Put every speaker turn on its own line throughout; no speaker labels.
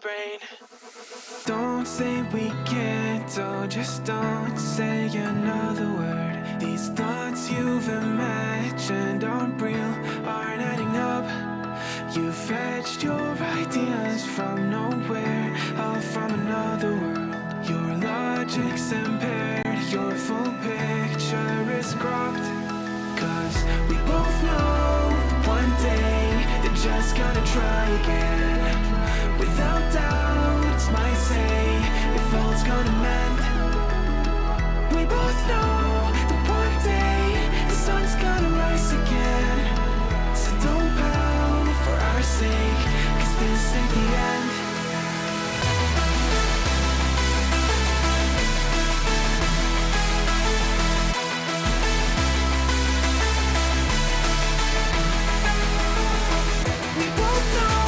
brain.
Don't say we can't, oh, just don't say another word. These thoughts you've imagined aren't real, aren't adding up. You fetched your ideas from nowhere, all from another world. Your logic's impaired, your full picture is cropped. Cause we both know one day they're just gonna try again. Without doubt, might say if all's gonna mend. We both know that one day the sun's gonna rise again. So don't pout for our sake, cause this ain't the end. We both know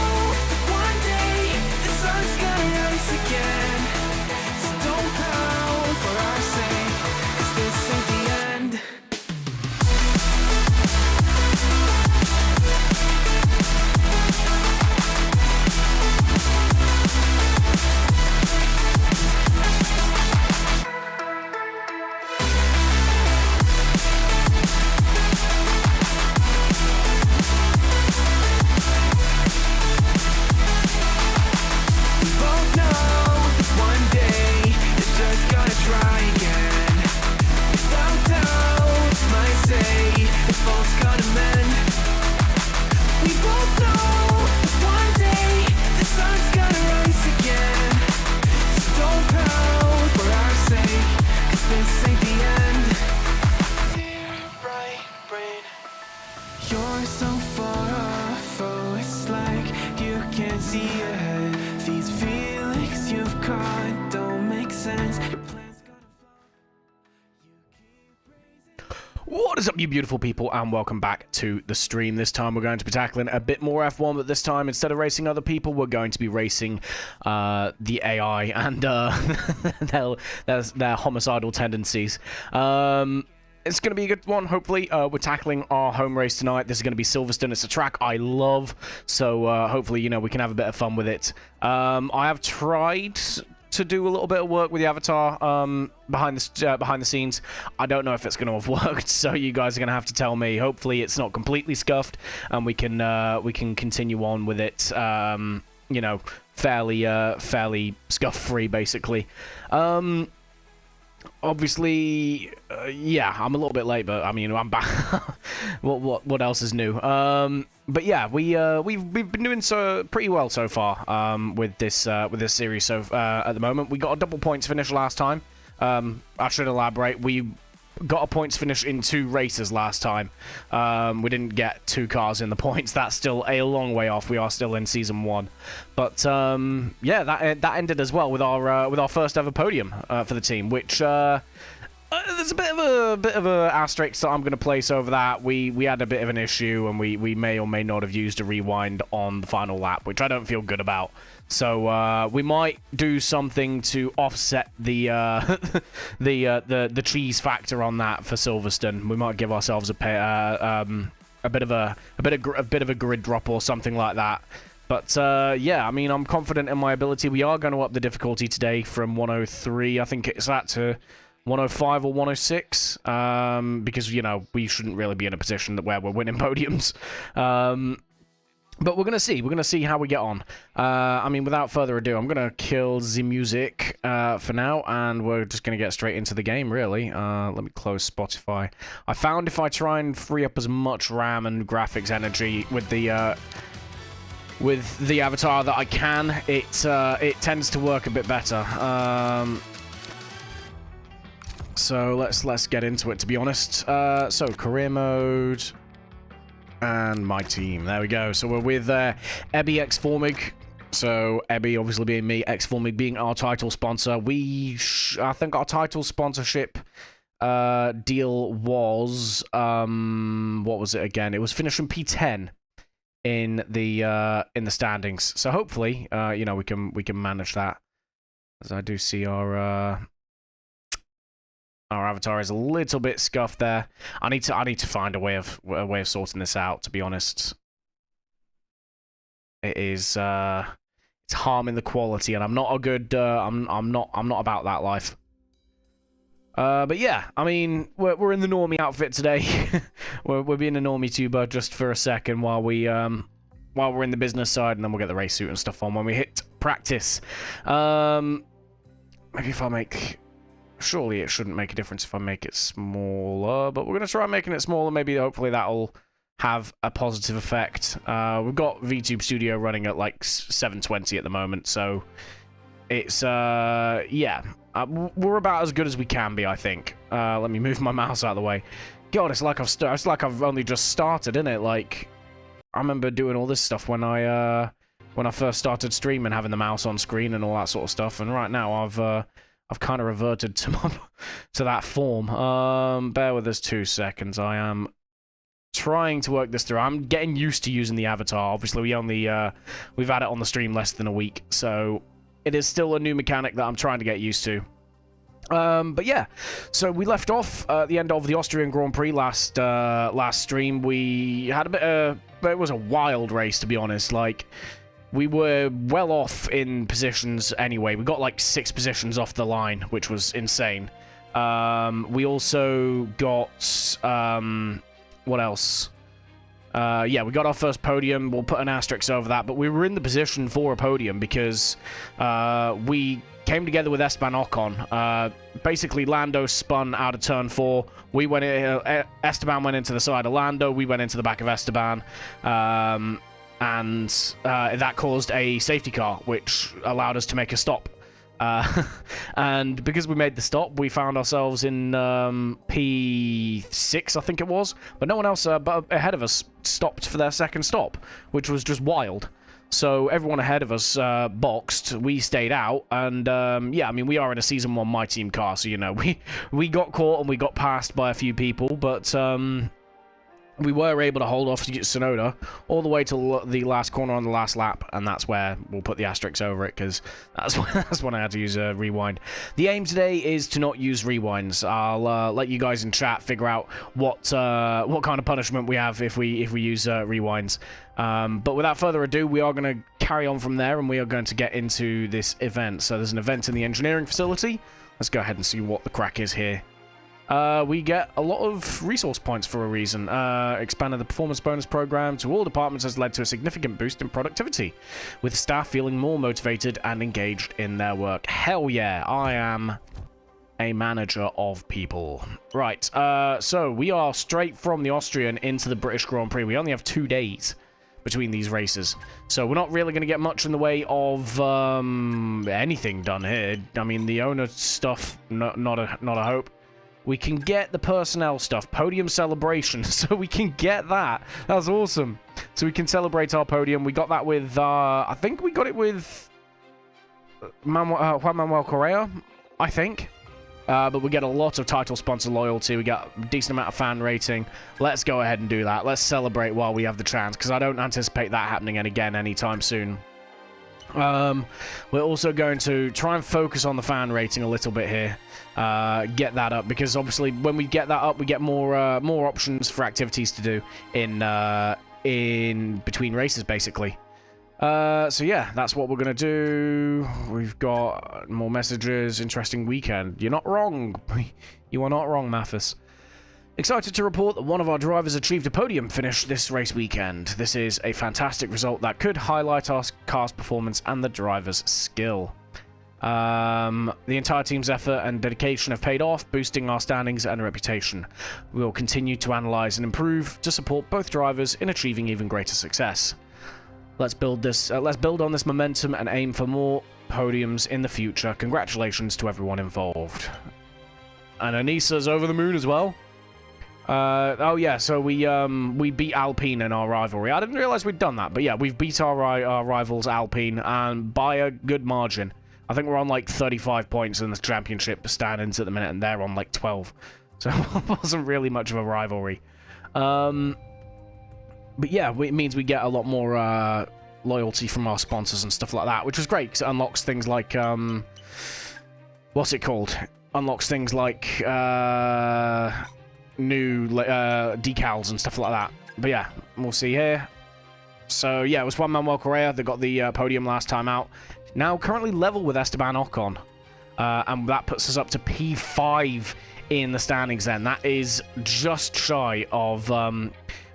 that one day the sun's gonna rise again. So don't pout for our sake, cause this ain't the end. We both know that one day they're just gonna try again. Without doubt, might say if all's gonna mend. We both know that one day the sun's gonna rise again. So don't pout for our sake, cause this ain't the end.
Dear right brain.
You're so far off, oh, it's like you can't see ahead. These feelings you've caught don't make sense. Your plan's gonna fall.
What is up, you beautiful people, and welcome back to the stream. This time we're going to be tackling a bit more F1, but this time, instead of racing other people, we're going to be racing the AI and their homicidal tendencies. It's going to be a good one, hopefully. We're tackling our home race tonight. This is going to be Silverstone. It's a track I love, so hopefully, you know, we can have a bit of fun with it. I have tried to do a little bit of work with the avatar behind the scenes. I don't know if it's going to have worked, so you guys are going to have to tell me. Hopefully, it's not completely scuffed, and we can continue on with it. You know, fairly scuff-free, basically. Obviously, yeah, I'm a little bit late, but I mean, I'm back. what else is new? But yeah, we've been doing so pretty well so far with this series. So at the moment, we got a double points finish last time. I should elaborate. We got a points finish in 2 races last time. We didn't get 2 cars in the points. That's still a long way off. We are still in season 1, but yeah, that ended as well with our first ever podium for the team, which there's a bit of a asterisk that I'm going to place over that. We had a bit of an issue, and we may or may not have used a rewind on the final lap, which I don't feel good about. So we might do something to offset the the cheese factor on that for Silverstone. We might give ourselves a bit of a grid drop or something like that. But yeah, I mean, I'm confident in my ability. We are going to up the difficulty today from 103. I think it's that to 105 or 106, because, you know, we shouldn't really be in a position where we're winning podiums. But we're going to see. We're going to see how we get on. I mean, without further ado, I'm going to kill the music for now, and we're just going to get straight into the game, really. Let me close Spotify. I found if I try and free up as much RAM and graphics energy with the avatar that I can, it tends to work a bit better. So let's get into it, to be honest. So career mode and my team. There we go. So we're with Ebby X Formig. So Ebby obviously being me, X Formig being our title sponsor. I think our title sponsorship deal was what was it again? It was finishing P10 in the standings. So hopefully, you know, we can manage that. As I do see our avatar is a little bit scuffed there. I need to find a way of sorting this out, to be honest. It's It's harming the quality, and I'm not a good. I'm not about that life. But yeah, I mean, we're in the normie outfit today. we're being a normie tuber just for a second while we're in the business side, and then we'll get the race suit and stuff on when we hit practice. Maybe if I make... Surely it shouldn't make a difference if I make it smaller, but we're going to try making it smaller. Maybe hopefully that'll have a positive effect. We've got VTube Studio running at like 720 at the moment, so it's, yeah. We're about as good as we can be, I think. Let me move my mouse out of the way. God, it's like I've only just started, isn't it? Like, I remember doing all this stuff when I first started streaming, having the mouse on screen and all that sort of stuff, and right now I've kind of reverted to that form. Bear with us 2 seconds. I am trying to work this through. I'm getting used to using the avatar. Obviously, we've had it on the stream less than a week, so it is still a new mechanic that I'm trying to get used to. But yeah, so we left off at the end of the Austrian Grand Prix last stream. We had a bit of... It was a wild race, to be honest. Like, we were well off in positions anyway. We got like 6 positions off the line, which was insane. We also got... what else? Yeah, we got our first podium. We'll put an asterisk over that, but we were in the position for a podium because we came together with Esteban Ocon. Basically, Lando spun out of turn 4. We went in, Esteban went into the side of Lando. We went into the back of Esteban. And that caused a safety car, which allowed us to make a stop. And because we made the stop, we found ourselves in P6, I think it was. But no one else but ahead of us stopped for their second stop, which was just wild. So everyone ahead of us boxed. We stayed out, and yeah, I mean, we are in a Season 1 MyTeam car, so, you know, we got caught and we got passed by a few people, but... we were able to hold off Tsunoda all the way to the last corner on the last lap, and that's where we'll put the asterisk over it, because that's when I had to use a rewind. The aim today is to not use rewinds. I'll let you guys in chat figure out what kind of punishment we have if we use rewinds. But without further ado, we are going to carry on from there, and we are going to get into this event. So there's an event in the engineering facility. Let's go ahead and see what the crack is here. We get a lot of resource points for a reason. Expanded the performance bonus program to all departments has led to a significant boost in productivity, with staff feeling more motivated and engaged in their work. Hell yeah, I am a manager of people. Right, so we are straight from the Austrian into the British Grand Prix. We only have 2 days between these races, so we're not really going to get much in the way of anything done here. I mean, the owner stuff, not a hope. We can get the personnel stuff, podium celebration, so we can get that. That's awesome. So we can celebrate our podium. We got that with, I think we got it with Juan Manuel Correa, I think. But we get a lot of title sponsor loyalty. We got a decent amount of fan rating. Let's go ahead and do that. Let's celebrate while we have the chance, because I don't anticipate that happening again anytime soon. We're also going to try and focus on the fan rating a little bit here. Get that up, because obviously when we get that up, we get more options for activities to do in between races, basically. So yeah, that's what we're gonna do. We've got more messages. Interesting weekend. You're not wrong. You are not wrong, Mathis. Excited to report that one of our drivers achieved a podium finish this race weekend. This is a fantastic result that could highlight our car's performance and the driver's skill. The entire team's effort and dedication have paid off, boosting our standings and reputation. We will continue to analyze and improve to support both drivers in achieving even greater success. Let's build on this momentum and aim for more podiums in the future. Congratulations to everyone involved. And Anissa's over the moon as well. Oh yeah, so we beat Alpine in our rivalry. I didn't realize we'd done that, but yeah, we've beat our rivals Alpine, and by a good margin. I think we're on like 35 points in the championship standings at the minute, and they're on like 12. So it wasn't really much of a rivalry. But yeah, it means we get a lot more loyalty from our sponsors and stuff like that, which was great, because it unlocks things like what's it called? Unlocks things like new decals and stuff like that. But yeah, we'll see here. So, yeah, it was Juan Manuel Correa that got the podium last time out. Now currently level with Esteban Ocon. And that puts us up to P5 in the standings then. That is just shy of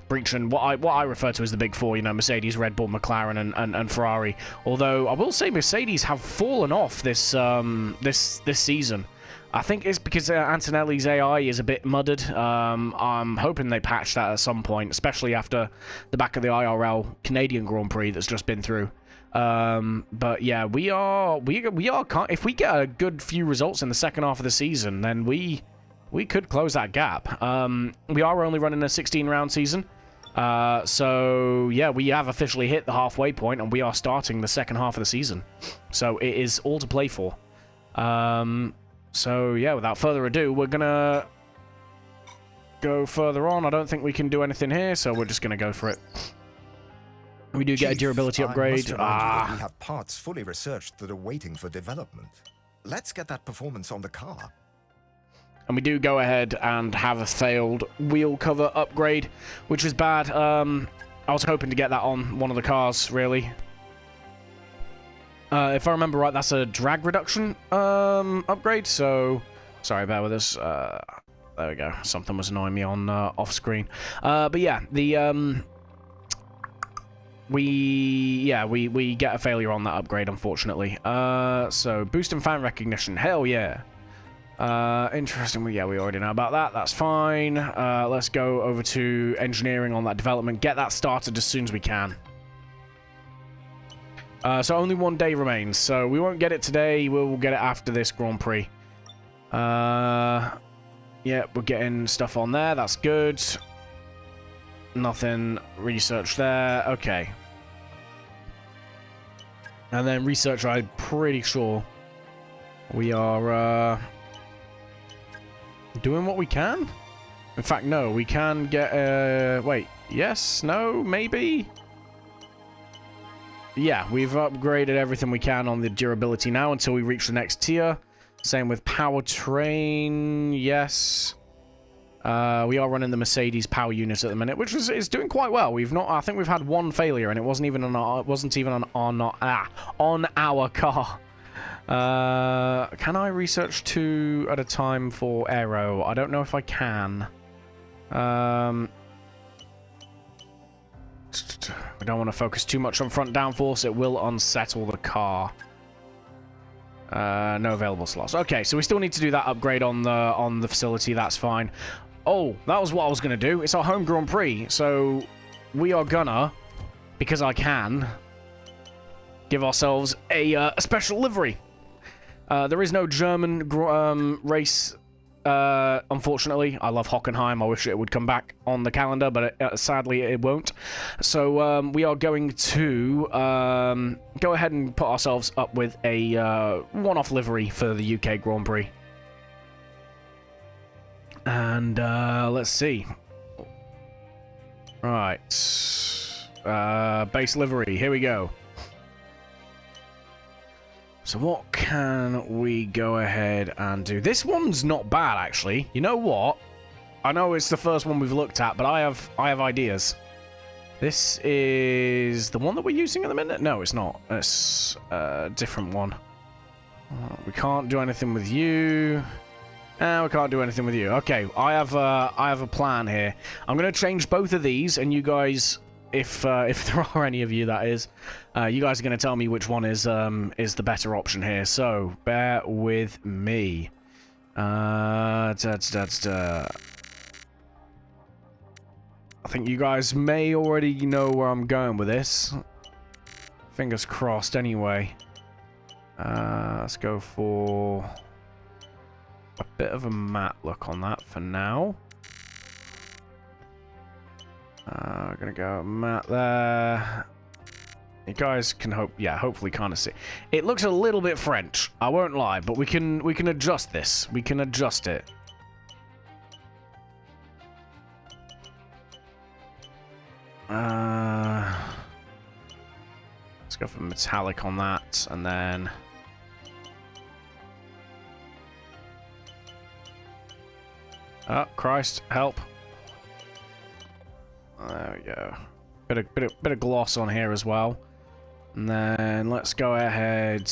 breaching what I refer to as the Big Four, you know, Mercedes, Red Bull, McLaren, and Ferrari. Although, I will say Mercedes have fallen off this this season. I think it's because Antonelli's AI is a bit muddled. I'm hoping they patch that at some point, especially after the back of the IRL Canadian Grand Prix that's just been through. But yeah, we are. If we get a good few results in the second half of the season, then we could close that gap. We are only running a 16-round season, so yeah, we have officially hit the halfway point, and we are starting the second half of the season. So it is all to play for. So yeah, without further ado, we're gonna go further on. I don't think we can do anything here, so we're just gonna go for it. We do get a durability upgrade.
We have parts fully researched that are waiting for development. Let's get that performance on the car.
And we do go ahead and have a failed wheel cover upgrade, which is bad. I was hoping to get that on one of the cars, really. If I remember right, that's a drag reduction upgrade, so... Sorry, bear with us. There we go. Something was annoying me on off-screen. But yeah, the... We get a failure on that upgrade, unfortunately. So, boost and fan recognition. Hell yeah. Interesting. Yeah, we already know about that. That's fine. Let's go over to engineering on that development. Get that started as soon as we can. So only 1 day remains, so we won't get it today. We'll get it after this Grand Prix. Yeah, we're getting stuff on there. That's good. Nothing research there. Okay. And then research, I'm pretty sure we are doing what we can. In fact, no, we can get... wait, yes, no, maybe... Yeah, we've upgraded everything we can on the durability now until we reach the next tier. Same with powertrain, yes. We are running the Mercedes power unit at the minute, which is doing quite well. We've not, I think we've had one failure, and it wasn't even on our car. Can I research 2 at a time for aero? I don't know if I can. We don't want to focus too much on front downforce. It will unsettle the car. No available slots. Okay, so we still need to do that upgrade on the facility. That's fine. Oh, that was what I was going to do. It's our home Grand Prix, so we are gonna, because I can, give ourselves a special livery. There is no German race. Unfortunately, I love Hockenheim. I wish it would come back on the calendar, but sadly it won't. So we are going to go ahead and put ourselves up with a one-off livery for the UK Grand Prix. And let's see. Right. Base livery. Here we go. So what can we go ahead and do? This one's not bad, actually. You know what? I know it's the first one we've looked at, but I have ideas. This is the one that we're using at the minute? No, it's not. It's a different one. We can't do anything with you. We can't do anything with you. Okay, I have a plan here. I'm going to change both of these, and you guys... If there are any of you, that is, you guys are going to tell me which one is the better option here. So bear with me. I think you guys may already know where I'm going with this. Fingers crossed. Anyway, let's go for a bit of a matte look on that for now. We're gonna go matte there. You guys can hopefully kind of see. It looks a little bit French, I won't lie, but we can adjust this. We can adjust it. Let's go for metallic on that, and then oh Christ, help. There we go. Bit of gloss on here as well. And then let's go ahead,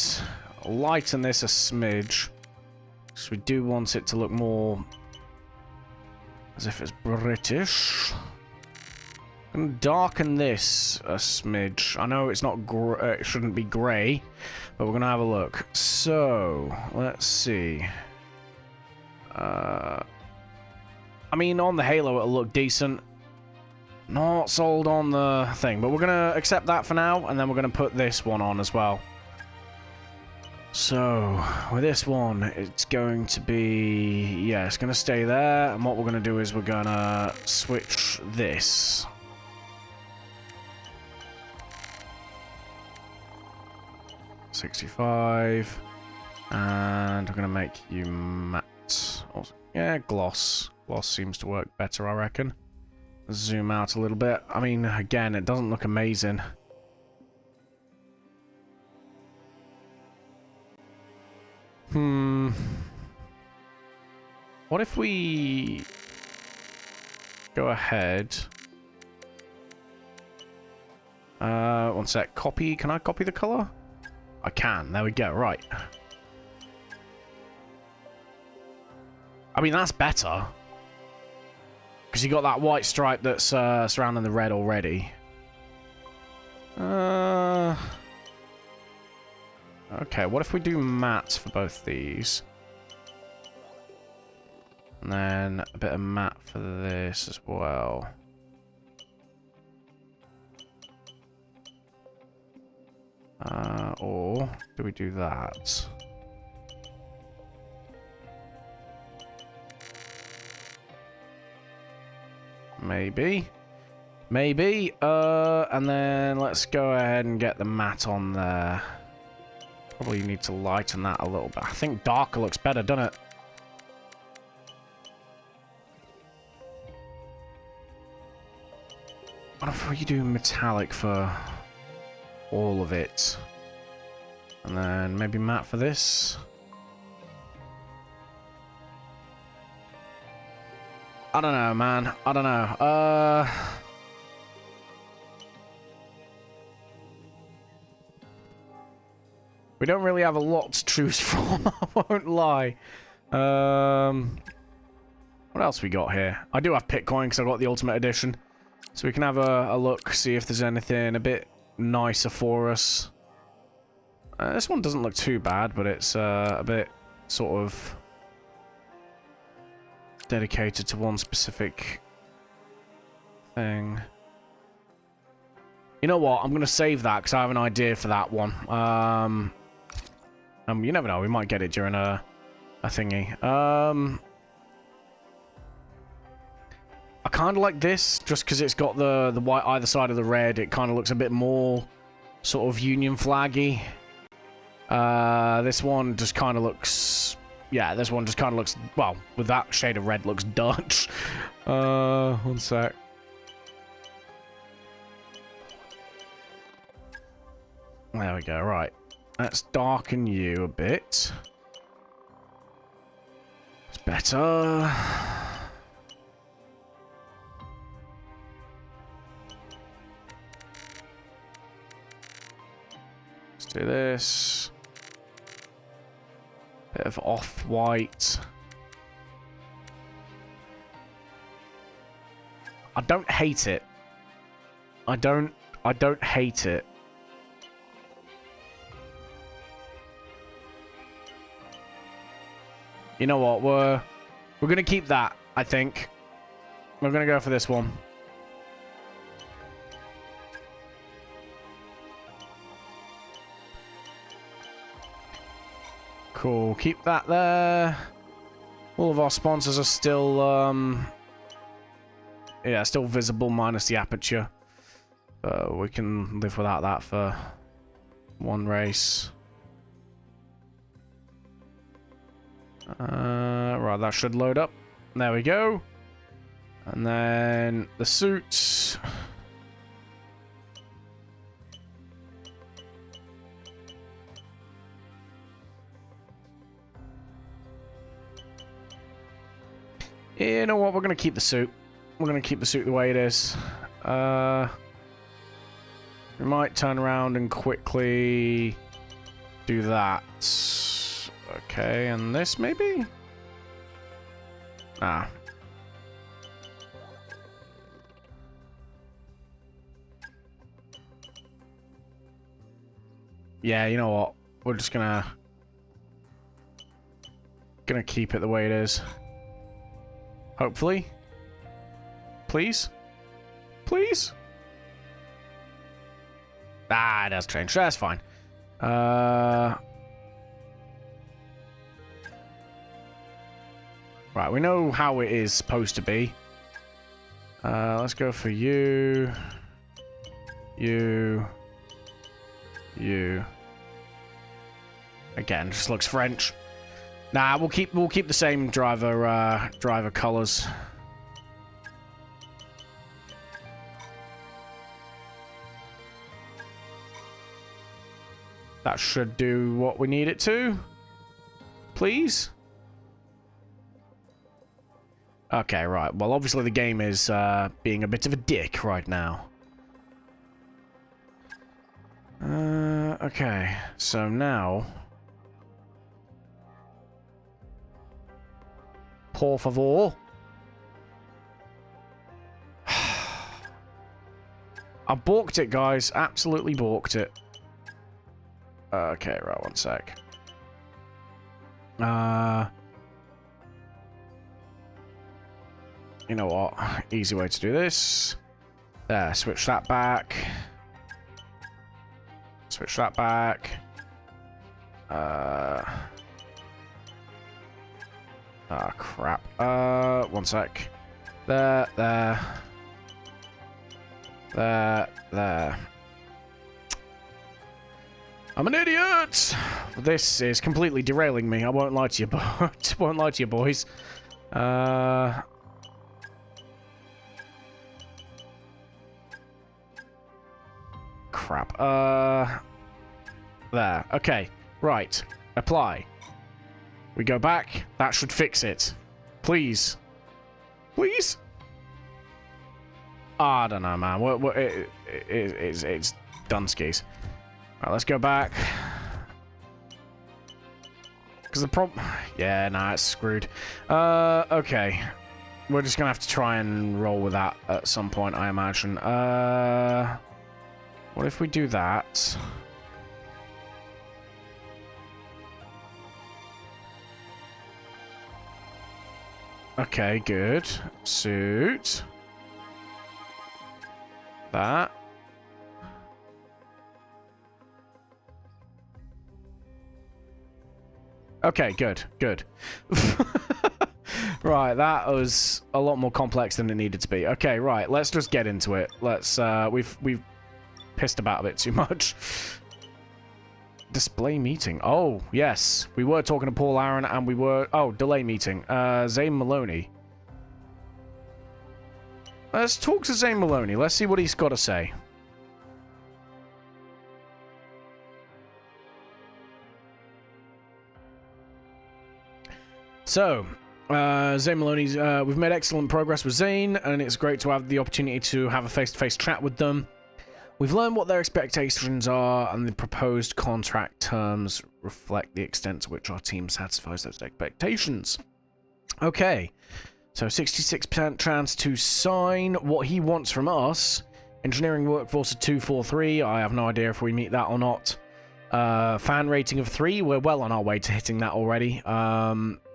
lighten this a smidge. So we do want it to look more as if it's British. And darken this a smidge. I know it's not it shouldn't be grey, but we're gonna have a look. So let's see. I mean, on the halo it'll look decent. Not sold on the thing, but we're gonna accept that for now, and then we're gonna put this one on as well. So with this one, it's going to be, yeah, it's gonna stay there, and what we're gonna do is we're gonna switch this. $65, and we're gonna make you matte. Also, yeah, gloss. Gloss seems to work better, I reckon. Zoom out a little bit. I mean, again, it doesn't look amazing. What if we go ahead? One sec. Copy. Can I copy the color? I can. There we go. Right. I mean, that's better. Because you got that white stripe that's surrounding the red already. Okay, what if we do matte for both these? And then a bit of matte for this as well. Or do we do that? Maybe. Maybe. And then let's go ahead and get the matte on there. Probably need to lighten that a little bit. I think darker looks better, doesn't it? What if we do metallic for all of it? And then maybe matte for this? I don't know, man. I don't know. We don't really have a lot to choose from, I won't lie. What else we got here? I do have Bitcoin because I've got the Ultimate Edition. So we can have a look, see if there's anything a bit nicer for us. This one doesn't look too bad, but it's a bit sort of dedicated to one specific thing. You know what? I'm going to save that because I have an idea for that one. You never know. We might get it during a thingy. I kind of like this just because it's got the white either side of the red. It kind of looks a bit more sort of Union flaggy. This one just kind of looks... Yeah, this one just kind of looks... Well, with that shade of red, looks Dutch. One sec. There we go, right. Let's darken you a bit. It's better. Let's do this. Bit of off-white. I don't hate it. I don't hate it. You know what? We're gonna keep that, I think. We're gonna go for this one. Cool. Keep that there. All of our sponsors are still, yeah, still visible minus the aperture. We can live without that for one race. Right, that should load up. There we go. And then the suits. You know what? We're going to keep the suit. We're going to keep the suit the way it is. We might turn around and quickly do that. Okay, and this maybe? Ah. Yeah, you know what? We're just gonna keep it the way it is. Hopefully. Please? Please? Ah, it has changed. That's fine. Right, we know how it is supposed to be. Let's go for you. You. You. Again, just looks French. Nah, we'll keep the same driver colors. That should do what we need it to. Please. Okay, right. Well, obviously the game is being a bit of a dick right now. Okay. So now, por favor. I balked it, guys. Absolutely balked it. Okay, right, one sec. You know what? Easy way to do this. There, switch that back. Switch that back. Ah, crap. One sec. There. I'm an idiot! This is completely derailing me. I won't lie to you, but won't lie to you, boys. Crap. There. Okay. Right. Apply. We go back. That should fix it. Please. Please? I don't know, man. It's Dunskies. Alright, let's go back. Because the problem... Yeah, nah, it's screwed. Okay. We're just going to have to try and roll with that at some point, I imagine. What if we do that? Okay, good. Suit. That. Okay, good, good. Right, that was a lot more complex than it needed to be. Okay, right, let's just get into it. Let's, we've pissed about a bit too much. Display meeting. Oh, yes. We were talking to Paul Aaron, and we were... Oh, delay meeting. Zane Maloney. Let's talk to Zane Maloney. Let's see what he's got to say. So, Zane Maloney's, we've made excellent progress with Zane, and it's great to have the opportunity to have a face-to-face chat with them. We've learned what their expectations are, and the proposed contract terms reflect the extent to which our team satisfies those expectations. Okay, so 66% chance to sign. What he wants from us, engineering workforce of 243. I have no idea if we meet that or not. Fan rating of 3. We're well on our way to hitting that already.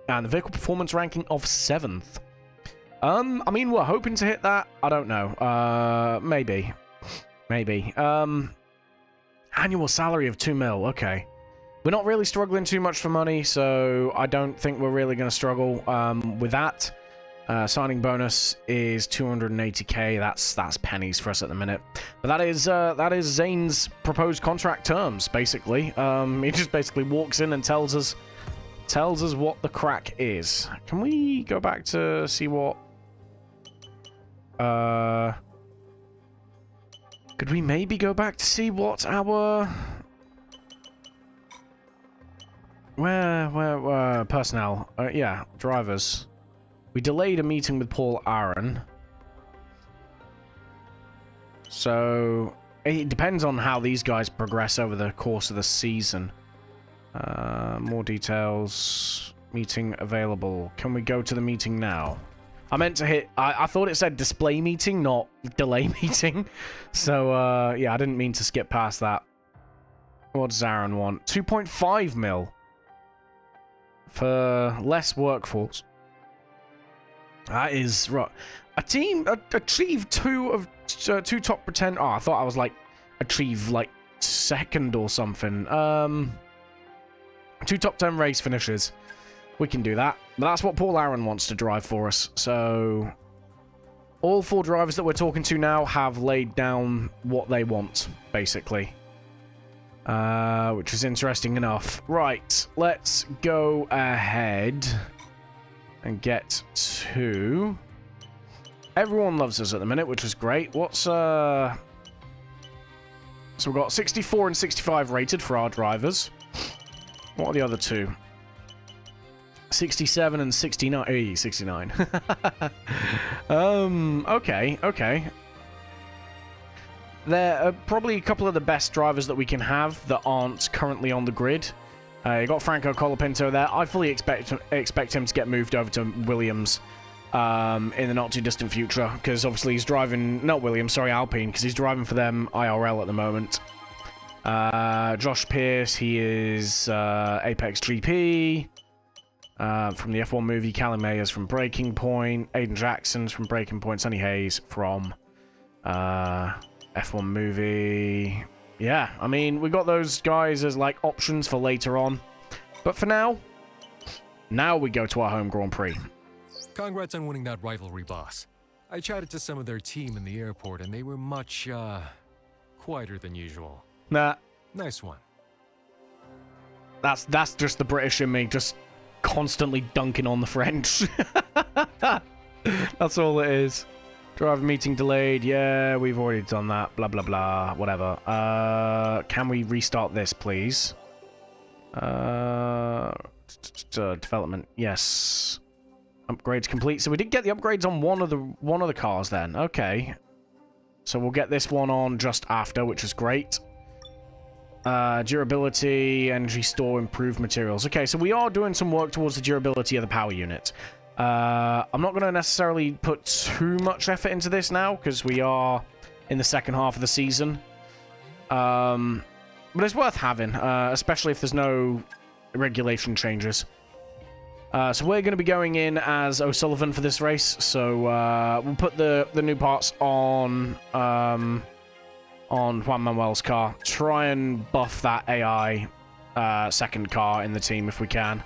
And the vehicle performance ranking of 7th. I mean, we're hoping to hit that. I don't know. Maybe. Maybe. Annual salary of 2 mil. Okay. We're not really struggling too much for money, so I don't think we're really going to struggle with that. Signing bonus is 280k. That's pennies for us at the minute. But that is Zane's proposed contract terms, basically. He just basically walks in and tells us what the crack is. Can we go back to see what... Could we maybe go back to see what our... Where personnel? Yeah, drivers. We delayed a meeting with Paul Aaron. So, it depends on how these guys progress over the course of the season. More details. Meeting available. Can we go to the meeting now? I meant to hit... I thought it said display meeting, not delay meeting. So, yeah, I didn't mean to skip past that. What does Aaron want? 2.5 mil. For less workforce. That is... right. A team achieved two top pretend... Oh, I thought I was, like, achieve, like, second or something. 2 top 10 race finishes. We can do that. But that's what Paul Aaron wants to drive for us. So, all 4 drivers that we're talking to now have laid down what they want, basically. Which is interesting enough. Right, let's go ahead and get to... Everyone loves us at the minute, which is great. What's, So we've got 64 and 65 rated for our drivers. What are the other 2? 67 and 69. Hey, 69. Okay. There are probably a couple of the best drivers that we can have that aren't currently on the grid. You got Franco Colapinto there. I fully expect him to get moved over to Williams in the not too distant future, because obviously he's driving, not Williams, sorry, Alpine, because he's driving for them IRL at the moment. Josh Pierce, he is Apex GP. From the F1 movie, Callum Mayers from Breaking Point, Aiden Jackson's from Breaking Point, Sonny Hayes from F1 movie. Yeah, I mean, we got those guys as like options for later on. But for now we go to our home Grand Prix.
Congrats on winning that rivalry, boss. I chatted to some of their team in the airport, and they were much, quieter than usual.
Nah.
Nice one.
That's just the British in me, just constantly dunking on the French. That's all it is. Driver meeting delayed. Yeah, we've already done that. Blah, blah, blah. Whatever. Can we restart this, please? Development. Yes. Upgrades complete. So we did get the upgrades on one of the cars then. Okay. So we'll get this one on just after, which is great. Durability, energy store, improved materials. Okay, so we are doing some work towards the durability of the power unit. I'm not going to necessarily put too much effort into this now, because we are in the second half of the season. But it's worth having, especially if there's no regulation changes. So we're going to be going in as O'Sullivan for this race. So we'll put the new parts on Juan Manuel's car. Try and buff that AI second car in the team if we can.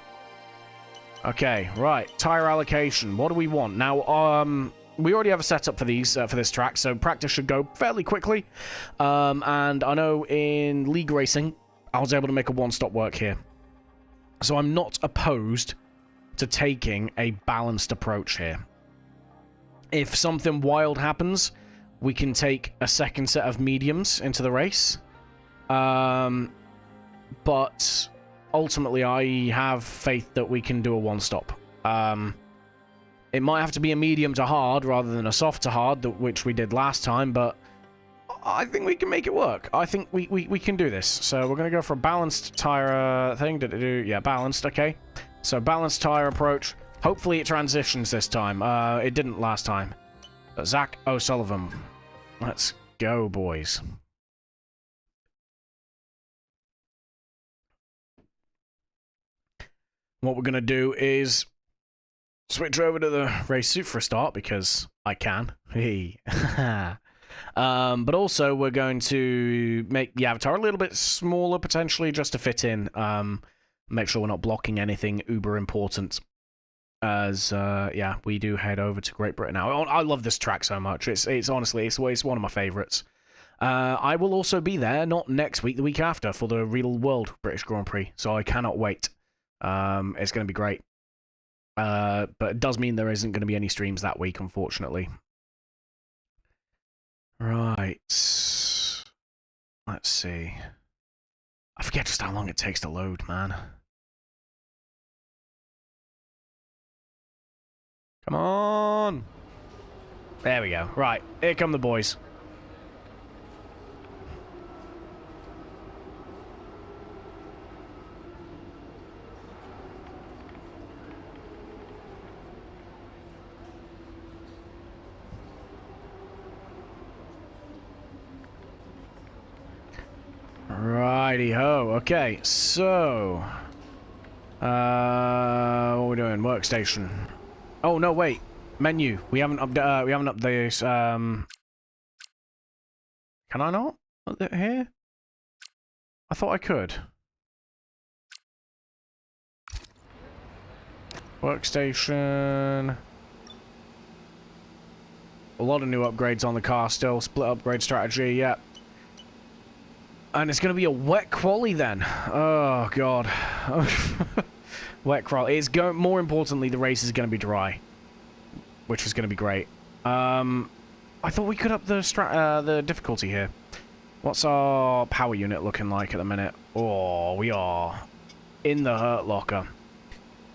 Okay, right. Tire allocation. What do we want? Now, we already have a setup for these for this track, so practice should go fairly quickly. And I know in League Racing, I was able to make a one-stop work here. So I'm not opposed to taking a balanced approach here. If something wild happens, we can take a second set of mediums into the race. But ultimately, I have faith that we can do a one-stop. It might have to be a medium to hard rather than a soft to hard, which we did last time, but I think we can make it work. I think we can do this. So we're going to go for a balanced tire thing. Yeah, balanced, okay. So balanced tire approach. Hopefully it transitions this time. It didn't last time. But Zach O'Sullivan. Let's go, boys. What we're going to do is switch over to the race suit for a start, because I can. Hey. But also, we're going to make the avatar a little bit smaller, potentially, just to fit in. Make sure we're not blocking anything uber important. As, yeah, we do head over to Great Britain now. I love this track so much. It's honestly, it's one of my favorites. I will also be there, not next week, the week after, for the Real World British Grand Prix. So I cannot wait. It's going to be great. But it does mean there isn't going to be any streams that week, unfortunately. Right. Let's see. I forget just how long it takes to load, man. Come on! There we go. Right, here come the boys. go. Okay, so... what are we doing? Workstation. Oh, no, wait. Menu. We haven't updated this, Can I not? Here? I thought I could. Workstation. A lot of new upgrades on the car still. Split upgrade strategy, yep. And it's going to be a wet quali then. Oh, God. Wet quali. It's going. More importantly, the race is going to be dry. Which is going to be great. I thought we could up the difficulty here. What's our power unit looking like at the minute? Oh, we are in the hurt locker.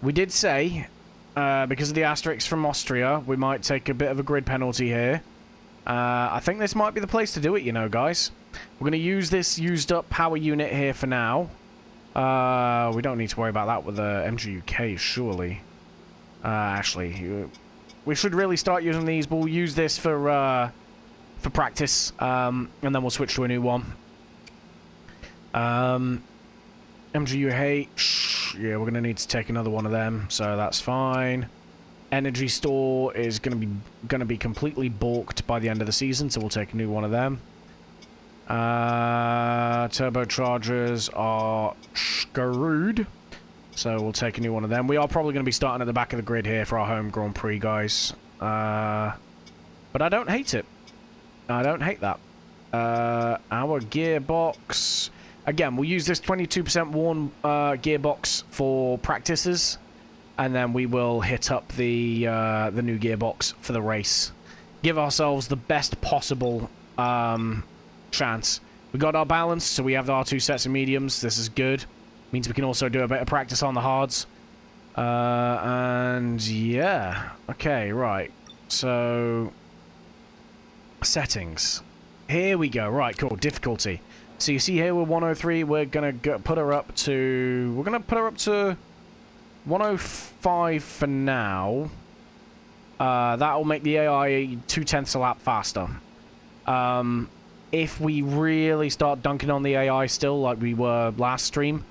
We did say, because of the asterisks from Austria, we might take a bit of a grid penalty here. I think this might be the place to do it, you know, guys. We're going to use this used up power unit here for now. We don't need to worry about that with the MGUK, surely. Actually, we should really start using these, but we'll use this for practice, and then we'll switch to a new one. MGUH, yeah, we're going to need to take another one of them, so that's fine. Energy store is going to be completely balked by the end of the season, so we'll take a new one of them. Turbochargers are screwed, so we'll take a new one of them. We are probably going to be starting at the back of the grid here for our home Grand Prix, guys. But I don't hate it. I don't hate that. Our gearbox... Again, we'll use this 22% worn gearbox for practices, and then we will hit up the new gearbox for the race. Give ourselves the best possible chance. We got our balance, so we have our 2 sets of mediums. This is good. Means we can also do a bit of practice on the hards. And yeah. Okay, right. So... settings. Here we go. Right, cool. Difficulty. So you see here we're 103. We're gonna put her up to... We're gonna put her up to 105 for now. That'll make the AI 0.2 a lap faster. If we really start dunking on the AI still, like we were last stream,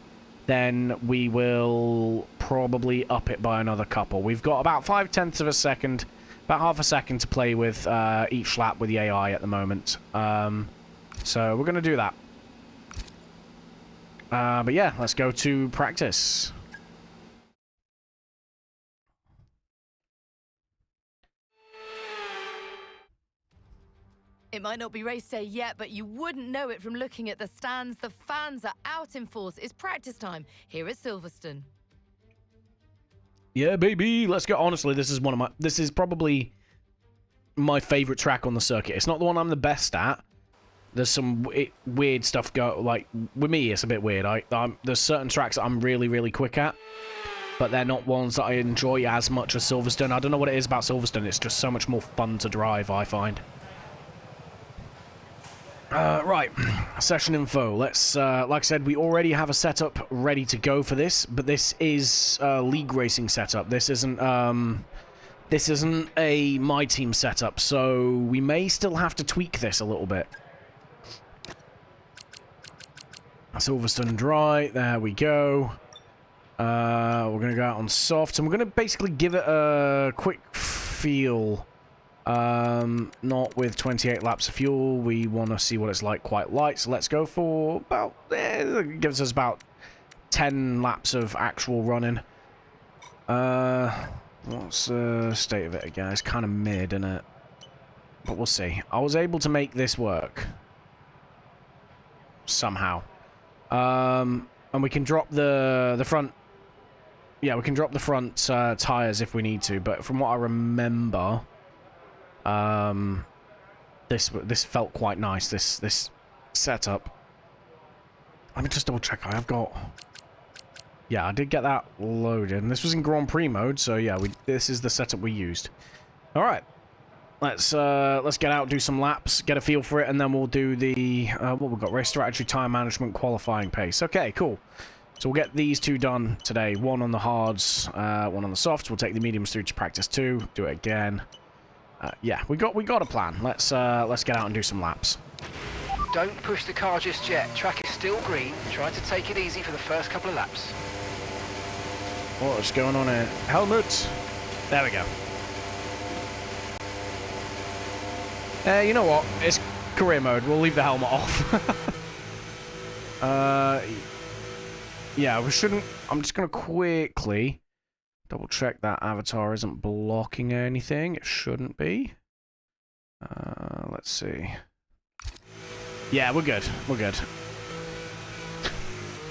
then we will probably up it by another couple. We've got about 0.5 of a second, about half a second to play with each lap with the AI at the moment. So we're going to do that. But yeah, let's go to practice.
It might not be race day yet, but you wouldn't know it from looking at the stands. The fans are out in force. It's practice time here at Silverstone.
Yeah, baby. Let's go. Honestly, this is probably my favorite track on the circuit. It's not the one I'm the best at. There's some weird stuff like with me. It's a bit weird. There's certain tracks that I'm really, really quick at, but they're not ones that I enjoy as much as Silverstone. I don't know what it is about Silverstone. It's just so much more fun to drive, I find. Right, session info. Let's, like I said, we already have a setup ready to go for this, but this is a league racing setup. This isn't a MyTeam setup, so we may still have to tweak this a little bit. Silverstone dry, there we go. We're going to go out on soft, and we're going to basically give it a quick feel. Not with 28 laps of fuel. We want to see what it's like quite light, so let's go for about, it gives us about 10 laps of actual running. What's the state of it again? It's kind of mid, isn't it? But we'll see. I was able to make this work. Somehow. And we can drop the front... Yeah, we can drop the front tyres if we need to, but from what I remember... this felt quite nice, this setup. Let me just double check. I have got... Yeah, I did get that loaded. And this was in Grand Prix mode, so yeah, this is the setup we used. Alright. Let's get out, do some laps, get a feel for it, and then we'll do the... what we've got? Race strategy, time management, qualifying pace. Okay, cool. So we'll get these 2 done today. 1 on the hards, 1 on the softs. We'll take the mediums through to practice 2. Do it again. Yeah, we got a plan. Let's get out and do some laps.
Don't push the car just yet. Track is still green. Try to take it easy for the first couple of laps.
What's going on here? Helmet! There we go. You know what? It's career mode. We'll leave the helmet off. Yeah, we shouldn't... I'm just going to quickly double check that avatar isn't blocking anything. It shouldn't be. Let's see. Yeah, we're good. We're good.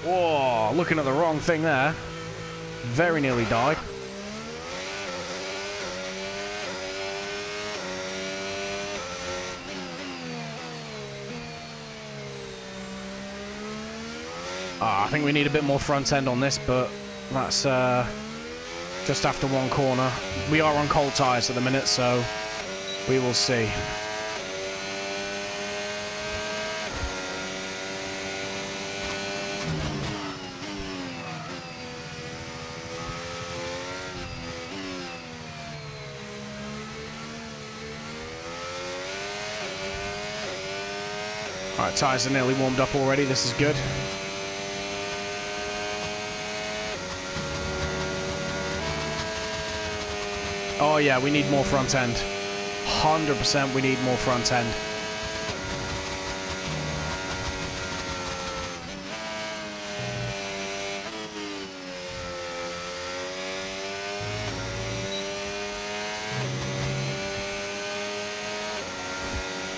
Whoa, looking at the wrong thing there. Very nearly died. I think we need a bit more front end on this, but that's just after one corner. We are on cold tyres at the minute, so we will see. Alright, tyres are nearly warmed up already. This is good. Oh yeah, we need more front end. 100% we need more front end.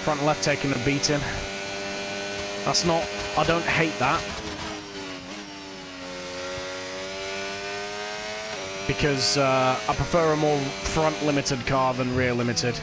Front left taking a beating. That's not... I don't hate that. Because I prefer a more front limited car than rear limited.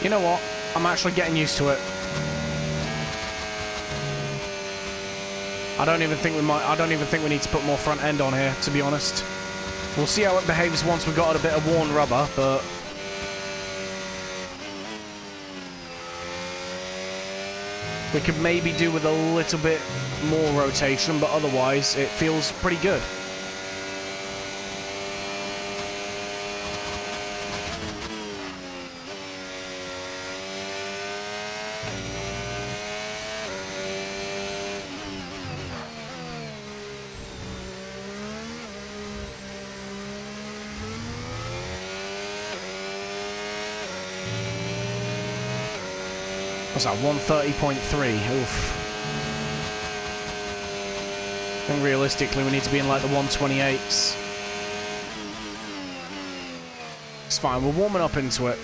You know what? I'm actually getting used to it. I don't even think we need to put more front end on here, to be honest. We'll see how it behaves once we've got a bit of worn rubber, but we could maybe do with a little bit more rotation, but otherwise it feels pretty good. What's that, 130.3? Oof. I think realistically we need to be in like the 128s. It's fine, we're warming up into it.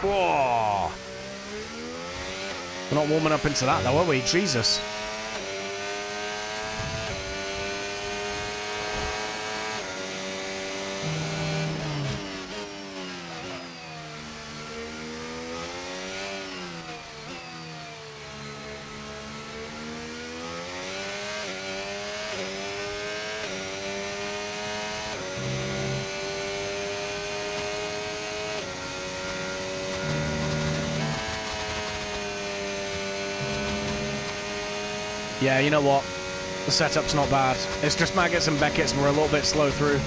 Whoa! We're not warming up into that though, are we? Jesus. Yeah, you know what? The setup's not bad. It's just Maggots and Beckett's we're a little bit slow through.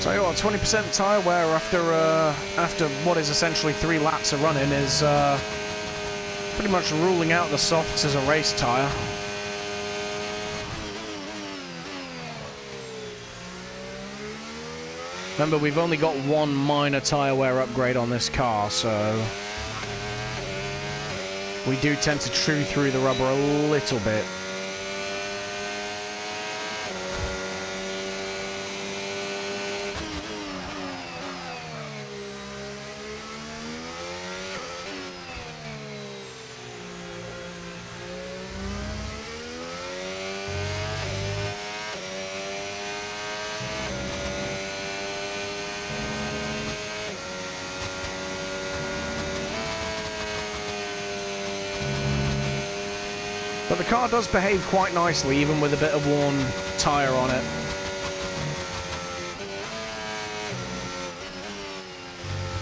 Tell you what, 20% tyre wear after what is essentially 3 laps of running is pretty much ruling out the softs as a race tyre. Remember, we've only got one minor tyre wear upgrade on this car, so we do tend to chew through the rubber a little bit. But the car does behave quite nicely, even with a bit of worn tyre on it.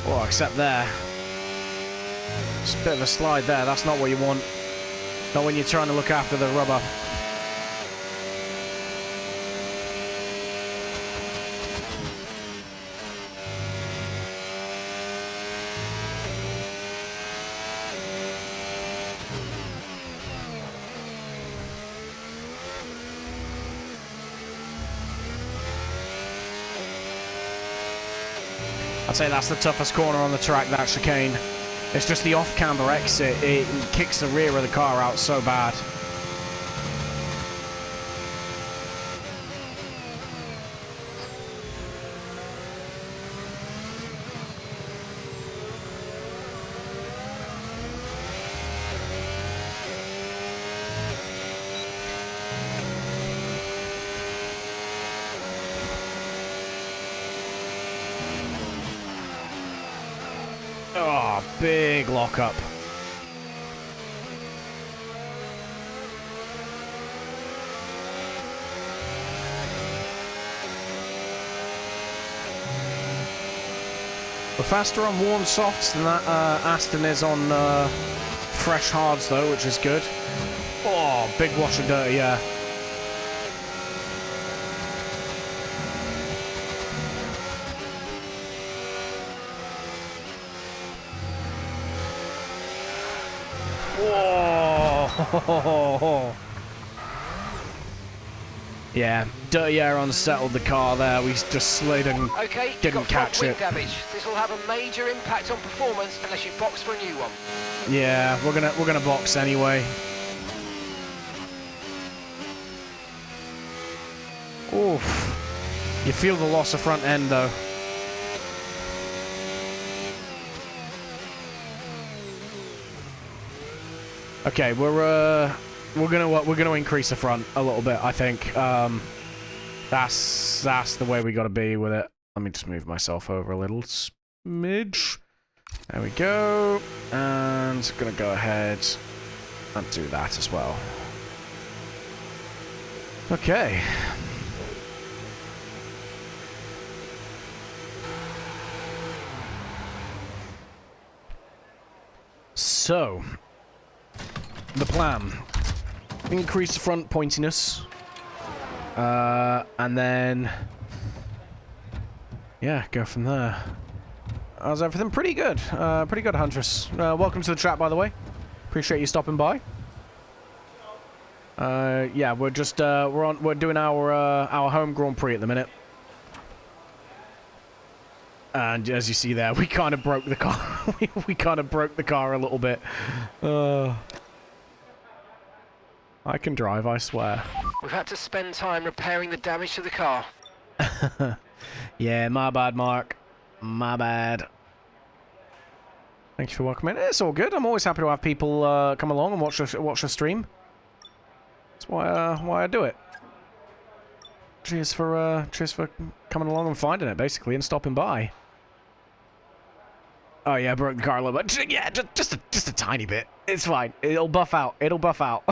Oh, except there. Just a bit of a slide there. That's not what you want. Not when you're trying to look after the rubber. I'd say that's the toughest corner on the track, that chicane. It's just the off-camber exit. It kicks the rear of the car out so bad. Oh, big lockup. We're faster on warm softs than that Aston is on fresh hards, though, which is good. Oh, big wash of dirty, yeah. Whoa! Yeah, dirty air unsettled the car there. We just slid and
Okay,
didn't catch it.
Damage. This will have a major impact on performance unless you box for a new one.
Yeah, we're gonna box anyway. Oof. You feel the loss of front end though. Okay, we're gonna increase the front a little bit, I think. That's the way we gotta be with it. Let me just move myself over a little smidge. There we go. And gonna go ahead and do that as well. Okay. So, the plan. Increase front pointiness. And then... yeah, go from there. How's everything? Pretty good. Pretty good, Huntress. Welcome to the chat, by the way. Appreciate you stopping by. Yeah, we're just, we're doing our home Grand Prix at the minute. And as you see there, we kind of broke the car. we kind of broke the car a little bit. I can drive, I swear.
We've had to spend time repairing the damage to the car.
Yeah, my bad, Mark. My bad. Thank you for welcoming. It's all good. I'm always happy to have people come along and watch the stream. That's why I do it. Cheers for coming along and finding it, basically, and stopping by. Oh yeah, I broke the car a little bit. Yeah, just a tiny bit. It's fine. It'll buff out. It'll buff out.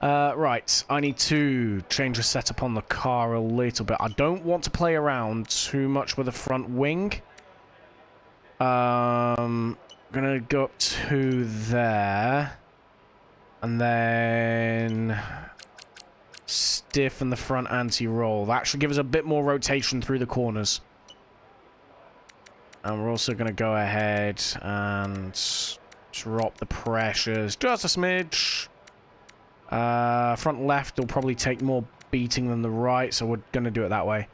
Right, I need to change the setup on the car a little bit. I don't want to play around too much with the front wing. Gonna go up to there, and then Stiffen the front anti-roll. That should give us a bit more rotation through the corners. And we're also going to go ahead and drop the pressures just a smidge. Front left will probably take more beating than the right, so we're going to do it that way.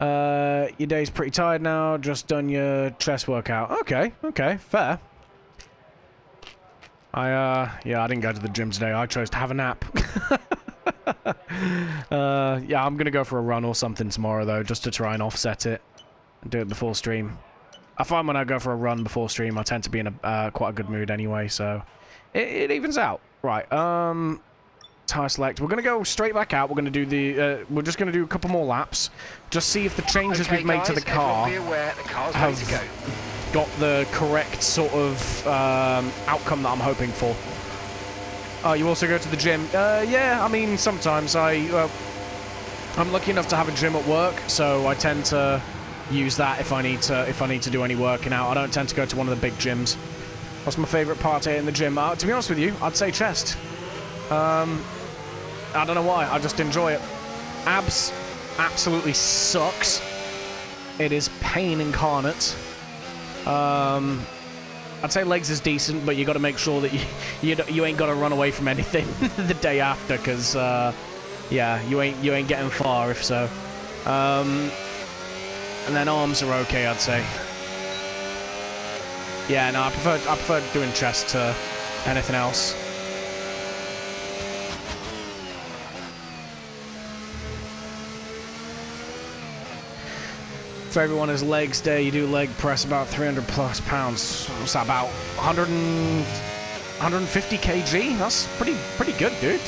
Your day's pretty tired now. Just done your chest workout. Okay, okay, fair. Yeah, I didn't go to the gym today. I chose to have a nap. Yeah, I'm going to go for a run or something tomorrow, though, just to try and offset it. And do it before stream. I find when I go for a run before stream, I tend to be in a quite a good mood anyway, so it evens out. Right, tire select. We're going to go straight back out. We're going to do the, we're just going to do a couple more laps. Just see if the changes we've made to the car have got the correct sort of outcome that I'm hoping for. Oh, you also go to the gym? Yeah, I mean, sometimes I'm lucky enough to have a gym at work, so I tend to use that if I need to do any working out. I don't tend to go to one of the big gyms. What's my favourite part here in the gym? To be honest with you, I'd say chest. I don't know why. I just enjoy it. Abs absolutely sucks. It is pain incarnate. I'd say legs is decent, but you got to make sure that you ain't got to run away from anything the day after, because yeah, you ain't getting far if so. And then arms are okay, I'd say. Yeah, no, I prefer doing chest to anything else. For everyone has legs day, you do leg press about 300 plus pounds. What's that, about 150 kg? That's pretty good, dude.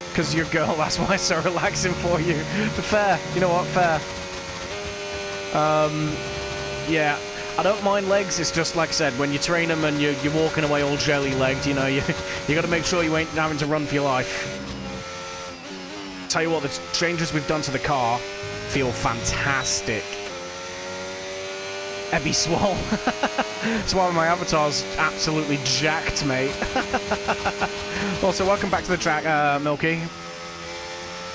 Because you're a girl, that's why it's so relaxing for you. But fair, you know what, fair. Yeah, I don't mind legs. It's just like I said, when you train them and you're walking away all jelly-legged, you know, you got to make sure you ain't having to run for your life. Tell you what, the changes we've done to the car feel fantastic. Ebby Swole. That's why my avatar's absolutely jacked, mate. Also, welcome back to the track, Milky.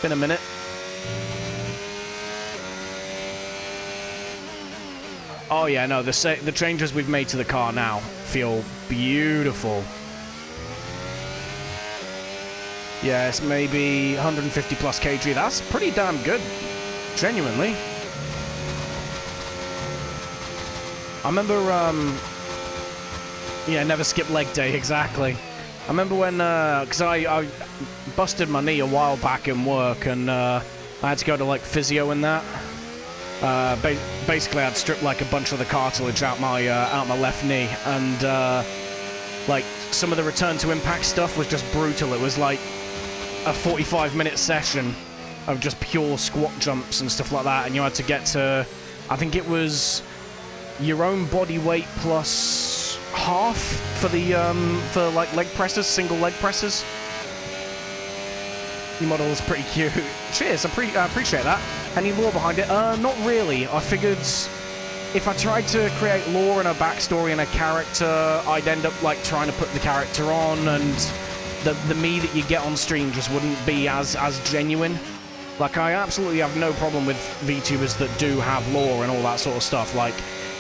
Been a minute. Oh yeah, no, the changes we've made to the car now feel beautiful. Yeah, it's maybe 150 plus kg. That's pretty damn good. Genuinely. I remember, yeah, never skip leg day, exactly. I remember when, because I busted my knee a while back in work, and I had to go to, like, physio and that. Basically, I'd stripped, like, a bunch of the cartilage out my left knee, and, like, some of the return to impact stuff was just brutal. It was, like, a 45-minute session of just pure squat jumps and stuff like that, and you had to get to, I think it was your own body weight plus half for the for like leg presses, single leg presses. Your model is pretty cute. Cheers, I appreciate that. Any lore behind it? Not really. I figured if I tried to create lore and a backstory and a character, I'd end up like trying to put the character on, and the me that you get on stream just wouldn't be as genuine. Like, I absolutely have no problem with VTubers that do have lore and all that sort of stuff. Like,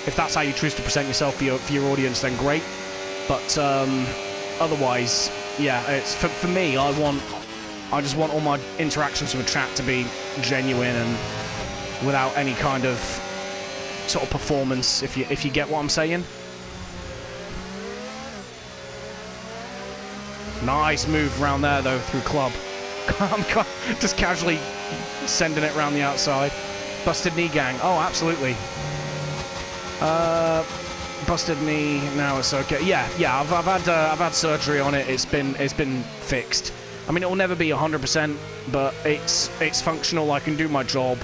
if that's how you choose to present yourself for your audience, then great. But otherwise, yeah, it's for me. I just want all my interactions with chat to be genuine and without any kind of sort of performance. If you get what I'm saying. Nice move around there though through club. I'm just casually sending it around the outside. Busted knee gang. Oh, absolutely. Busted knee. Now it's okay. Yeah. I've had surgery on it. It's been fixed. I mean, it will never be 100%, but it's functional. I can do my job.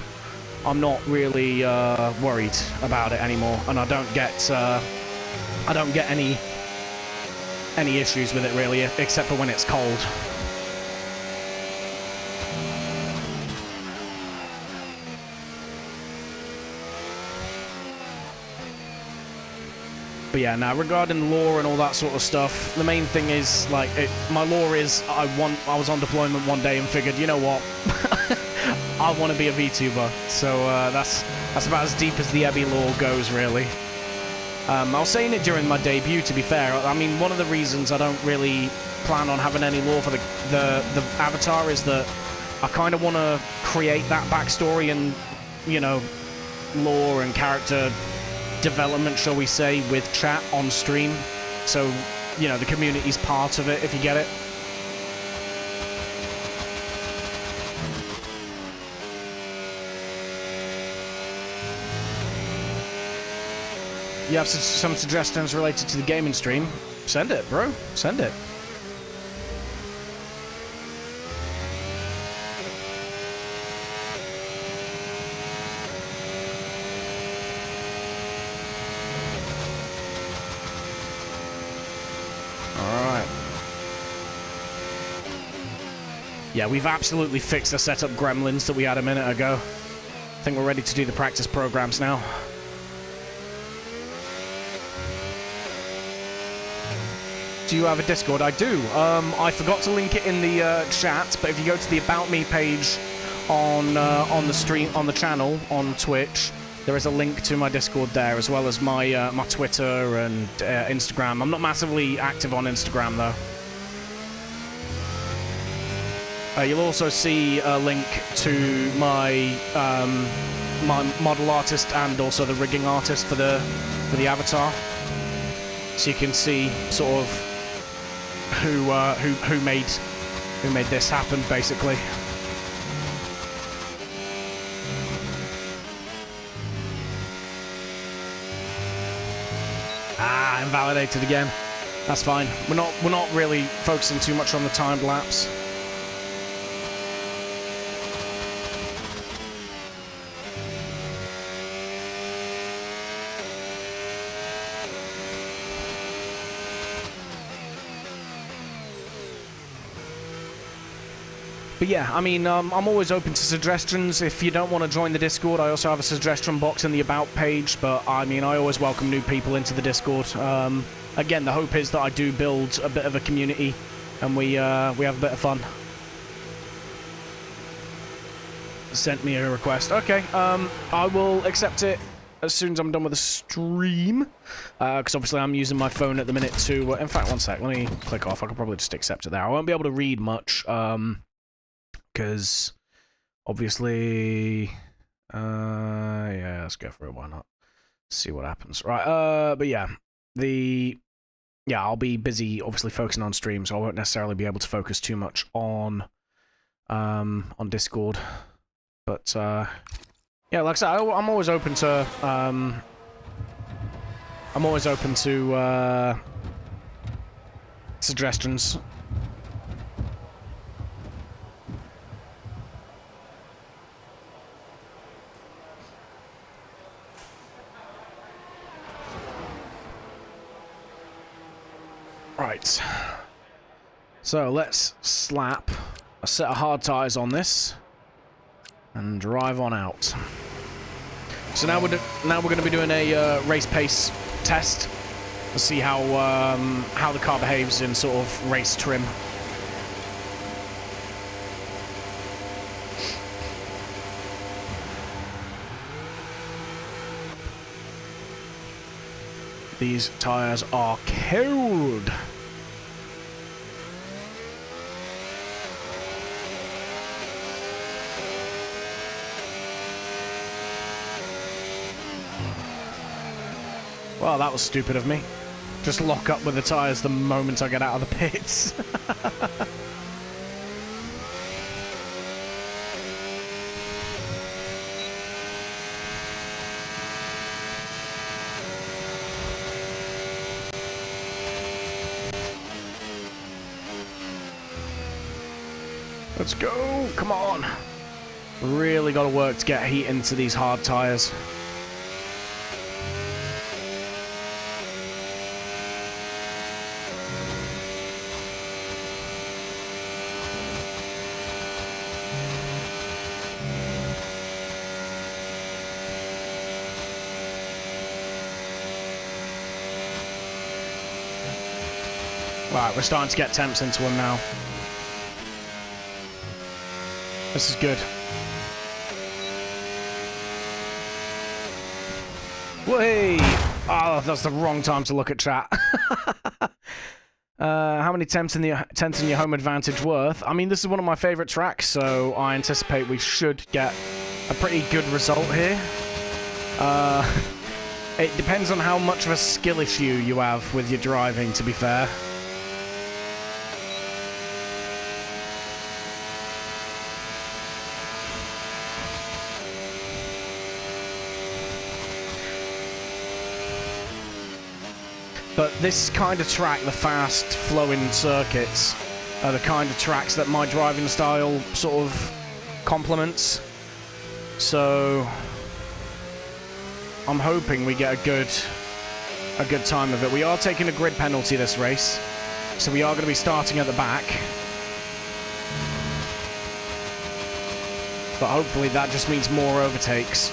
I'm not really worried about it anymore, and I don't get any issues with it really, except for when it's cold. But But yeah, now regarding lore and all that sort of stuff, the main thing is like my lore is I was on deployment one day and figured, you know what, I want to be a VTuber. So that's about as deep as the Ebby lore goes, really. I was saying it during my debut, to be fair. I mean, one of the reasons I don't really plan on having any lore for the avatar is that I kind of want to create that backstory and, you know, lore and character development, shall we say, with chat on stream. So, you know, the community's part of it, if you get it. You have some suggestions related to the gaming stream? Send it, bro. Send it. Yeah, we've absolutely fixed the setup gremlins that we had a minute ago. I think we're ready to do the practice programs now. Do you have a Discord? I do. I forgot to link it in the chat, but if you go to the About Me page on the stream, on the channel, on Twitch, there is a link to my Discord there, as well as my my Twitter and Instagram. I'm not massively active on Instagram, though. You'll also see a link to my my model artist and also the rigging artist for the avatar, so you can see sort of who made this happen, basically. Ah, invalidated again. That's fine. We're not really focusing too much on the timed lapse. But yeah, I mean, I'm always open to suggestions. If you don't want to join the Discord, I also have a suggestion box in the About page. But I mean, I always welcome new people into the Discord. Again, the hope is that I do build a bit of a community, and we have a bit of fun. Sent me a request. Okay, I will accept it as soon as I'm done with the stream. Because obviously I'm using my phone at the minute to... in fact, one sec. Let me click off. I can probably just accept it there. I won't be able to read much. Because obviously, yeah, let's go for it. Why not? See what happens. Right. But yeah, I'll be busy, obviously focusing on stream, so I won't necessarily be able to focus too much on Discord. But yeah, like I said, I'm always open to suggestions. Right, so let's slap a set of hard tires on this and drive on out. So now we're going to be doing a race pace test to see how the car behaves in sort of race trim. These tires are cold. Well, that was stupid of me. Just lock up with the tires the moment I get out of the pits. Let's go! Come on! Really got to work to get heat into these hard tires. Alright, we're starting to get temps into him now. This is good. Whey! Oh, that's the wrong time to look at chat. How many temps in your home advantage worth? I mean, this is one of my favorite tracks, so I anticipate we should get a pretty good result here. It depends on how much of a skill issue you have with your driving, to be fair. But this kind of track, the fast-flowing circuits, are the kind of tracks that my driving style sort of complements. So I'm hoping we get a good time of it. We are taking a grid penalty this race, so we are going to be starting at the back. But hopefully that just means more overtakes.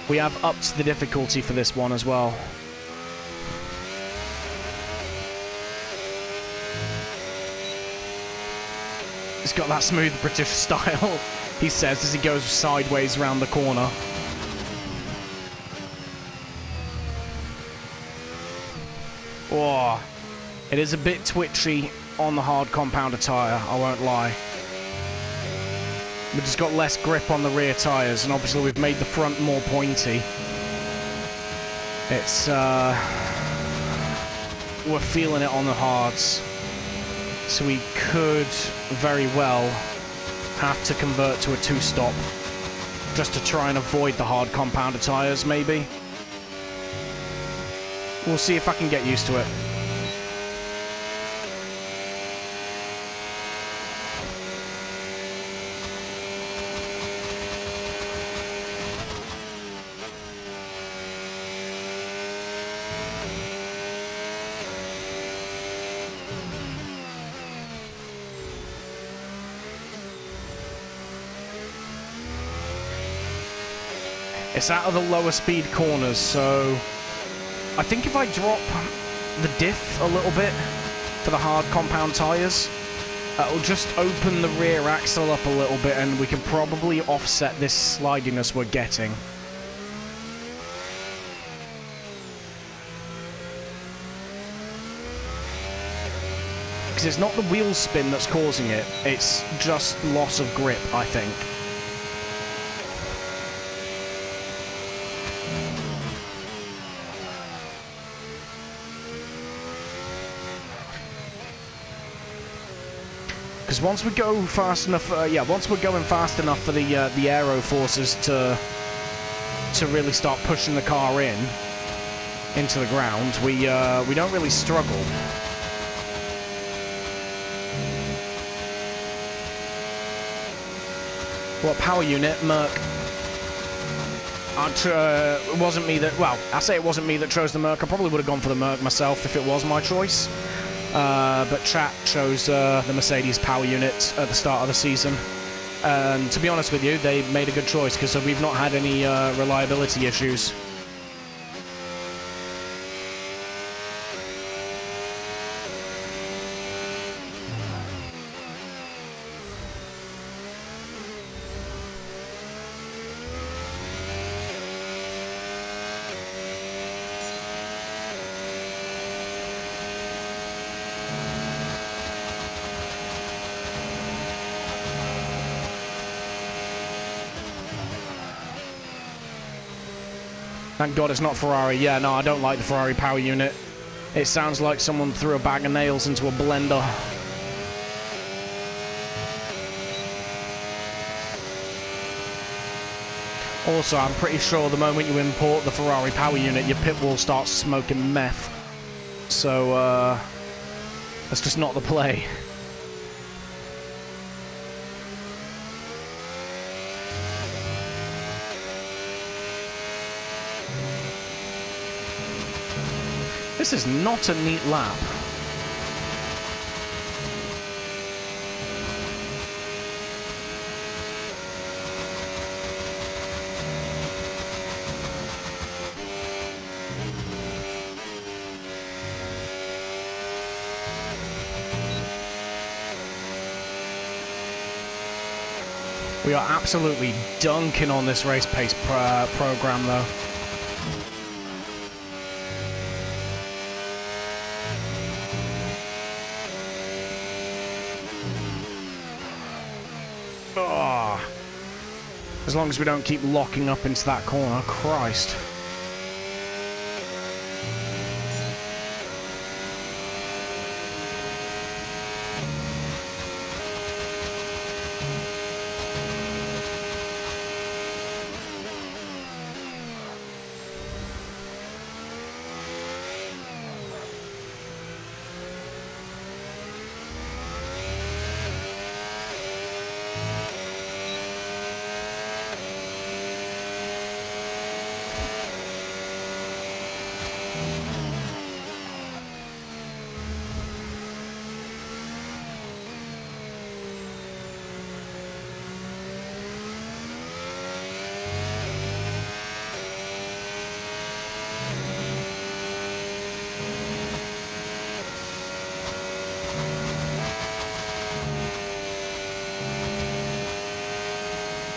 We have upped the difficulty for this one as well. It's got that smooth British style, he says, as he goes sideways round the corner. Oh, it is a bit twitchy on the hard compounder tyre, I won't lie. We've just got less grip on the rear tyres, and obviously we've made the front more pointy. It's, we're feeling it on the hards. So we could very well have to convert to a two-stop, just to try and avoid the hard compounder tyres, maybe. We'll see if I can get used to it. It's out of the lower speed corners, so I think if I drop the diff a little bit for the hard compound tyres, it'll just open the rear axle up a little bit and we can probably offset this slidiness we're getting. Because it's not the wheel spin that's causing it, it's just loss of grip, I think. Because once we go fast enough, once we're going fast enough for the aero forces to really start pushing the car into the ground, we don't really struggle. What power unit, Merc? It wasn't me that. Well, I say it wasn't me that chose the Merc. I probably would have gone for the Merc myself if it was my choice. But chat chose the Mercedes power unit at the start of the season. And to be honest with you, they made a good choice because we've not had any reliability issues. Thank God it's not Ferrari. Yeah, no, I don't like the Ferrari power unit. It sounds like someone threw a bag of nails into a blender. Also, I'm pretty sure the moment you import the Ferrari power unit, your pit wall starts smoking meth. So, that's just not the play. This is not a neat lap. We are absolutely dunking on this race pace program, though. Oh. As long as we don't keep locking up into that corner, Christ.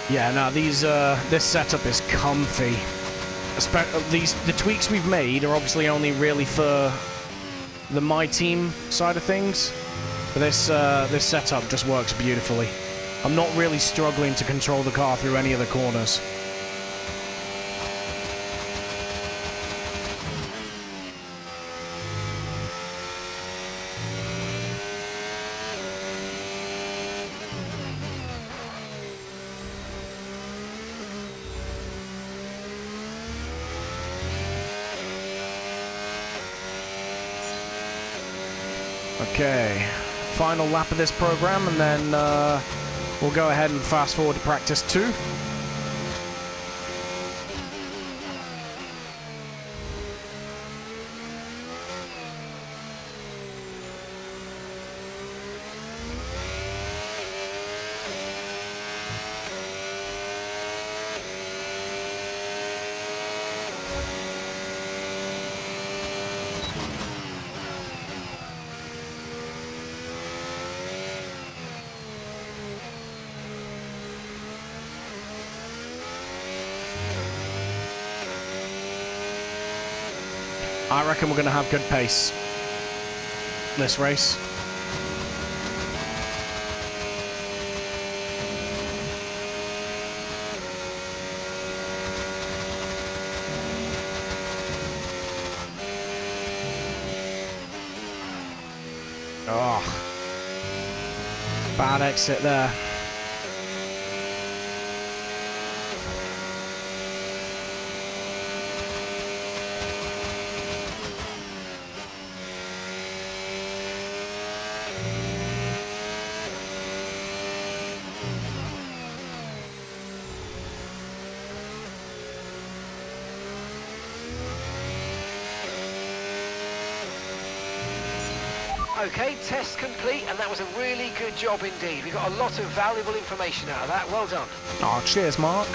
Yeah, no, this setup is comfy. The tweaks we've made are obviously only really for the MyTeam side of things, but this setup just works beautifully. I'm not really struggling to control the car through any of the corners. Okay, final lap of this program, and then we'll go ahead and fast forward to practice 2. I reckon we're going to have good pace this race. Oh, bad exit there.
Okay, test complete, and that was a really good job indeed. We got a lot of valuable information out of that. Well done.
Oh, cheers, Mark.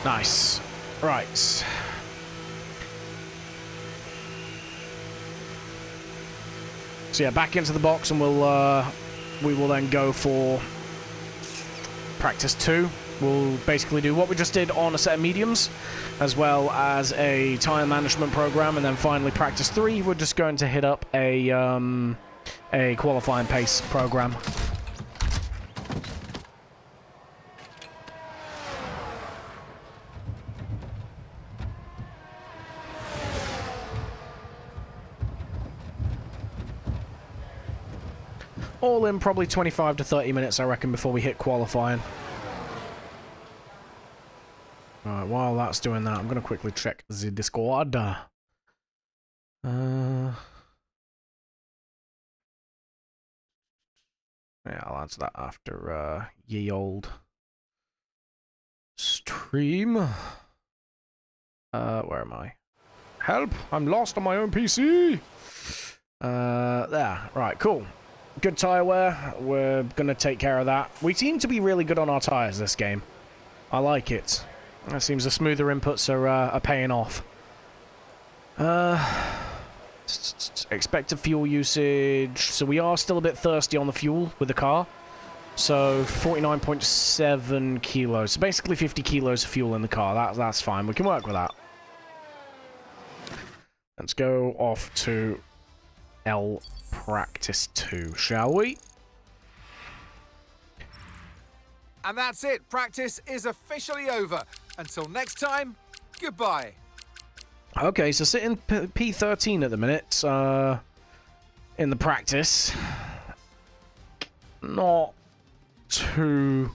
Nice. Right. So yeah, back into the box, and we'll we will then go for practice 2. We'll basically do what we just did on a set of mediums, as well as a tire management program, and then finally practice 3, we're just going to hit up a qualifying pace program. All in probably 25 to 30 minutes, I reckon, before we hit qualifying. Alright, while that's doing that, I'm going to quickly check the Discord. Yeah, I'll answer that after ye old stream. Where am I? Help! I'm lost on my own PC! There. Right, cool. Good tyre wear. We're going to take care of that. We seem to be really good on our tyres this game. I like it. It seems the smoother inputs are paying off. Expected fuel usage. So we are still a bit thirsty on the fuel with the car. So 49.7 kilos. So basically 50 kilos of fuel in the car. That's fine. We can work with that. Let's go off to L practice 2, shall we?
And that's it. Practice is officially over. Until next time, goodbye.
Okay, so sitting P13 at the minute, in the practice. Not too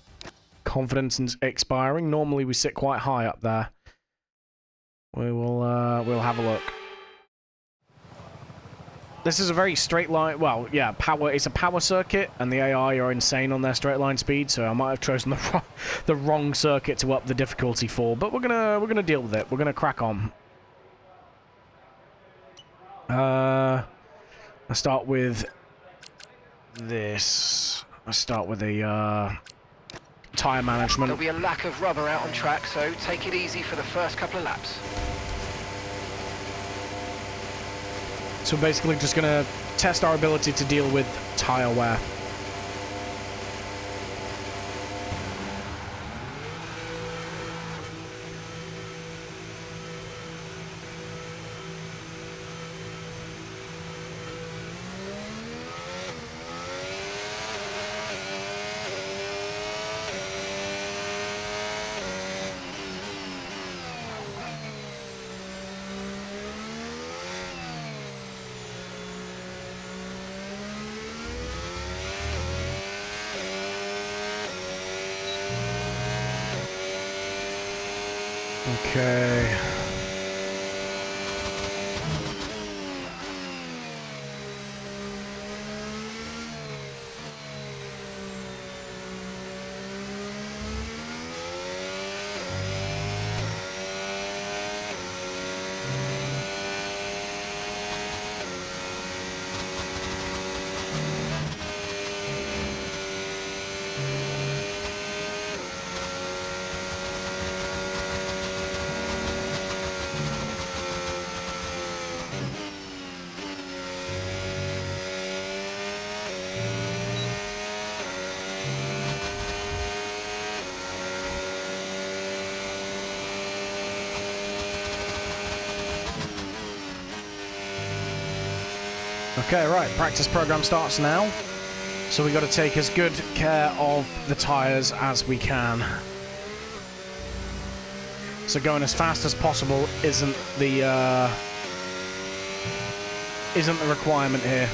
confident in expiring. Normally we sit quite high up there. We'll have a look. This is a very straight line. Well, yeah, it's a power circuit, and the AI are insane on their straight line speed. So I might have chosen the wrong circuit to up the difficulty for. But we're gonna deal with it. We're gonna crack on. I start with this. I start with a tire management.
There'll be a lack of rubber out on track, so take it easy for the first couple of laps.
So we're basically just going to test our ability to deal with tire wear. Okay. Okay, right, practice program starts now. So we got to take as good care of the tires as we can. So going as fast as possible isn't the requirement here.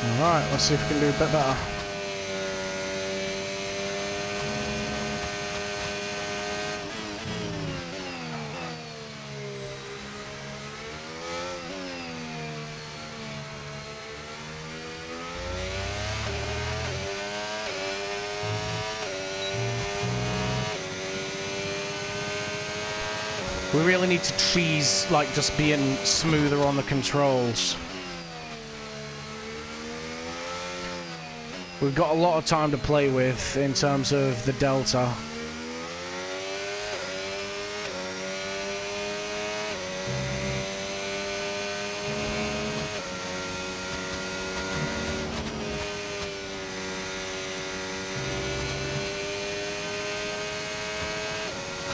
Alright, let's see if we can do a bit better. We really need to cheese, like, just being smoother on the controls. We've got a lot of time to play with in terms of the Delta.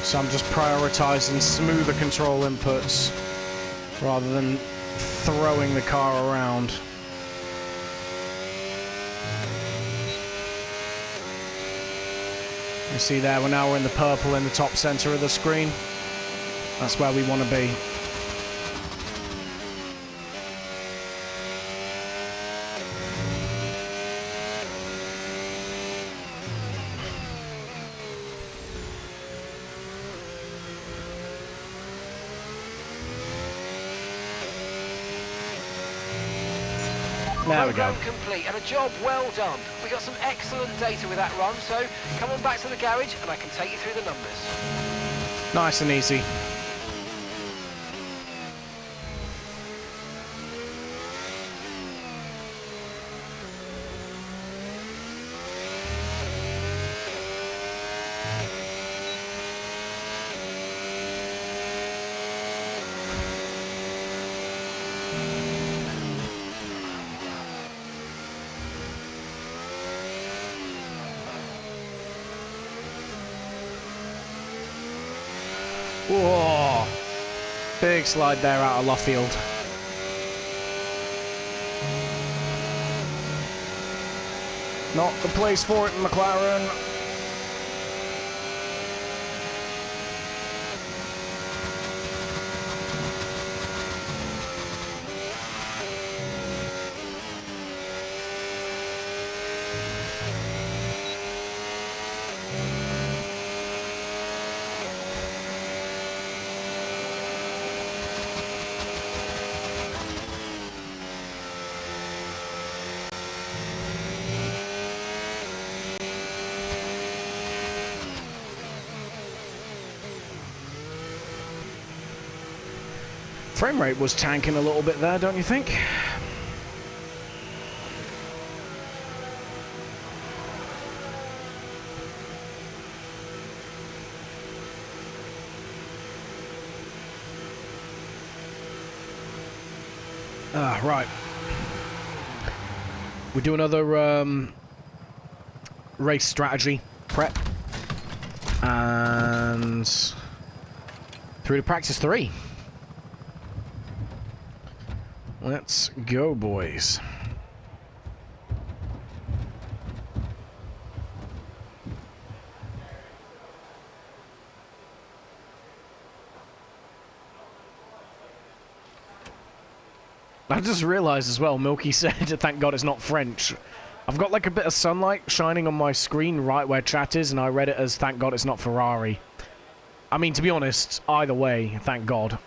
So I'm just prioritizing smoother control inputs rather than throwing the car around. You see there, we're in the purple in the top center of the screen. That's where we want to be. There we go.
Program complete and a job well done. We got some excellent data with that run, so come on back to the garage and I can take you through the numbers.
Nice and easy. Whoa! Big slide there out of left field. Not the place for it, McLaren. Frame rate was tanking a little bit there, don't you think? Right. We do another race strategy prep. And through to practice 3. Let's go, boys. I just realized as well, Milky said, thank God it's not French. I've got like a bit of sunlight shining on my screen right where chat is, and I read it as thank God it's not Ferrari. I mean, to be honest, either way, thank God.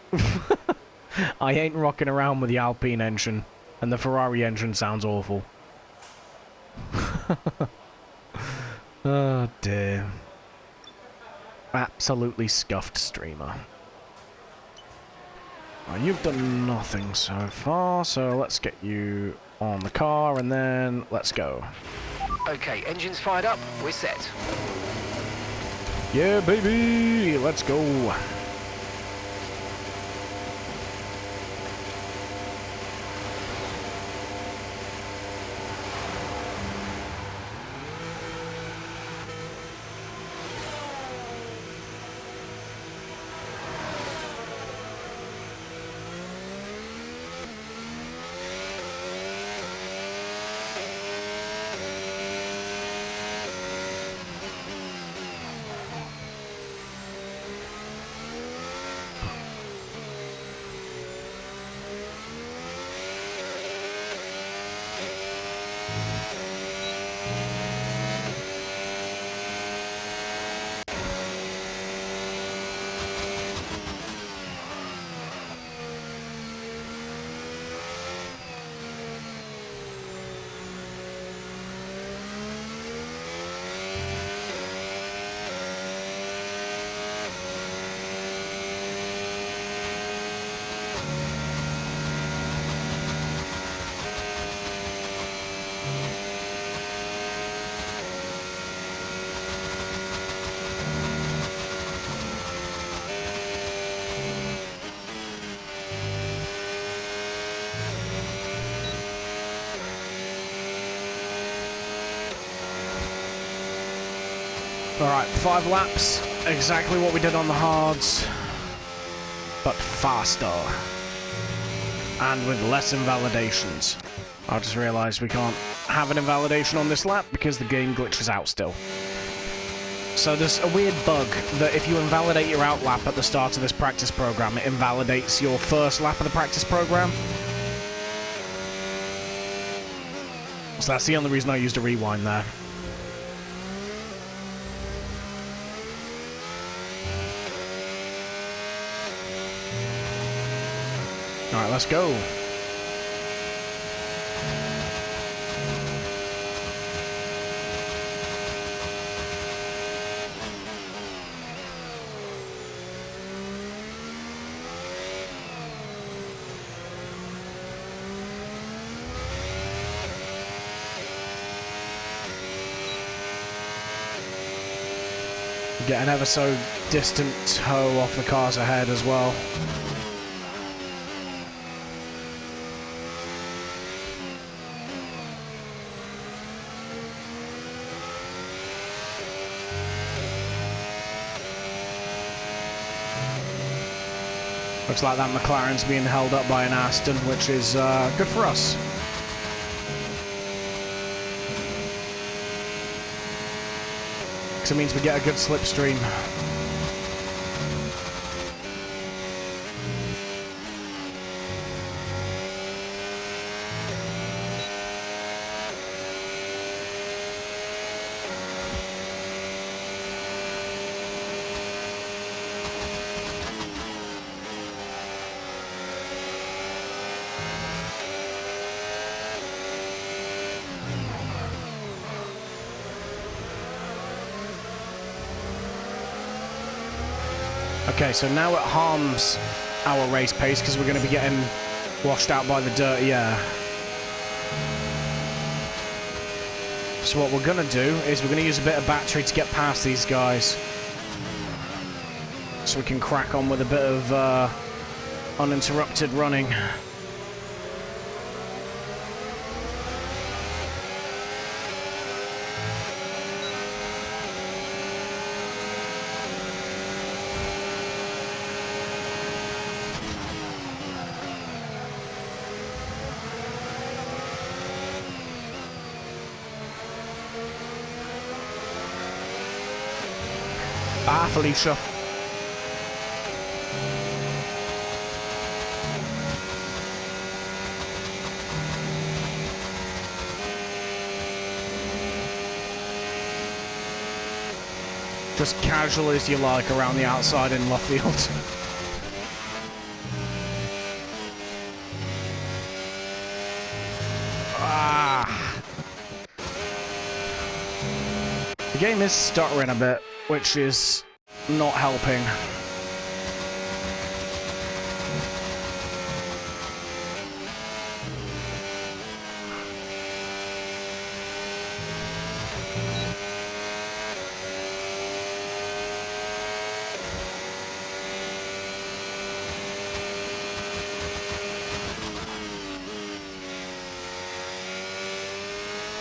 I ain't rocking around with the Alpine engine, and the Ferrari engine sounds awful. Oh dear. Absolutely scuffed streamer. Well, you've done nothing so far, so let's get you on the car, and then let's go.
Okay, engines fired up, we're set.
Yeah, baby! Let's go! Alright, 5 laps. Exactly what we did on the hards. But faster. And with less invalidations. I just realised we can't have an invalidation on this lap because the game glitches out still. So there's a weird bug that if you invalidate your out lap at the start of this practice program, it invalidates your first lap of the practice program. So that's the only reason I used a rewind there. Alright, let's go. Get an ever so distant toe off the cars ahead as well. Looks like that McLaren's being held up by an Aston, which is good for us. Because it means we get a good slipstream. Okay, so now it harms our race pace because we're going to be getting washed out by the dirty air. So what we're going to do is we're going to use a bit of battery to get past these guys. So we can crack on with a bit of uninterrupted running. Ah, Felicia. Just casual as you like around the outside in Luffield. Ah. The game is stuttering a bit, which is not helping.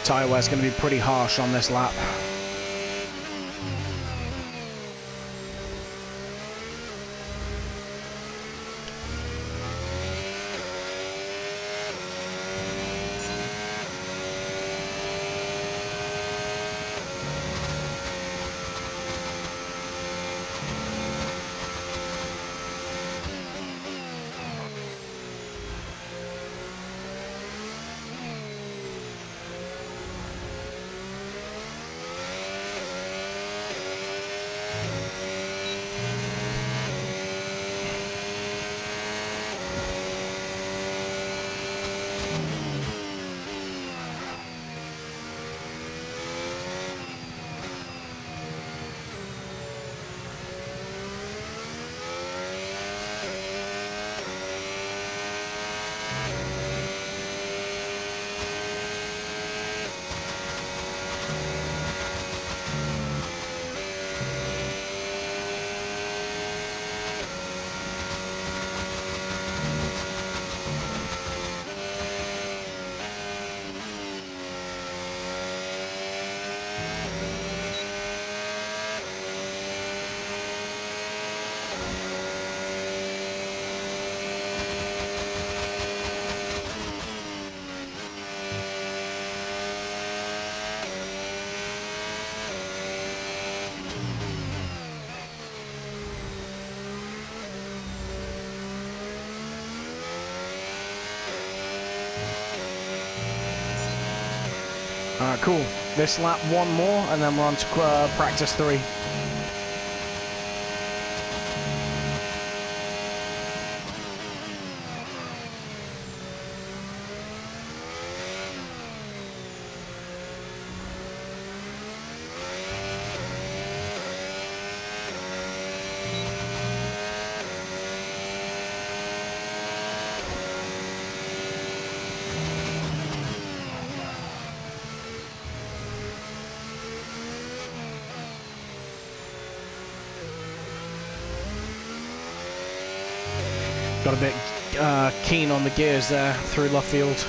Tyre wear's going to be pretty harsh on this lap. Alright, cool. This lap, one more, and then we're on to practice 3. Got a bit keen on the gears there through left field.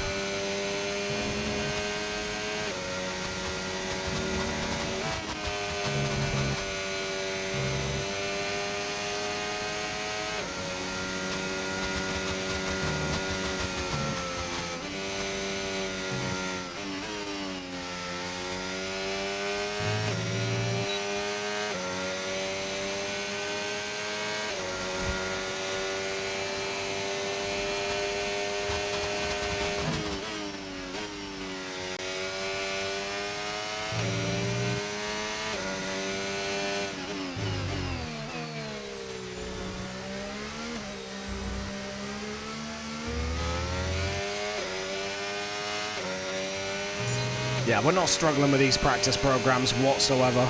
Yeah, we're not struggling with these practice programs whatsoever.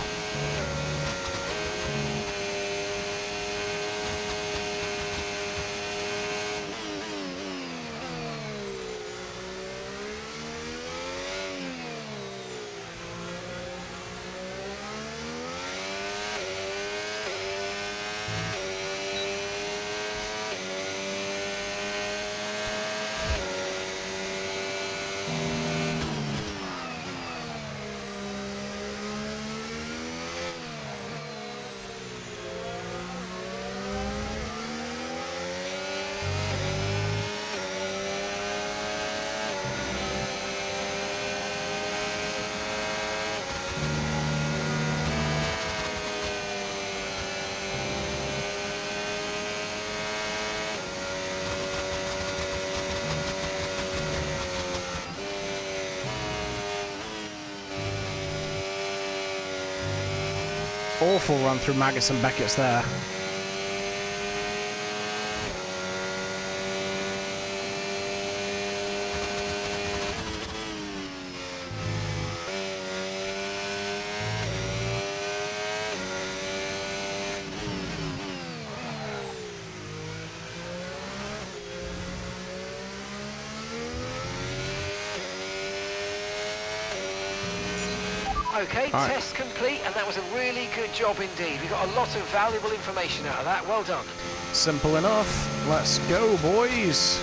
Awful run through Maggots and Beckett's there.
Okay,
All right.
test complete, and that was a really good job indeed. We got a lot of valuable information out of that. Well done.
Simple enough. Let's go, boys.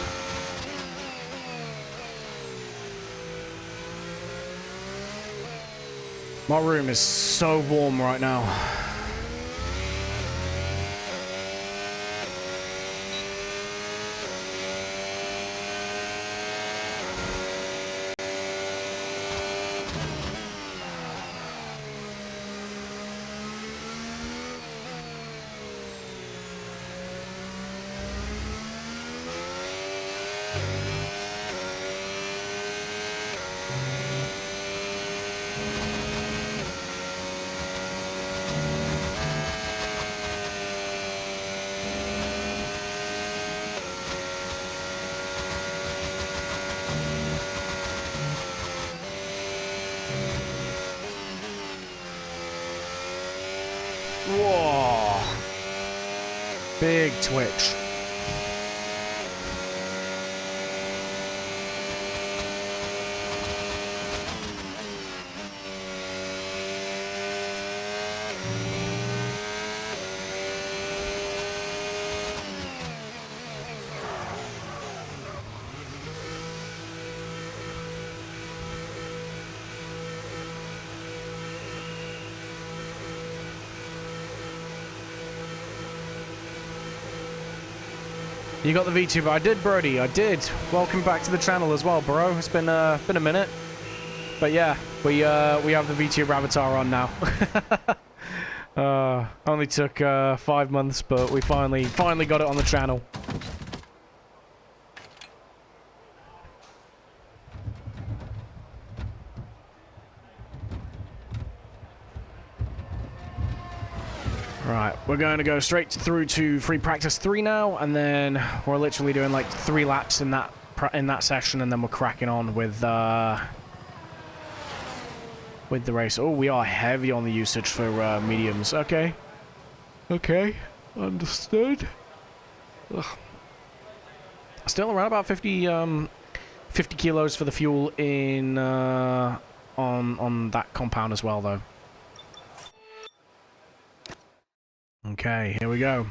My room is so warm right now. Whoa. Big twitch. You got the VTuber. I did, Brody. I did. Welcome back to the channel as well, bro. It's been a minute, but yeah, we have the VTuber avatar on now. Only took 5 months, but we finally got it on the channel. Right, we're going to go straight through to free practice 3 now, and then we're literally doing like 3 laps in that session, and then we're cracking on with the race. Oh, we are heavy on the usage for mediums. Okay. Okay, understood. Ugh. Still around about 50 kilos for the fuel in on that compound as well, though. Okay, here we go.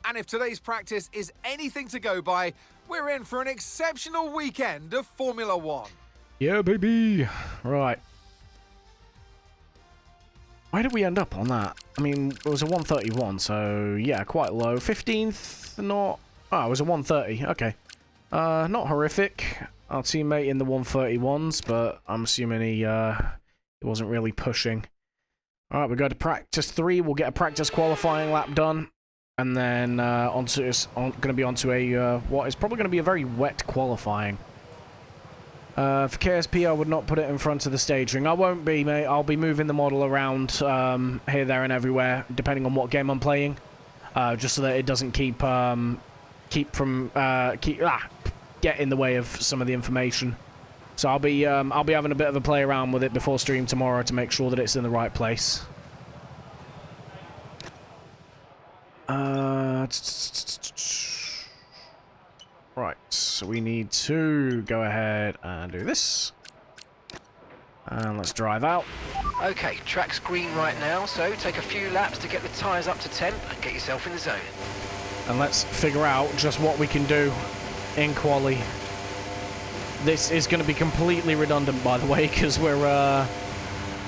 And if today's practice is anything to go by, we're in for an exceptional weekend of Formula One.
Yeah, baby. Right. Where did we end up on that? I mean, it was a 131, so yeah, quite low. 15th, not... Oh, it was a 130. Okay. Not horrific. Our teammate in the 131s, but I'm assuming he wasn't really pushing. Alright, we go to practice 3. We'll get a practice qualifying lap done. And then going to be onto a what is probably going to be a very wet qualifying. For KSP, I would not put it in front of the staging. I won't be, mate. I'll be moving the model around here, there, and everywhere, depending on what game I'm playing, just so that it doesn't get in the way of some of the information. So I'll be having a bit of a play around with it before stream tomorrow to make sure that it's in the right place. Right, so we need to go ahead and do this. And let's drive out.
Okay, track's green right now, so take a few laps to get the tyres up to temp and get yourself in the zone.
And let's figure out just what we can do in quali. This is going to be completely redundant, by the way, because we're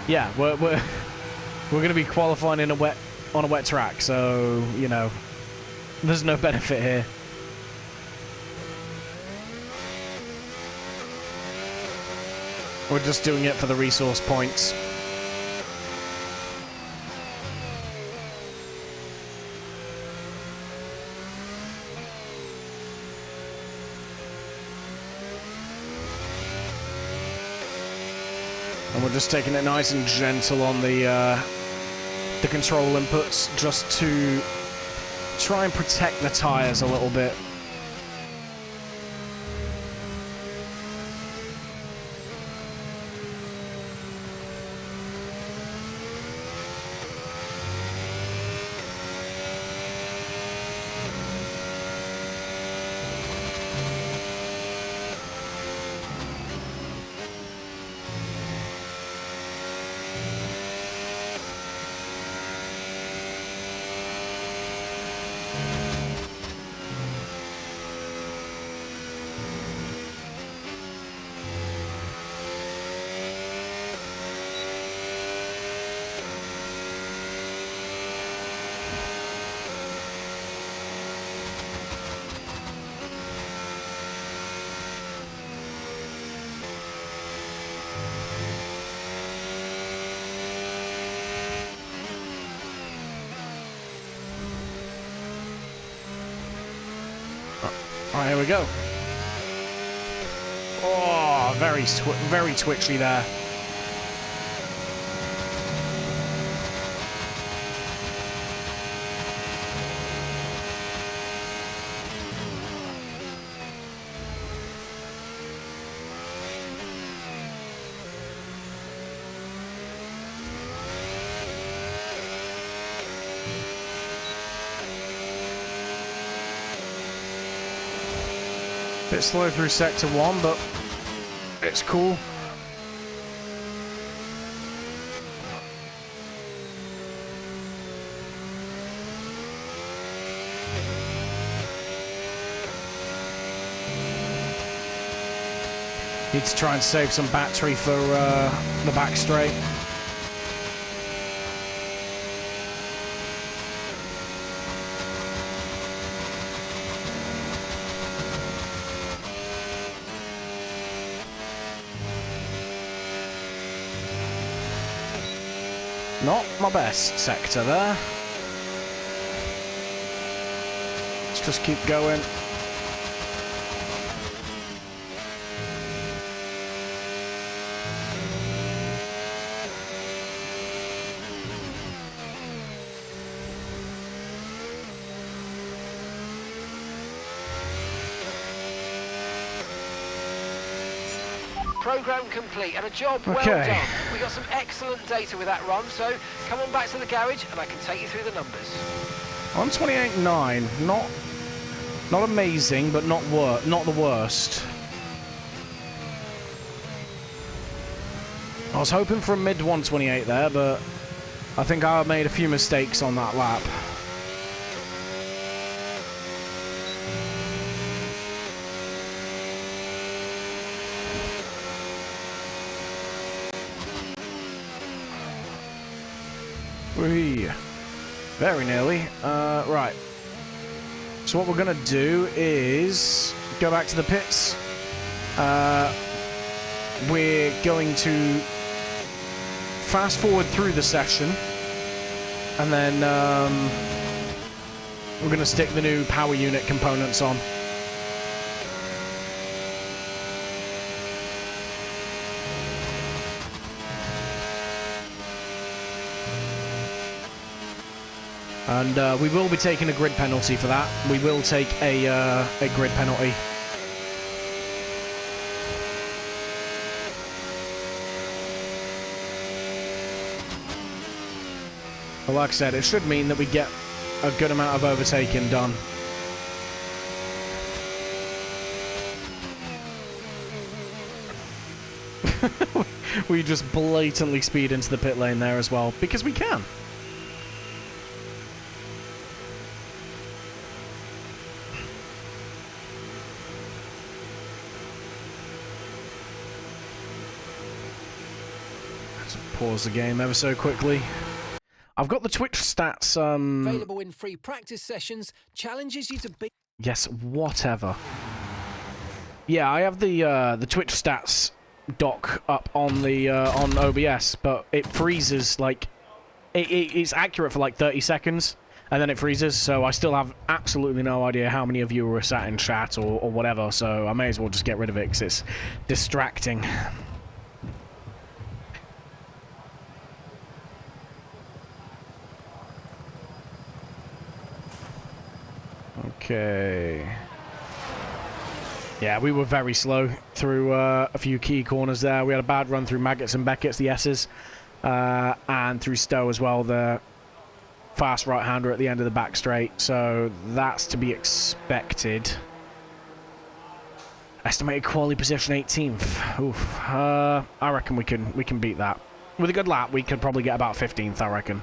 going to be qualifying on a wet track, so you know, there's no benefit here. We're just doing it for the resource points. And we're just taking it nice and gentle on the control inputs, just to try and protect the tires a little bit. Alright, here we go. Oh, very twitchy there. Bit slow through sector 1, but it's cool. Need to try and save some battery for the back straight. Not my best sector there. Let's just keep going.
Program complete and a job well
Okay.
done. We got some excellent data with that run, so come on back to the garage and I can take you through the numbers.
On 28.9, not amazing, but not the worst. I was hoping for a mid 128 there, but I think I made a few mistakes on that lap. Whee! Very nearly. Right. So what we're gonna do is go back to the pits. We're going to fast forward through the session, and then we're going to stick the new power unit components on. And we will be taking a grid penalty for that. We will take a grid penalty. But like I said, it should mean that we get a good amount of overtaking done. We just blatantly speed into the pit lane there as well, because we can. Let's pause the game ever so quickly. I've got the Twitch stats,
Available in free practice sessions, challenges you to beat.
Yes, whatever. Yeah, I have the Twitch stats doc up on the on OBS, but it freezes like it's accurate for like 30 seconds, and then it freezes. So I still have absolutely no idea how many of you were sat in chat or whatever. So I may as well just get rid of it because it's distracting. Okay. Yeah, we were very slow through a few key corners there. We had a bad run through Maggots and Beckett's, the S's, and through Stowe as well, the fast right-hander at the end of the back straight. So that's to be expected. Estimated quality position 18th. Oof. I reckon we can beat that. With a good lap, we could probably get about 15th, I reckon.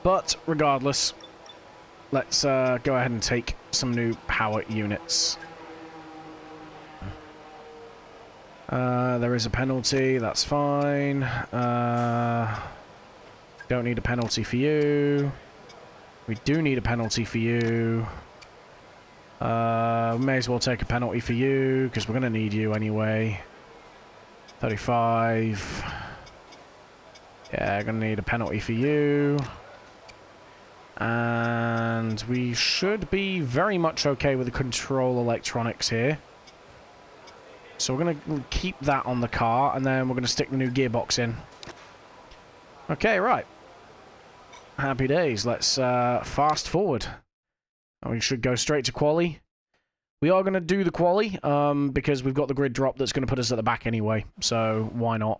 But regardless, let's go ahead and take some new power units. There is a penalty, that's fine. Don't need a penalty for you. We do need a penalty for you. We may as well take a penalty for you, because we're going to need you anyway. 35. Yeah, going to need a penalty for you. And we should be very much okay with the control electronics here. So we're going to keep that on the car, and then we're going to stick the new gearbox in. Okay, right. Happy days. Let's fast forward. We should go straight to quali. We are going to do the quali, because we've got the grid drop that's going to put us at the back anyway. So why not?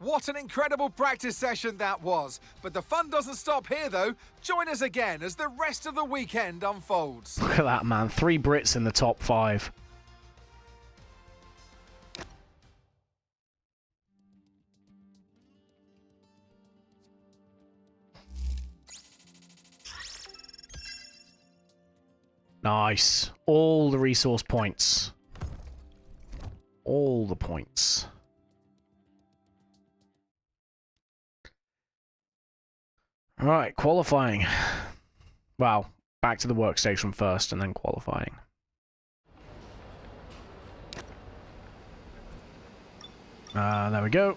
What an incredible practice session that was. But the fun doesn't stop here, though. Join us again as the rest of the weekend unfolds.
Look at that, man. 3 Brits in the top 5. Nice. All the resource points. All the points. Right, qualifying. Well, back to the workstation first and then qualifying. There we go.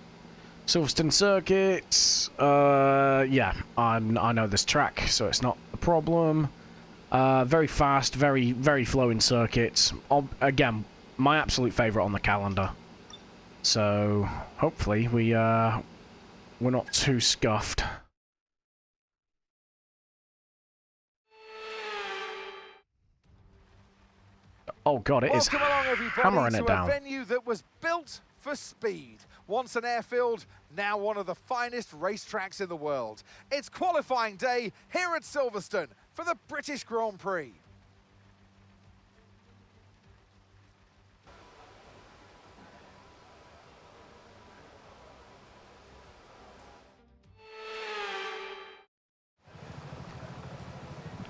Silverstone circuits. Yeah, I know this track, so it's not a problem. Very fast, very flowing circuits. Again, my absolute favourite on the calendar. So hopefully we're not too scuffed. Oh god, it is
Welcome along, everybody,
hammering
to
it down.
a venue that was built for speed. Once an airfield, now one of the finest racetracks in the world. It's qualifying day here at Silverstone for the British Grand Prix.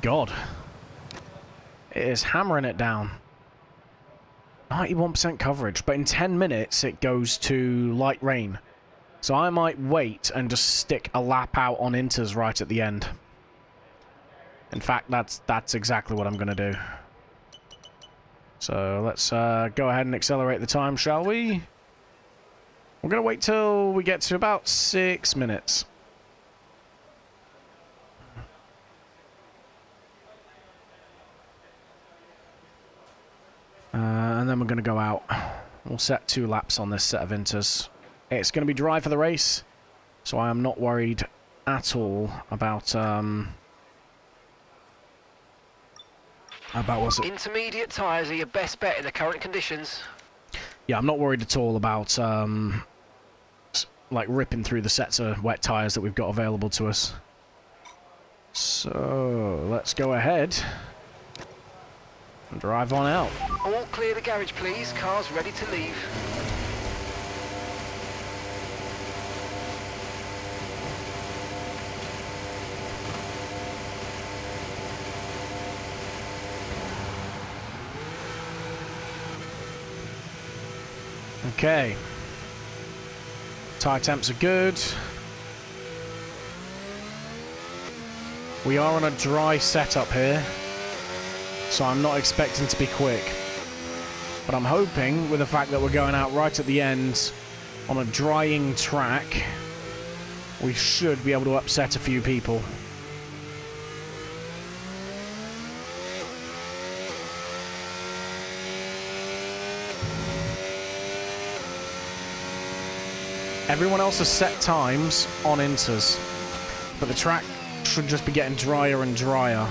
God. It is hammering it down. 91% coverage, but in 10 minutes it goes to light rain. So I might wait and just stick a lap out on inters right at the end. In fact, that's exactly what I'm going to do. So let's go ahead and accelerate the time, shall we? We're going to wait till we get to about 6 minutes. And then we're going to go out. We'll set 2 laps on this set of inters. It's going to be dry for the race, so I am not worried at all about what's it?
Intermediate tyres are your best bet in the current conditions.
Yeah, I'm not worried at all about like ripping through the sets of wet tyres that we've got available to us. So let's go ahead and drive on out.
All clear the garage, please. Cars ready to leave.
Okay. Tyre temps are good. We are on a dry setup here, so I'm not expecting to be quick. But I'm hoping, with the fact that we're going out right at the end on a drying track, we should be able to upset a few people. Everyone else has set times on inters, but the track should just be getting drier and drier.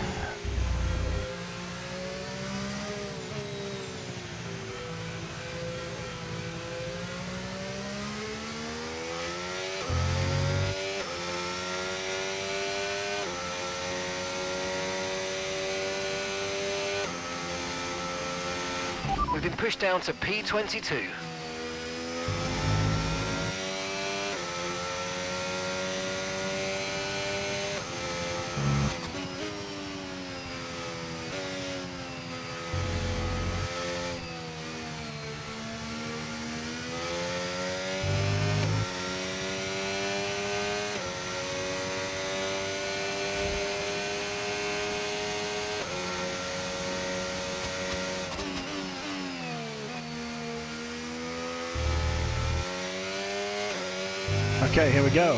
We've been pushed down to P22.
Okay, here we go.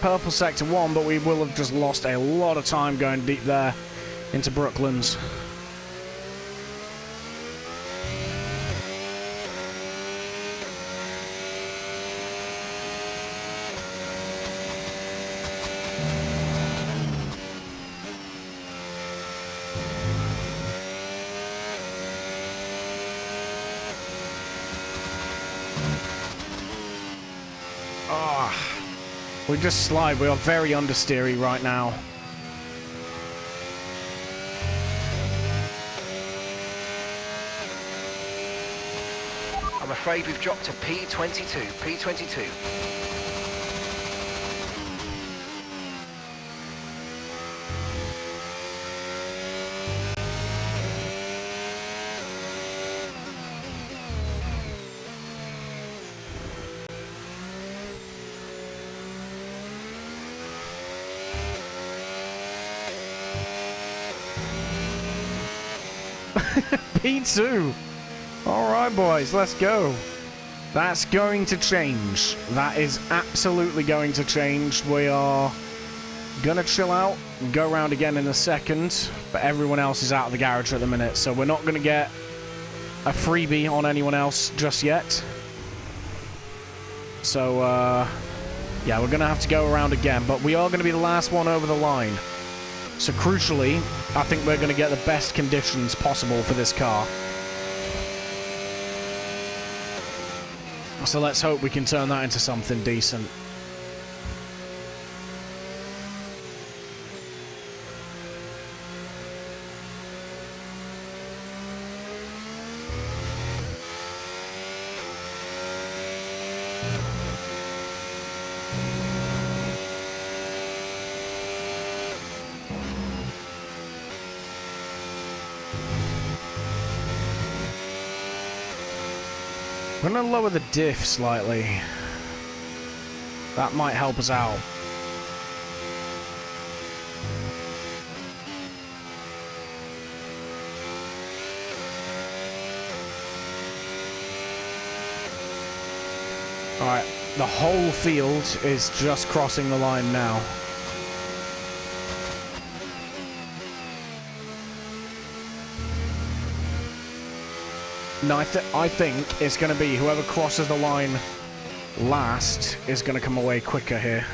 Purple sector 1, but we will have just lost a lot of time going deep there into Brooklands. We just slide. We are very understeery right now.
I'm afraid we've dropped to P22. P22.
P2. All right, boys, let's go. That's going to change. That is absolutely going to change. We are gonna chill out and go around again in a second, but everyone else is out of the garage at the minute, so we're not gonna get a freebie on anyone else just yet. So, yeah, we're gonna have to go around again, but we are gonna be the last one over the line. So, crucially, I think we're gonna get the best conditions possible for this car. So let's hope we can turn that into something decent. I'm going to lower the diff slightly. That might help us out. Alright, the whole field is just crossing the line now. No, I think it's going to be whoever crosses the line last is going to come away quicker here.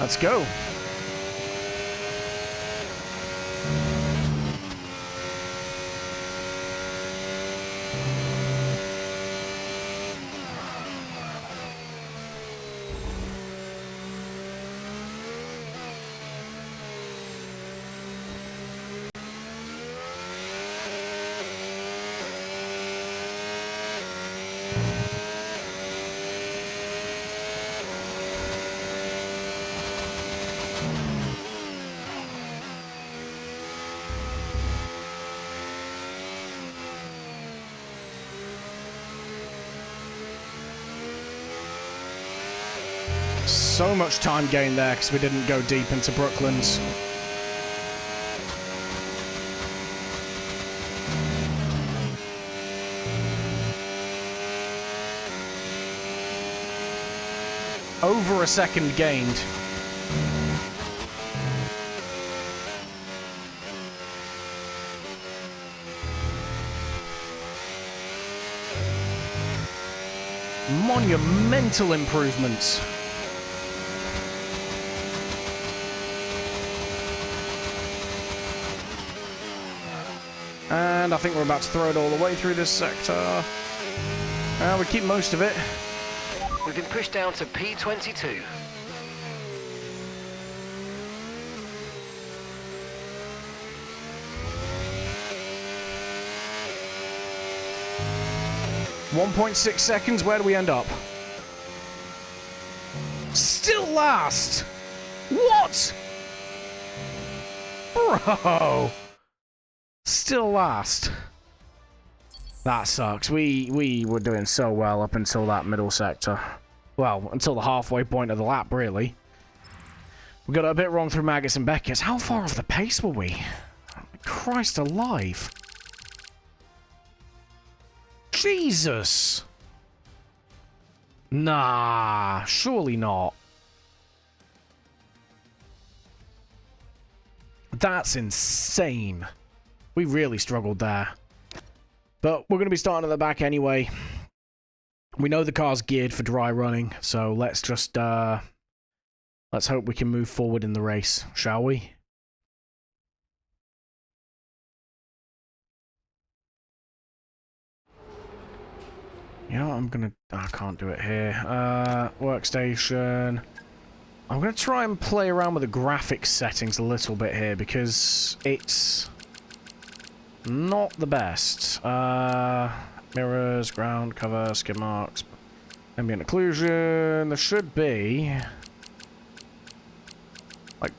Let's go. So much time gained there because we didn't go deep into Brooklands. Over a second gained. Monumental improvements. And I think we're about to throw it all the way through this sector. We keep most of it.
We've been pushed down to P22.
.6 seconds, where do we end up? Still last! What? Bro! Still last. That sucks. We were doing so well up until that middle sector. Well, until the halfway point of the lap, really. We got it a bit wrong through Maggots and Beckett's. How far off the pace were we? Christ alive. Jesus! Nah, surely not. That's insane. We really struggled there. But we're going to be starting at the back anyway. We know the car's geared for dry running, so let's just, let's hope we can move forward in the race, shall we? Yeah, I can't do it here. Workstation. I'm going to try and play around with the graphics settings a little bit here because it's not the best. Mirrors, ground, cover, skid marks, ambient occlusion. There should be like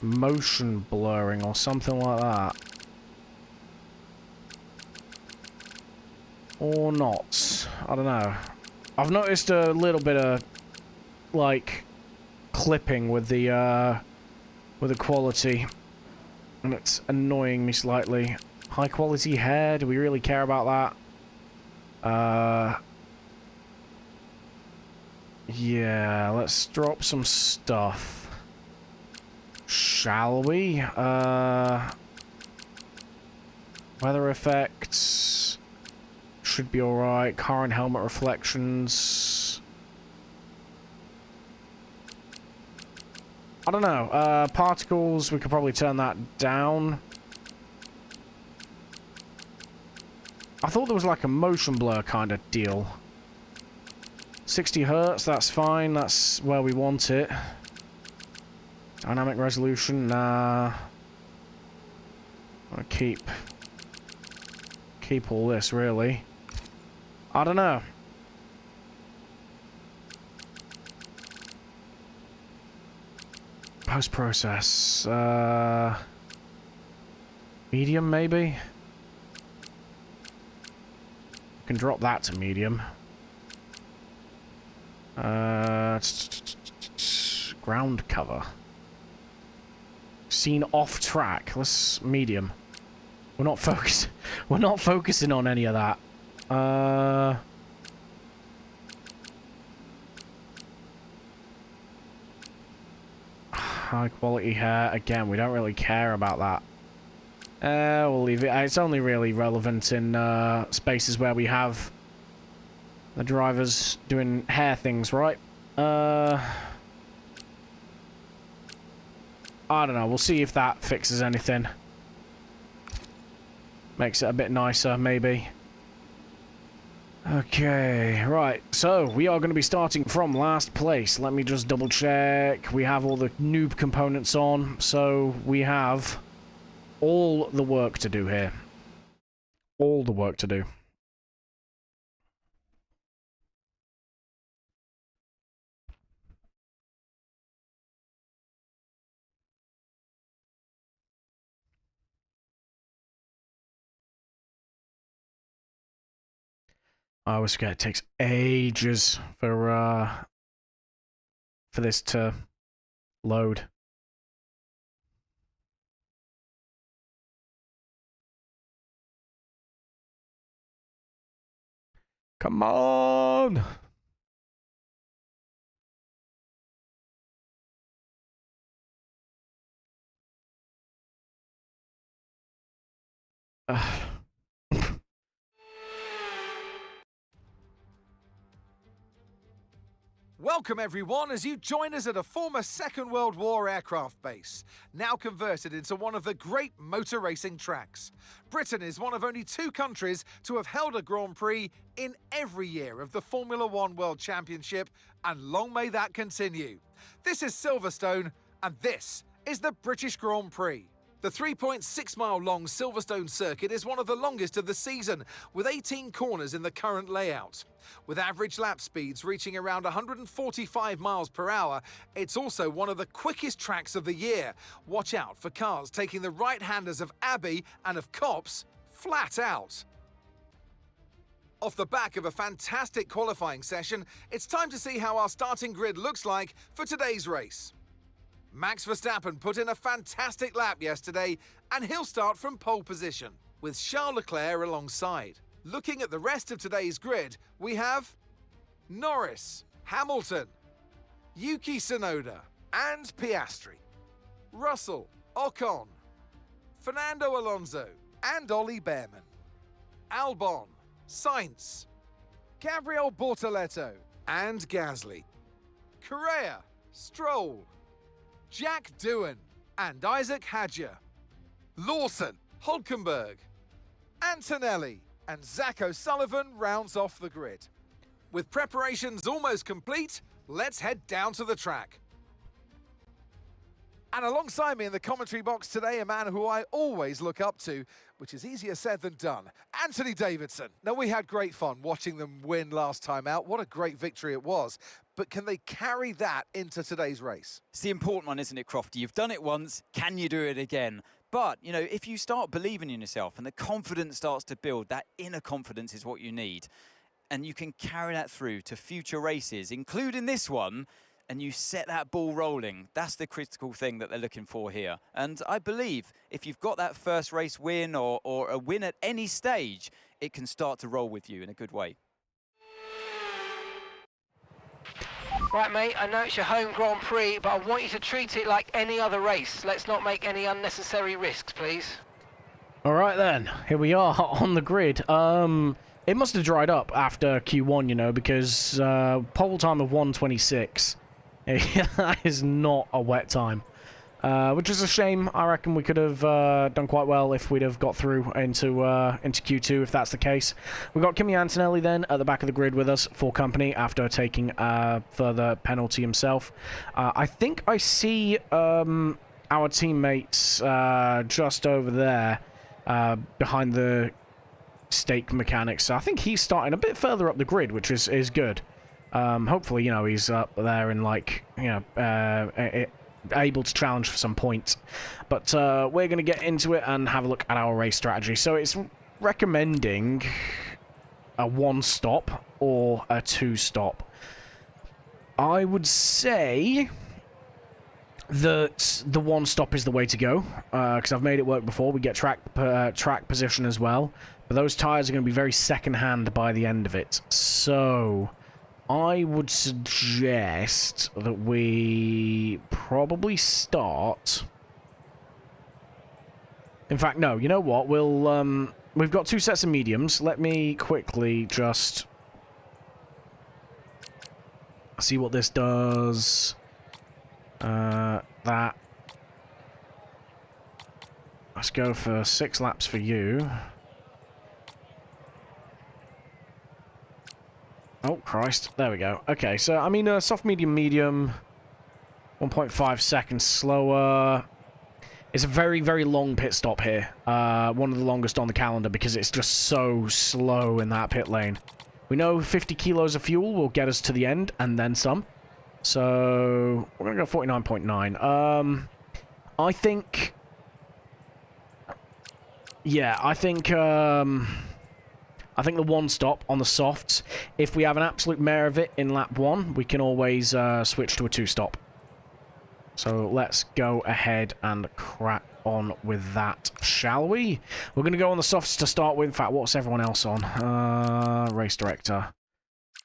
motion blurring or something like that. Or not. I don't know. I've noticed a little bit of like clipping with the quality, and it's annoying me slightly. High quality hair, do we really care about that? Yeah, let's drop some stuff. Shall we? Weather effects should be alright. Car and helmet reflections. I don't know. Particles, we could probably turn that down. I thought there was like a motion blur kind of deal. 60 hertz, that's fine. That's where we want it. Dynamic resolution, nah. I'll keep all this, really. I don't know. Post-process. Medium, maybe? Can drop that to medium. Ground cover. Scene off track. Let's medium. We're not focused. We're not focusing on any of that. High quality hair. Again, we don't really care about that. We'll leave it. It's only really relevant in spaces where we have the drivers doing hair things, right? I don't know. We'll see if that fixes anything. Makes it a bit nicer, maybe. Okay, right. So, we are going to be starting from last place. Let me just double check. We have all the noob components on, so we have all the work to do here. All the work to do. I always forget it takes ages for this to load. Come on!
Welcome everyone as you join us at a former Second World War aircraft base, now converted into one of the great motor racing tracks. Britain is one of only 2 countries to have held a Grand Prix in every year of the Formula One World Championship, and long may that continue. This is Silverstone, and this is the British Grand Prix. The 3.6-mile-long Silverstone circuit is one of the longest of the season, with 18 corners in the current layout. With average lap speeds reaching around 145 miles per hour, it's also one of the quickest tracks of the year. Watch out for cars taking the right-handers of Abbey and of Copse flat out. Off the back of a fantastic qualifying session, it's time to see how our starting grid looks like for today's race. Max Verstappen put in a fantastic lap yesterday, and he'll start from pole position, with Charles Leclerc alongside. Looking at the rest of today's grid, we have Norris, Hamilton, Yuki Tsunoda, and Piastri, Russell, Ocon, Fernando Alonso, and Ollie Behrman, Albon, Sainz, Gabriel Bortoleto, and Gasly, Correa, Stroll, Jack Doohan, and Isaac Hadjar, Lawson, Hulkenberg, Antonelli, and Zach O'Sullivan rounds off the grid. With preparations almost complete, let's head down to the track. And alongside me in the commentary box today, a man who I always look up to, which is easier said than done, Anthony Davidson. Now, we had great fun watching them win last time out. What a great victory it was. But can they carry that into today's race?
It's the important one, isn't it, Crofty? You've done it once, can you do it again? But, you know, if you start believing in yourself and the confidence starts to build, that inner confidence is what you need. And you can carry that through to future races, including this one, and you set that ball rolling. That's the critical thing that they're looking for here. And I believe if you've got that first race win or a win at any stage, it can start to roll with you in a good way.
Right, mate, I know it's your home Grand Prix, but I want you to treat it like any other race. Let's not make any unnecessary risks, please.
All right then, here we are on the grid. It must have dried up after Q1, you know, because pole time of 1:26 that is not a wet time, which is a shame. I reckon we could have done quite well if we'd have got through into Q2, if that's the case. We've got Kimi Antonelli then at the back of the grid with us for company after taking a further penalty himself. I think I see our teammates just over there behind the stake mechanics. So I think he's starting a bit further up the grid, which is good. Hopefully, you know, he's up there and, like, you know, able to challenge for some points. But we're going to get into it and have a look at our race strategy. So it's recommending a 1-stop or a 2-stop. I would say that the 1-stop is the way to go, because I've made it work before. We get track position as well, but those tyres are going to be very second-hand by the end of it. So I would suggest that we probably start... In fact, no, you know what? We'll we've got 2 sets of mediums. Let me quickly just see what this does. That. Let's go for 6 laps for you. Oh, Christ. There we go. Okay, so, I mean, soft, medium, medium. 1.5 seconds slower. It's a very, very long pit stop here. One of the longest on the calendar because it's just so slow in that pit lane. We know 50 kilos of fuel will get us to the end and then some. So, we're going to go 49.9. I think... Yeah, I think the 1-stop on the softs, if we have an absolute mare of it in lap 1, we can always switch to a 2-stop. So, let's go ahead and crack on with that, shall we? We're going to go on the softs to start with. In fact, what's everyone else on? Race director.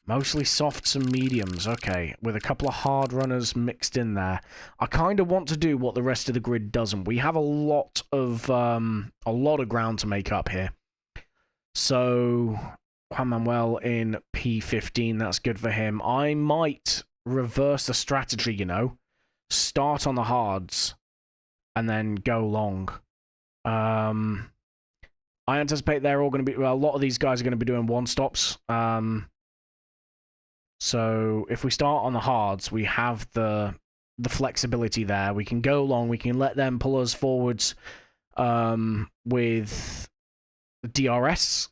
Mostly softs and mediums, okay, with a couple of hard runners mixed in there. I kind of want to do what the rest of the grid doesn't. We have a lot of ground to make up here. So, Juan Manuel in P15, that's good for him. I might reverse the strategy, you know. Start on the hards, and then go long. I anticipate they're all going to be... Well, a lot of these guys are going to be doing 1-stops. So if we start on the hards, we have the flexibility there. We can go long. We can let them pull us forwards with DRS,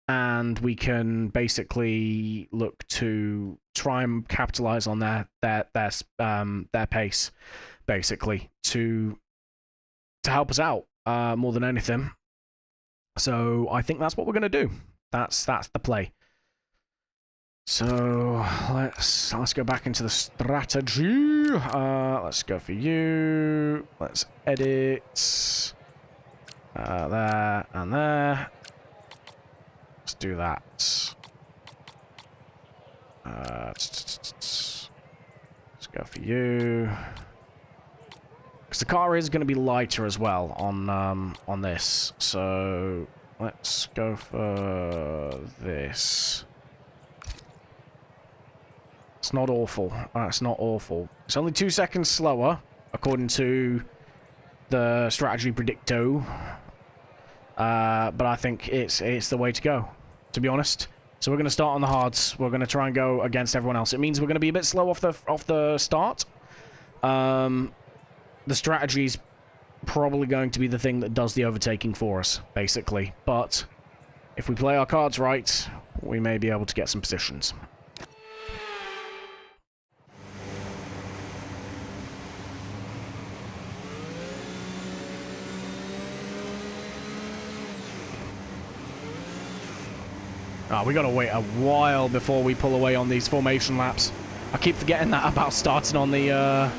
and we can basically look to try and capitalize on their pace, basically to help us out more than anything. So I think that's what we're going to do. That's the play. So let's go back into the strategy. Let's go for you. Let's edit there and there. Let's do that. Let's go for you. Because the car is going to be lighter as well on this. So let's go for this. It's not awful. It's not awful. It's only 2 seconds slower, according to the strategy predicto. But I think it's the way to go, to be honest. So we're going to start on the hards. We're going to try and go against everyone else. It means we're going to be a bit slow off the start. The strategy's probably going to be the thing that does the overtaking for us, basically. But if we play our cards right, we may be able to get some positions. Oh, we gotta wait a while before we pull away on these formation laps. I keep forgetting that about starting on the,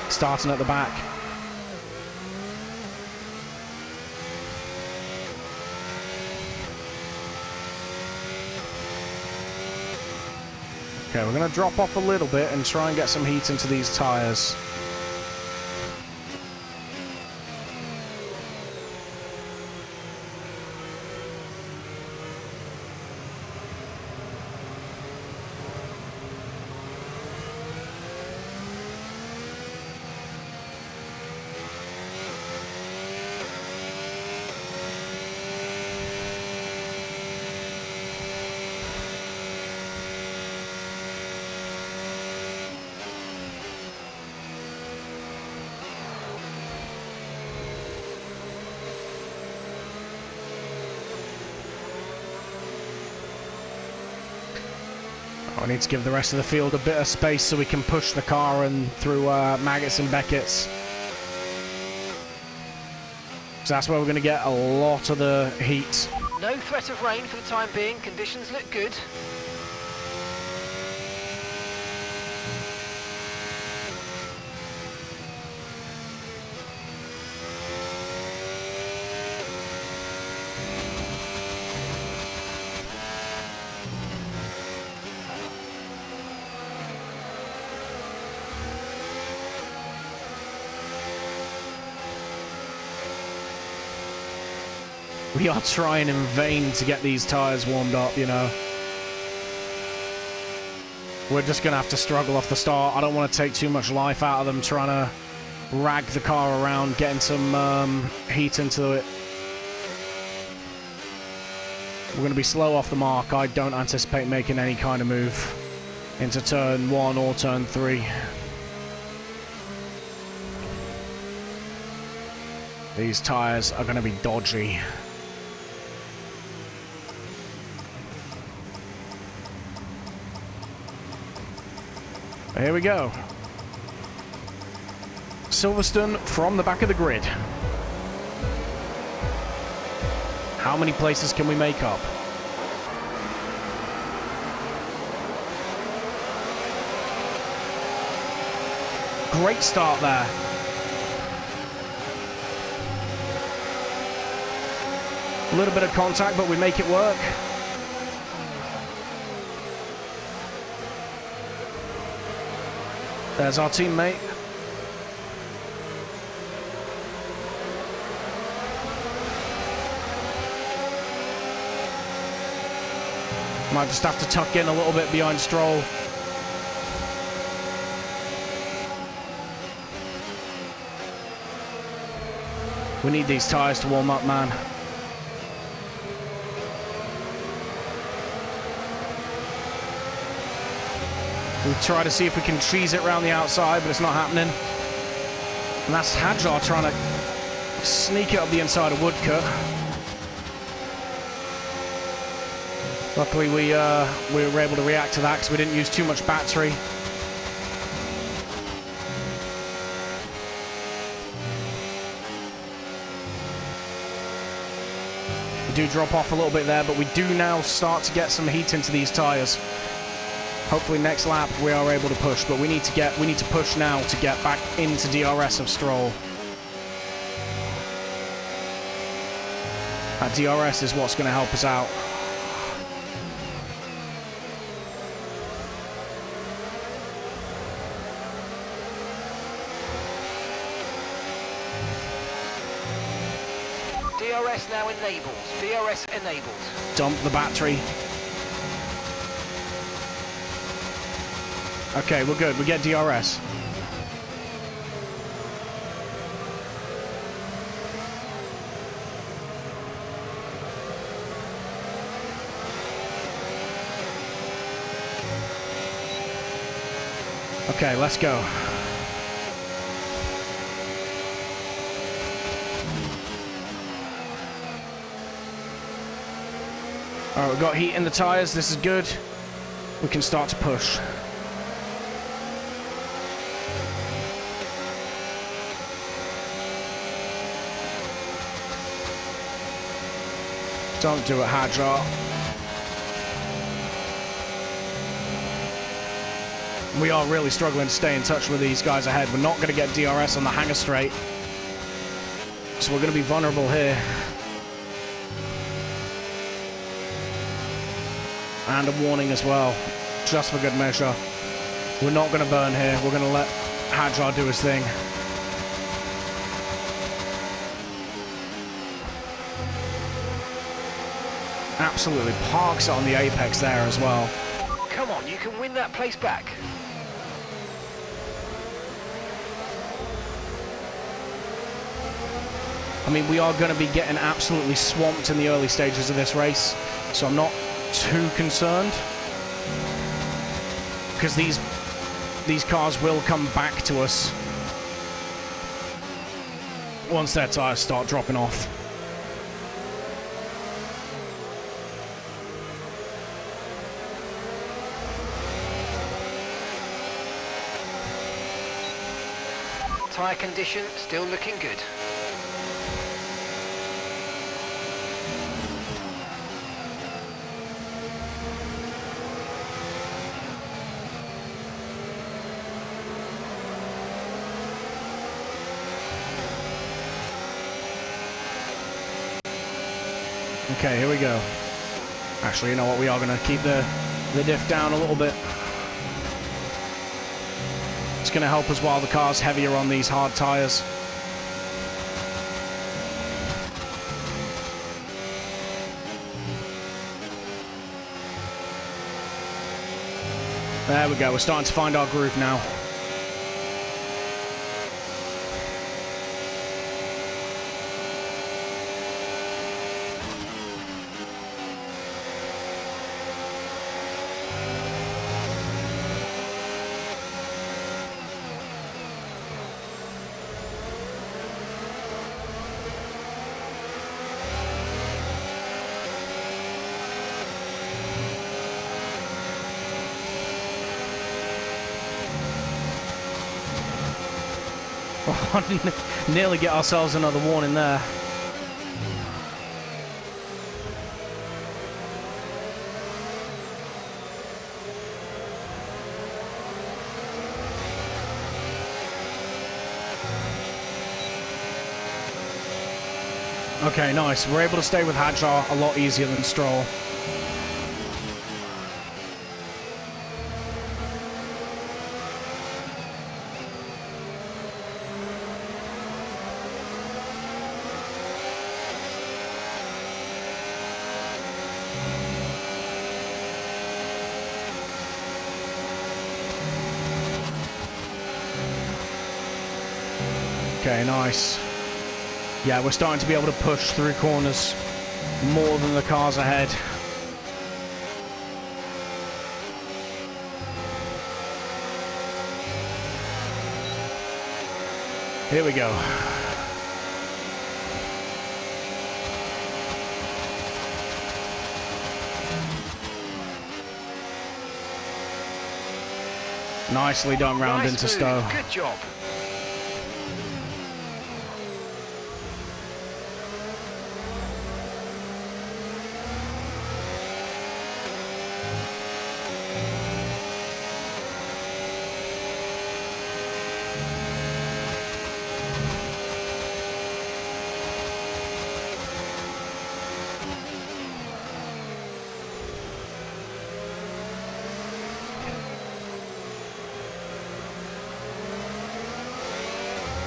starting at the back. Okay, we're going to drop off a little bit and try and get some heat into these tyres. I need to give the rest of the field a bit of space so we can push the car and through Maggots and Beckett's. So that's where we're going to get a lot of the heat.
No threat of rain for the time being. Conditions look good.
We are trying in vain to get these tyres warmed up, you know. We're just going to have to struggle off the start. I don't want to take too much life out of them trying to rag the car around, getting some heat into it. We're going to be slow off the mark. I don't anticipate making any kind of move into turn 1 or turn 3. These tyres are going to be dodgy. Here we go. Silverstone from the back of the grid. How many places can we make up? Great start there. A little bit of contact, but we make it work. There's our teammate. Might just have to tuck in a little bit behind Stroll. We need these tyres to warm up, man. We'll try to see if we can cheese it around the outside, but it's not happening. And that's Hadjar trying to sneak it up the inside of Woodcut. Luckily, we were able to react to that because we didn't use too much battery. We do drop off a little bit there, but we do now start to get some heat into these tyres. Hopefully next lap we are able to push, but we need to push now to get back into DRS of Stroll. That DRS is what's going to help us out.
DRS now enabled. DRS enabled.
Dump the battery. Okay, we're good. We get DRS. Okay, let's go. All right, we've got heat in the tires. This is good. We can start to push. Don't do it, Hadjar. We are really struggling to stay in touch with these guys ahead. We're not going to get DRS on the hangar straight. So we're going to be vulnerable here. And a warning as well, just for good measure. We're not going to burn here. We're going to let Hadjar do his thing. Absolutely parks it on the apex there as well.
Come on, you can win that place back.
I mean, we are going to be getting absolutely swamped in the early stages of this race, so I'm not too concerned. Because these cars will come back to us once their tires start dropping off.
Tyre condition still looking good.
Okay, here we go. Actually, you know what? We are going to keep the diff down a little bit. It's going to help us while the car's heavier on these hard tires. There we go. We're starting to find our groove now. Nearly get ourselves another warning there. Okay, nice. We're able to stay with Hadjar a lot easier than Stroll. Okay, nice. Yeah, we're starting to be able to push through corners more than the cars ahead. Here we go. Nicely done round
Nice
into
move.
Stowe.
Good job.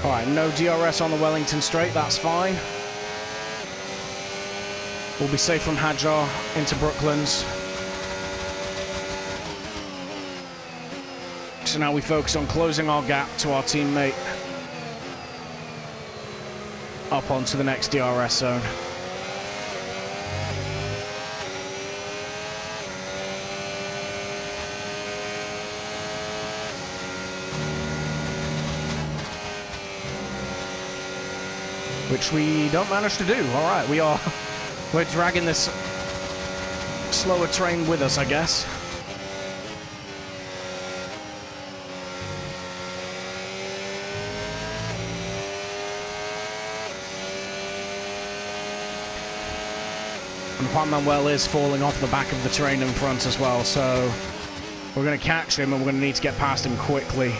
Alright, no DRS on the Wellington straight, that's fine. We'll be safe from Hadjar into Brooklands. So now we focus on closing our gap to our teammate up onto the next DRS zone. Which we don't manage to do. All right, we're dragging this slower train with us, I guess. And Juan Manuel is falling off the back of the train in front as well, so We're going to catch him, and we're going to need to get past him quickly.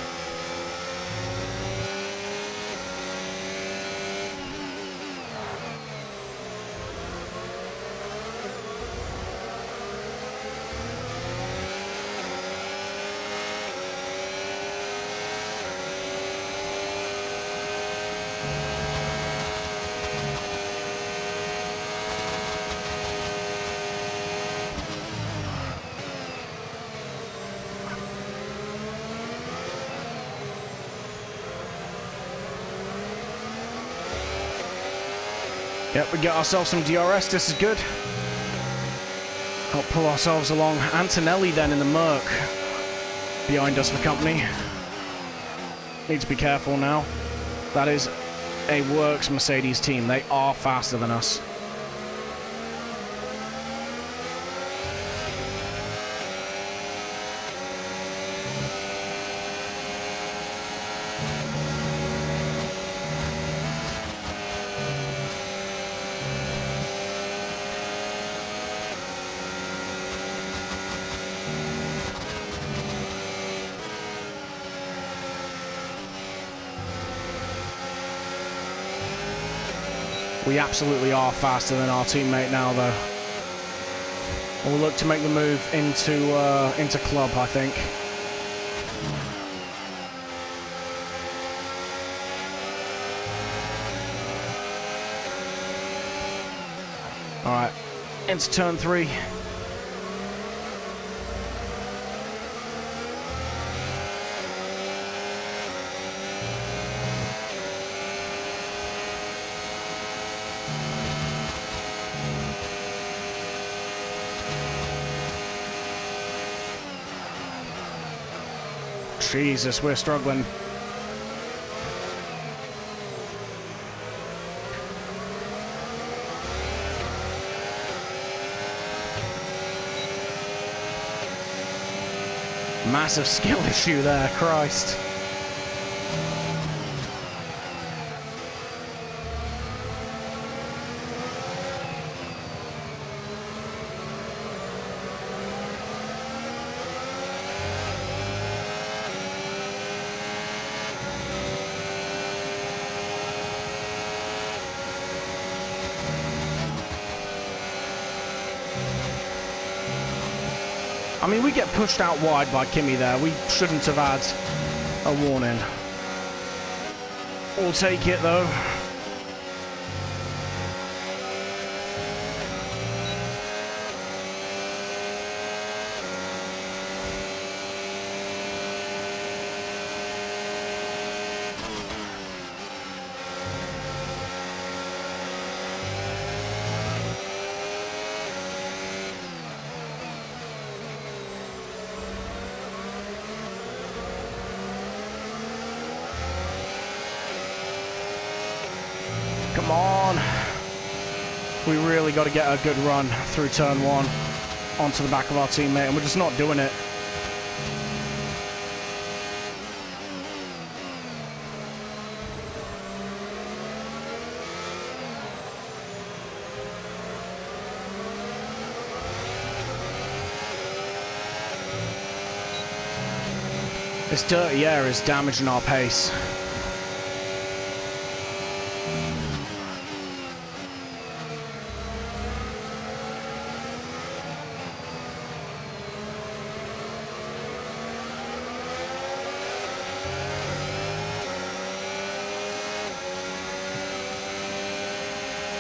Yep, we get ourselves some DRS. This is good. Help pull ourselves along. Antonelli then in the Merc behind us for company. Need to be careful now. That is a works Mercedes team. They are faster than us. We absolutely are faster than our teammate now, though. We'll look to make the move into club, I think. All right, into turn 3. Jesus, we're struggling. Massive skill issue there, Christ. I mean, we get pushed out wide by Kimi there. We shouldn't have had a warning. We'll take it, though. Come on. We really got to get a good run through turn 1 onto the back of our teammate, and we're just not doing it. This dirty air is damaging our pace.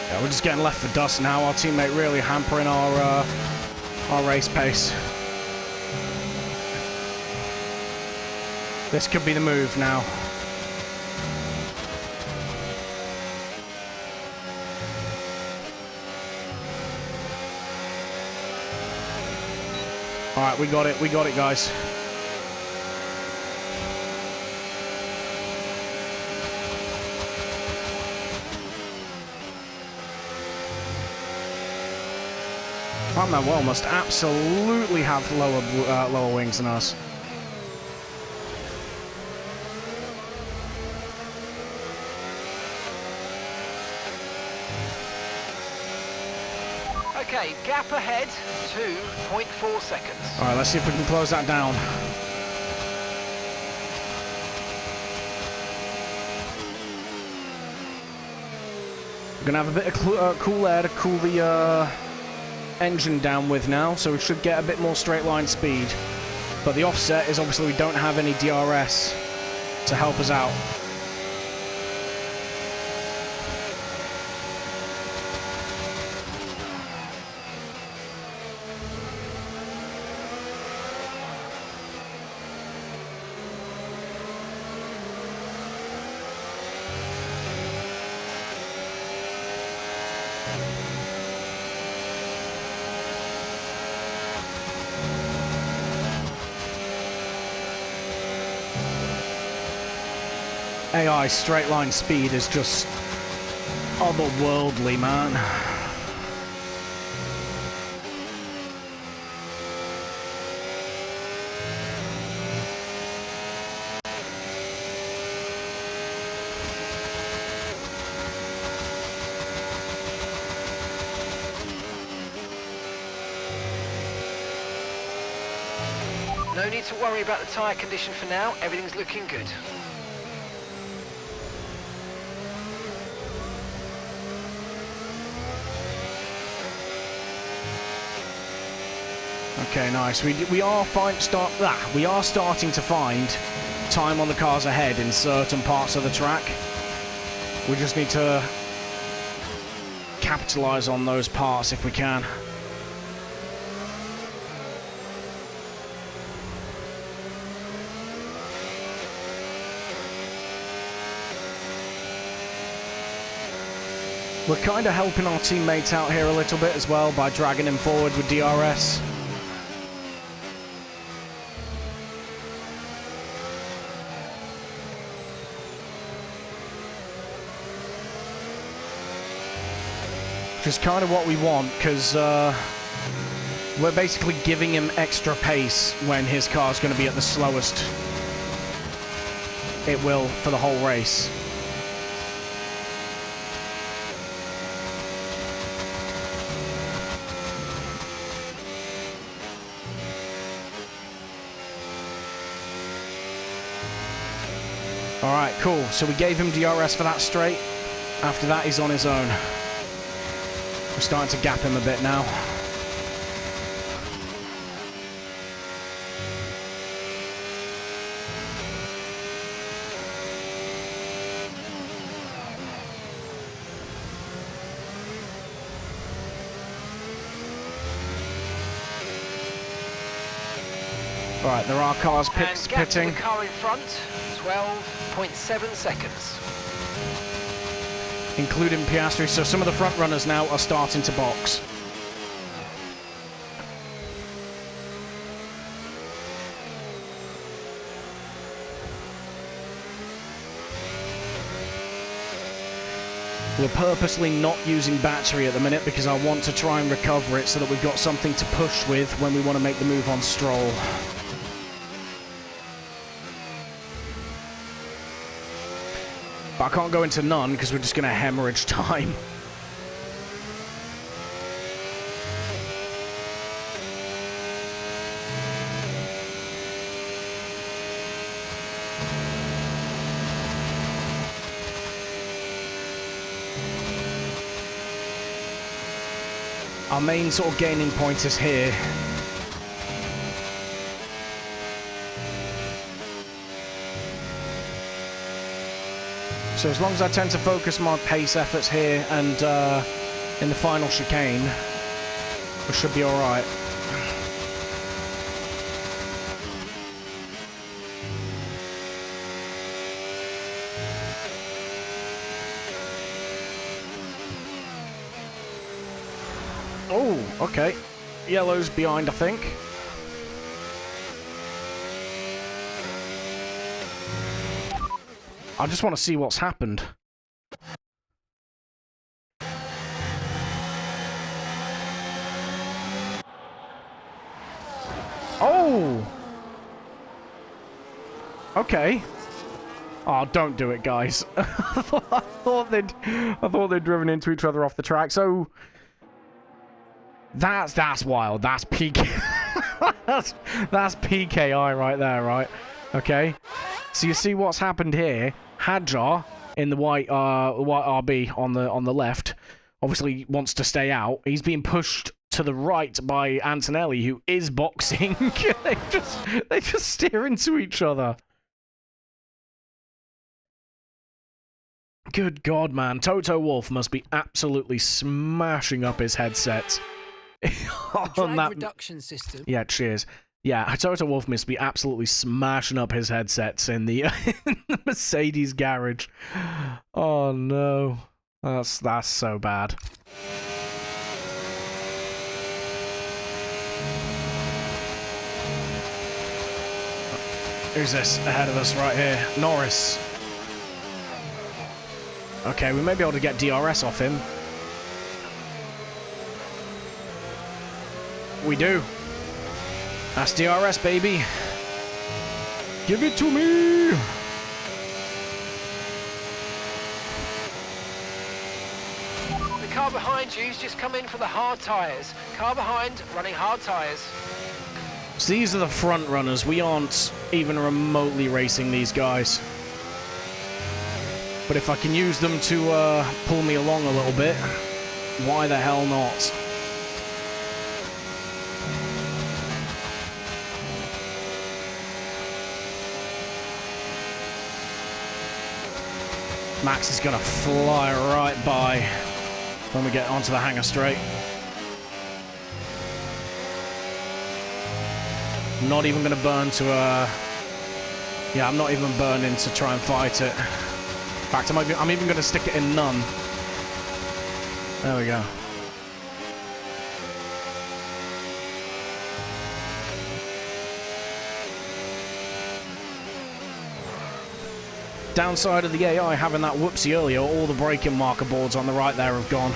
Yeah, we're just getting left for dust now. Our teammate really hampering our race pace. This could be the move now. All right, we got it, guys. Well must absolutely have lower wings than us.
Okay, gap ahead, 2.4 seconds.
All right, let's see if we can close that down. We're gonna have a bit of cool air to cool the engine down with now, so we should get a bit more straight line speed. But the offset is obviously we don't have any DRS to help us out. AI straight line speed is just otherworldly, man.
No need to worry about the tyre condition for now. Everything's looking good.
Okay, nice. We are starting to find time on the cars ahead in certain parts of the track. We just need to capitalize on those parts if we can. We're kind of helping our teammates out here a little bit as well by dragging him forward with DRS. Which is kind of what we want, because we're basically giving him extra pace when his car's going to be at the slowest it will for the whole race. Alright, cool. So we gave him DRS for that straight. After that, he's on his own. We're starting to gap him a bit now. Alright, there are cars pitting.
The car in front, 12.7 seconds.
Including Piastri, so some of the front runners now are starting to box. We're purposely not using battery at the minute because I want to try and recover it so that we've got something to push with when we want to make the move on Stroll. But I can't go into none because we're just going to hemorrhage time. Our main sort of gaining point is here. So as long as I tend to focus my pace efforts here and in the final chicane, we should be alright. Oh, okay. Yellow's behind, I think. I just want to see what's happened. Oh! Okay. Oh, don't do it, guys. I thought they'd driven into each other off the track. So That's wild. That's PK. that's PKI right there, right? Okay. So you see what's happened here? Hadjar in the white RB on the left obviously wants to stay out. He's being pushed to the right by Antonelli, who is boxing. they just steer into each other. Good God, man. Toto Wolff must be absolutely smashing up his headset.
Drag reduction system.
Yeah, cheers. Yeah, Toto Wolff must be absolutely smashing up his headsets in the, in the Mercedes garage. Oh no, that's so bad. Who's this ahead of us right here? Norris. Okay, we may be able to get DRS off him. We do. That's DRS, baby. Give it to me.
The car behind you's just come in for the hard tyres. Car behind running hard tyres.
So these are the front runners. We aren't even remotely racing these guys. But if I can use them to pull me along a little bit, why the hell not? Max is going to fly right by when we get onto the hangar straight. Not even going to burn to yeah, I'm not even burning to try and fight it. In fact, I'm even going to stick it in none. There we go. Downside of the AI having that whoopsie earlier, all the braking marker boards on the right there have gone.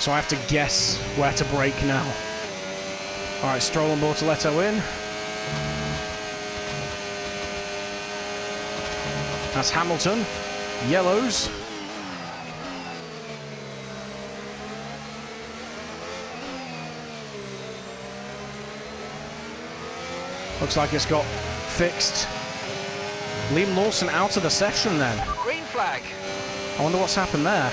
So I have to guess where to brake now. Alright, Stroll and Bortoletto in. That's Hamilton. Yellows. Looks like it's got fixed. Liam Lawson out of the session then.
Green flag.
I wonder what's happened there.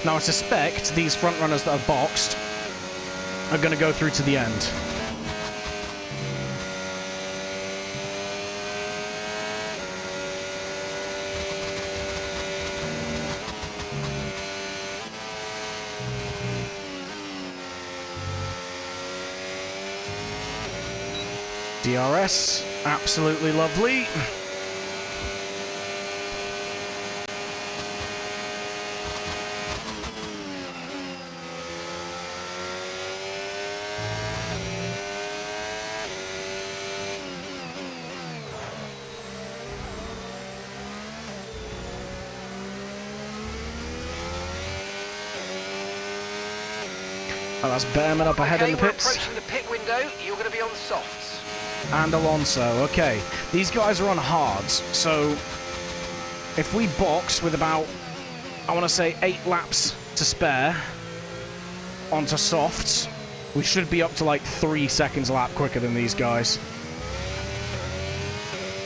Now I suspect these front runners that have boxed are going to go through to the end. DRS, absolutely lovely. Oh, that's Behrman up ahead in the pits.
We're approaching the pit window. You're going to be on softs.
And Alonso, okay. These guys are on hards, so if we box with about, I want to say 8 laps to spare onto softs, we should be up to like 3 seconds a lap quicker than these guys.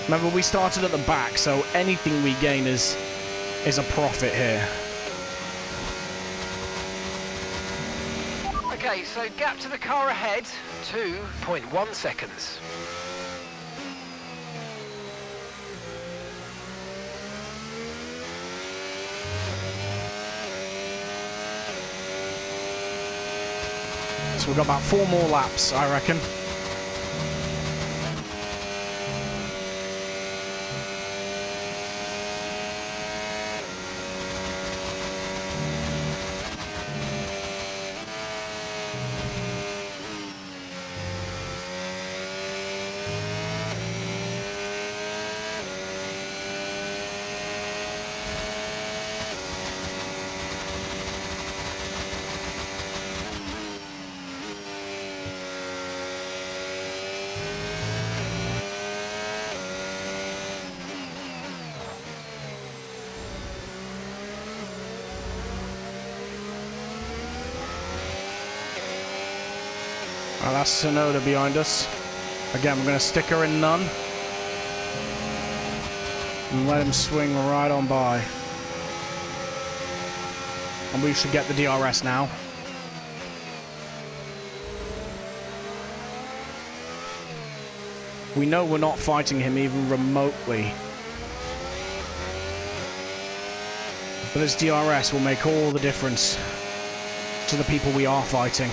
Remember, we started at the back, so anything we gain is a profit here.
Okay, so gap to the car ahead, 2.1 seconds.
So we've got about 4 more laps, I reckon. Well, that's Sonoda behind us. Again, we're going to stick her in none. And let him swing right on by. And we should get the DRS now. We know we're not fighting him even remotely. But this DRS will make all the difference to the people we are fighting.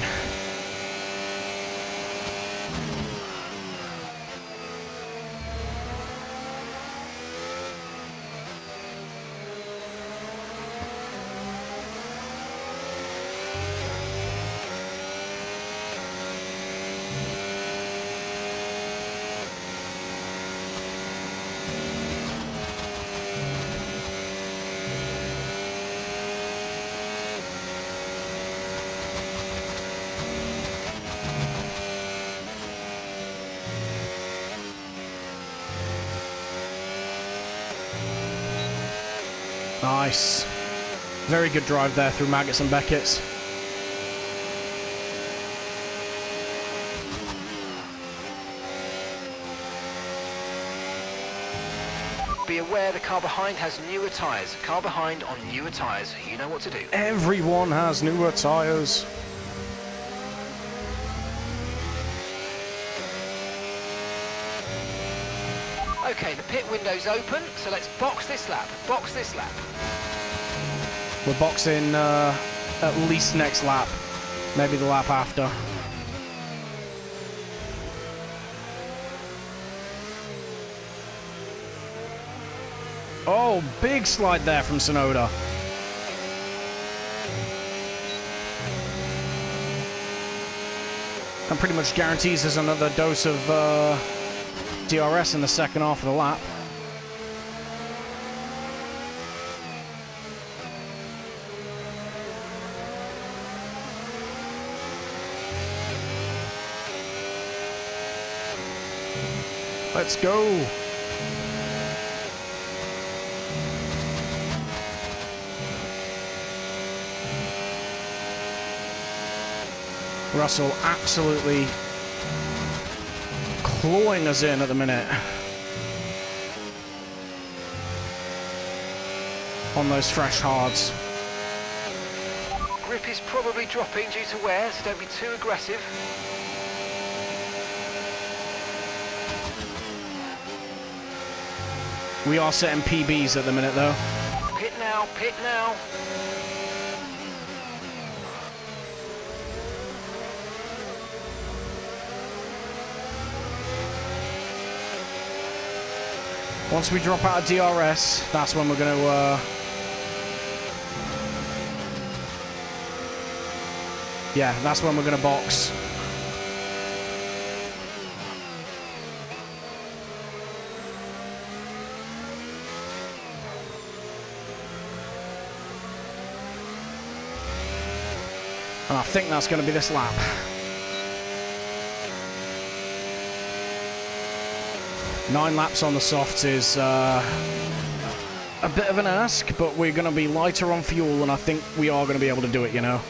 Nice. Very good drive there through Maggots and Beckett's.
Be aware the car behind has newer tyres. Car behind on newer tyres. You know what to do.
Everyone has newer tyres.
Okay, the pit window's open, so let's box this lap. Box this lap.
We're boxing at least next lap. Maybe the lap after. Oh, big slide there from Sonoda. And pretty much guarantees us another dose of DRS in the second half of the lap. Let's go. Russell absolutely clawing us in at the minute on those fresh hards.
Grip is probably dropping due to wear, so don't be too aggressive.
We are setting PBs at the minute though.
Pit now, pit now.
Once we drop out of DRS, that's when we're going to... yeah, that's when we're going to box. And I think that's going to be this lap. Nine laps on the softs is a bit of an ask, but we're going to be lighter on fuel, and I think we are going to be able to do it, you know.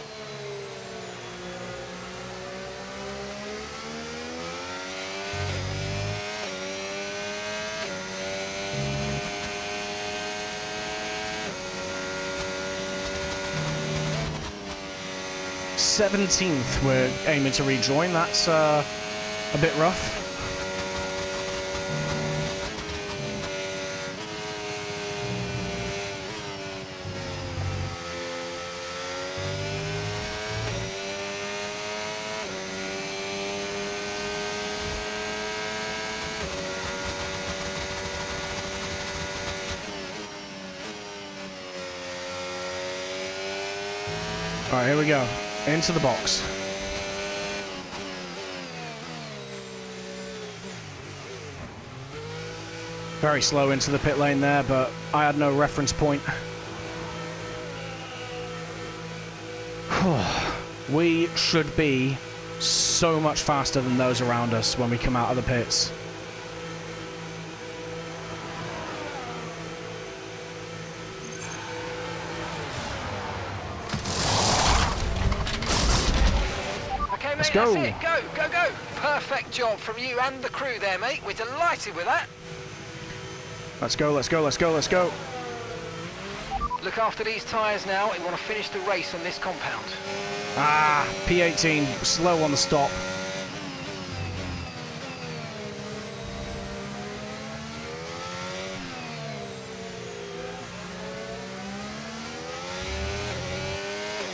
.17th we're aiming to rejoin. That's a bit rough. All right, here we go. Into the box. Very slow into the pit lane there, but I had no reference point. We should be so much faster than those around us when we come out of the pits.
mate,
go.
that's it. Go, go, go. Perfect job from you and the crew there, mate. We're delighted with that.
Let's go, let's go, let's go, let's go.
Look after these tyres now. We want to finish the race on this compound.
Ah, P18, slow on the stop.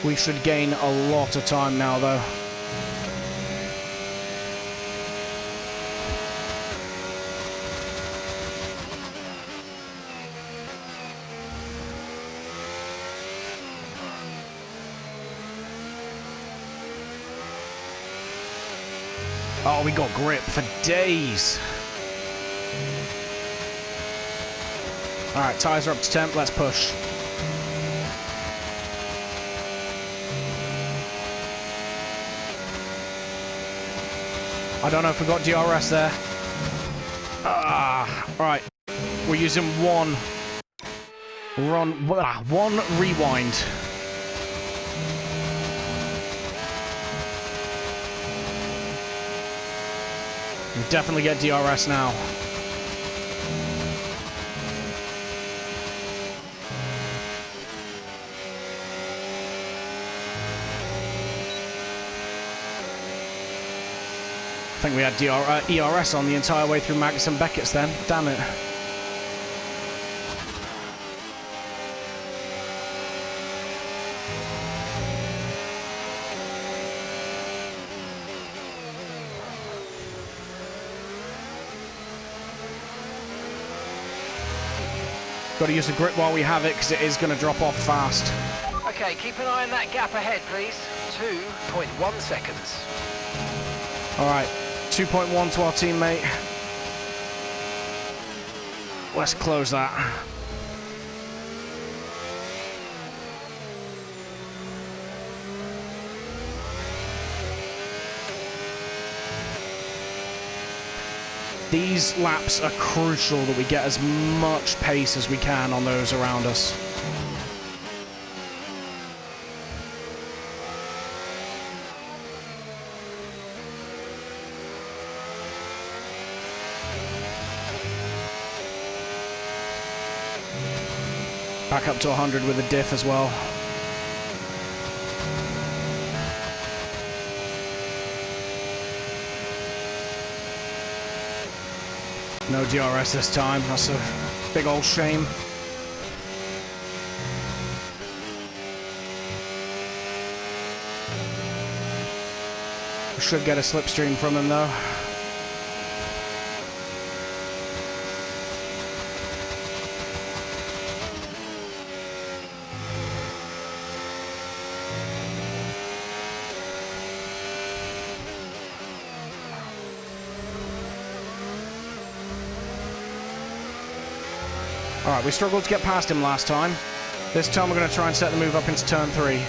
We should gain a lot of time now, though. Oh, we got grip for days. All right, tyres are up to temp. Let's push. I don't know if we got DRS there. Ah, right. We're using one rewind. We definitely get DRS now. I think we had ERS on the entire way through Magnus and Beckett's then. Damn it. Got to use the grip while we have it because it is going to drop off fast.
Okay, keep an eye on that gap ahead, please. 2.1 seconds.
All right, 2.1 to our teammate. Let's close that. These laps are crucial that we get as much pace as we can on those around us. Back up to 100 with a diff as well. No DRS this time. That's a big old shame. We should get a slipstream from him though. Alright, we struggled to get past him last time. This time we're going to try and set the move up into turn 3.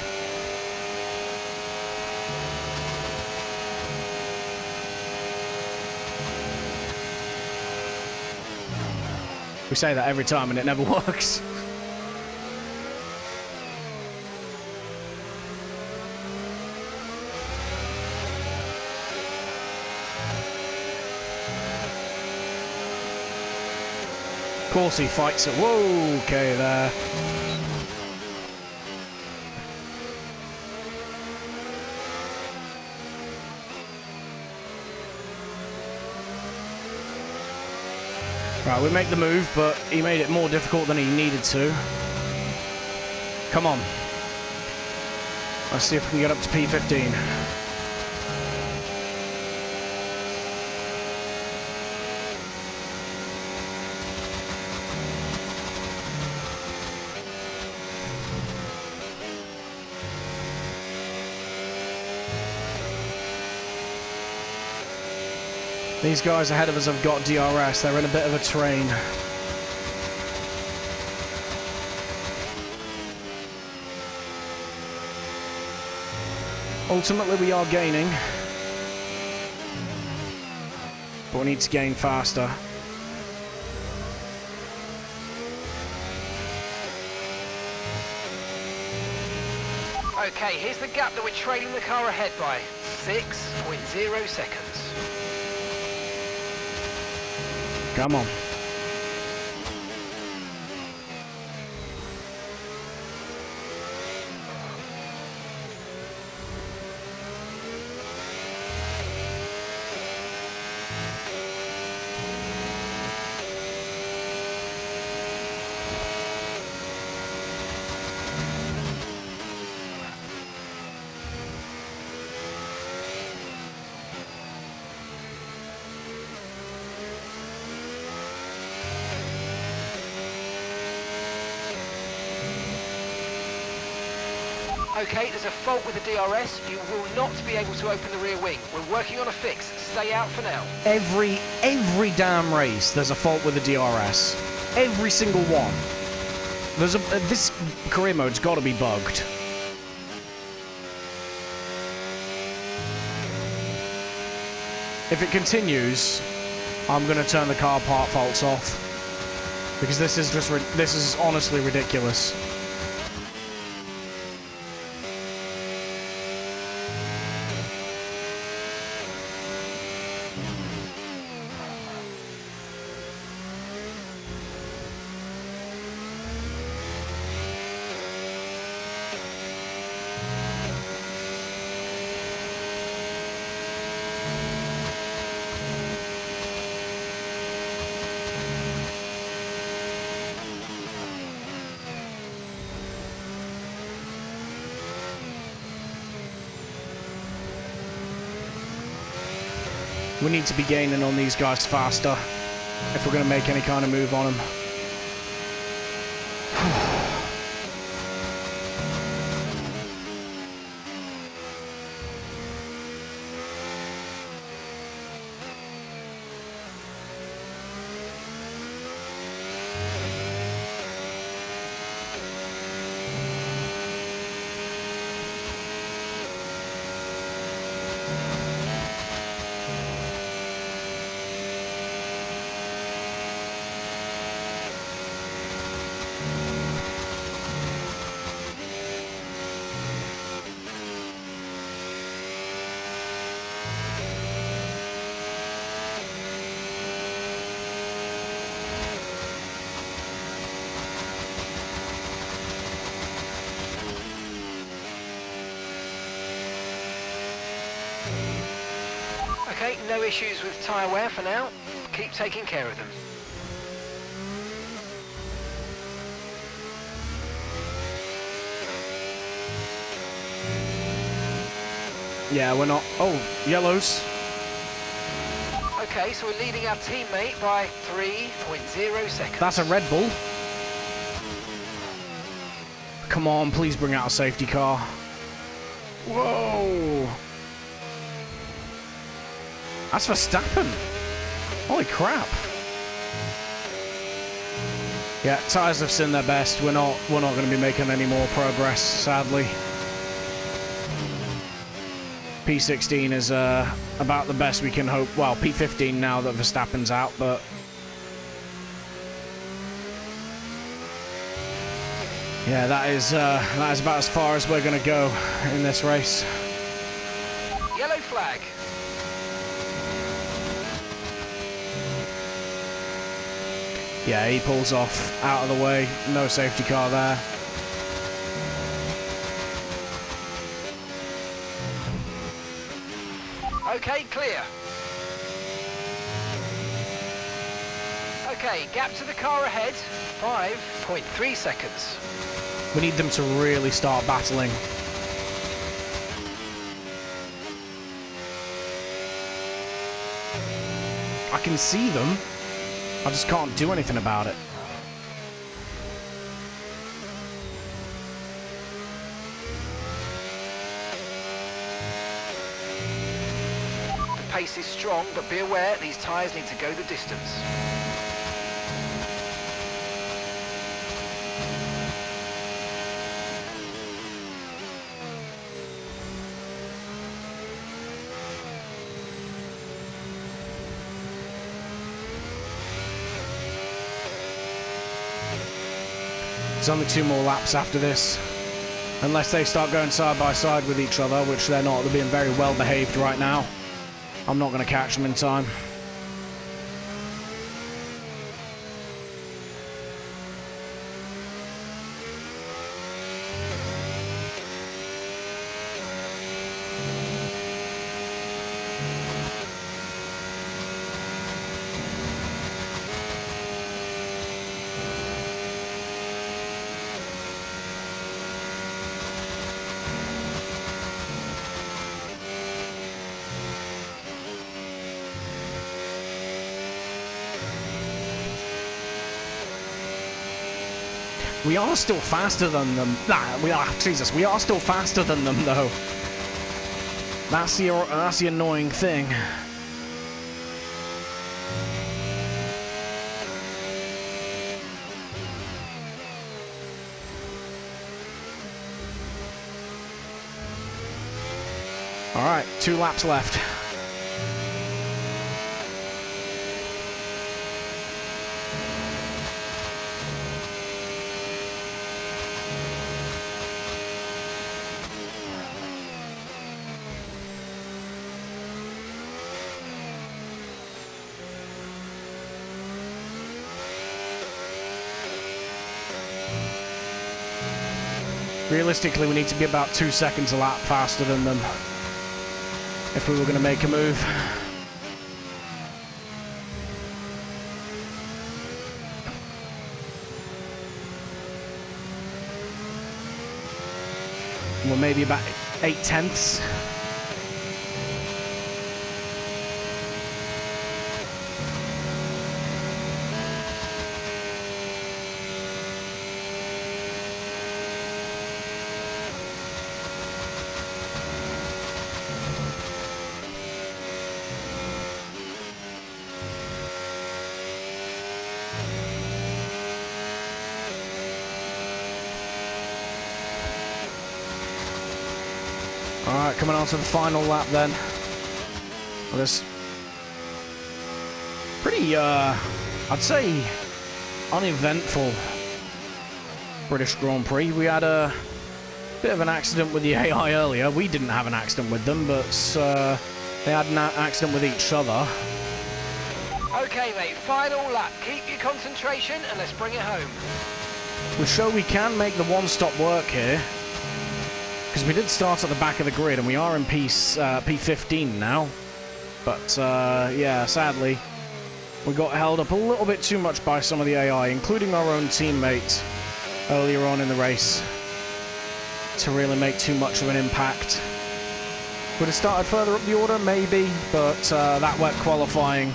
We say that every time and it never works. Of course he fights it. Whoa, okay there. Right, we make the move, but he made it more difficult than he needed to. Come on. Let's see if we can get up to P15. These guys ahead of us have got DRS. They're in a bit of a train. Ultimately, we are gaining. But we need to gain faster.
Okay, here's the gap that we're trailing the car ahead by.
6.0 seconds.
Come on.
Okay, there's a fault with the DRS. You will not be able to open the rear wing. We're working on a fix. Stay out for now.
Every damn race, there's a fault with the DRS. Every single one. There's this career mode's got to be bugged. If it continues, I'm gonna turn the car part faults off because this is honestly ridiculous. We need to be gaining on these guys faster if we're going to make any kind of move on them.
Okay, no issues with tyre wear for now. Keep taking care of them.
Yeah, we're not... Oh, yellows.
Okay, so we're leading our teammate by 3.0 seconds.
That's a Red Bull. Come on, please bring out a safety car. Whoa. That's Verstappen. Holy crap. Yeah, tyres have seen their best. We're not going to be making any more progress, sadly. P16 is about the best we can hope. Well, P15 now that Verstappen's out, but yeah, that is about as far as we're going to go in this race.
Yellow flag.
Yeah, he pulls off out of the way. No safety car there.
Okay, clear. Okay, gap to the car ahead, 5.3 seconds.
We need them to really start battling. I can see them. I just can't do anything about it.
The pace is strong, but be aware these tyres need to go the distance.
There's only 2 more laps after this. Unless they start going side by side with each other, which they're not. They're being very well behaved right now. I'm not going to catch them in time. We are still faster than them. We are still faster than them, though. That's the annoying thing. All right, 2 laps left. Realistically, we need to be about 2 seconds a lap faster than them if we were going to make a move. Well, maybe about 8/10. Alright, coming on to the final lap then. Well, this pretty, I'd say, uneventful British Grand Prix. We had a bit of an accident with the AI earlier. We didn't have an accident with them, but they had an accident with each other.
Okay, mate, final lap. Keep your concentration and let's bring it home.
We show we can make the one-stop work here. Because we did start at the back of the grid, and we are in P15 now. But, yeah, sadly, we got held up a little bit too much by some of the AI, including our own teammate earlier on in the race, to really make too much of an impact. Would have started further up the order, maybe, but that wet qualifying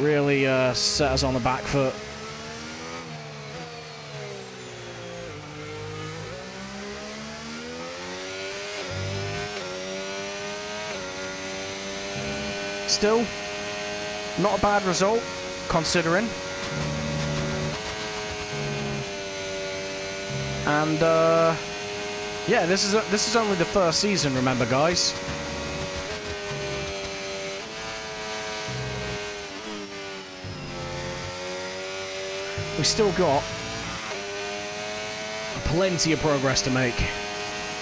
really set us on the back foot. Still, not a bad result, considering. And yeah, this is only the first season, remember, guys. We still got plenty of progress to make.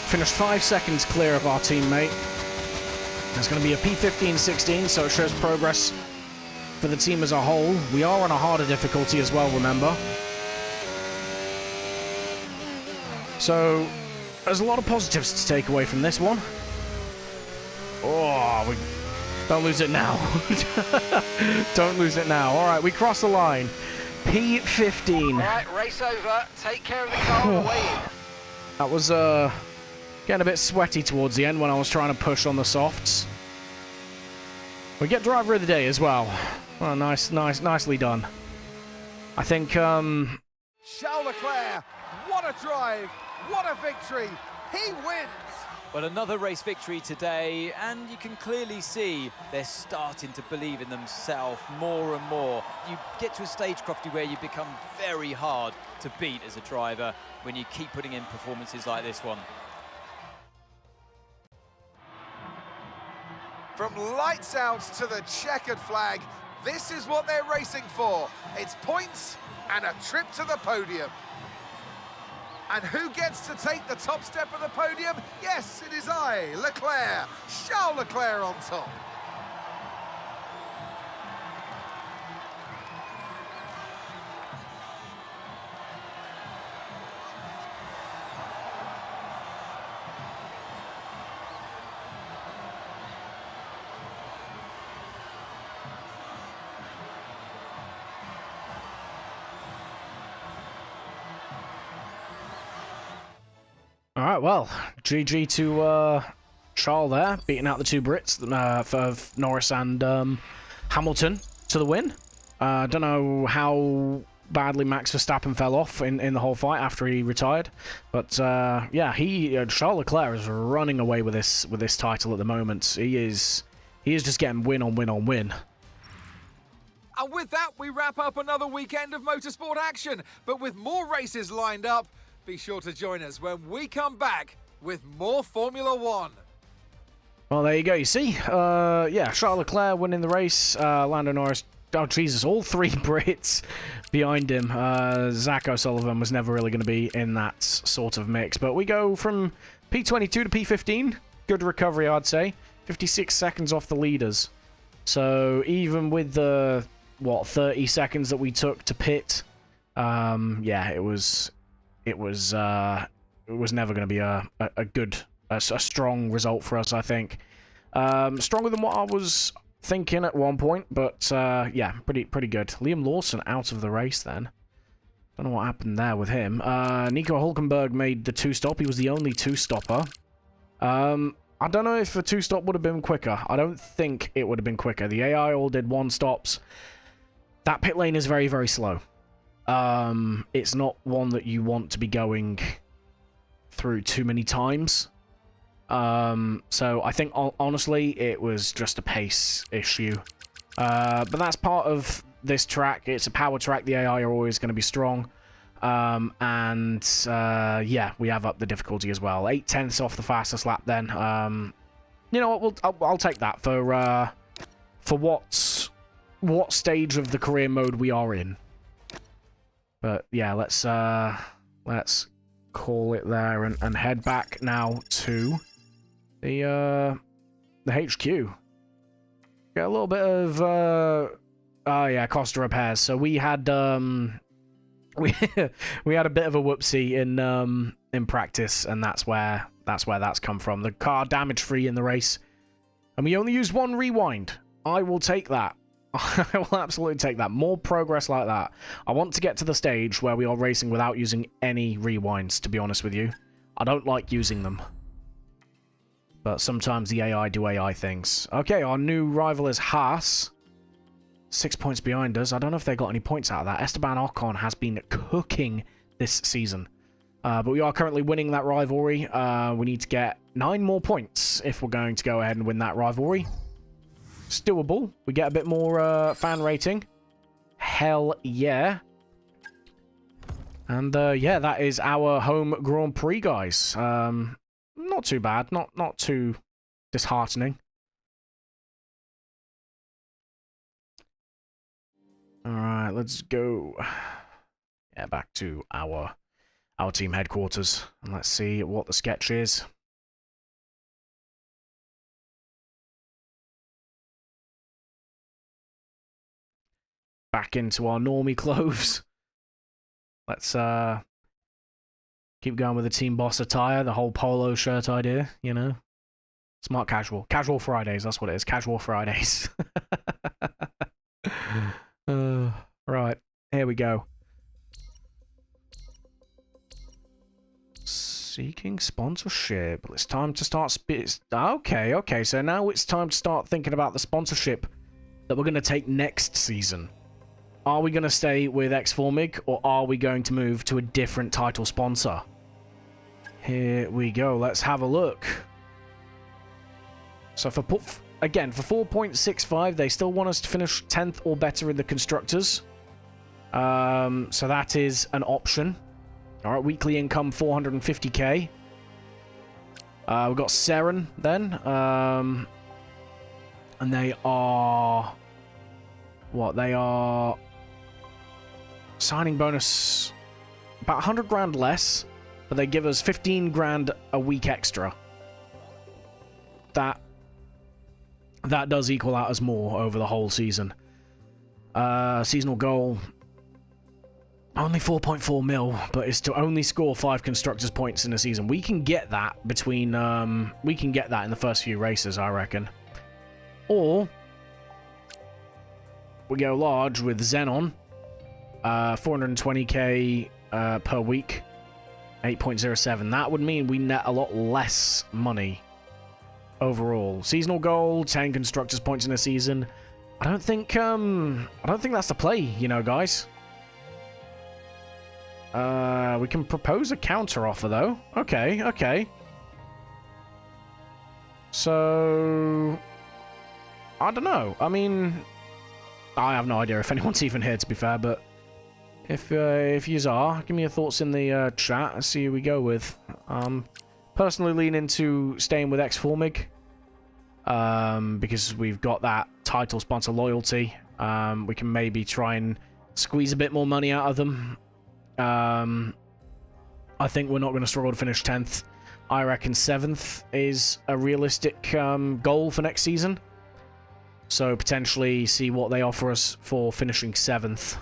Finished 5 seconds clear of our teammate. It's going to be a P15-16, so it shows progress for the team as a whole. We are on a harder difficulty as well, remember. So, there's a lot of positives to take away from this one. Oh, don't lose it now. Don't lose it now. All right, we cross the line. P15.
All right, race over. Take care of the car on the way in.
That was getting a bit sweaty towards the end when I was trying to push on the softs. We get driver of the day as well. Well, nicely done. I think,
Charles Leclerc, what a drive, what a victory, he wins!
Well, another race victory today, and you can clearly see they're starting to believe in themselves more and more. You get to a stage, Crofty, where you become very hard to beat as a driver when you keep putting in performances like this one.
From lights out to the checkered flag, this is what they're racing for. It's points and a trip to the podium. And who gets to take the top step of the podium? Yes, it is I, Leclerc. Charles Leclerc on top.
All right, well, GG to Charles there, beating out the two Brits for Norris and Hamilton to the win. I don't know how badly Max Verstappen fell off in the whole fight after he retired, but yeah, Charles Leclerc is running away with this title at the moment. He is just getting win on win on win.
And with that, we wrap up another weekend of motorsport action. But with more races lined up, be sure to join us when we come back with more Formula One.
Well, there you go. You see, yeah, Charles Leclerc winning the race. Lando Norris, oh Jesus, all three Brits behind him. Zach O'Sullivan was never really going to be in that sort of mix. But we go from P22 to P15. Good recovery, I'd say. 56 seconds off the leaders. So even with the 30 seconds that we took to pit, yeah, it was never going to be a good, a strong result for us, I think. Stronger than what I was thinking at one point, but yeah, pretty good. Liam Lawson out of the race then. Don't know what happened there with him. Nico Hulkenberg made the two-stop. He was the only two-stopper. I don't know if a two-stop would have been quicker. I don't think it would have been quicker. The AI all did one-stops. That pit lane is very, very slow. It's not one that you want to be going through too many times. So I think, honestly, it was just a pace issue. But that's part of this track. It's a power track. The AI are always going to be strong. And yeah, we have up the difficulty as well. 8/10 off the fastest lap then. You know what, I'll take that for what stage of the career mode we are in. But yeah, let's call it there and head back now to the HQ. Get a little bit of oh yeah, cost of repairs. So we had we had a bit of a whoopsie in practice, and that's where that's come from. The car damage free in the race, and we only used one rewind. I will take that. I will absolutely take that. More progress like that. I want to get to the stage where we are racing without using any rewinds, to be honest with you. I don't like using them. But sometimes the AI do AI things. Okay, our new rival is Haas. 6 points behind us. I don't know if they got any points out of that. Esteban Ocon has been cooking this season. But we are currently winning that rivalry. We need to get 9 more points if we're going to go ahead and win that rivalry. It's doable. We get a bit more fan rating. Hell yeah. And yeah, that is our home Grand Prix, guys. Not too bad. Not too disheartening. Alright, let's go. Yeah, back to our team headquarters. And let's see what the sketch is. Back into our normie clothes. Let's keep going with the Team Boss attire, the whole polo shirt idea, you know. Smart casual. Casual Fridays, that's what it is. Casual Fridays. Right, here we go. Seeking sponsorship. It's time to start... Okay, so now it's time to start thinking about the sponsorship that we're going to take next season. Are we going to stay with X4MIG, or are we going to move to a different title sponsor? Here we go. Let's have a look. So for 4.65, they still want us to finish 10th or better in the Constructors. So that is an option. All right, weekly income 450k. We've got Seren then. And they are... What? They are... Signing bonus about 100 grand less, but they give us 15 grand a week extra. That does equal out as more over the whole season. Seasonal goal, only 4.4 mil, but it's to only score 5 constructors points in a season. We can get that between we can get that in the first few races, I reckon. Or we go large with Xenon, 420k per week, 8.07. That would mean we net a lot less money overall. Seasonal goal, 10 constructors points in a season. I don't think that's the play, you know, guys. We can propose a counter offer though. Okay. So I don't know. I mean, I have no idea if anyone's even here, to be fair, but if yous are, give me your thoughts in the chat. Let's see who we go with. Personally lean into staying with X4MiG, because we've got that title sponsor loyalty. We can maybe try and squeeze a bit more money out of them. I think we're not going to struggle to finish 10th. I reckon 7th is a realistic goal for next season. So potentially see what they offer us for finishing 7th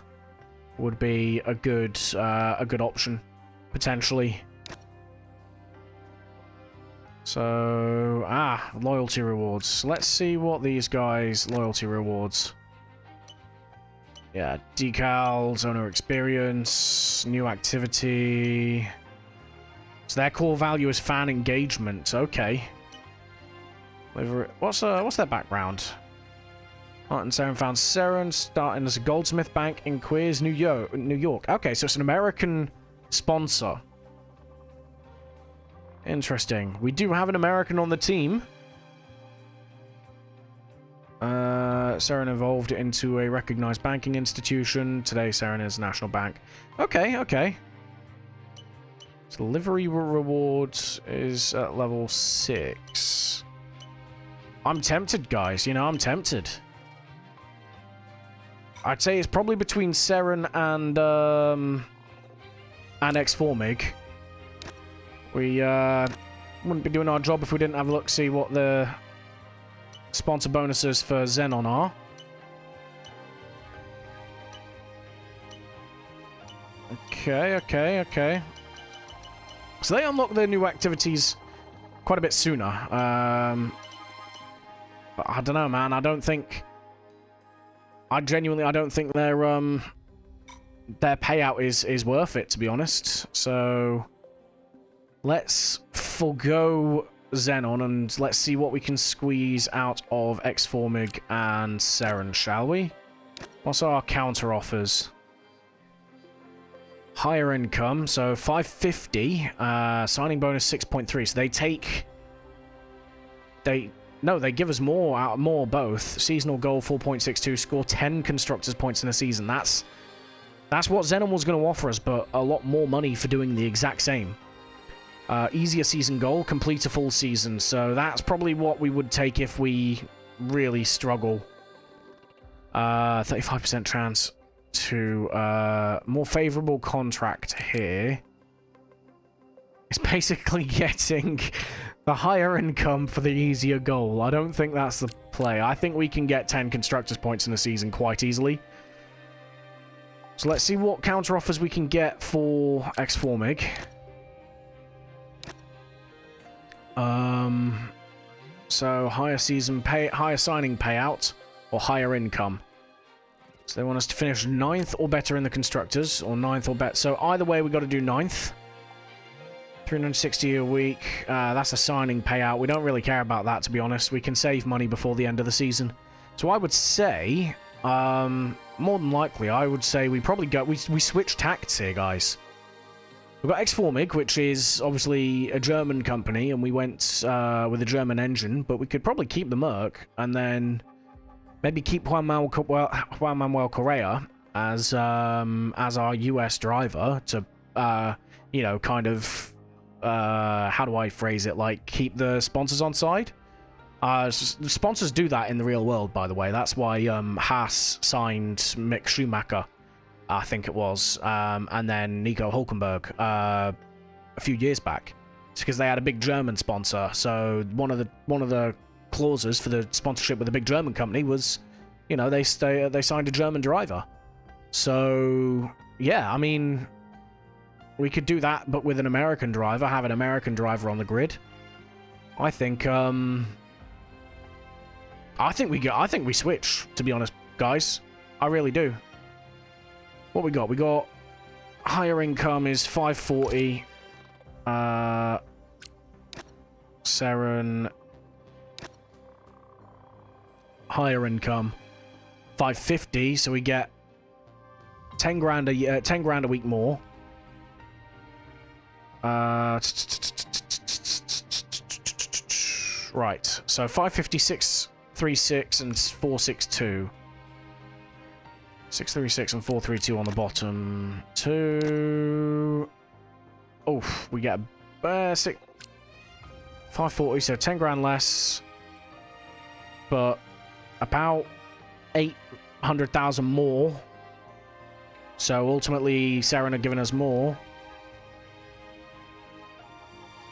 would be a good option, potentially. So, loyalty rewards. Let's see what these guys' loyalty rewards. Yeah, decals, owner experience, new activity. So their core value is fan engagement. Okay. What's their background? Martin Saren found Saren starting as a goldsmith bank in Queers, New York. Okay, so it's an American sponsor. Interesting. We do have an American on the team. Saren evolved into a recognized banking institution. Today, Saren is National Bank. Okay. So livery rewards is at level 6. I'm tempted, guys. You know, I'm tempted. I'd say it's probably between Saren and X4MiG. We wouldn't be doing our job if we didn't have a look, see what the sponsor bonuses for Xenon are. Okay. So they unlock their new activities quite a bit sooner. But I don't know, man. I don't think their payout is worth it, to be honest. So let's forgo Xenon and let's see what we can squeeze out of X4MiG and Saren, shall we? What's our counter offers? Higher income, so 550. Signing bonus 6.3. So they give us more both. Seasonal goal 4.62. Score 10 constructors points in a season. That's what Xenon was going to offer us, but a lot more money for doing the exact same. Easier season goal, complete a full season. So that's probably what we would take if we really struggle. 35% chance to more favorable contract here. It's basically getting the higher income for the easier goal. I don't think that's the play. I think we can get 10 constructors points in a season quite easily. So let's see what counter offers we can get for X4MiG. So higher signing payout or higher income. So they want us to finish 9th or better in the constructors, or 9th or better. So either way, we got to do 9th. 360 a week. That's a signing payout. We don't really care about that, to be honest. We can save money before the end of the season. So I would say, more than likely, I would say we probably go. We switch tacts here, guys. We've got X4MiG, which is obviously a German company, and we went with a German engine, but we could probably keep the Merc, and then maybe keep Juan Manuel Correa as our US driver to, you know, kind of, how do I phrase it? Like, keep the sponsors on side? The sponsors do that in the real world, by the way. That's why Haas signed Mick Schumacher, I think it was, and then Nico Hulkenberg. a few years back. It's because they had a big German sponsor. So one of the clauses for the sponsorship with a big German company was, you know, they signed a German driver. So yeah, I mean, we could do that, but with an American driver, have an American driver on the grid. I think we switch, to be honest, guys. I really do. What we got? We got higher income is 540. Saren. Higher income 550, so we get 10 grand a year, 10 grand a week more. Right, so 556, 36 and 462. 636 and 432 on the bottom. 2. Oh, we get a 540, so 10 grand less. But about 800,000 more. So ultimately, Saren are giving us more.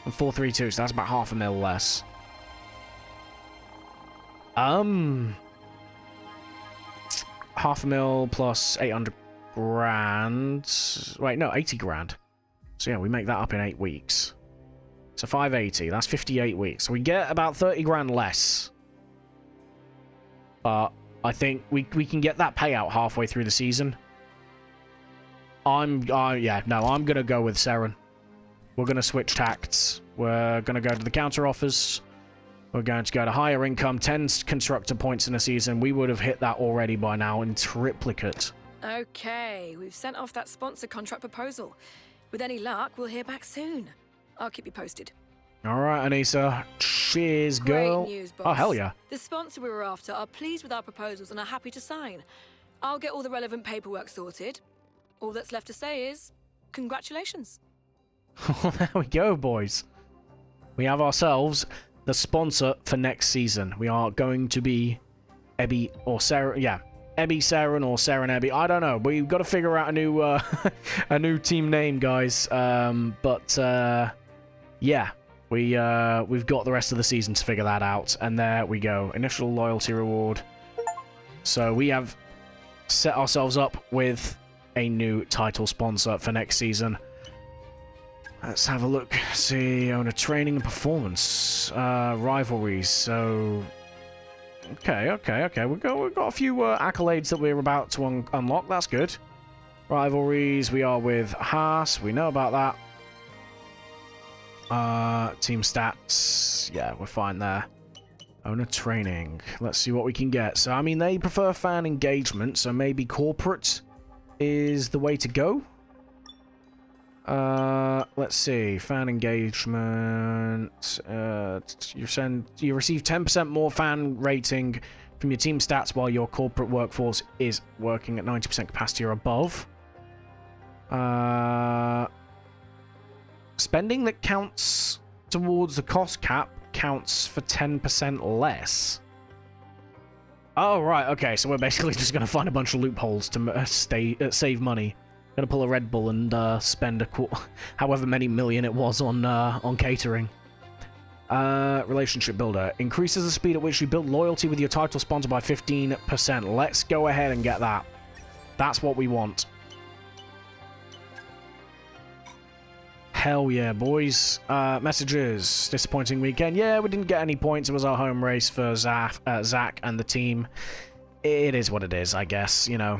And 432, so that's about half a mil less. Half a mil plus 800 grand. Wait, no, 80 grand. So yeah, we make that up in 8 weeks. So 580, that's 58 weeks. So we get about 30 grand less. But I think we can get that payout halfway through the season. I'm going to go with Saren. We're going to switch tacts. We're going to go to the counter offers. We're going to go to higher income, 10 constructor points in a season. We would have hit that already by now in triplicate.
Okay, we've sent off that sponsor contract proposal. With any luck, we'll hear back soon. I'll keep you posted.
All right, Anissa. Cheers, girl.
Great news, boss.
Oh, hell yeah.
The sponsor we were after are pleased with our proposals and are happy to sign. I'll get all the relevant paperwork sorted. All that's left to say is, congratulations.
There we go, boys. We have ourselves the sponsor for next season. We are going to be Ebby or Sarah. Yeah, Ebby Saren or Saren Ebby. I don't know. We've got to figure out a new a new team name, guys. Yeah, we've got the rest of the season to figure that out. And there we go. Initial loyalty reward. So we have set ourselves up with a new title sponsor for next season. Let's have a look. See, owner training and performance. Rivalries. So, okay. We've got a few accolades that we're about to unlock. That's good. Rivalries. We are with Haas. We know about that. Team stats. Yeah, we're fine there. Owner training. Let's see what we can get. So, I mean, they prefer fan engagement. So maybe corporate is the way to go. Let's see. Fan engagement. You receive 10% more fan rating from your team stats while your corporate workforce is working at 90% capacity or above. Spending that counts towards the cost cap counts for 10% less. Oh, right. Okay, so we're basically just going to find a bunch of loopholes to save money. Gonna pull a Red Bull and spend however many million it was on catering. Relationship builder increases the speed at which you build loyalty with your title sponsor by 15%. Let's go ahead and get that. That's what we want. Hell yeah, boys. Messages. Disappointing weekend. Yeah, we didn't get any points. It was our home race for Zach and the team. It is what it is, I guess. You know.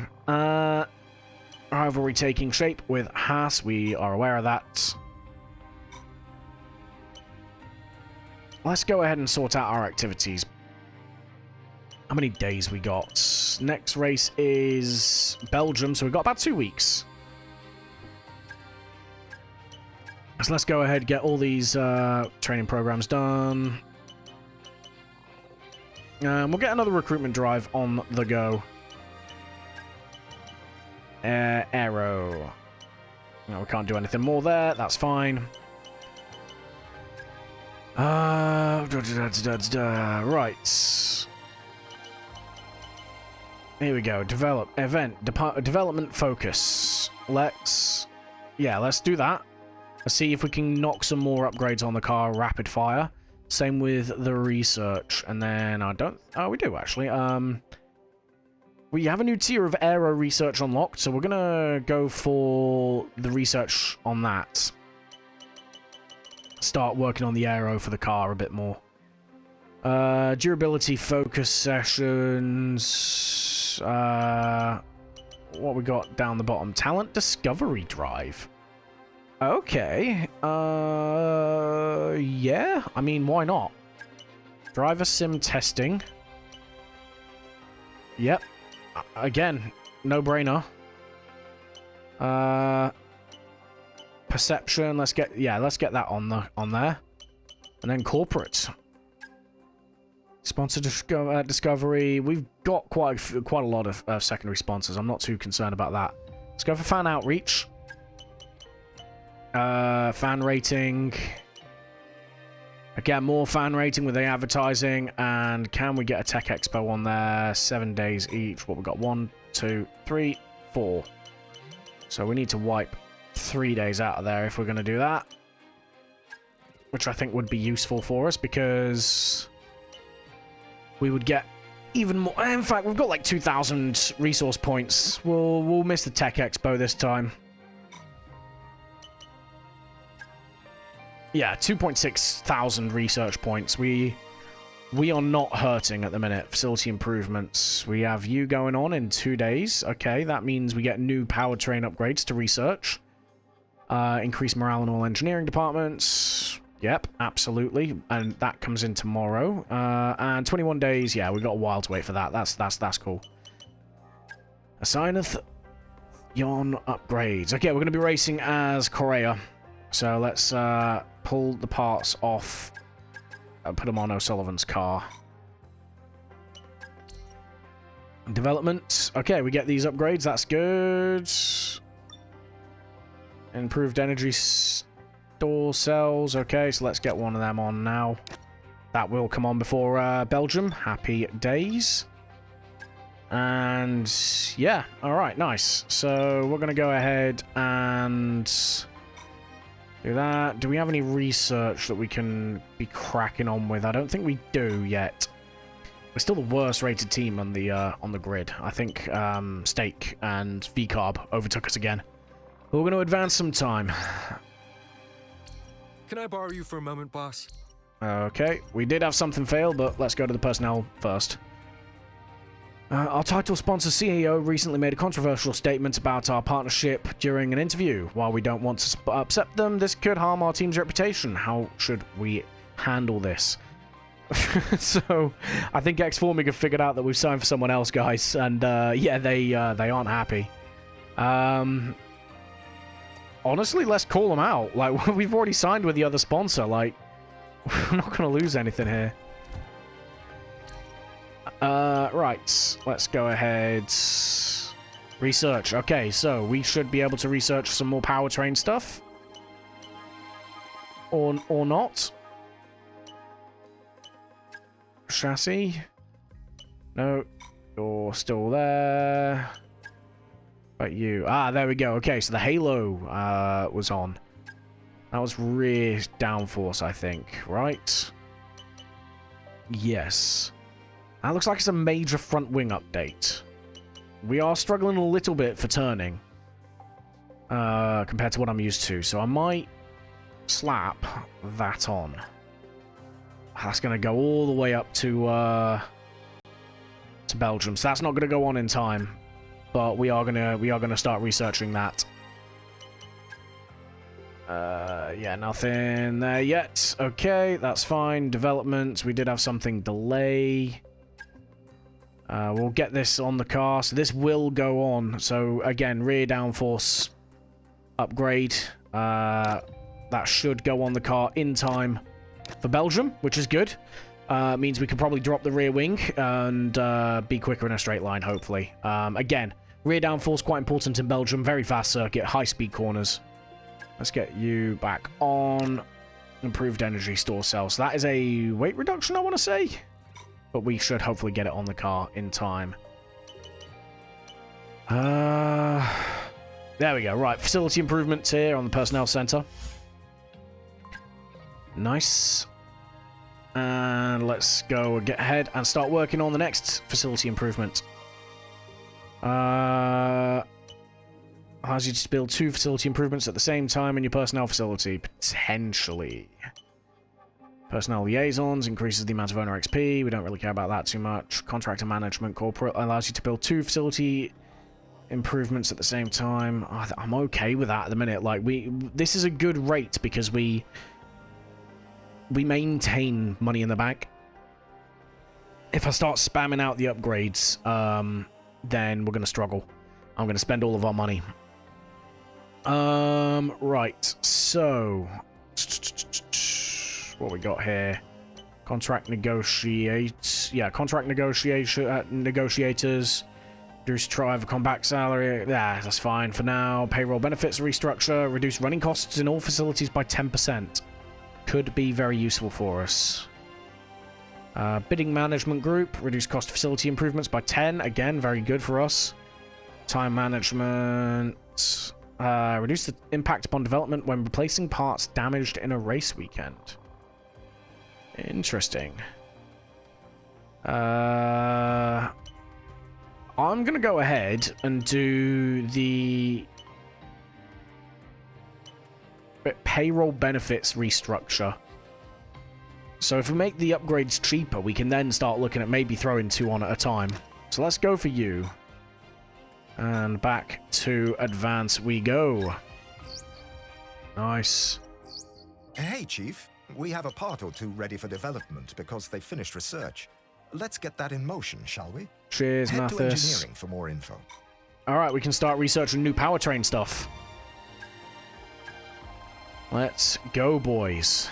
Rivalry taking shape with Haas. We are aware of that. Let's go ahead and sort out our activities. How many days we got? Next race is Belgium, so we've got about 2 weeks. So let's go ahead and get all these training programs done. We'll get another recruitment drive on the go. Aero. No, we can't do anything more there. That's fine. Right. Here we go. Development focus. Let's do that. Let's see if we can knock some more upgrades on the car rapid fire. Same with the research. And then I don't... Oh, we do, actually. We have a new tier of aero research unlocked, so we're going to go for the research on that. Start working on the aero for the car a bit more. Durability focus sessions. What we got down the bottom? Talent discovery drive. Okay. Yeah. I mean, why not? Driver sim testing. Yep. Again, no-brainer. Perception. Let's get that on there. And then corporate. Sponsor discovery. We've got quite a lot of secondary sponsors. I'm not too concerned about that. Let's go for fan outreach. Fan rating. Again, more fan rating with the advertising. And can we get a tech expo on there? 7 days each. What we got? 1, 2, 3, 4. So we need to wipe 3 days out of there if we're going to do that. Which I think would be useful for us because we would get even more. In fact, we've got like 2,000 resource points. We'll miss the tech expo this time. Yeah, 2.6 thousand research points. We are not hurting at the minute. Facility improvements. We have you going on in 2 days. Okay, that means we get new powertrain upgrades to research. Increase morale in all engineering departments. Yep, absolutely. And that comes in tomorrow. And 21 days. Yeah, we've got a while to wait for that. That's cool. Assigneth Yon upgrades. Okay, we're going to be racing as Korea. So let's pull the parts off and put them on O'Sullivan's car. Development. Okay, we get these upgrades. That's good. Improved energy store cells. Okay, so let's get one of them on now. That will come on before Belgium. Happy days. And yeah, all right, nice. So we're going to go ahead and do that. Do we have any research that we can be cracking on with? I don't think we do yet. We're still the worst rated team on the grid. I think Steak and VCarb overtook us again. We're going to advance some time.
Can I borrow you for a moment, boss?
Okay, we did have something fail, but let's go to the personnel first. Our title sponsor CEO recently made a controversial statement about our partnership during an interview. While we don't want to upset them, this could harm our team's reputation. How should we handle this? So, I think X-Forming have figured out that we've signed for someone else, guys, and yeah, they aren't happy. Honestly, let's call them out. Like, we've already signed with the other sponsor. Like, we're not going to lose anything here. Right. Let's go ahead. Research. Okay, so we should be able to research some more powertrain stuff. Or not. Chassis. No. You're still there. But you. Ah, there we go. Okay, so the halo was on. That was rear downforce, I think. Right? Yes. That looks like it's a major front wing update. We are struggling a little bit for turning. Compared to what I'm used to. So I might slap that on. That's going to go all the way up to Belgium. So that's not going to go on in time. But we are gonna start researching that. Yeah, nothing there yet. Okay, that's fine. Development. We did have something delay. We'll get this on the car. So this will go on. So again, rear downforce upgrade. That should go on the car in time for Belgium, which is good. Means we can probably drop the rear wing and be quicker in a straight line, hopefully. Again, rear downforce quite important in Belgium. Very fast circuit, high-speed corners. Let's get you back on. Improved energy store cells. So that is a weight reduction, I want to say. But we should hopefully get it on the car in time. There we go. Right, facility improvements here on the personnel center. Nice. And let's go get ahead and start working on the next facility improvement. Allows you to build 2 facility improvements at the same time in your personnel facility, potentially. Personnel liaisons increases the amount of owner XP. We don't really care about that too much. Contractor management corporate allows you to build 2 facility improvements at the same time. I'm okay with that at the minute. Like, this is a good rate because we maintain money in the bank. If I start spamming out the upgrades, then we're going to struggle. I'm going to spend all of our money. Right. So, what we got here? Contract negotiates. Yeah, contract negotiators. Reduce driver combat salary. Yeah, that's fine for now. Payroll benefits restructure. Reduce running costs in all facilities by 10%. Could be very useful for us. Bidding management group. Reduce cost facility improvements by 10. Again, very good for us. Time management. Reduce the impact upon development when replacing parts damaged in a race weekend. Interesting. I'm going to go ahead and do the payroll benefits restructure. So if we make the upgrades cheaper, we can then start looking at maybe throwing 2 on at a time. So let's go for you. And back to advance we go. Nice.
Hey, Chief. We have a part or 2 ready for development because they finished research. Let's get that in motion, shall we?
Cheers,
Head to
Mathis.
engineering for more info.
Alright, we can start researching new powertrain stuff. Let's go, boys.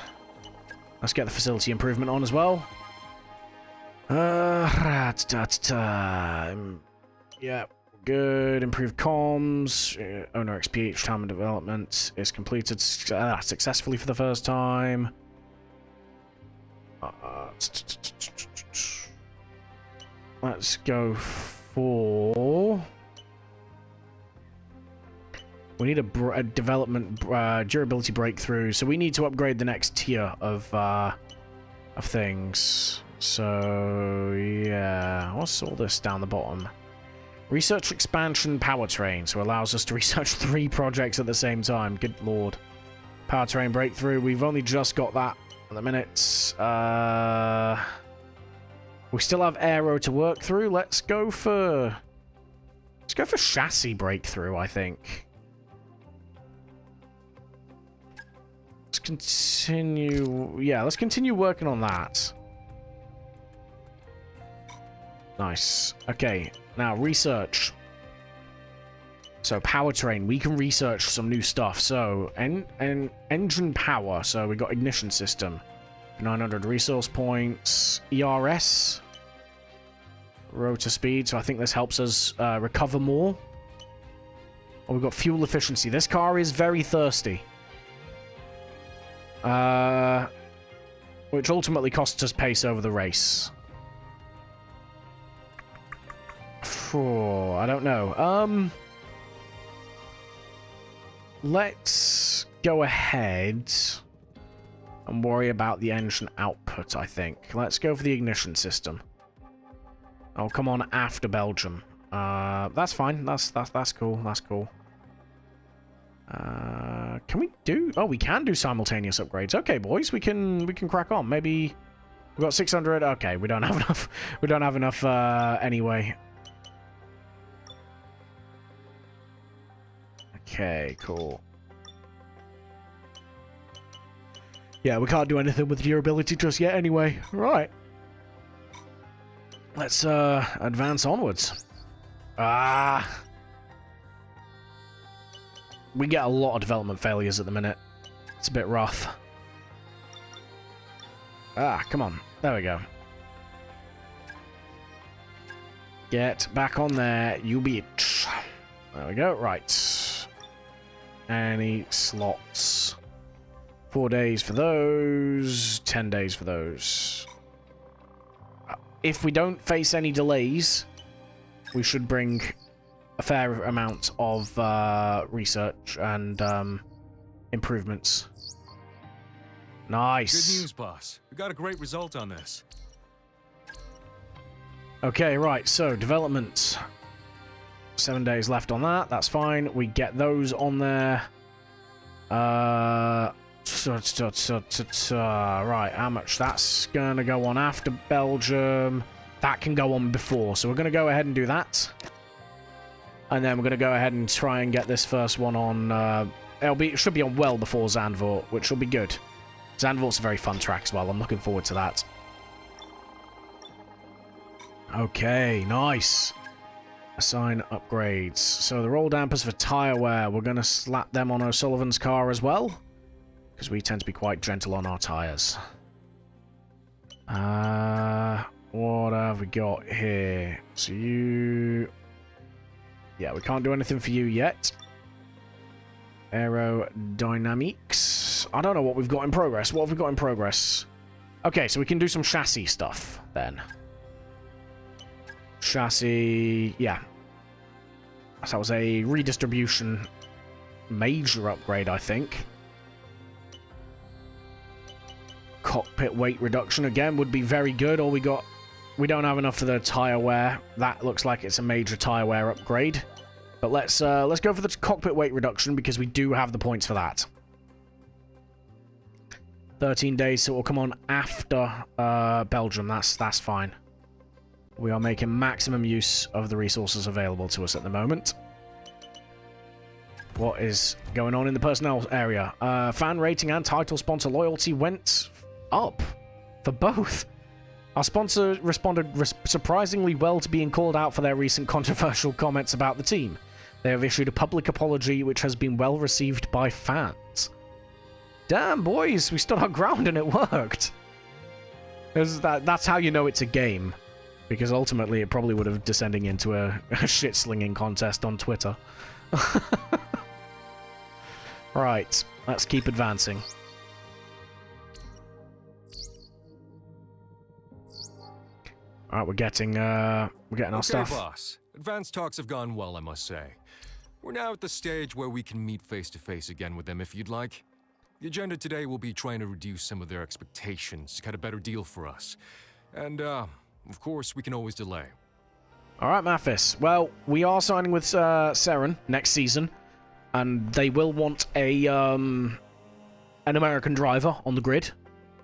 Let's get the facility improvement on as well. Yeah, good. Improved comms. Owner XP each time of development is completed successfully for the first time. Let's go for... We need a development durability breakthrough, so we need to upgrade the next tier of things. So yeah, what's all this down the bottom? Research expansion powertrain, so allows us to research 3 projects at the same time. Good lord. Powertrain breakthrough. We've only just got that at the minute. We still have aero to work through. Let's go for chassis breakthrough, I think. Let's continue. Yeah, let's continue working on that. Nice. Okay, now research. So powertrain, we can research some new stuff. So engine power. So we got ignition system, 900 resource points, ERS, rotor speed. So I think this helps us recover more. Oh, we've got fuel efficiency. This car is very thirsty. Which ultimately costs us pace over the race. I don't know. Let's go ahead and worry about the engine output, I think. Let's go for the ignition system. Oh, come on, after Belgium. That's fine. That's cool. That's cool. Can we do... Oh, we can do simultaneous upgrades. Okay, boys, we can crack on. Maybe we've got 600. Okay, we don't have enough. We don't have enough anyway. Okay, cool. Yeah, we can't do anything with durability just yet anyway. Right. Let's advance onwards. We get a lot of development failures at the minute. It's a bit rough. Come on. There we go. Get back on there, you bitch. There we go. Right. Any slots? 4 days for those. 10 days for those. If we don't face any delays, we should bring a fair amount of research and improvements. Nice.
Good news, boss. We got a great result on this.
Okay, right, so development. 7 days left on that. That's fine. We get those on there. Right, how much? That's gonna go on after Belgium. That can go on before, so we're gonna go ahead and do that. And then we're gonna go ahead and try and get this first one on. It should be on well before Zandvoort, which will be good. Zandvoort's a very fun track as well. I'm looking forward to that. Okay, nice. Assign upgrades. So the roll dampers for tire wear, we're going to slap them on O'Sullivan's car as well, because we tend to be quite gentle on our tires. What have we got here? So you... Yeah, we can't do anything for you yet. Aerodynamics. I don't know what we've got in progress. What have we got in progress? Okay, so we can do some chassis stuff then. Chassis, yeah. So that was a redistribution major upgrade, I think. Cockpit weight reduction again would be very good. All we don't have enough for the tire wear. That looks like it's a major tire wear upgrade. But let's go for the cockpit weight reduction because we do have the points for that. 13 days, so it will come on after Belgium. That's fine. We are making maximum use of the resources available to us at the moment. What is going on in the personnel area? Fan rating and title sponsor loyalty went up for both. Our sponsor responded surprisingly well to being called out for their recent controversial comments about the team. They have issued a public apology which has been well received by fans. Damn, boys, we stood our ground and it worked. That's how you know it's a game. Because ultimately it probably would have descending into a shit-slinging contest on Twitter. Right, let's keep advancing. Alright, we're getting our stuff.
Boss. Advanced talks have gone well, I must say. We're now at the stage where we can meet face-to-face again with them if you'd like. The agenda today will be trying to reduce some of their expectations to get a better deal for us. And, of course, we can always delay.
Alright, Mathis. Well, we are signing with Seren next season, and they will want an American driver on the grid.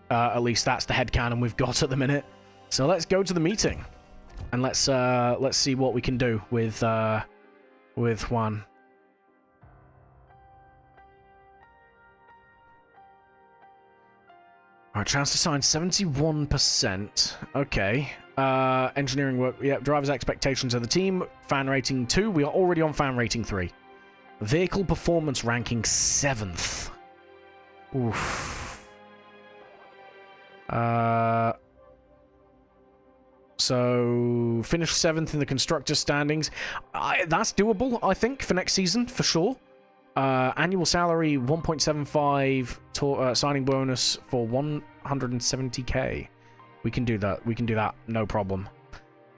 At least that's the headcanon we've got at the minute. So let's go to the meeting, and let's see what we can do with Juan. Alright, chance to sign 71%. Okay. Engineering work. Yeah, driver's expectations of the team. Fan rating 2. We are already on fan rating 3. Vehicle performance ranking 7th. Oof. So, finish 7th in the constructor standings. That's doable, I think, for next season, for sure. Annual salary 1.75, signing bonus for 170k. We can do that. We can do that, no problem.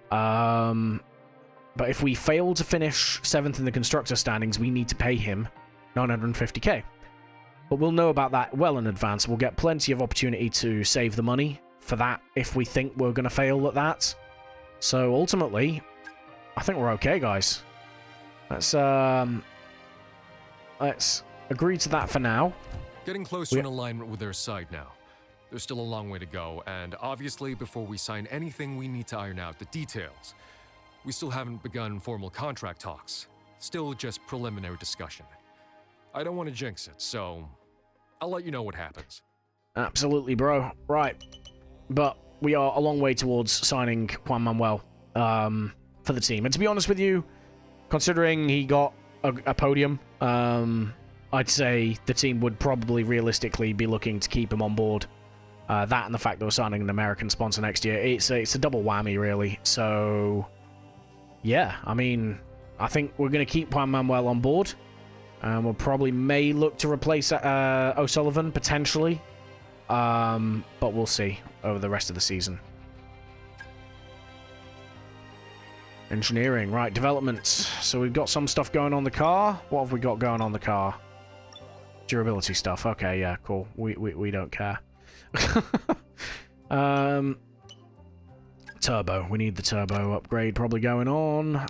But if we fail to finish 7th in the constructor standings, we need to pay him 950k. But we'll know about that well in advance. We'll get plenty of opportunity to save the money for that if we think we're going to fail at that. So ultimately, I think we're okay, guys. Let's agree to that for now.
Getting closer in alignment with their side now. There's still a long way to go, and obviously before we sign anything, we need to iron out the details. We still haven't begun formal contract talks. Still just preliminary discussion. I don't want to jinx it, so I'll let you know what happens.
Absolutely, bro. Right. But we are a long way towards signing Juan Manuel for the team. And to be honest with you, considering he got a podium, I'd say the team would probably realistically be looking to keep him on board. That and the fact that we're signing an American sponsor next year, it's a double whammy, really. So, yeah, I mean, I think we're going to keep Juan Manuel on board. We'll probably may look to replace O'Sullivan, potentially. But we'll see over the rest of the season. Engineering, right, development. So we've got some stuff going on the car. What have we got going on the car? Durability stuff. Okay, yeah, cool. We don't care. Turbo. We need the turbo upgrade probably going on.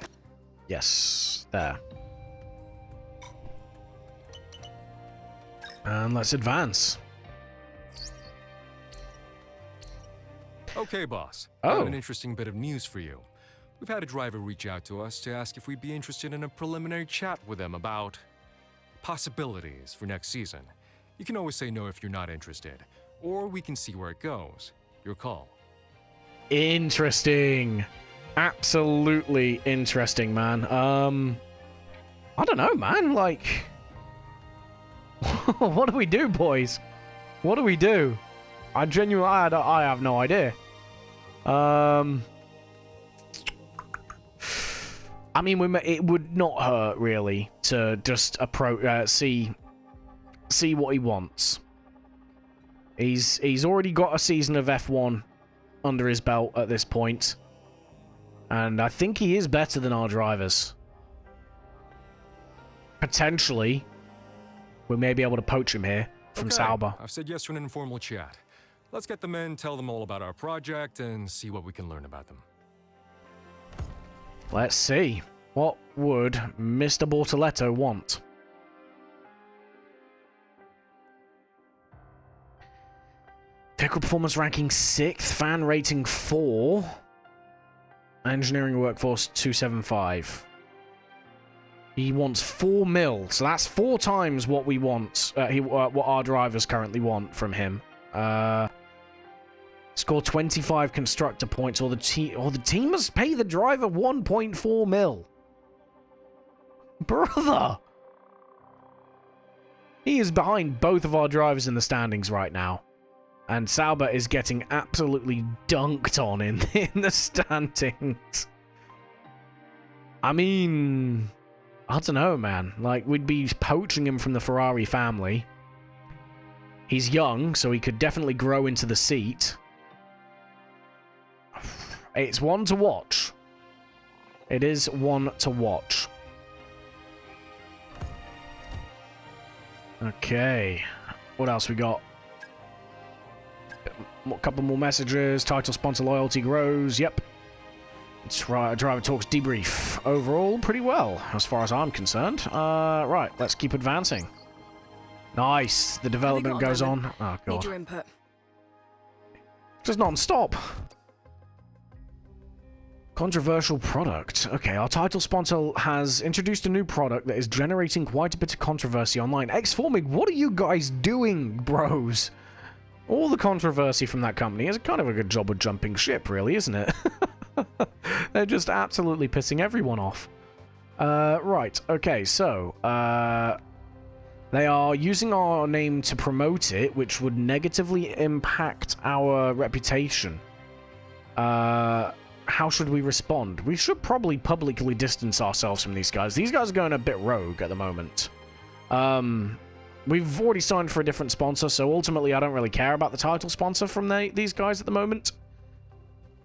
Yes, there. And let's advance.
Okay, boss.
Oh.
I have an interesting bit of news for you. We've had a driver reach out to us to ask if we'd be interested in a preliminary chat with him about possibilities for next season. You can always say no if you're not interested, or we can see where it goes. Your call.
Interesting. Absolutely interesting, man. I don't know, man. Like, what do we do, boys? What do we do? I genuinely, I have no idea. I mean, it would not hurt really to just approach, see what he wants. He's already got a season of F1 under his belt at this point, and I think he is better than our drivers. Potentially, we may be able to poach him here from Sauber.
I've said yes to an informal chat. Let's get them in, tell them all about our project, and see what we can learn about them.
Let's see. What would Mr. Bortoletto want? Vehicle performance ranking 6th, fan rating 4, engineering workforce 275. He wants 4 mil, so that's 4 times what we want. What our drivers currently want from him. Score 25 constructor points, or the team must pay the driver 1.4 mil. Brother, he is behind both of our drivers in the standings right now, and Sauber is getting absolutely dunked on in the standings. I mean, I don't know, man. Like, we'd be poaching him from the Ferrari family. He's young, so he could definitely grow into the seat. It's one to watch. It is one to watch. Okay. What else we got? A couple more messages. Title sponsor loyalty grows. Yep. Driver talks debrief. Overall, pretty well, as far as I'm concerned. Right, let's keep advancing. Nice. The development goes on. Oh, God.
Need your input.
Just non-stop. Controversial product. Okay, our title sponsor has introduced a new product that is generating quite a bit of controversy online. X-Forming, what are you guys doing, bros? All the controversy from that company is kind of a good job of jumping ship, really, isn't it? They're just absolutely pissing everyone off. Right, okay, so, they are using our name to promote it, which would negatively impact our reputation. How should we respond? We should probably publicly distance ourselves from these guys. These guys are going a bit rogue at the moment. We've already signed for a different sponsor, so ultimately I don't really care about the title sponsor from these guys at the moment.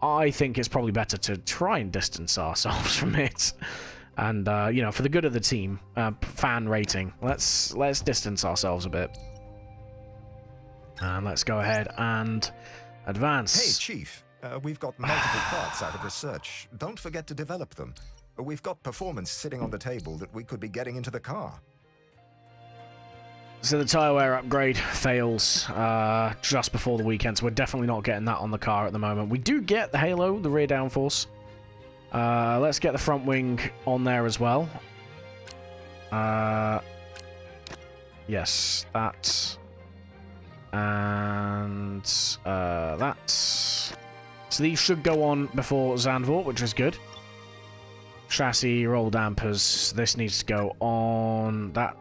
I think it's probably better to try and distance ourselves from it. And, you know, for the good of the team, fan rating, let's distance ourselves a bit. And let's go ahead and advance.
Hey, Chief. We've got multiple parts out of research. Don't forget to develop them. We've got performance sitting on the table that we could be getting into the car.
So the tyre wear upgrade fails just before the weekend, so we're definitely not getting that on the car at the moment. We do get the halo, the rear downforce. Let's get the front wing on there as well. Yes, that. And that. So these should go on before Zandvoort, which is good. Chassis, roll dampers. This needs to go on. That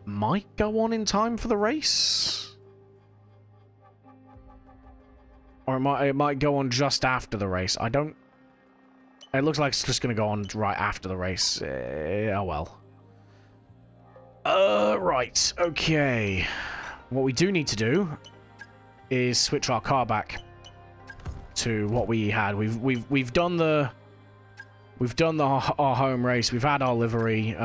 might go on in time for the race. Or it might go on just after the race. I don't... It looks like it's just going to go on right after the race. Oh well. Right. Okay. What we do need to do is switch our car back to what we had. We've done our home race. We've had our livery.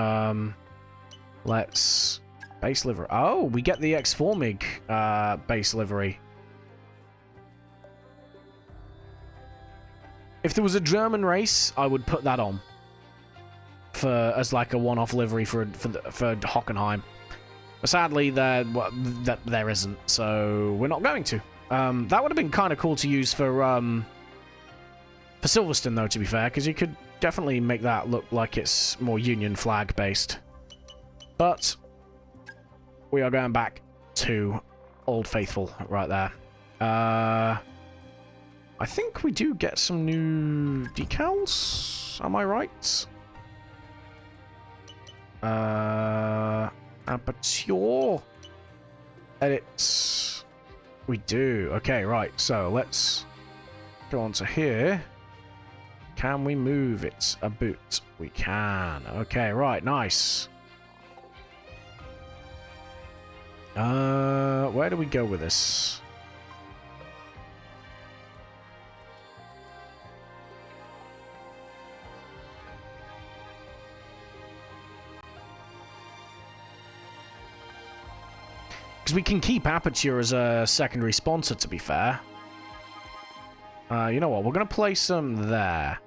Let's base livery. Oh, we get the X-Formig base livery. If there was a German race, I would put that on as like a one-off livery for Hockenheim. But sadly, there isn't, so we're not going to. That would have been kind of cool to use for Silverstone, though, to be fair, because you could definitely make that look like it's more Union flag based. But we are going back to Old Faithful right there. I think we do get some new decals. Am I right? Aperture. Edits. We do. Okay, right. So let's go on to here. Can we move it a boot? We can. Okay, right. Nice. Where do we go with this? Because we can keep Aperture as a secondary sponsor, to be fair. You know what? We're going to place them there.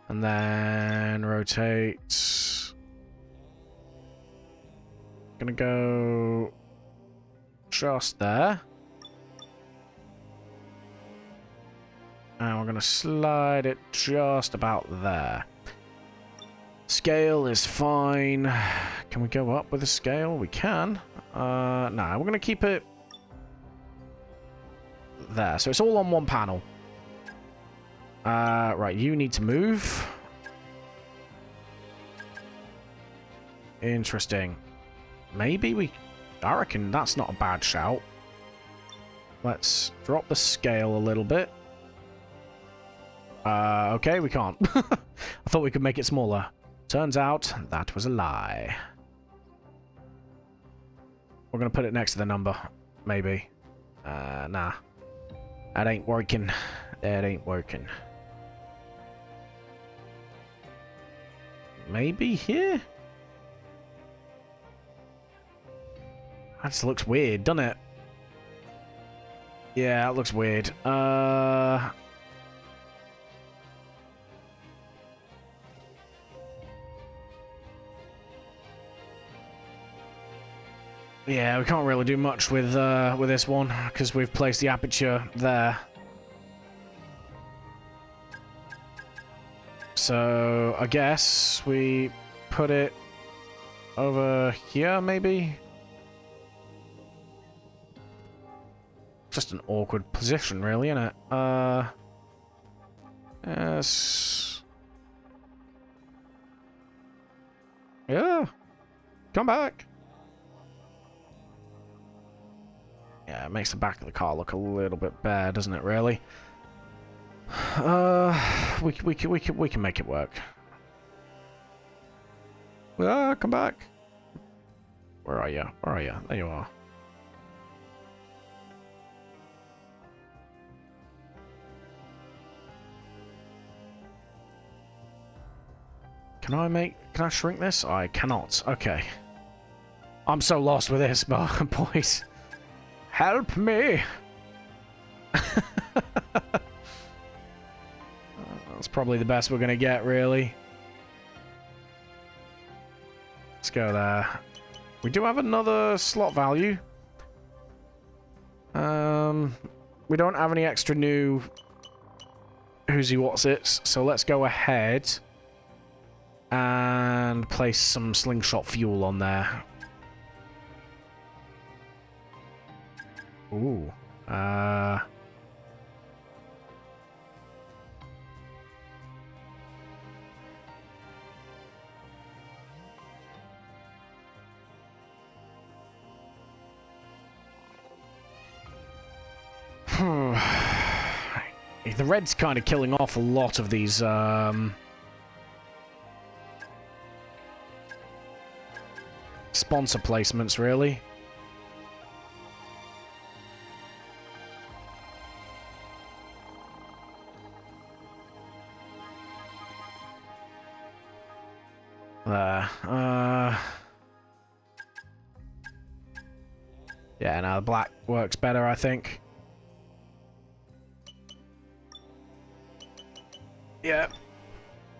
And then rotate. Gonna go just there. And we're gonna slide it just about there. Scale is fine. Can we go up with the scale? We can. No, we're gonna keep it there. So it's all on one panel. Right, you need to move. Interesting. Maybe I reckon that's not a bad shout. Let's drop the scale a little bit. Okay, we can't. I thought we could make it smaller. Turns out that was a lie. We're gonna put it next to the number. Maybe. Nah. That ain't working. That ain't working. Maybe here? That just looks weird, doesn't it? Yeah, that looks weird. Yeah, we can't really do much with this one because we've placed the aperture there. So I guess we put it over here, maybe. Just an awkward position, really, isn't it? Yes. Yeah. Come back. Yeah, it makes the back of the car look a little bit bare, doesn't it, really? We can make it work. Come back. Where are you? Where are you? There you are. Can I shrink this? I cannot. Okay. I'm so lost with this, boys. Help me! That's probably the best we're gonna get, really. Let's go there. We do have another slot value. We don't have any extra new who's what's it's, so let's go ahead and place some slingshot fuel on there. Ooh. The red's kind of killing off a lot of these sponsor placements, really. There. Yeah, now the black works better, I think. Yeah.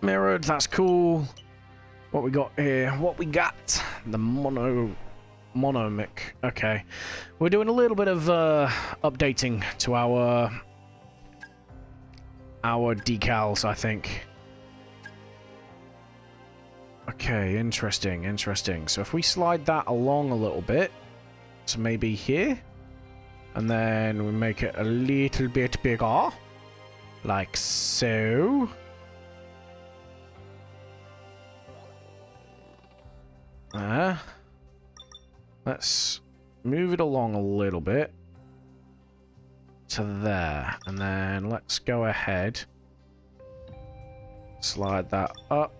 Mirrored, that's cool. What we got here? What we got? The monomic. Okay. We're doing a little bit of updating to our decals, I think. Okay, interesting, interesting. So if we slide that along a little bit, so maybe here, and then we make it a little bit bigger, like so. Let's move it along a little bit to there, and then let's go ahead, slide that up.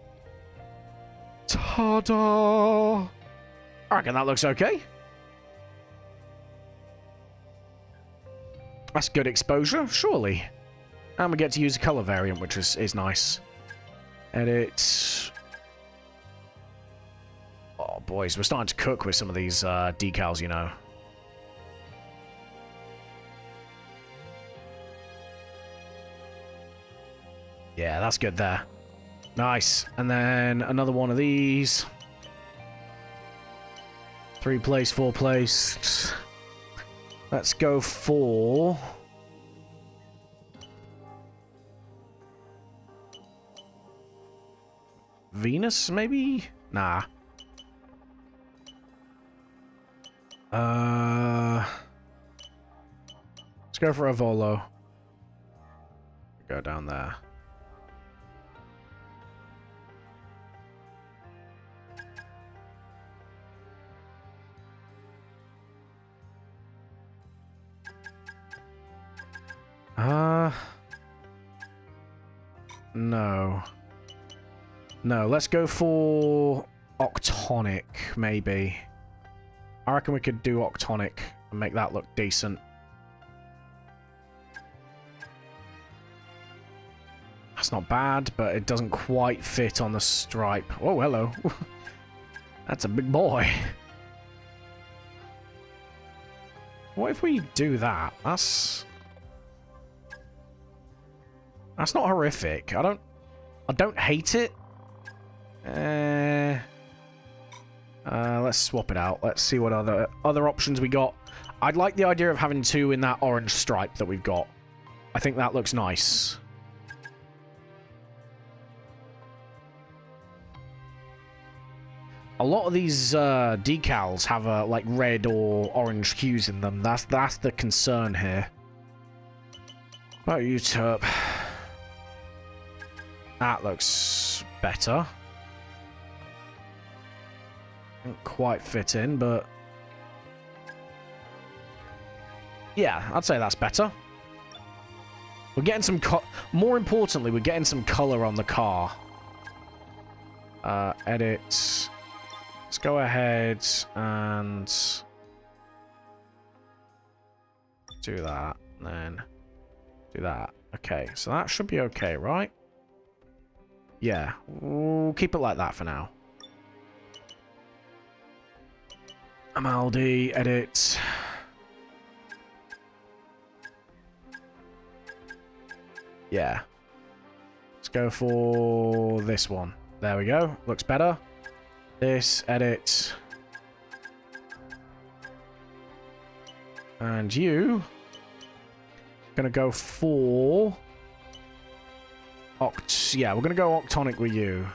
Ta-da! I reckon that looks okay. That's good exposure, surely. And we get to use a color variant, which is nice. Edit. Oh, boys, we're starting to cook with some of these decals, you know. Yeah, that's good there. Nice. And then another one of these. 3 place, 4 place. Let's go for... Venus, maybe? Nah. Let's go for a Volo. Go down there. No. No, let's go for Octonic, maybe. I reckon we could do Octonic and make that look decent. That's not bad, but it doesn't quite fit on the stripe. Oh, hello. That's a big boy. What if we do that? That's not horrific. I don't hate it. Let's swap it out. Let's see what other options we got. I'd like the idea of having 2 in that orange stripe that we've got. I think that looks nice. A lot of these decals have like red or orange hues in them. That's the concern here. What about you, Turp? That looks better. Didn't quite fit in, but... yeah, I'd say that's better. We're getting some... more importantly, we're getting some colour on the car. Edit. Let's go ahead and... do that, and then... do that. Okay, so that should be okay, right? Yeah, we'll keep it like that for now. Amaldi, edit. Yeah. Let's go for this one. There we go. Looks better. This, edit. And you... gonna go for... yeah, we're gonna go Octonic with you.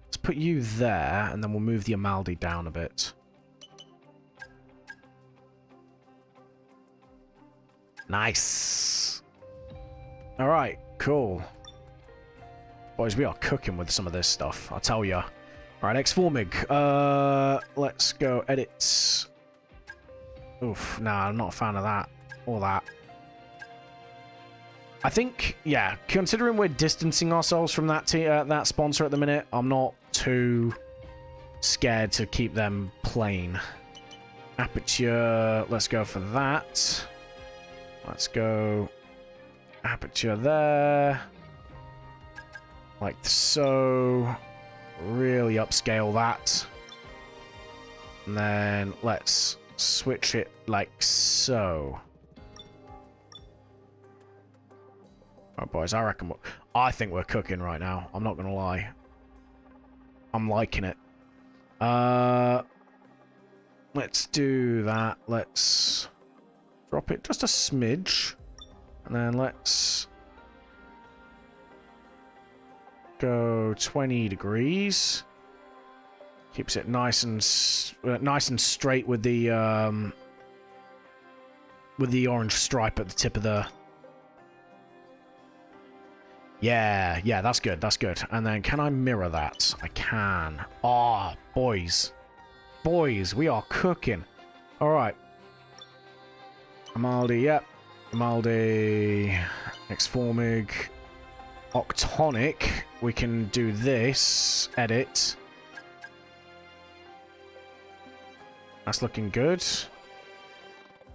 Let's put you there, and then we'll move the Amaldi down a bit. Nice. Alright, cool. Boys, we are cooking with some of this stuff, I'll tell ya. Alright, X-Formig. Let's go edit. Oof, nah, I'm not a fan of that. Or that. I think, yeah, considering we're distancing ourselves from that that sponsor at the minute, I'm not too scared to keep them plain. Aperture, let's go for that. Let's go aperture there. Like so. Really upscale that. And then let's switch it like so. Alright, boys, I think we're cooking right now. I'm not gonna lie. I'm liking it. Let's do that. Let's drop it just a smidge. And then let's go 20 degrees. Keeps it nice and straight with the orange stripe at the tip of the... Yeah, that's good, that's good. And then can I mirror that? I can. Ah, boys. Boys, we are cooking. Alright. Amaldi, yep. Amaldi, Exformig, Octonic. We can do this. Edit. That's looking good.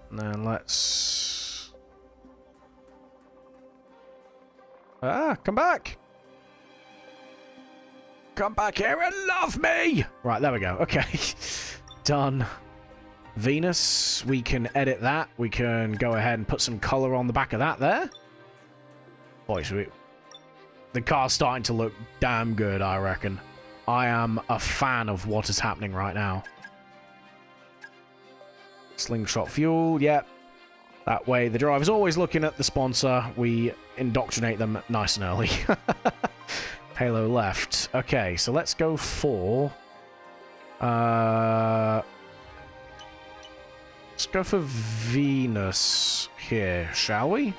And then let's... come back! Come back here and love me! Right, there we go. Okay. Done. Venus, we can edit that. We can go ahead and put some colour on the back of that there. Boys, the car's starting to look damn good, I reckon. I am a fan of what is happening right now. Slingshot fuel, yep. That way the driver's always looking at the sponsor. We indoctrinate them nice and early. Halo left. Okay, so let's go for... let's go for Venus here, shall we?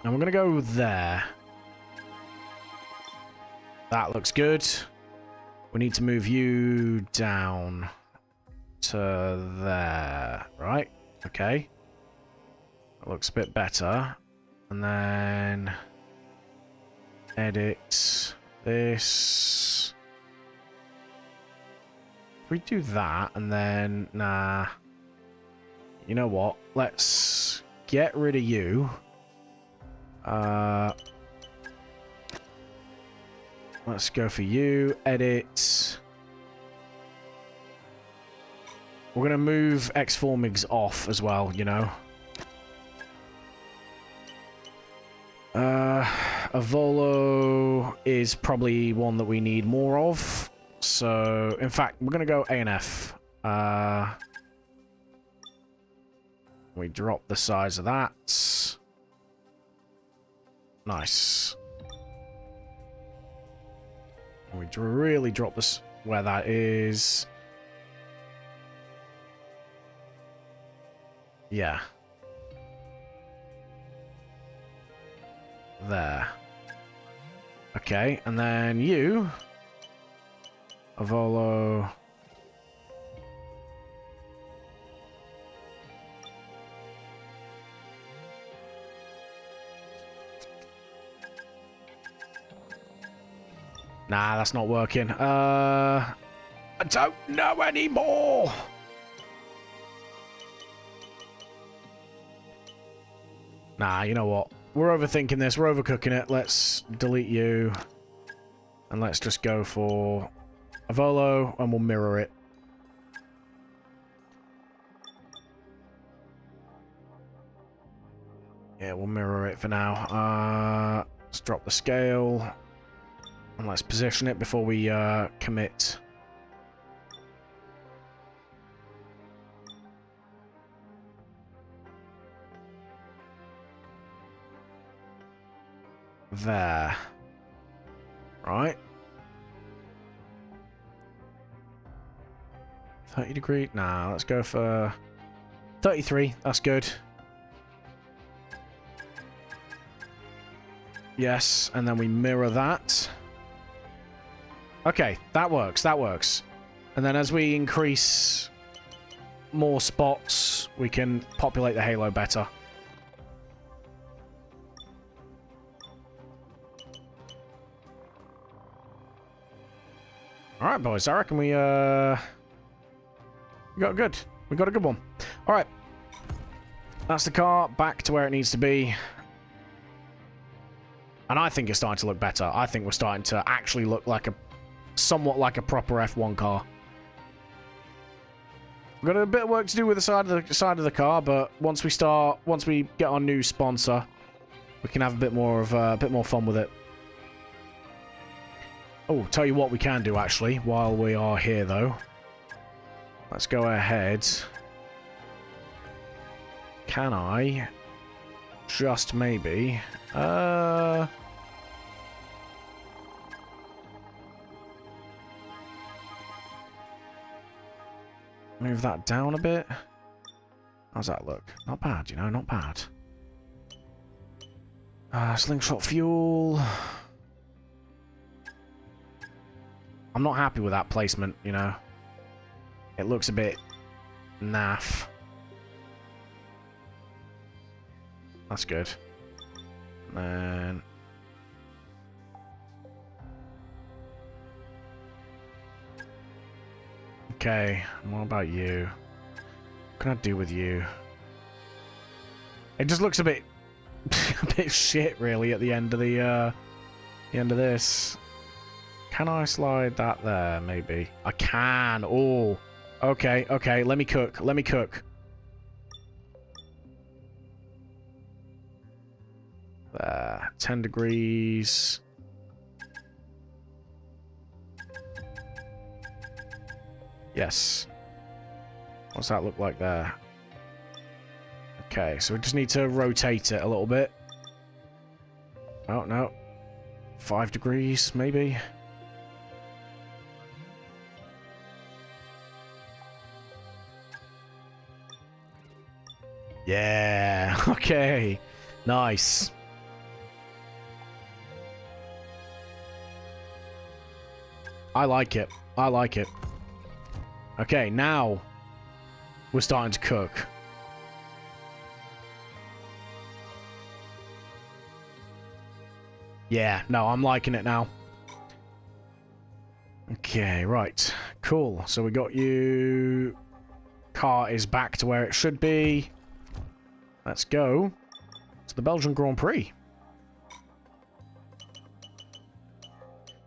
And we're going to go there. That looks good. We need to move you down to there, right? Okay. That looks a bit better. And then edit this. If we do that and then nah. You know what? Let's get rid of you. Let's go for you. Edit. We're going to move X-Formigs off as well, you know. Avolo is probably one that we need more of. So, in fact, we're going to go A and F. We drop the size of that. Nice. We really drop this where that is. Yeah. There. Okay, and then you... Avolo... Nah, that's not working. I don't know anymore! Nah, you know what? We're overthinking this. We're overcooking it. Let's delete you. And let's just go for Avolo, and we'll mirror it. Yeah, we'll mirror it for now. Let's drop the scale. And let's position it before we commit. There. Right. 30 degree. Nah, let's go for 33. That's good. Yes, and then we mirror that. Okay, that works. That works. And then as we increase more spots, we can populate the halo better. Alright, boys. I reckon we got good. We got a good one. Alright. That's the car. Back to where it needs to be. And I think it's starting to look better. I think we're starting to actually look like somewhat like a proper F1 car. We've got a bit of work to do with the side of the car, but once we get our new sponsor, we can have a bit more fun with it. Oh, tell you what we can do actually while we are here though. Let's go ahead. Can I just maybe move that down a bit? How's that look? Not bad, you know, not bad. Slingshot fuel. I'm not happy with that placement, you know. It looks a bit naff. That's good. And then... Okay, what about you? What can I do with you? It just looks a bit... a bit shit, really, at the end of the end of this. Can I slide that there, maybe? I can! Oh! Okay, okay, let me cook. Let me cook. There. 10 degrees. Yes. What's that look like there? Okay, so we just need to rotate it a little bit. Oh, no. 5 degrees, maybe? Yeah, okay. Nice. I like it. I like it. Okay, now we're starting to cook. Yeah, no, I'm liking it now. Okay, right. Cool. So we got you. Car is back to where it should be. Let's go to the Belgian Grand Prix.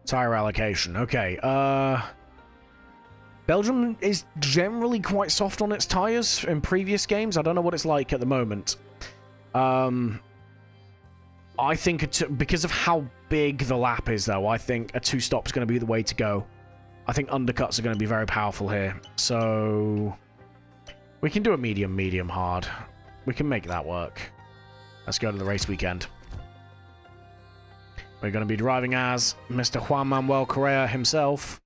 Tire allocation. Okay, Belgium is generally quite soft on its tires in previous games. I don't know what it's like at the moment. I think because of how big the lap is, though, I think a two-stop is going to be the way to go. I think undercuts are going to be very powerful here. So we can do a medium, medium, hard. We can make that work. Let's go to the race weekend. We're going to be driving as Mr. Juan Manuel Correa himself.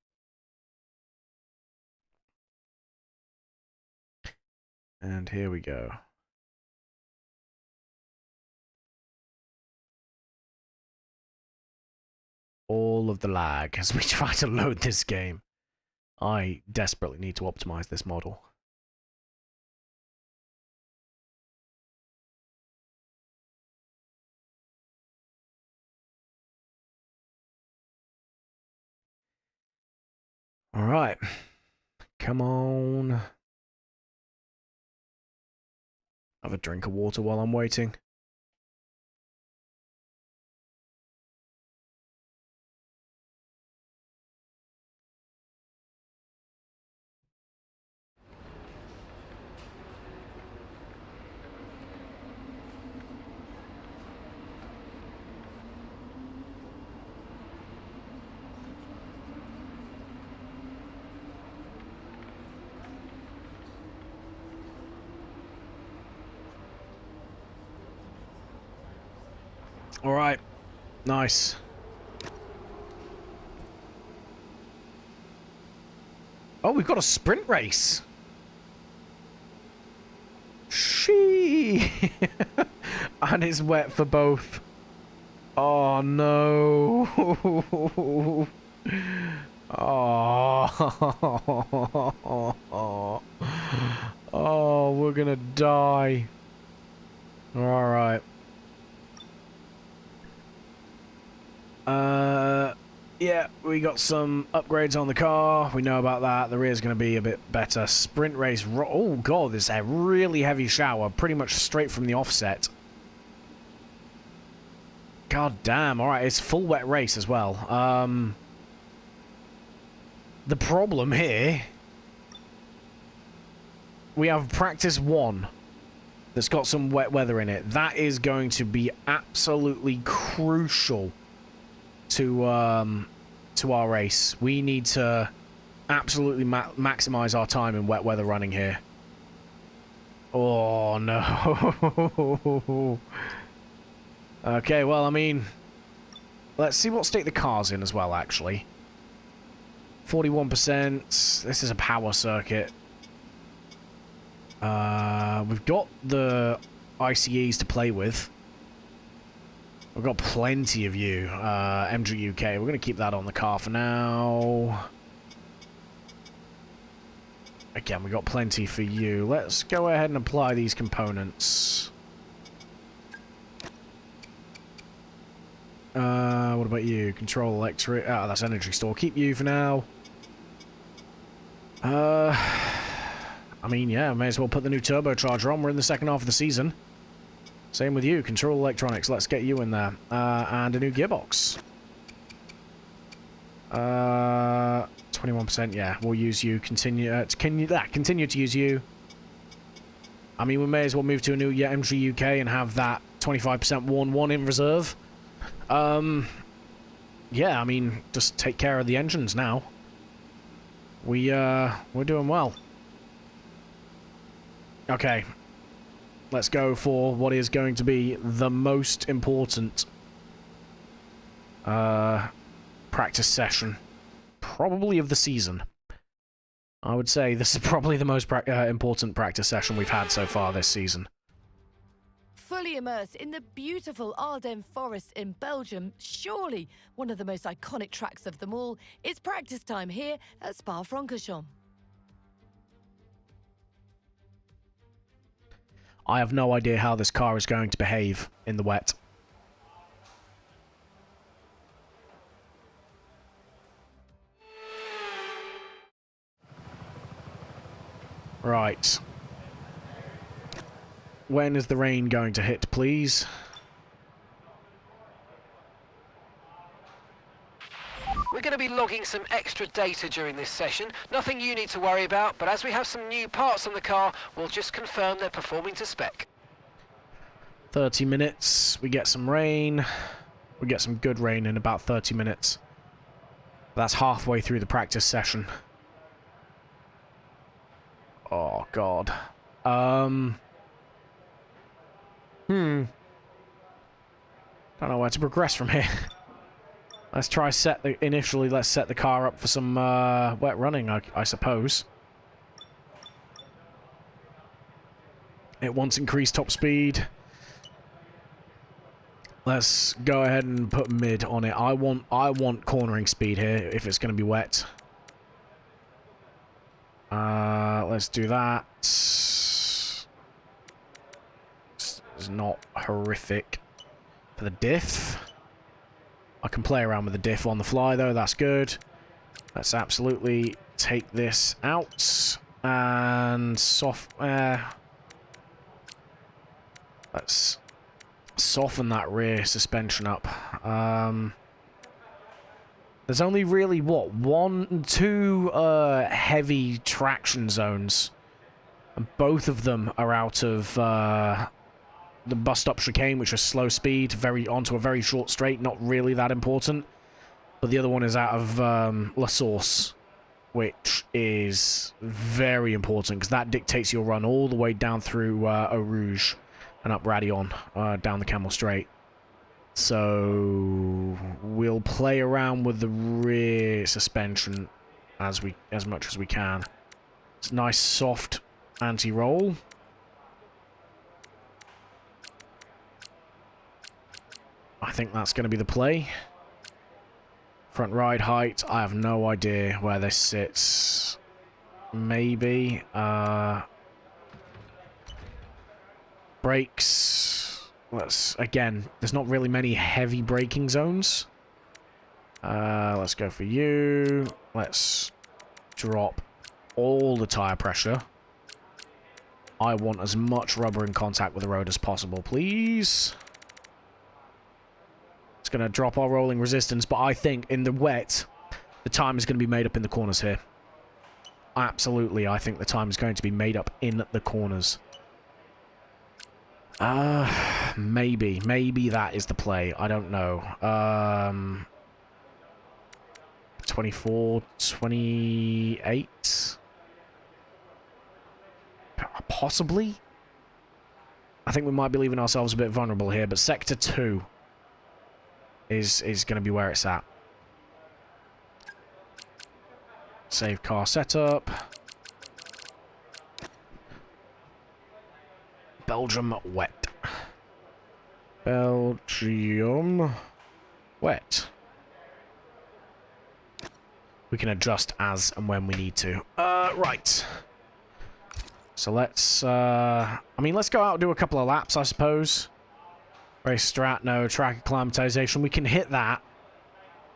And here we go. All of the lag as we try to load this game. I desperately need to optimize this model. All right. Come on. Have a drink of water while I'm waiting. All right. Nice. Oh, we've got a sprint race. Shee. And it's wet for both. Oh, no. Oh. Oh, we're gonna die. All right. Yeah, we got some upgrades on the car. We know about that. The rear's going to be a bit better. Sprint race. Oh, God, this is a really heavy shower. Pretty much straight from the offset. God damn. All right, it's full wet race as well. The problem here we have practice 1 that's got some wet weather in it. That is going to be absolutely crucial to our race. We need to absolutely maximize our time in wet weather running here. Oh, no. Okay, well, I mean, let's see what state the car's in as well, actually. 41%. This is a power circuit. We've got the ICEs to play with. We've got plenty of you. MG UK. We're going to keep that on the car for now. Again, we've got plenty for you. Let's go ahead and apply these components. What about you? Control electric. Ah, that's energy store. Keep you for now. I mean, yeah, may as well put the new turbocharger on. We're in the second half of the season. Same with you. Control electronics. Let's get you in there. And a new gearbox. 21%. Yeah, we'll use you. Continue to use you. I mean, we may as well move to a new MG UK and have that 25% 1-1 in reserve. Yeah, I mean, just take care of the engines now. We're doing well. Okay. Let's go for what is going to be the most important practice session, probably of the season. I would say this is probably the most important practice session we've had so far this season.
Fully immersed in the beautiful Ardennes forest in Belgium, surely one of the most iconic tracks of them all, it's practice time here at Spa-Francorchamps.
I have no idea how this car is going to behave in the wet. Right. When is the rain going to hit, please?
We're going to be logging some extra data during this session. Nothing you need to worry about, but as we have some new parts on the car, we'll just confirm they're performing to spec.
30 minutes. We get some rain. We get some good rain in about 30 minutes. That's halfway through the practice session. Oh, God. Don't know where to progress from here. Let's try initially, let's set the car up for some wet running, I suppose. It wants increased top speed. Let's go ahead and put mid on it. I want cornering speed here if it's going to be wet. Let's do that. It's not horrific for the diff. I can play around with the diff on the fly, though. That's good. Let's absolutely take this out. And let's soften that rear suspension up. There's only really, what, 2 heavy traction zones. And both of them are out of the bus stop chicane, which is slow speed, onto a very short straight, not really that important. But the other one is out of La Source, which is very important, because that dictates your run all the way down through Eau Rouge and up Radillon, down the Camel Straight. So we'll play around with the rear suspension as much as we can. It's a nice soft anti-roll. I think that's going to be the play. Front ride height, I have no idea where this sits. Maybe. Brakes. Again, there's not really many heavy braking zones. Let's go for you. Let's drop all the tire pressure. I want as much rubber in contact with the road as possible, please. It's going to drop our rolling resistance, but I think in the wet, the time is going to be made up in the corners here. absolutely, I think the time is going to be made up in the corners. Maybe that is the play. I don't know. 24, 28? Possibly? I think we might be leaving ourselves a bit vulnerable here, but Sector 2 is going to be where it's at. Save car setup. Belgium wet. Belgium wet. We can adjust as and when we need to. Right. So let's, I mean, let's go out and do a couple of laps, I suppose. Race strat, no. Track acclimatization. We can hit that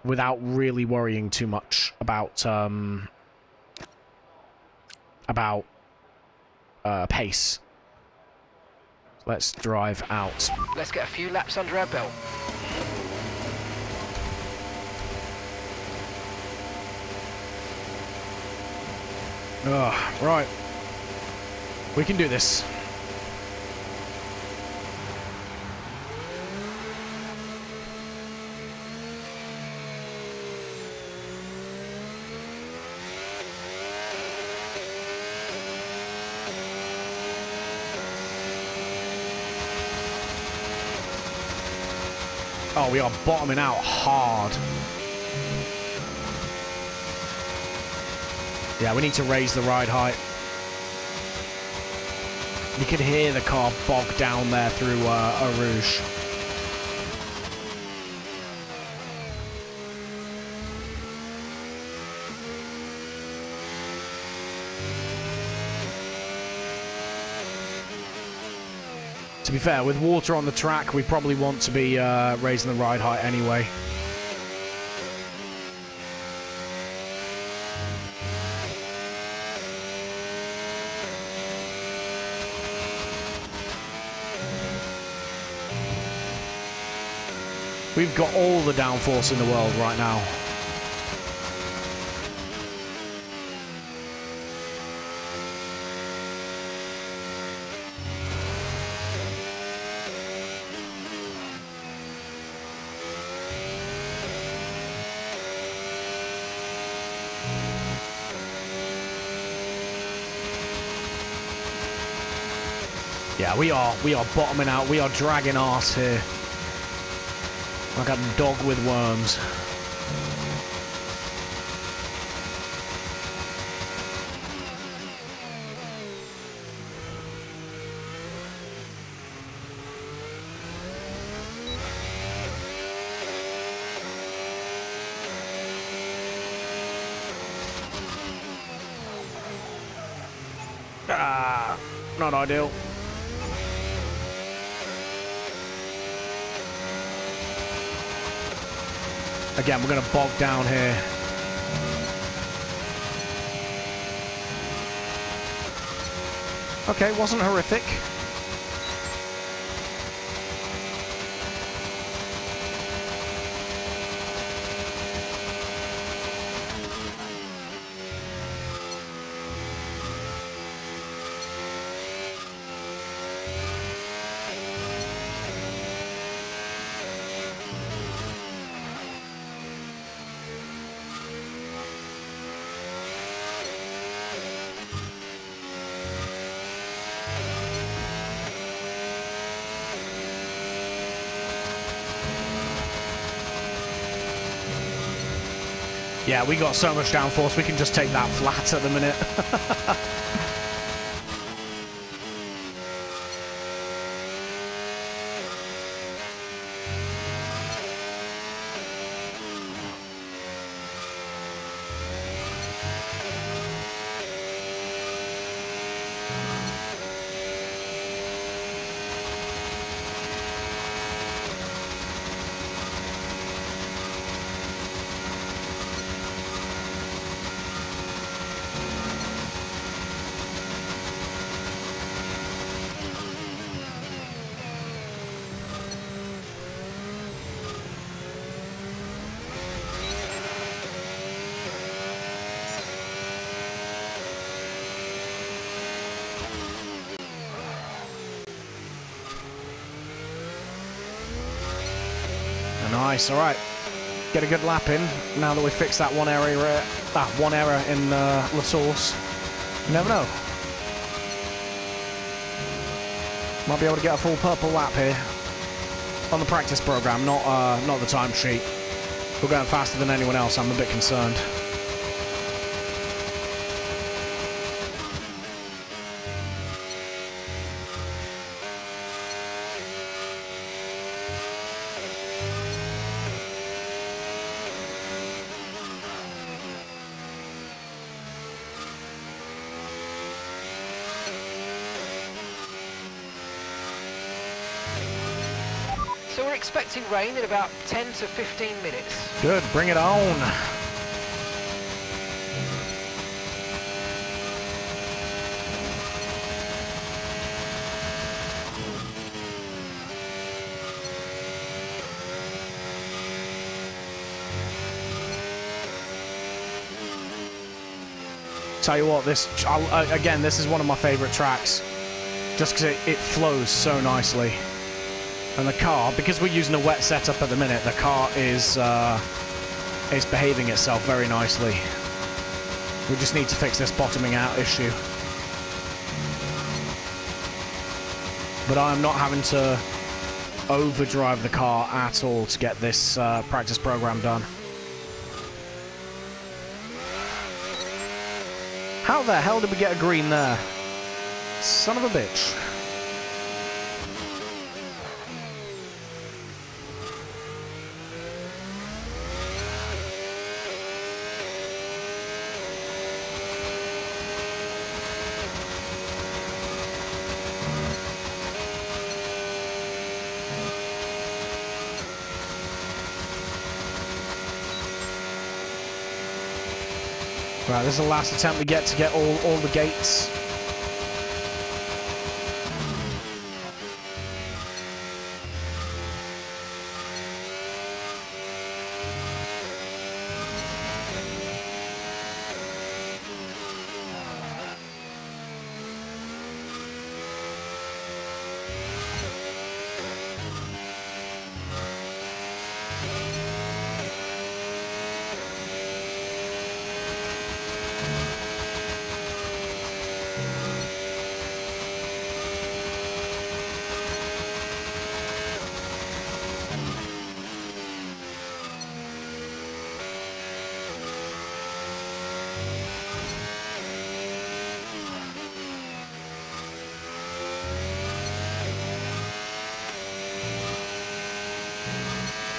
without really worrying too much about pace. Let's drive out.
Let's get a few laps under our belt.
Right. We can do this. Oh, we are bottoming out hard. Yeah, we need to raise the ride height. You can hear the car bog down there through Eau Rouge. To be fair, with water on the track, we probably want to be raising the ride height anyway. We've got all the downforce in the world right now. Yeah, we are bottoming out. We are dragging arse here. Like a dog with worms. Not ideal. Again, we're going to bog down here. Okay, wasn't horrific. Yeah, we got so much downforce, we can just take that flat at the minute. Nice, all right. Get a good lap in now that we've fixed that one error in La Source. You never know. Might be able to get a full purple lap here on the practice program, not the timesheet. We're going faster than anyone else. I'm a bit concerned.
So we're expecting rain in about 10 to 15 minutes.
Good, bring it on. Tell you what, again, this is one of my favorite tracks, just because it flows so nicely. And the car, because we're using a wet setup at the minute, the car is behaving itself very nicely. We just need to fix this bottoming out issue. But I'm not having to overdrive the car at all to get this practice program done. How the hell did we get a green there? Son of a bitch. Right, this is the last attempt we get to get all the gates.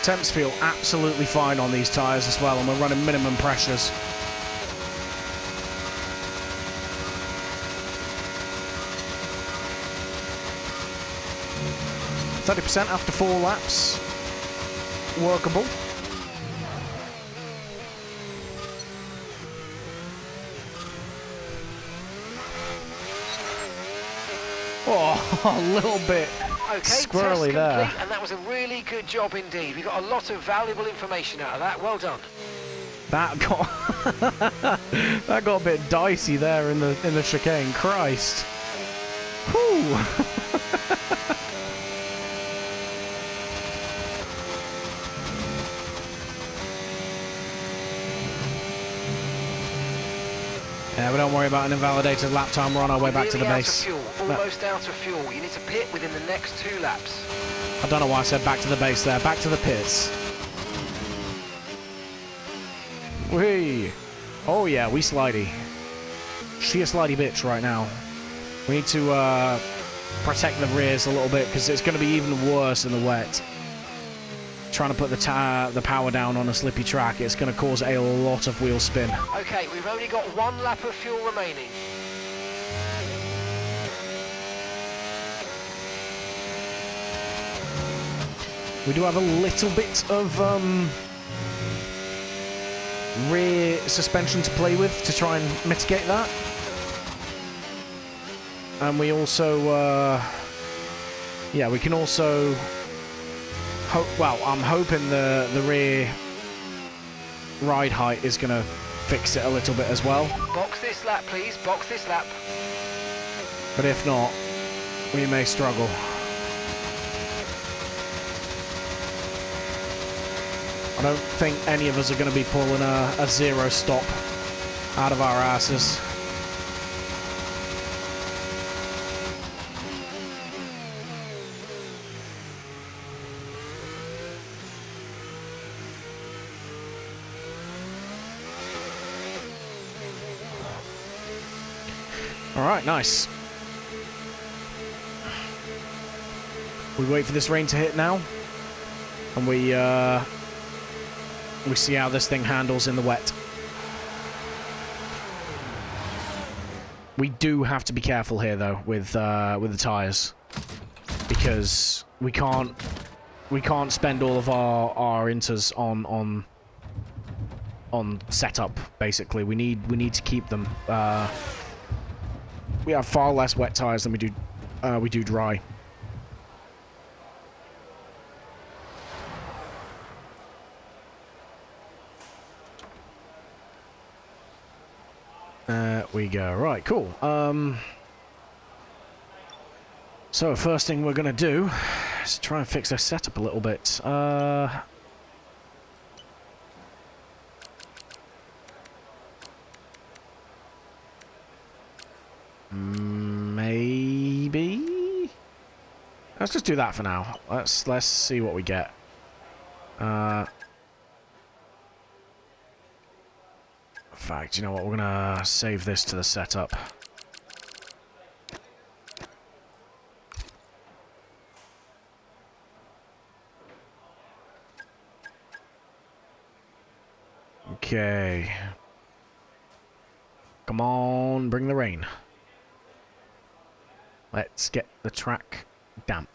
Temps feel absolutely fine on these tyres as well, and we're running minimum pressures. %, after 4 laps. Workable. Oh, a little bit
Okay,
squirrely
test
there.
complete, and that was a really good job indeed. We got a lot of valuable information out of that. Well done.
That got that got a bit dicey there in the chicane. Christ. Whew. Yeah, but don't worry about an invalidated lap time. We're on our way back to the base.
Almost out of fuel. You need to pit within the next 2 laps.
I don't know why I said back to the base there. Back to the pits. Whee! Oh yeah, we slidey. She a slidey bitch right now. We need to protect the rears a little bit because it's going to be even worse in the wet. Trying to put the power down on a slippy track, it's going to cause a lot of wheel spin.
Okay, we've only got 1 lap of fuel remaining.
We do have a little bit of rear suspension to play with to try and mitigate that. And we also, yeah, we can also well, I'm hoping the rear ride height is going to fix it a little bit as well.
Box this lap, please. Box this lap.
But if not, we may struggle. I don't think any of us are going to be pulling a 0 stop out of our asses. All right, nice. We wait for this rain to hit now, and we see how this thing handles in the wet. We do have to be careful here, though, with the tires, because we can't spend all of our inters on setup. Basically, we need to keep them. We have far less wet tires than we do dry. There we go. Right, cool. So first thing we're gonna do is try and fix our setup a little bit. Maybe. Let's just do that for now. Let's see what we get. In fact, you know what? We're gonna save this to the setup. Okay. Come on, bring the rain. Let's get the track damp.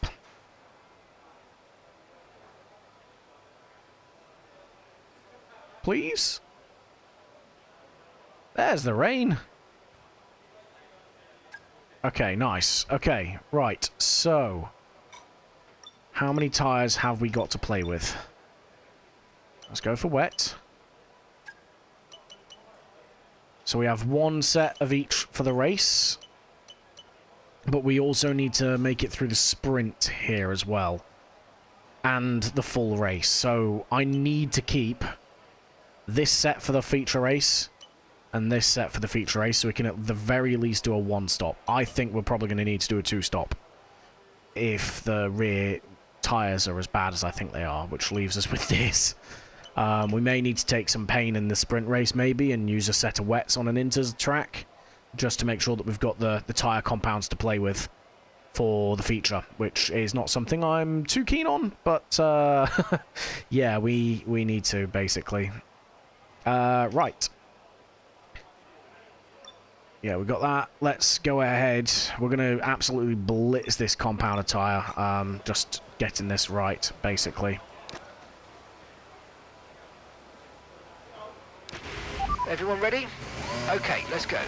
Please? There's the rain. Okay, nice. Okay, right. So, how many tires have we got to play with? Let's go for wet. So we have one set of each for the race. But we also need to make it through the sprint here as well. And the full race. So I need to keep this set for the feature race and this set for the feature race, so we can at the very least do a 1-stop. I think we're probably going to need to do a 2-stop if the rear tyres are as bad as I think they are, which leaves us with this. We may need to take some pain in the sprint race maybe and use a set of wets on an inters track just to make sure that we've got the tyre compounds to play with for the feature, which is not something I'm too keen on, but yeah, we need to, basically. Right. Yeah, we got that. Let's go ahead. We're going to absolutely blitz this compounder tyre. Just getting this right, basically.
Everyone ready? Okay, let's go.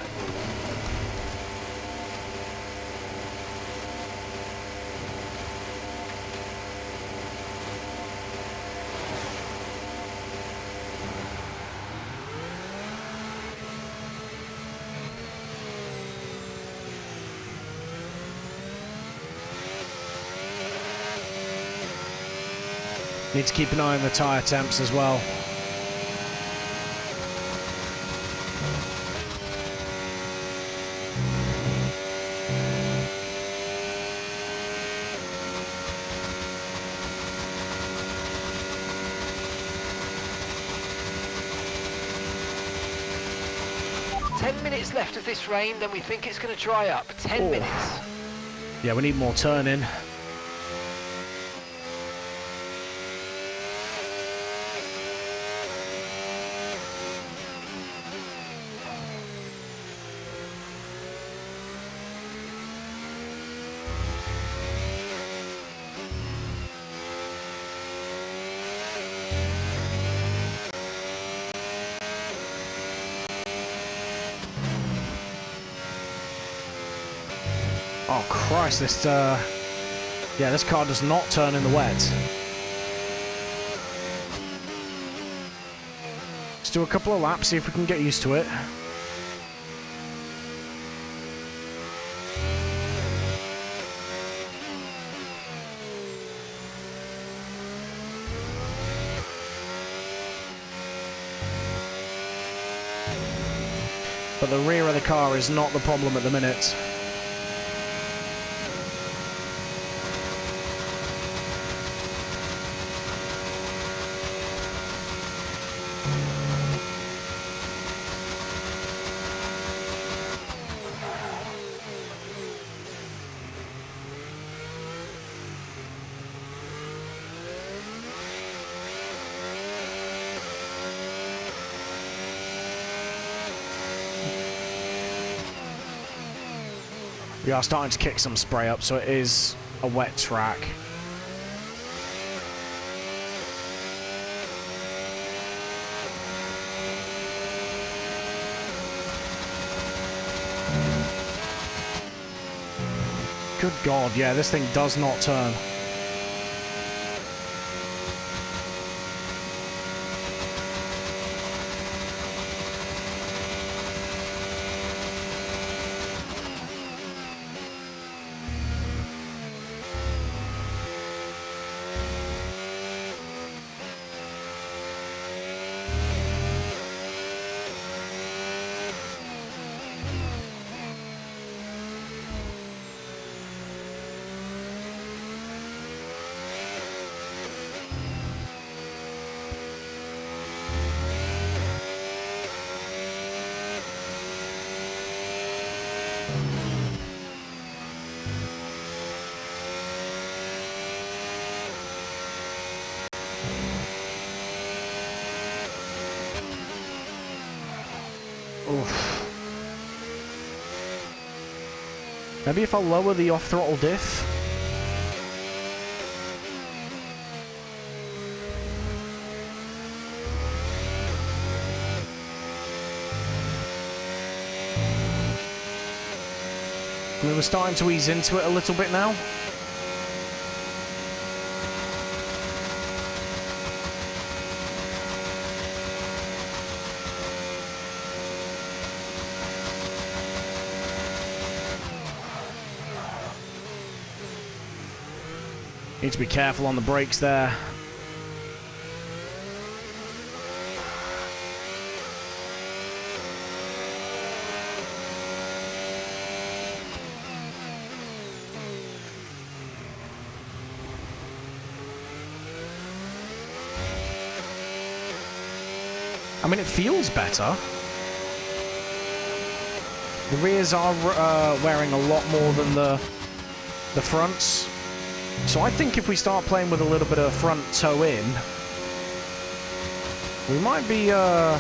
Need to keep an eye on the tyre temps as well.
Minutes left of this rain, then we think it's going to dry up. 10 minutes.
Yeah, we need more turning. Oh Christ, this yeah, this car does not turn in the wet. Let's do a couple of laps, see if we can get used to it. But the rear of the car is not the problem at the minute. We are starting to kick some spray up, so it is a wet track. Good God, yeah, this thing does not turn. Oof. Maybe if I lower the off-throttle diff. I mean, we're starting to ease into it a little bit now. Need to be careful on the brakes there. I mean, it feels better. The rears are wearing a lot more than the fronts. So I think if we start playing with a little bit of front toe in, we might be all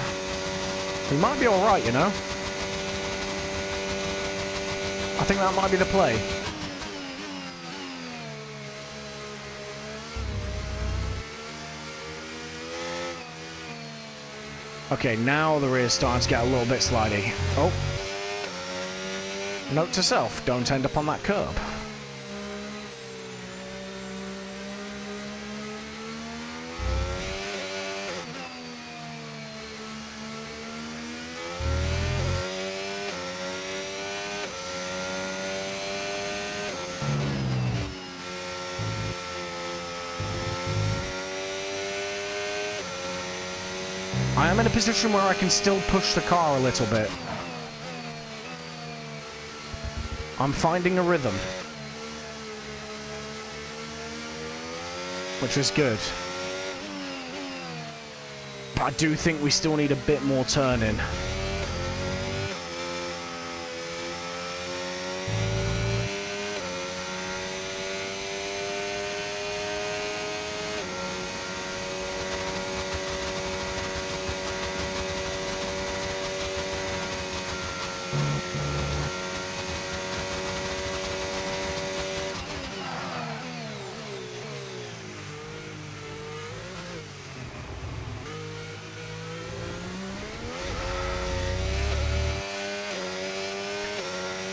right, you know. I think that might be the play. Okay, now the rear's starting to get a little bit slidey. Oh. Note to self, don't end up on that curb. I am in a position where I can still push the car a little bit. I'm finding a rhythm, which is good. But I do think we still need a bit more turning.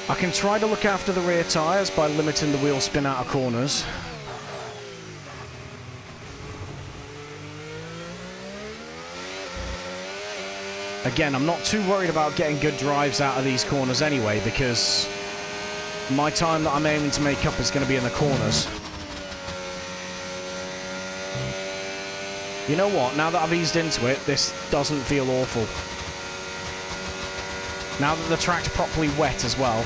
I can try to look after the rear tyres by limiting the wheel spin out of corners. Again, I'm not too worried about getting good drives out of these corners anyway, because my time that I'm aiming to make up is going to be in the corners. You know what? Now that I've eased into it, this doesn't feel awful. Now that the track's properly wet as well.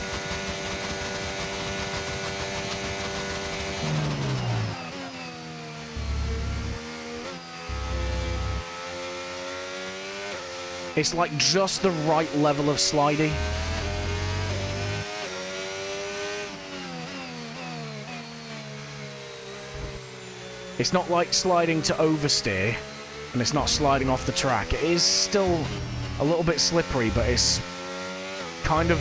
It's like just the right level of slidey. It's not like sliding to oversteer, and it's not sliding off the track. It is still a little bit slippery, but it's kind of...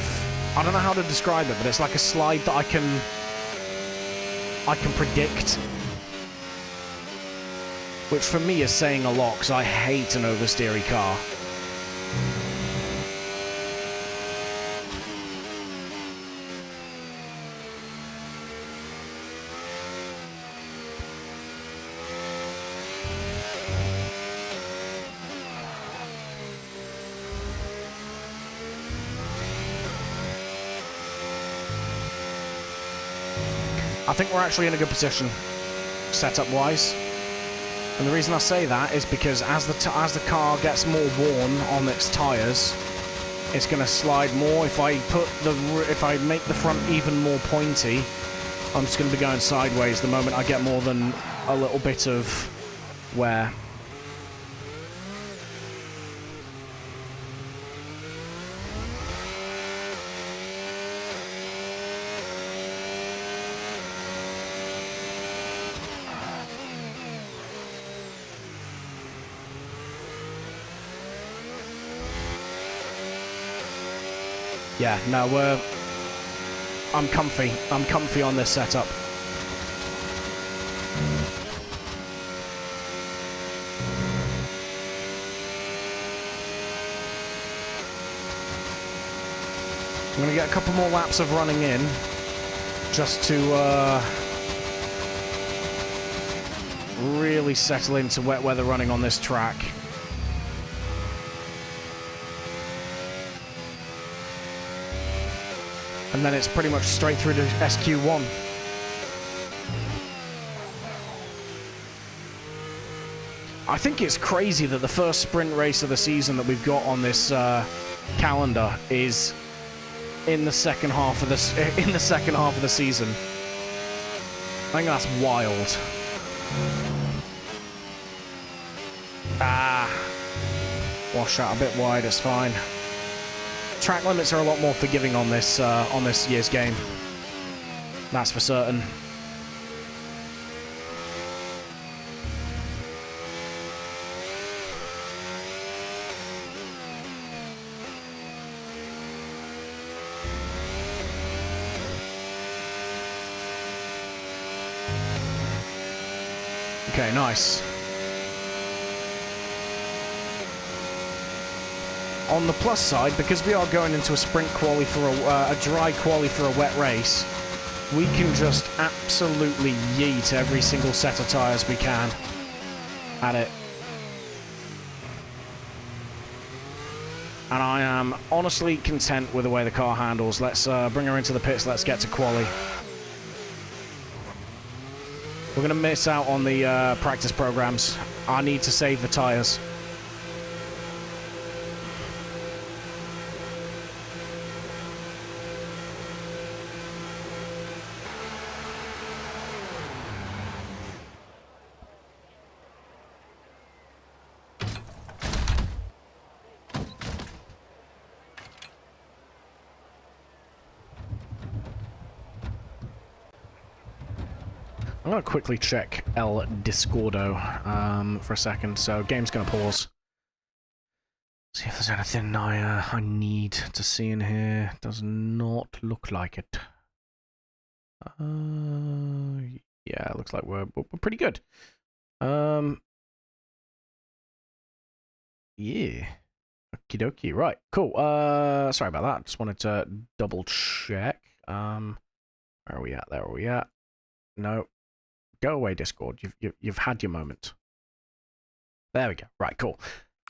I don't know how to describe it, but it's like a slide that I can predict. Which for me is saying a lot, because I hate an oversteery car. I think we're actually in a good position, setup-wise. And the reason I say that is because as the car gets more worn on its tyres, it's going to slide more. If I make the front even more pointy, I'm just going to be going sideways the moment I get more than a little bit of wear. Yeah, no, I'm comfy. I'm comfy on this setup. I'm going to get a couple more laps of running in, just to really settle into wet weather running on this track. And then it's pretty much straight through to SQ1. I think it's crazy that the first sprint race of the season that we've got on this calendar is in the second half of the season. I think that's wild. Wash out a bit wide. It's fine. Track limits are a lot more forgiving on this year's game. That's for certain. Okay, nice. On the plus side, because we are going into a sprint quali for a dry quali for a wet race, we can just absolutely yeet every single set of tyres we can at it. And I am honestly content with the way the car handles. Let's bring her into the pits, let's get to quali. We're going to miss out on the practice programs. I need to save the tyres. I'm going to quickly check El Discordo for a second, so game's going to pause. See if there's anything I need to see in here. Does not look like it. Yeah, looks like we're pretty good. Yeah. Okie dokie, right, cool. Sorry about that, just wanted to double check. Where are we at? There are we at? No. Go away, Discord. You've had your moment. There we go. Right, cool.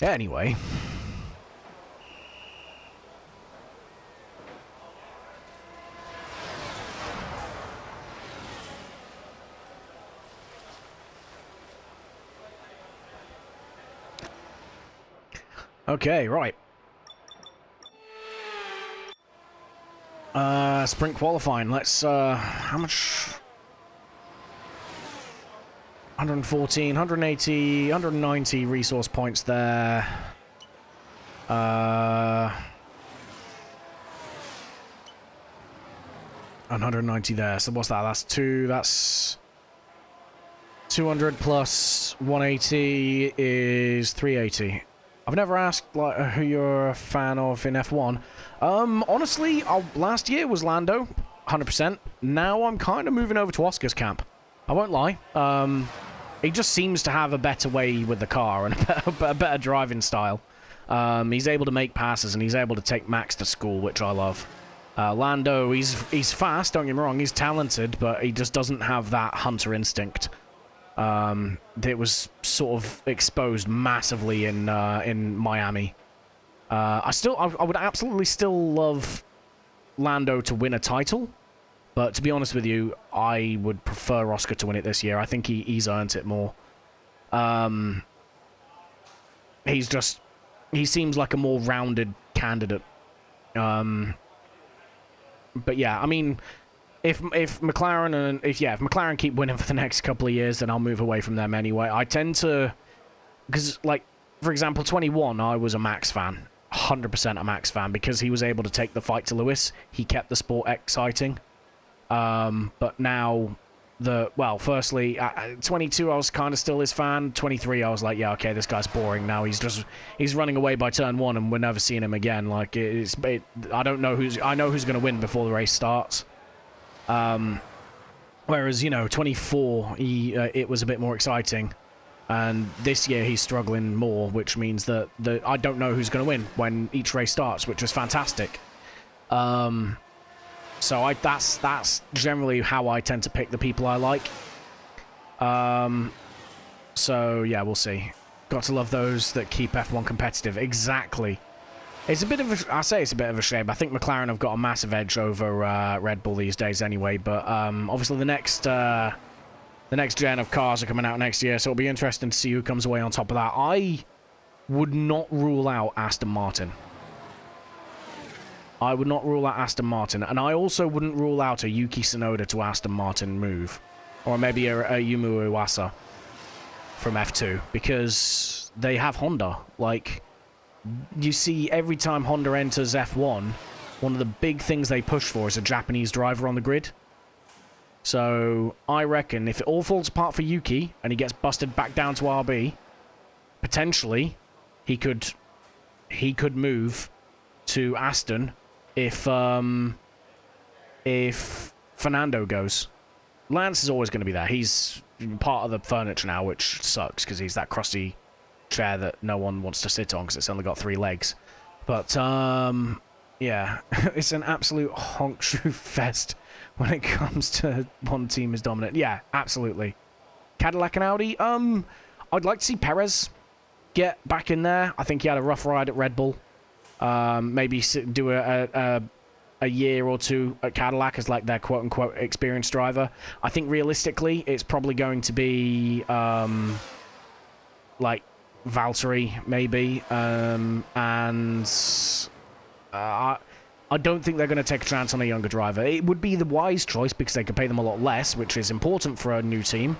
Anyway. Okay, right. Sprint qualifying. Let's, how much? 114, 180, 190 resource points there. 190 there. So what's that? That's 200 plus 180 is 380. I've never asked like who you're a fan of in F1. Honestly, last year was Lando, 100%. Now I'm kind of moving over to Oscar's camp. I won't lie. He just seems to have a better way with the car and a better driving style. He's able to make passes and he's able to take Max to school, which I love. Lando, he's fast, don't get me wrong, he's talented, but he just doesn't have that hunter instinct. That was sort of exposed massively in Miami. I would absolutely still love Lando to win a title, but to be honest with you, I would prefer Oscar to win it this year. I think he's earned it more. He seems like a more rounded candidate. But yeah, I mean, if McLaren keep winning for the next couple of years, then I'll move away from them anyway. I tend to, because like, for example, 21, I was a Max fan, 100% a Max fan, because he was able to take the fight to Lewis. He kept the sport exciting. But now, firstly, 22, I was kind of still his fan. 23, I was like, yeah, okay, this guy's boring. Now he's running away by turn 1, and we're never seeing him again. Like, I know who's going to win before the race starts. Whereas, 24, it was a bit more exciting. And this year he's struggling more, which means that I don't know who's going to win when each race starts, which is fantastic. So that's generally how I tend to pick the people I like. So yeah, we'll see. Got to love those that keep F1 competitive. Exactly. It's a bit of a shame. I think McLaren have got a massive edge over Red Bull these days anyway, but obviously the next gen of cars are coming out next year, so it'll be interesting to see who comes away on top of that. I would not rule out Aston Martin. I would not rule out Aston Martin, and I also wouldn't rule out a Yuki Tsunoda to Aston Martin move, or maybe a Yumu Iwasa from F2, because they have Honda. Like, you see every time Honda enters F1, one of the big things they push for is a Japanese driver on the grid. So I reckon if it all falls apart for Yuki and he gets busted back down to RB, potentially he could move to Aston if Fernando goes. Lance is always going to be there. He's part of the furniture now, which sucks because he's that crusty chair that no one wants to sit on because it's only got 3 legs. But yeah, it's an absolute honk shoe fest when it comes to one team is dominant. Yeah, absolutely. Cadillac and Audi. I'd like to see Perez get back in there. I think he had a rough ride at Red Bull. Maybe do a year or 2 at Cadillac as like their quote-unquote experienced driver. I think realistically, it's probably going to be like Valtteri maybe, I don't think they're going to take a chance on a younger driver. It would be the wise choice because they could pay them a lot less, which is important for a new team.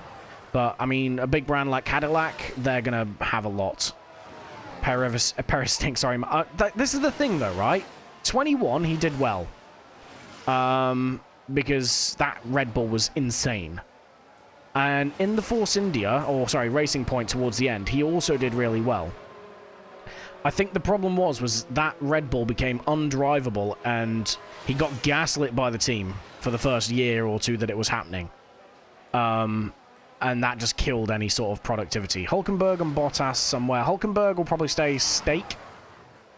But, I mean, a big brand like Cadillac, they're going to have a lot. Perez stinks, sorry. This is the thing, though, right? 21, he did well. Because that Red Bull was insane. And in the Force India, or sorry, Racing Point towards the end, he also did really well. I think the problem was that Red Bull became undrivable and he got gaslit by the team for the first year or 2 that it was happening. And that just killed any sort of productivity. Hülkenberg and Bottas somewhere. Hülkenberg will probably stay stake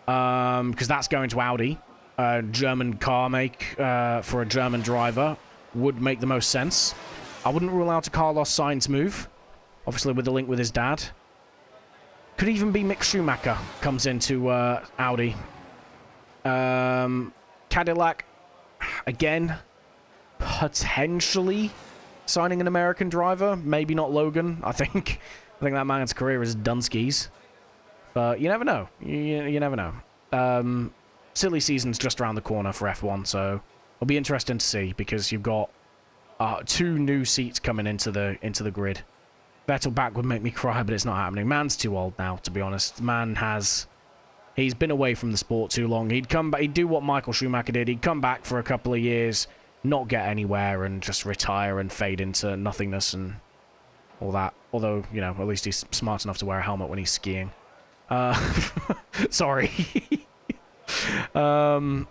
because that's going to Audi. German car make for a German driver would make the most sense. I wouldn't rule out a Carlos Sainz move, obviously with the link with his dad. Could even be Mick Schumacher comes into Audi. Cadillac, again, potentially signing an American driver. Maybe not Logan. I think that man's career is done skis. But you never know. You never know. Silly season's just around the corner for F1, so It'll be interesting to see because you've got 2 new seats coming into the grid. Vettel back would make me cry, but it's not happening. Man's too old now, to be honest. Man he's been away from the sport too long. He'd come back, he'd do what Michael Schumacher did. He'd come back for a couple of years, not get anywhere, and just retire and fade into nothingness and all that. Although, you know, at least he's smart enough to wear a helmet when he's skiing. Sorry. Yeah.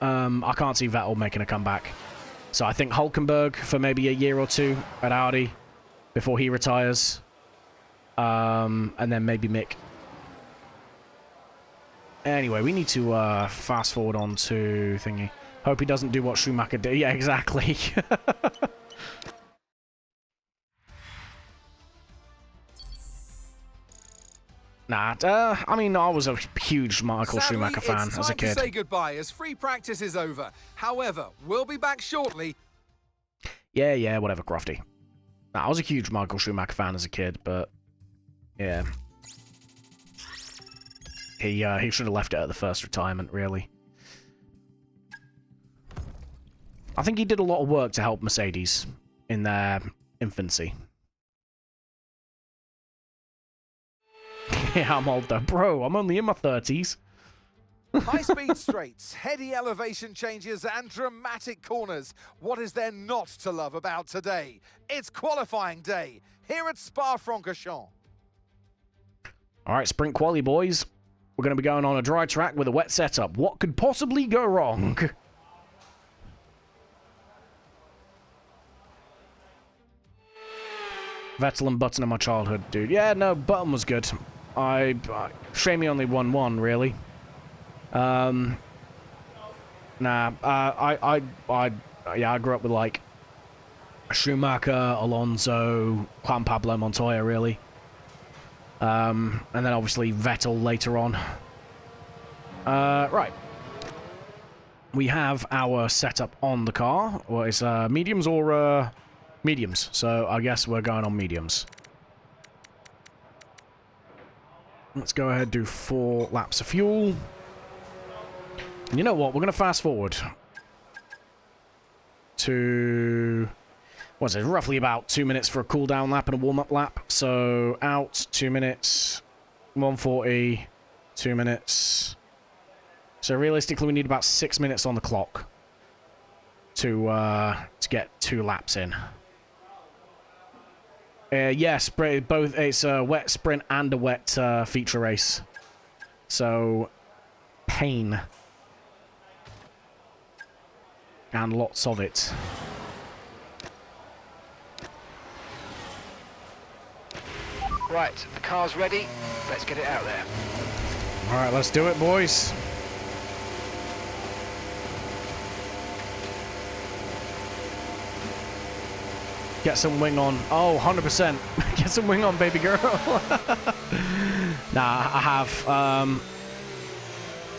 I can't see Vettel making a comeback. So I think Hulkenberg for maybe a year or 2 at Audi before he retires. And then maybe Mick. Anyway, we need to fast forward on to thingy. Hope he doesn't do what Schumacher did. Yeah, exactly. Nah, I mean, I was a huge Michael Schumacher fan as a kid.
It's time to say goodbye as free practice is over. However, we'll be back shortly.
Yeah, whatever, Crofty. Nah, I was a huge Michael Schumacher fan as a kid, but yeah. He should have left it at the first retirement, really. I think he did a lot of work to help Mercedes in their infancy. Yeah, I'm old though. Bro, I'm only in my 30s.
High-speed straights, heady elevation changes, and dramatic corners. What is there not to love about today? It's qualifying day here at Spa-Francorchamps.
All right, sprint quali, boys. We're going to be going on a dry track with a wet setup. What could possibly go wrong? Vettel and Button in my childhood, dude. Yeah, no, Button was good. Shame he only won 1, really. Nah, I grew up with, like, Schumacher, Alonso, Juan Pablo Montoya, really. And then, obviously, Vettel later on. Right. We have our setup on the car. What is, mediums or, mediums? So, I guess we're going on mediums. Let's go ahead and do 4 laps of fuel. And you know what? We're going to fast forward to... What's it? Roughly about 2 minutes for a cool-down lap and a warm-up lap. So, out, 2 minutes, 140, 2 minutes. So, realistically, we need about 6 minutes on the clock to get 2 laps in. Yes, both. It's a wet sprint and a wet feature race. So, pain. And lots of it.
Right, the car's ready. Let's get it out there.
Alright, let's do it, boys. Get some wing on. Oh, 100%. Get some wing on, baby girl. Nah, I have.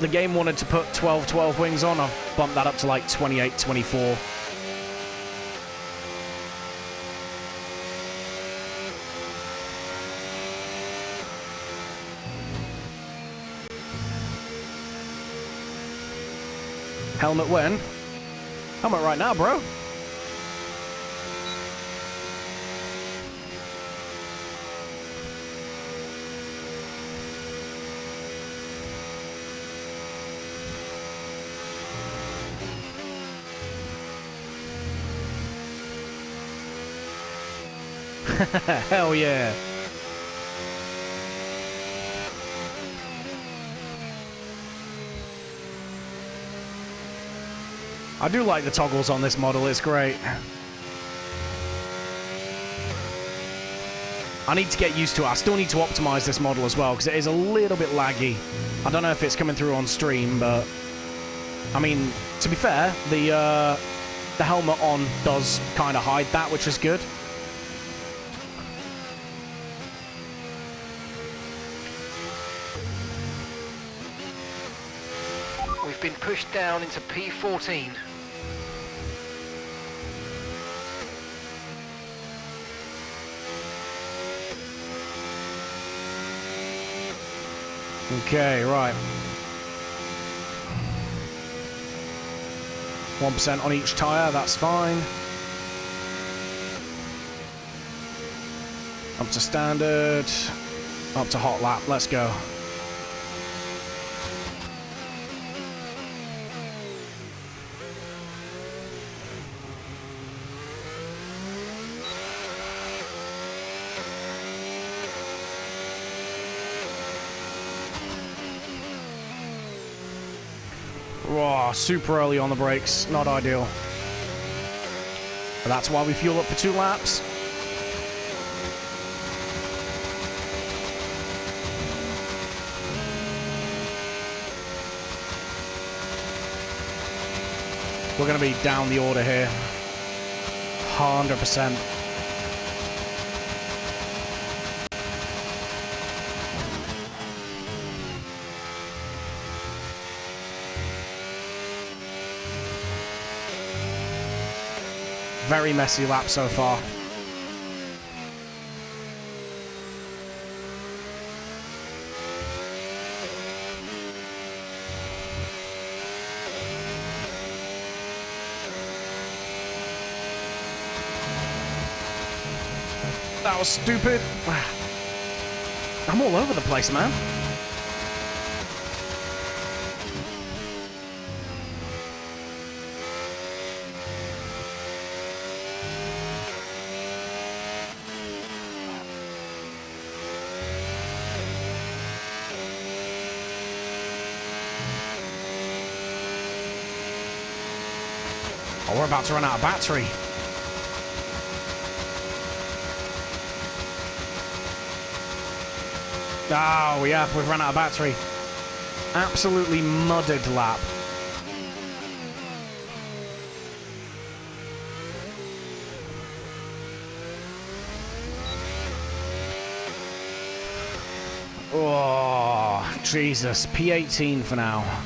The game wanted to put 12 wings on. I've bumped that up to like 28, 24. Helmet when? Helmet right now, bro. Hell yeah. I do like the toggles on this model, it's great. I need to get used to it. I still need to optimize this model as well, because it is a little bit laggy. I don't know if it's coming through on stream, but... I mean, to be fair, the helmet on does kind of hide that, which is good.
We've been pushed down into P14.
Okay, right. 1% on each tyre, that's fine. Up to standard, up to hot lap, let's go. Whoa, super early on the brakes, not ideal. But that's why we fuel up for 2 laps. We're going to be down the order here. 100%. Very messy lap so far. That was stupid. I'm all over the place, man. Oh, we're about to run out of battery. Oh, yeah, we've run out of battery. Absolutely mudded lap. Oh, Jesus. P18 for now.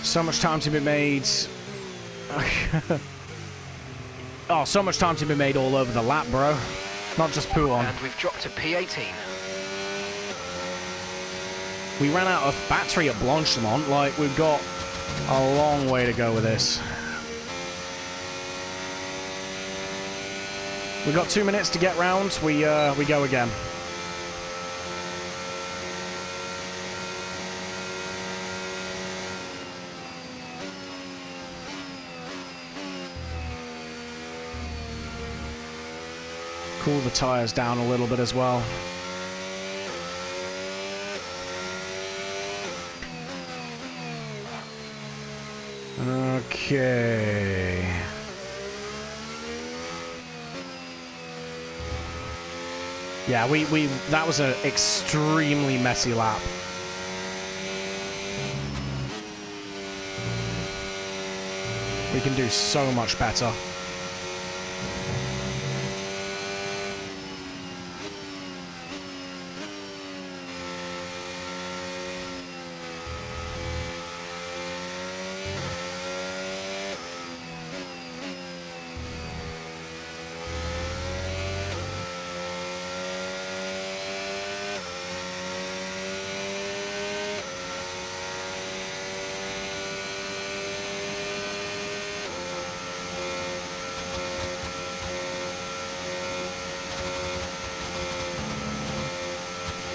So much time to be made. Oh, so much time to be made all over the lap, bro. Not just poo on.
And we've dropped to P18.
We ran out of battery at Blanchemont. Like, we've got a long way to go with this. We've got 2 minutes to get round. We go again. Cool the tires down a little bit as well. Okay. Yeah, that was an extremely messy lap. We can do so much better.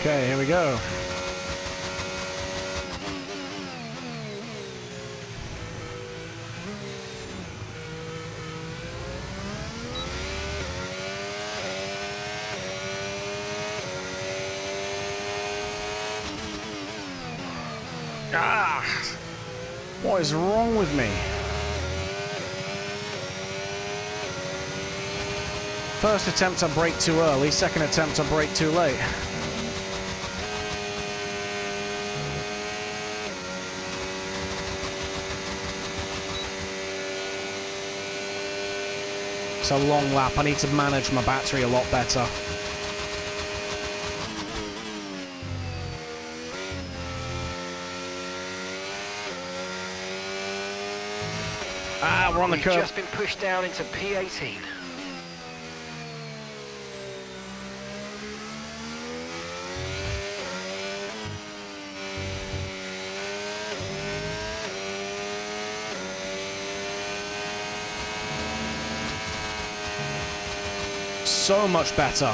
Okay, here we go. Ah! What is wrong with me? First attempt I brake too early, second attempt I brake too late. It's a long lap. I need to manage my battery a lot better. Ah, we're on the curb.
We've just been pushed down into P18.
so much better.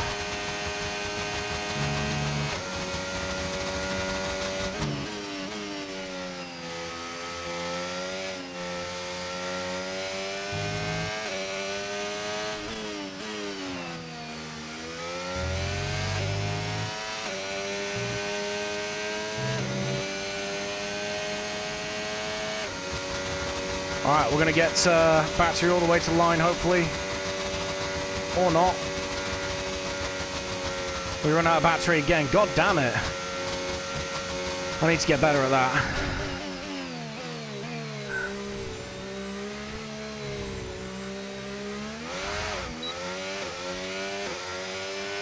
Alright, we're going to get battery all the way to the line, hopefully. Or not. We run out of battery again. God damn it. I need to get better at that.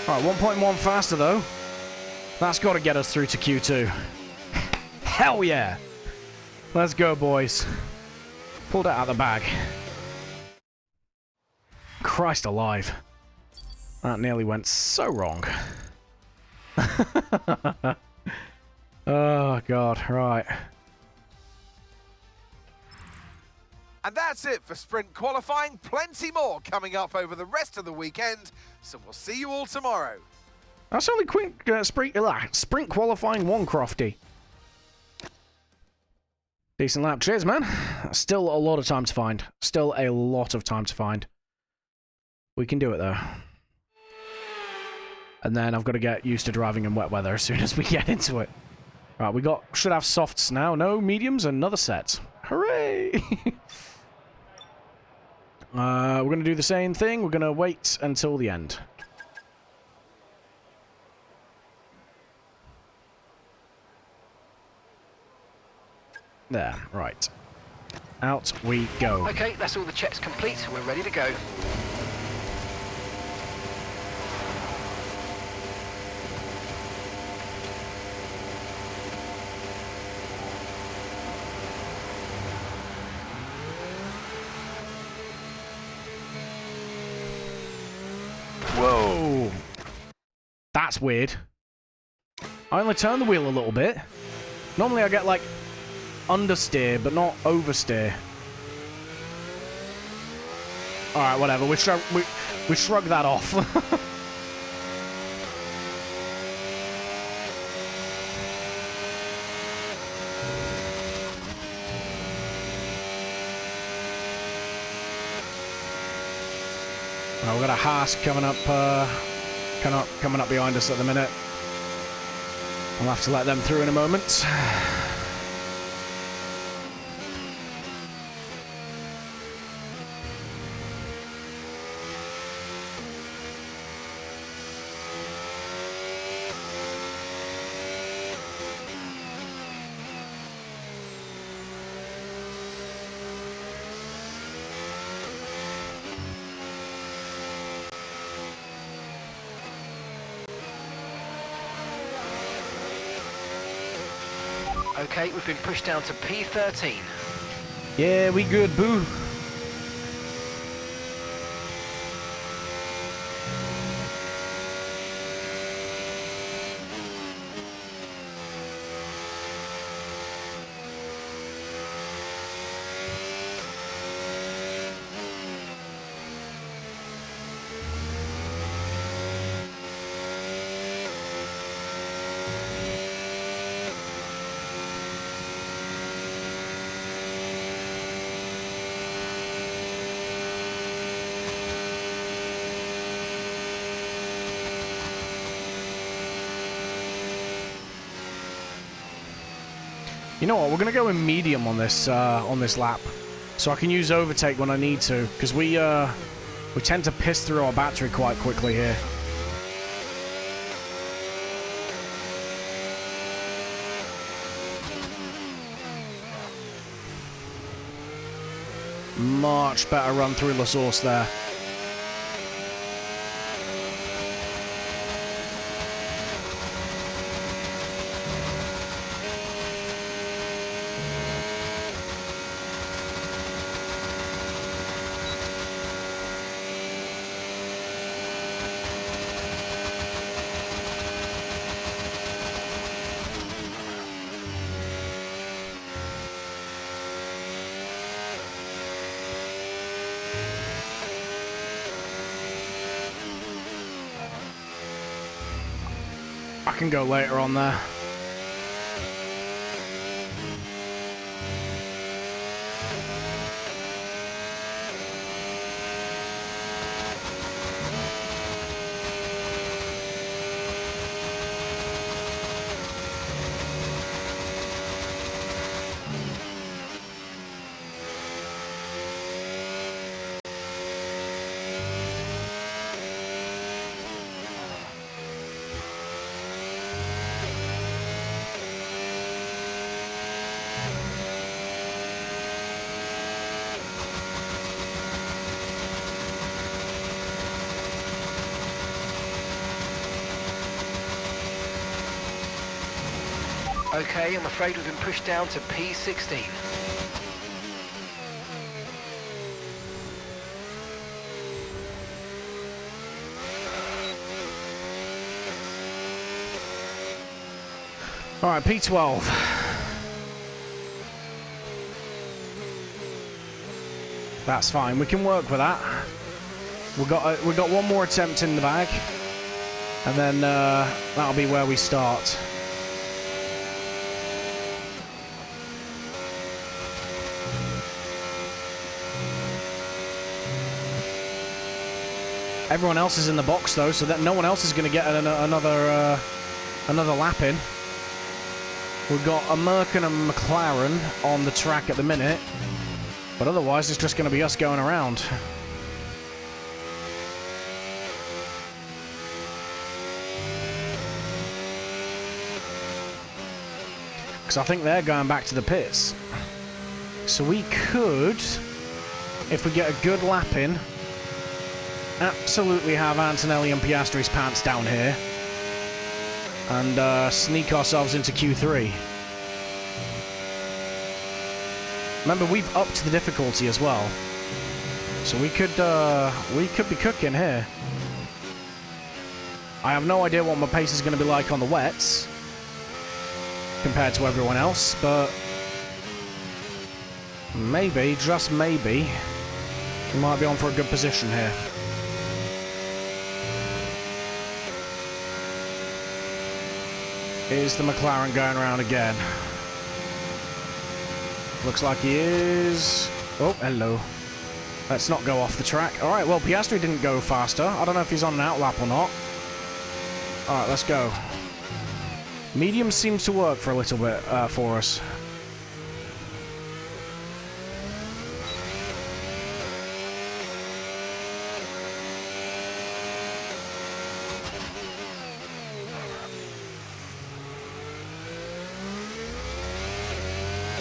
Alright, 1.1 faster, though. That's got to get us through to Q2. Hell yeah! Let's go, boys. Pulled it out of the bag. Christ alive. That nearly went so wrong. Oh, God. Right.
And that's it for sprint qualifying. Plenty more coming up over the rest of the weekend. So we'll see you all tomorrow.
That's only quick sprint qualifying one, Crofty. Decent lap. Cheers, man. Still a lot of time to find. Still a lot of time to find. We can do it, though. And then I've got to get used to driving in wet weather as soon as we get into it. Right, we should have softs now. No, mediums, another set. Hooray! We're going to do the same thing. We're going to wait until the end. There, right. Out we go.
Okay, that's all the checks complete. We're ready to go.
Whoa! That's weird. I only turned the wheel a little bit. Normally I get, like, understeer, but not oversteer. Alright, whatever. We shrug that off. We've got a Haas coming up behind us at the minute. I'll have to let them through in a moment.
Okay, we've been pushed down to P13.
Yeah, we good, boo. You know what? We're gonna go in medium on this lap, so I can use overtake when I need to, because we tend to piss through our battery quite quickly here. Much better run through La Source there. can go later on there.
Okay, I'm afraid we've been pushed down to P16.
All right, P12. That's fine. We can work with that. We got one more attempt in the bag, and then that'll be where we start. Everyone else is in the box though, so that no one else is going to get another lap in. We've got a Merc and a McLaren on the track at the minute, but otherwise it's just going to be us going around. Because I think they're going back to the pits. So we could, if we get a good lap in, absolutely have Antonelli and Piastri's pants down here and sneak ourselves into Q3. Remember, we've upped the difficulty as well, so we could be cooking here. I have no idea what my pace is going to be like on the wets compared to everyone else, but maybe, just maybe, we might be on for a good position here. Is the McLaren going around again? Looks like he is. Oh, hello. Let's not go off the track. Alright, well, Piastri didn't go faster. I don't know if he's on an outlap or not. Alright, let's go. Medium seems to work for a little bit for us.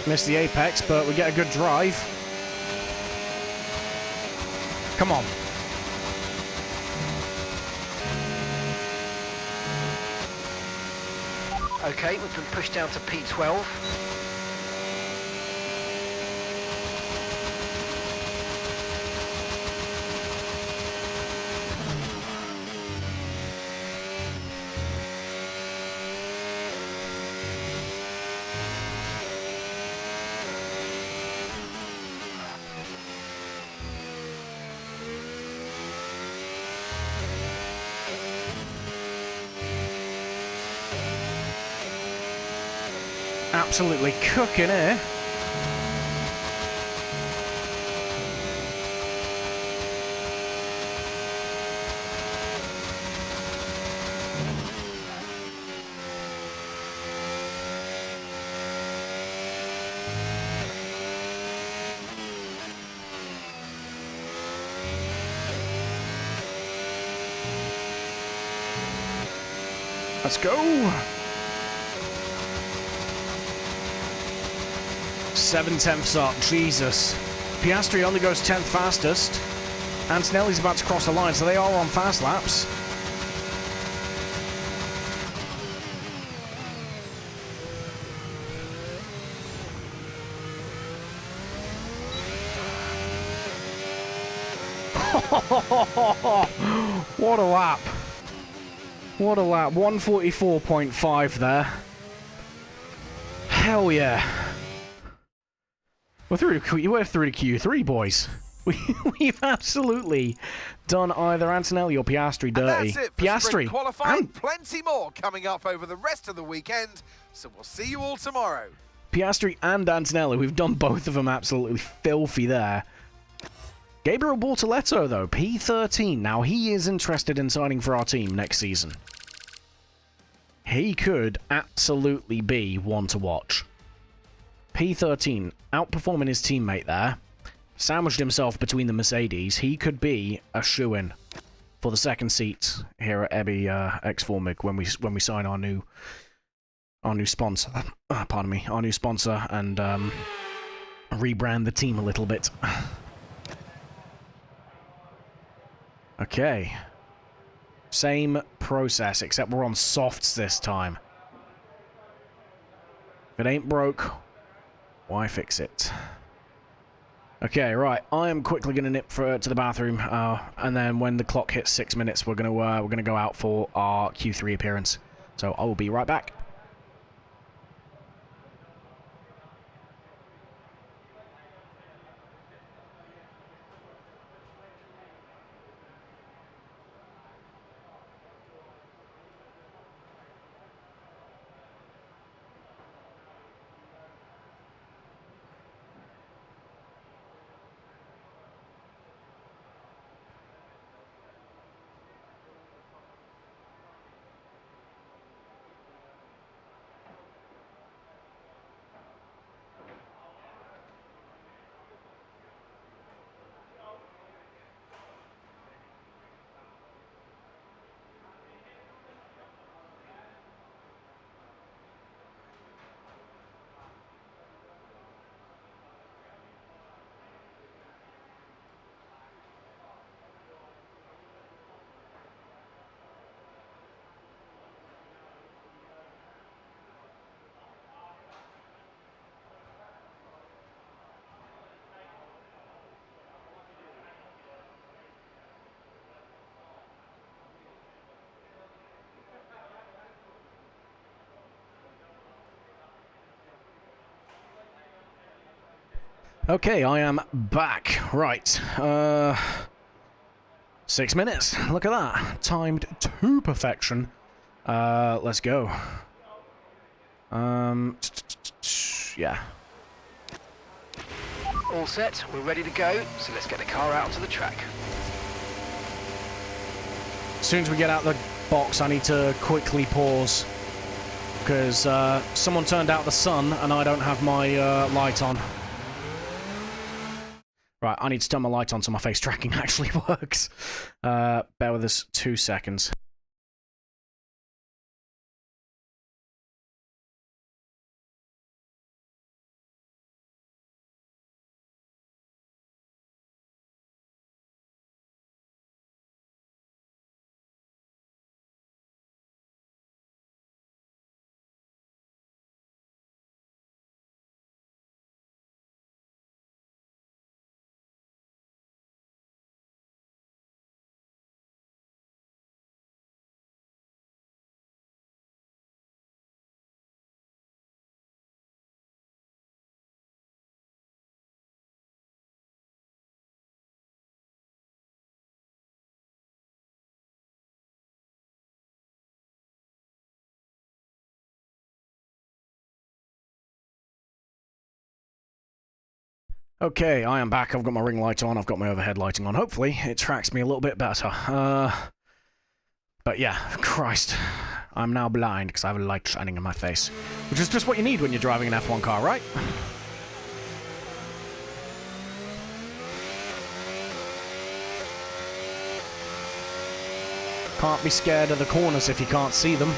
Missed the apex, but we get a good drive. Come on.
Okay, we've been pushed down to P12.
Absolutely cooking here. Let's go. 7/10 up, Jesus. Piastri only goes 10th fastest. Antonelli's about to cross the line, so they are on fast laps. What a lap. What a lap. 144.5 there. Hell yeah. We're through to Q3, boys. We've absolutely done either Antonelli or Piastri dirty.
And that's it for
Piastri.
sprint qualifying. Plenty more coming up over the rest of the weekend. So we'll see you all tomorrow.
Piastri and Antonelli, we've done both of them absolutely filthy there. Gabriel Bortoletto, though, P13. Now, he is interested in signing for our team next season. He could absolutely be one to watch. P13, outperforming his teammate there. Sandwiched himself between the Mercedes. He could be a shoo-in for the second seat here at Ebby X4MIG when we sign our new sponsor. Pardon me, our new sponsor, and rebrand the team a little bit. Okay. Same process, except we're on softs this time. If it ain't broke, why fix it? Okay, right. I am quickly going to nip to the bathroom, and then when the clock hits 6 minutes, we're gonna go out for our Q3 appearance. So I will be right back. Okay, I am back. Right. 6 minutes. Look at that. Timed to perfection. Let's go. Yeah.
All set, we're ready to go, so let's get the car out to the track.
As soon as we get out the box, I need to quickly pause. Because someone turned out the sun and I don't have my light on. Right, I need to turn my light on so my face tracking actually works. Bear with us 2 seconds. Okay, I am back. I've got my ring light on. I've got my overhead lighting on. Hopefully, it tracks me a little bit better. But yeah, Christ. I'm now blind because I have a light shining in my face. Which is just what you need when you're driving an F1 car, right? Can't be scared of the corners if you can't see them.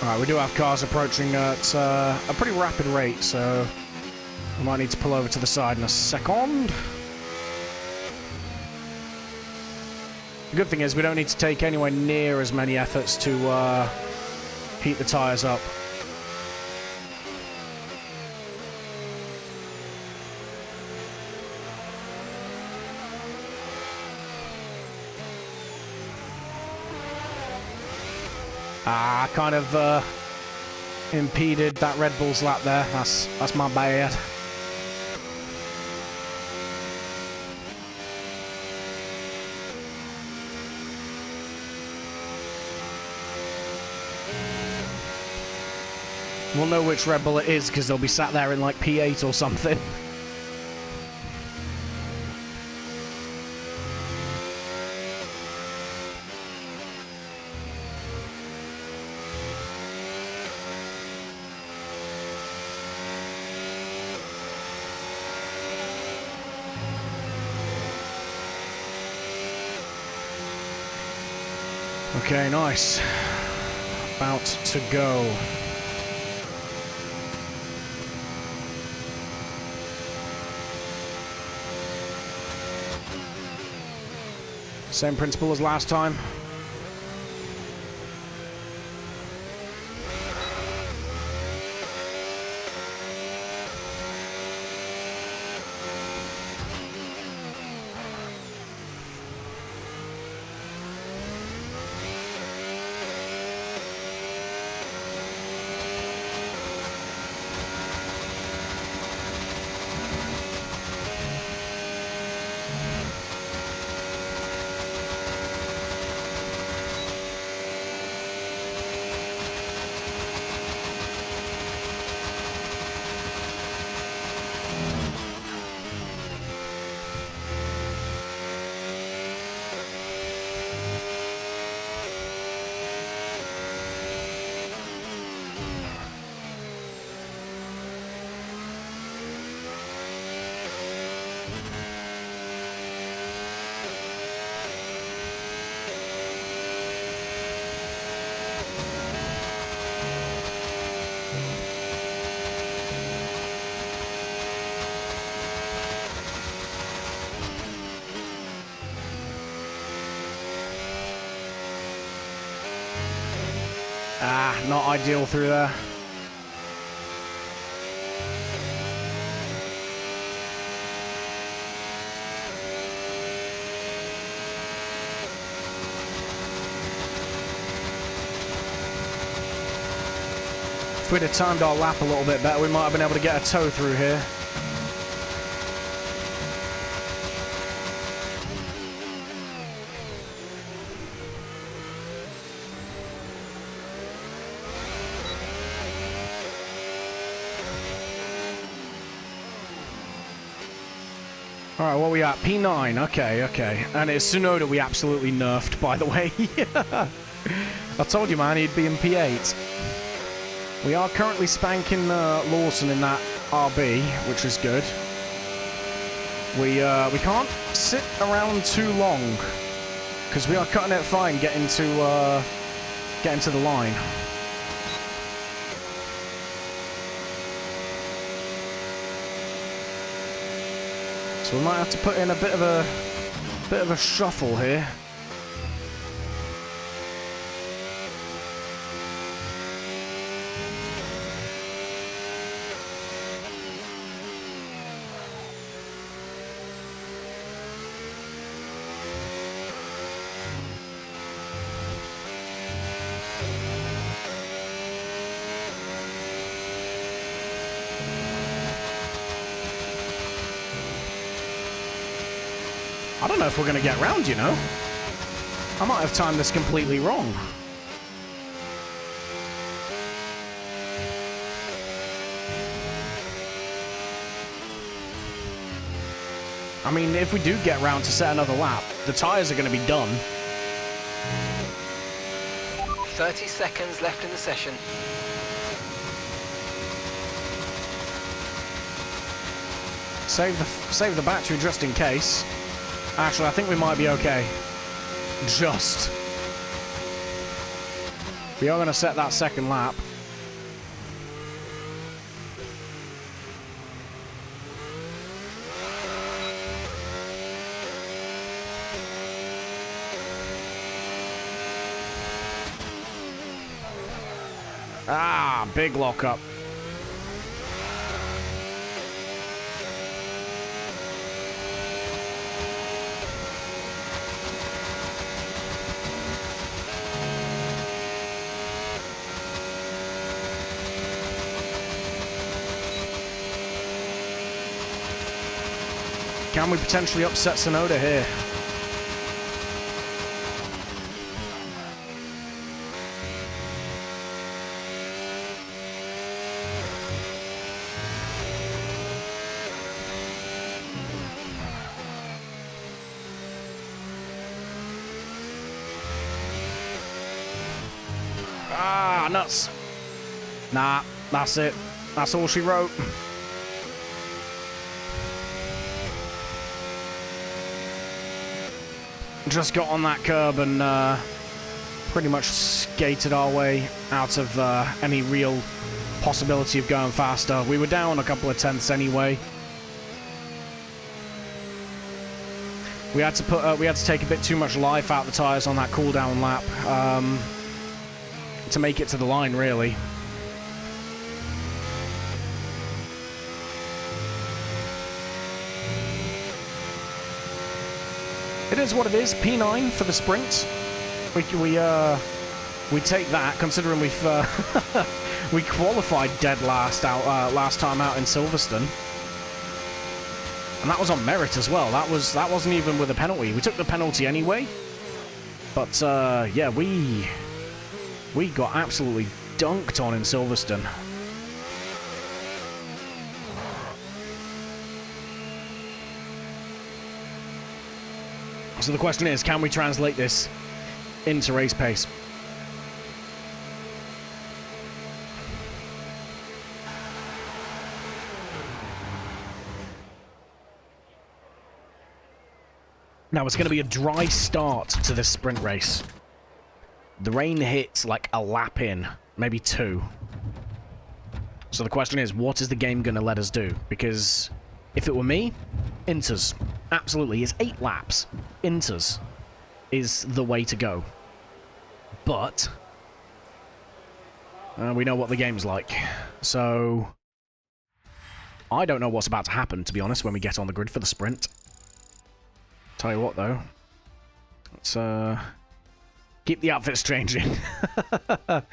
Alright, we do have cars approaching at a pretty rapid rate, so we might need to pull over to the side in a second. The good thing is we don't need to take anywhere near as many efforts to heat the tyres up. Ah, kind of impeded that Red Bull's lap there. That's my bad. We'll know which Red Bull it is because they'll be sat there in like P8 or something. Okay, nice. About to go. Same principle as last time. Ah, not ideal through there. If we'd have timed our lap a little bit better, we might have been able to get a tow through here. Alright, what are we at? P9, okay. And it's Tsunoda we absolutely nerfed, by the way. I told you, man, he'd be in P8. We are currently spanking Lawson in that RB, which is good. We can't sit around too long, because we are cutting it fine getting to the line. So we might have to put in a bit of a shuffle here. I don't know if we're going to get round, you know. I might have timed this completely wrong. I mean, if we do get round to set another lap, the tyres are going to be done.
30 seconds left in the session.
Save the battery just in case. Actually, I think we might be okay. Just. We are going to set that second lap. Ah, big lockup. Can we potentially upset Sonoda here? Ah, nuts. Nah, that's it. That's all she wrote. Just got on that curb and pretty much skated our way out of any real possibility of going faster. We were down a couple of tenths anyway. We had to take a bit too much life out of the tires on that cooldown lap to make it to the line, really. It is what it is. P9 for the sprint. We take that, considering we've we qualified dead last time out in Silverstone, and that was on merit as well. That wasn't even with a penalty. We took the penalty anyway, but yeah, we got absolutely dunked on in Silverstone. So the question is, can we translate this into race pace? Now, it's going to be a dry start to this sprint race. The rain hits like a lap in, maybe 2. So the question is, what is the game going to let us do? Because if it were me, Inters. Absolutely, it's 8 laps. Inters is the way to go. But we know what the game's like. So I don't know what's about to happen, to be honest, when we get on the grid for the sprint. Tell you what, though. Let's keep the outfits changing.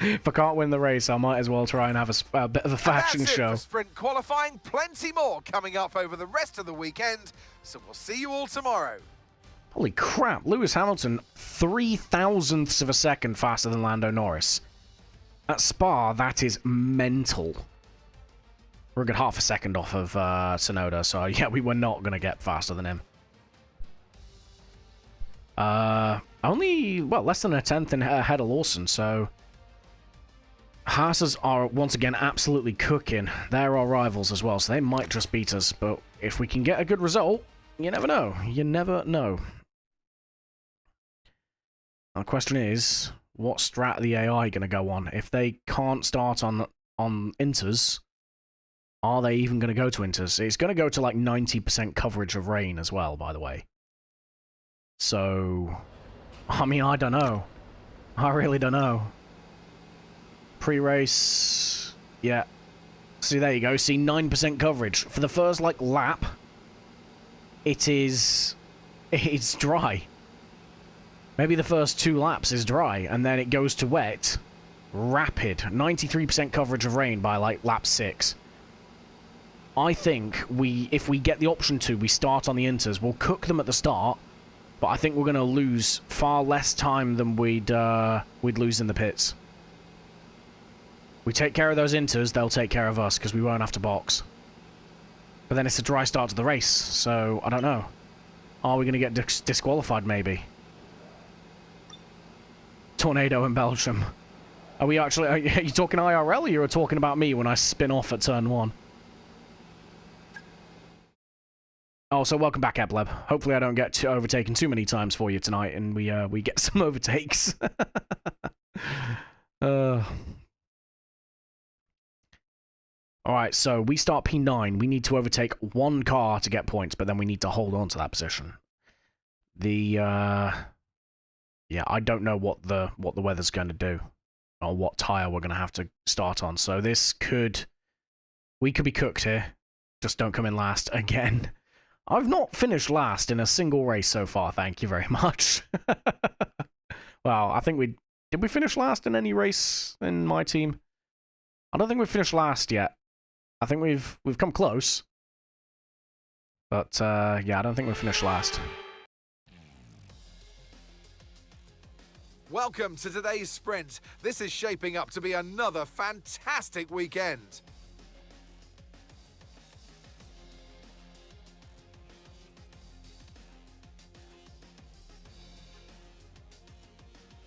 If I can't win the race, I might as well try and have a bit of a fashion
That's it
show.
for sprint qualifying. Plenty more coming up over the rest of the weekend. So we'll see you all tomorrow.
Holy crap, Lewis Hamilton, 0.003 of a second faster than Lando Norris. At Spa, that is mental. We're a good half a second off of Tsunoda, so yeah, we were not going to get faster than him. Only, well, less than a tenth ahead of Lawson, so Haas's are once again absolutely cooking. They're our rivals as well, so they might just beat us, but if we can get a good result, you never know. You never know. Now, the question is, what strat are the AI going to go on? If they can't start on Inters, are they even going to go to Inters? It's going to go to like 90% coverage of rain as well, by the way. So, I mean, I don't know. I really don't know. Pre-race, yeah. See, there you go. See, 9% coverage. For the first, like, lap, it's dry. Maybe the first 2 laps is dry, and then it goes to wet. Rapid. 93% coverage of rain by, like, lap 6. I think if we get the option to, we start on the Inters. We'll cook them at the start, but I think we're going to lose far less time than we'd lose in the pits. We take care of those Inters, they'll take care of us, because we won't have to box. But then it's a dry start to the race, so I don't know. Are we going to get disqualified, maybe? Tornado in Belgium. Are we actually... Are you talking IRL, or you were talking about me when I spin off at turn 1? Oh, so welcome back, Ebleb. Hopefully I don't get overtaken too many times for you tonight, and we get some overtakes. Alright, so we start P9. We need to overtake 1 car to get points, but then we need to hold on to that position. Yeah, I don't know what the weather's going to do, or what tyre we're going to have to start on. So we could be cooked here. Just don't come in last again. I've not finished last in a single race so far, thank you very much. Well, I think did we finish last in any race in my team? I don't think we've finished last yet. I think we've come close. But, yeah, I don't think we'll finish last.
Welcome to today's sprint. This is shaping up to be another fantastic weekend.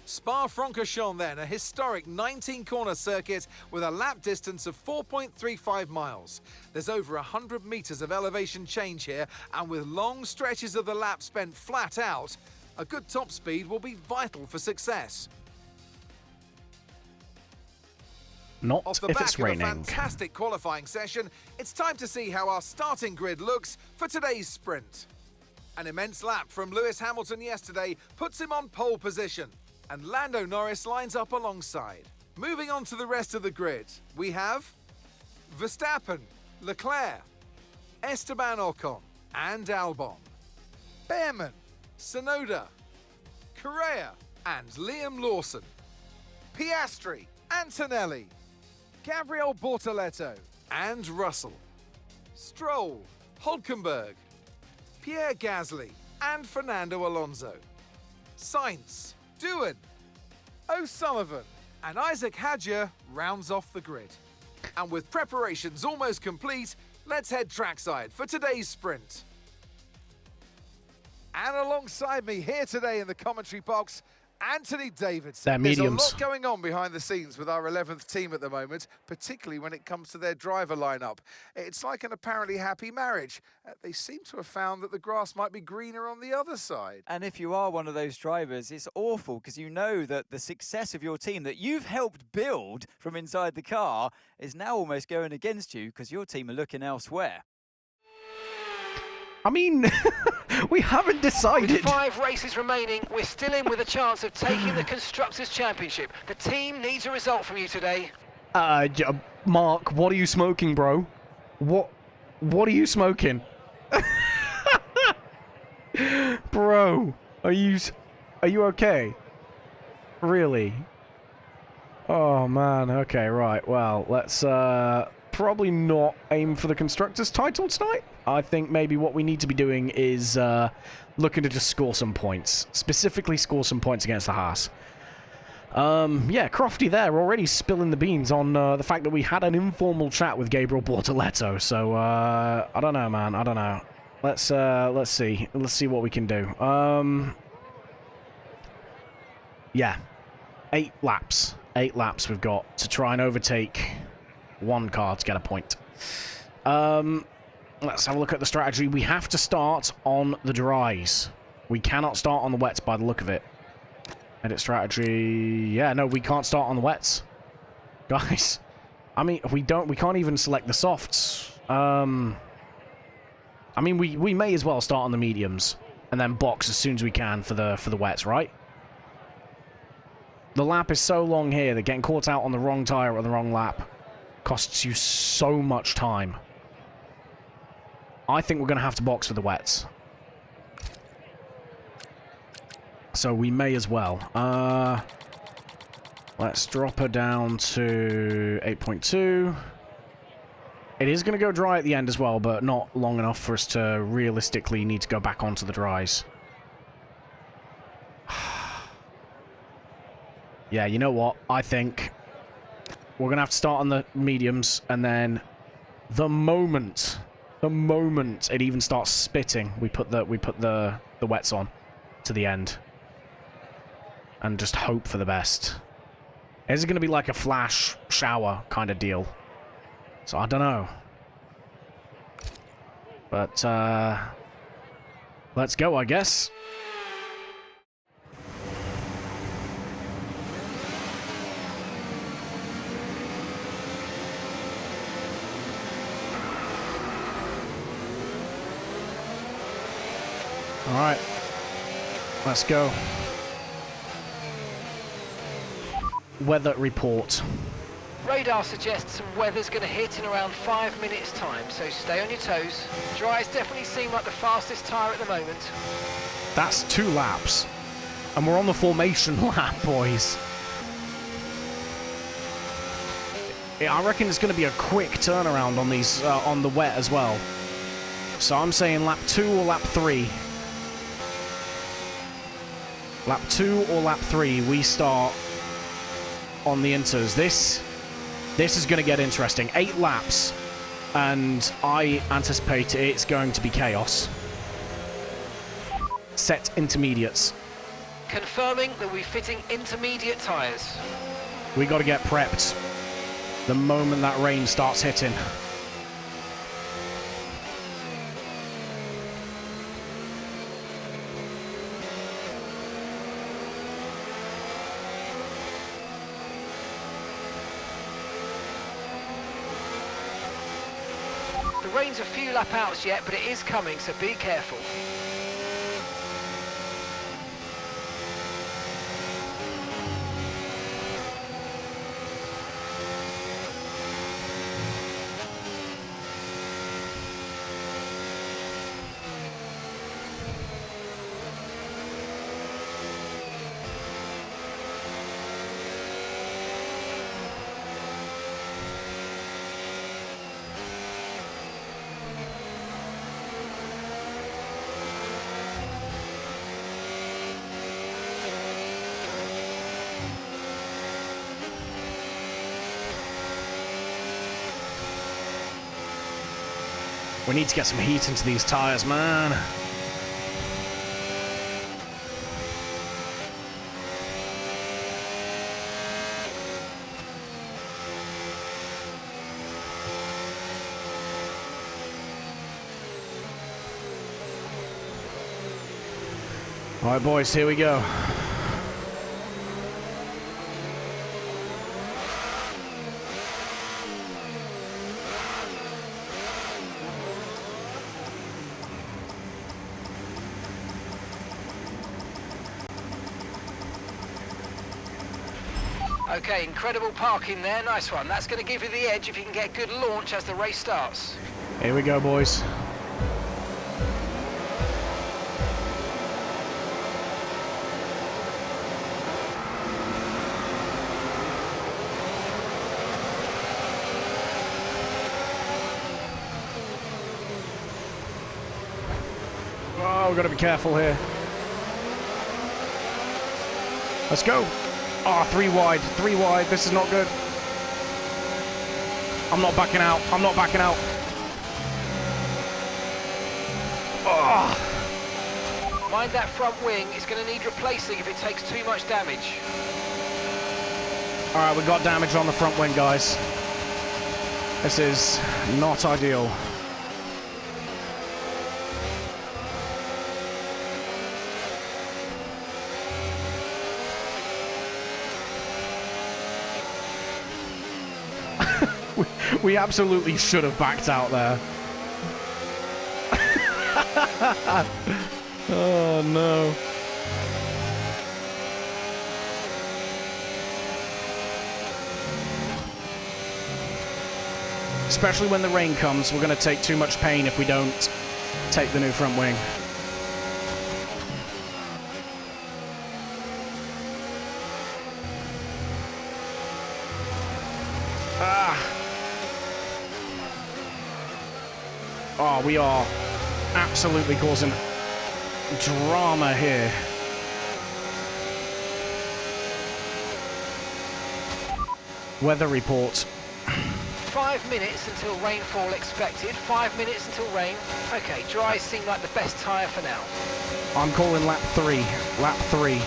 Spa-Francorchamps then, a historic 19-corner circuit with a lap distance of 4.35 miles. There's over 100 metres of elevation change here, and with long stretches of the lap spent flat out, a good top speed will be vital for success.
Not
Off the
if
back
it's
of a
raining.
fantastic qualifying session, it's time to see how our starting grid looks for today's sprint. An immense lap from Lewis Hamilton yesterday puts him on pole position, and Lando Norris lines up alongside. Moving on to the rest of the grid, we have Verstappen, Leclerc, Esteban Ocon and Albon, Behrman, Tsunoda, Correa and Liam Lawson, Piastri, Antonelli, Gabriel Bortoleto and Russell, Stroll, Hulkenberg, Pierre Gasly and Fernando Alonso, Sainz, DeWin, O'Sullivan and Isaac Hadjar rounds off the grid. And with preparations almost complete, let's head trackside for today's sprint. And alongside me here today in the commentary box, Anthony Davidson.
They're
There's
mediums.
a lot going on behind the scenes with our 11th team at the moment, particularly when it comes to their driver lineup. It's like an apparently happy marriage. They seem to have found that the grass might be greener on the other side.
And if you are one of those drivers, it's awful because you know that the success of your team that you've helped build from inside the car is now almost going against you because your team are looking elsewhere.
I mean, we haven't decided.
With 5 races remaining, we're still in with a chance of taking the Constructors' Championship. The team needs a result from you today.
Mark, what are you smoking, bro? What are you smoking? Bro, are you okay? Really? Oh man, okay, right. Well, let's probably not aim for the Constructors title tonight. I think maybe what we need to be doing is looking to just score some points. Specifically score some points against the Haas. Yeah, Crofty there already spilling the beans on the fact that we had an informal chat with Gabriel Bortoleto. So, I don't know, man. I don't know. Let's see. Let's see what we can do. Yeah. 8 laps. 8 laps we've got to try and overtake one car to get a point. Let's have a look at the strategy. We have to start on the dries. We cannot start on the wets by the look of it. Edit strategy. Yeah, no, we can't start on the wets. Guys, I mean, we can't even select the softs. I mean, we may as well start on the mediums and then box as soon as we can for the wets, right? The lap is so long here that getting caught out on the wrong tire or the wrong lap costs you so much time. I think we're going to have to box for the wets. So we may as well. Let's drop her down to 8.2. It is going to go dry at the end as well, but not long enough for us to realistically need to go back onto the dries. Yeah, you know what? I think we're going to have to start on the mediums, and then the moment it even starts spitting, we put the wets on to the end. And just hope for the best. Is it going to be like a flash shower kind of deal? So I don't know. But let's go, I guess. All right. Let's go. Weather report.
Radar suggests some weather's going to hit in around 5 minutes' time, so stay on your toes. Dries definitely seem like the fastest tyre at the moment.
That's 2 laps. And we're on the formation lap, boys. Yeah, I reckon it's going to be a quick turnaround on these, on the wet as well. So I'm saying lap 2 or lap 3. Lap 2 or lap 3, we start on the inters. This is going to get interesting. 8 laps, and I anticipate it's going to be chaos. Set intermediates.
Confirming that we're fitting intermediate tyres.
We got to get prepped the moment that rain starts hitting.
The rain's a few lap outs yet, but it is coming, so be careful.
We need to get some heat into these tires, man. All right, boys, here we go.
Okay, incredible parking there, nice one. That's going to give you the edge if you can get good launch as the race starts.
Here we go, boys. Oh, we've got to be careful here. Let's go. Oh, 3 wide, 3 wide. This is not good. I'm not backing out. I'm not backing out. Oh.
Mind that front wing. It's going to need replacing if it takes too much damage.
All right, we got damage on the front wing, guys. This is not ideal. We absolutely should have backed out there. Oh, no. Especially when the rain comes, we're going to take too much pain if we don't take the new front wing. Oh, we are absolutely causing drama here. Weather report.
5 minutes until rainfall expected. 5 minutes until rain. Okay, dry seem like the best tyre for now.
I'm calling lap 3. Lap 3.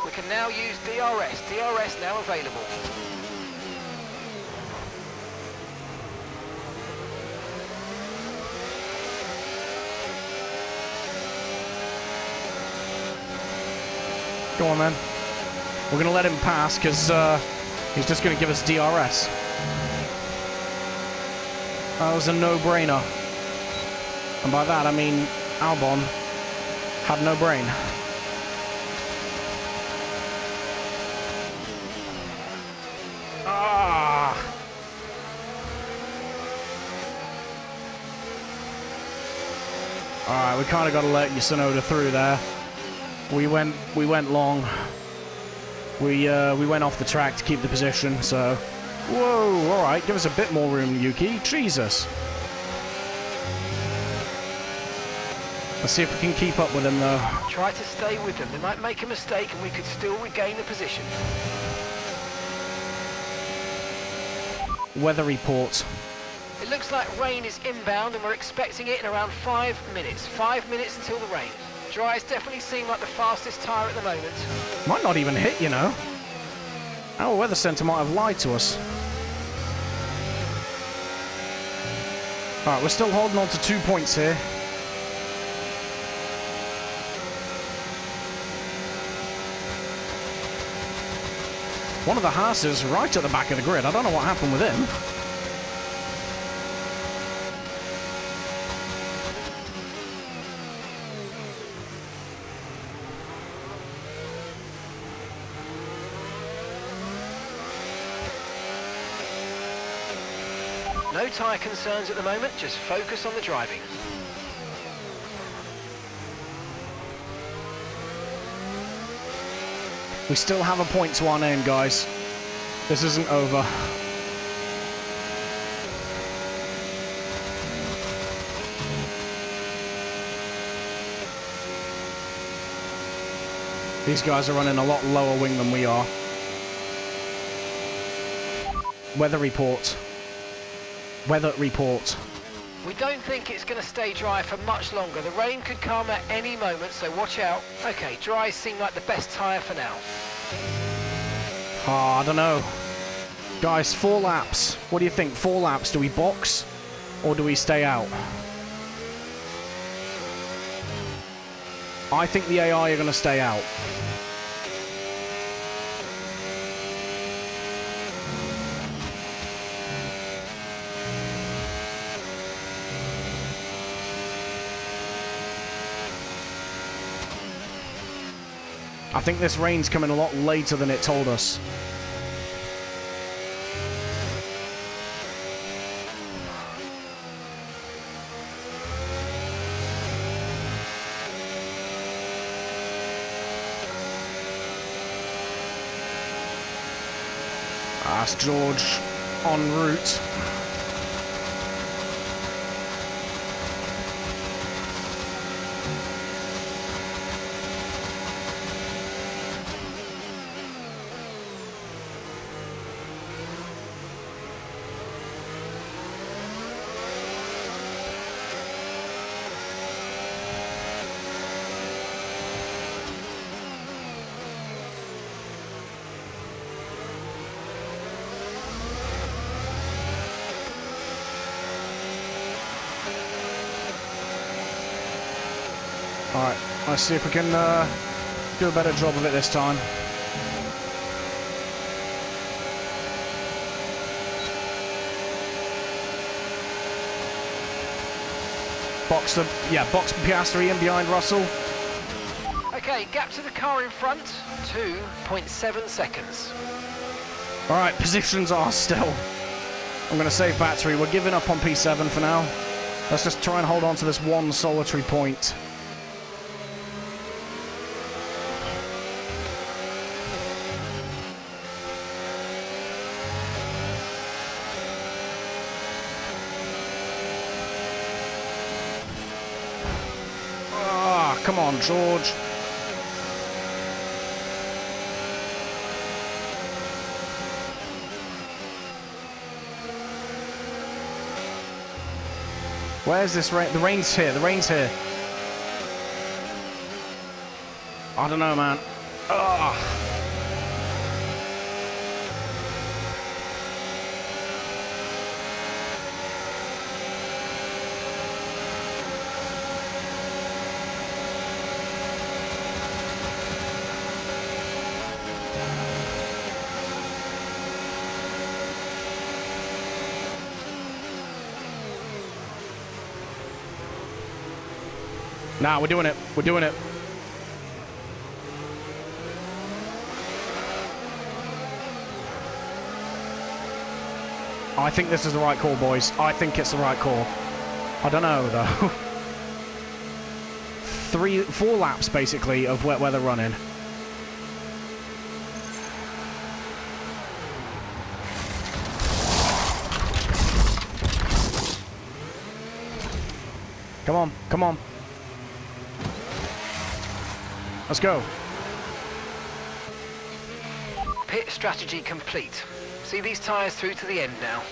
We can now use DRS. DRS now available.
Go on, then. We're going to let him pass because he's just going to give us DRS. That was a no-brainer. And by that, I mean Albon had no brain. Alright, we kind of got to let Yusunoda through there. We went long. We went off the track to keep the position, so... Whoa, alright, give us a bit more room, Yuki. Jesus. Let's see if we can keep up with them, though.
Try to stay with them. They might make a mistake and we could still regain the position.
Weather report.
It looks like rain is inbound and we're expecting it in around 5 minutes. 5 minutes until the rain. Dries definitely seem like the fastest tyre at the moment.
Might not even hit, you know. Our weather centre might have lied to us. Alright, we're still holding on to 2 points here. One of the Haas's right at the back of the grid. I don't know what happened with him.
No tyre concerns at the moment, just focus on the driving.
We still have a point to our name, guys. This isn't over. These guys are running a lot lower wing than we are. Weather report. Weather report.
We don't think it's going to stay dry for much longer. The rain could come at any moment, so watch out. Okay, dries seem like the best tyre for now.
Oh, I don't know. Guys, 4 laps. What do you think? 4 laps. Do we box or do we stay out? I think the AI are going to stay out. I think this rain's coming a lot later than it told us. That's George en route. Alright, let's see if we can do a better job of it this time. Box Piastri in behind Russell.
Okay, gap to the car in front, 2.7 seconds.
Alright, positions are still. I'm going to save battery. We're giving up on P7 for now. Let's just try and hold on to this one solitary point. Come on, George. Where's this rain? The rain's here. The rain's here. I don't know, man. Ugh. Nah, we're doing it. We're doing it. I think this is the right call, boys. I think it's the right call. I don't know, though. 4 laps, basically, of wet weather running. Come on, come on. Let's go.
Pit strategy complete. See these tyres through to the end now.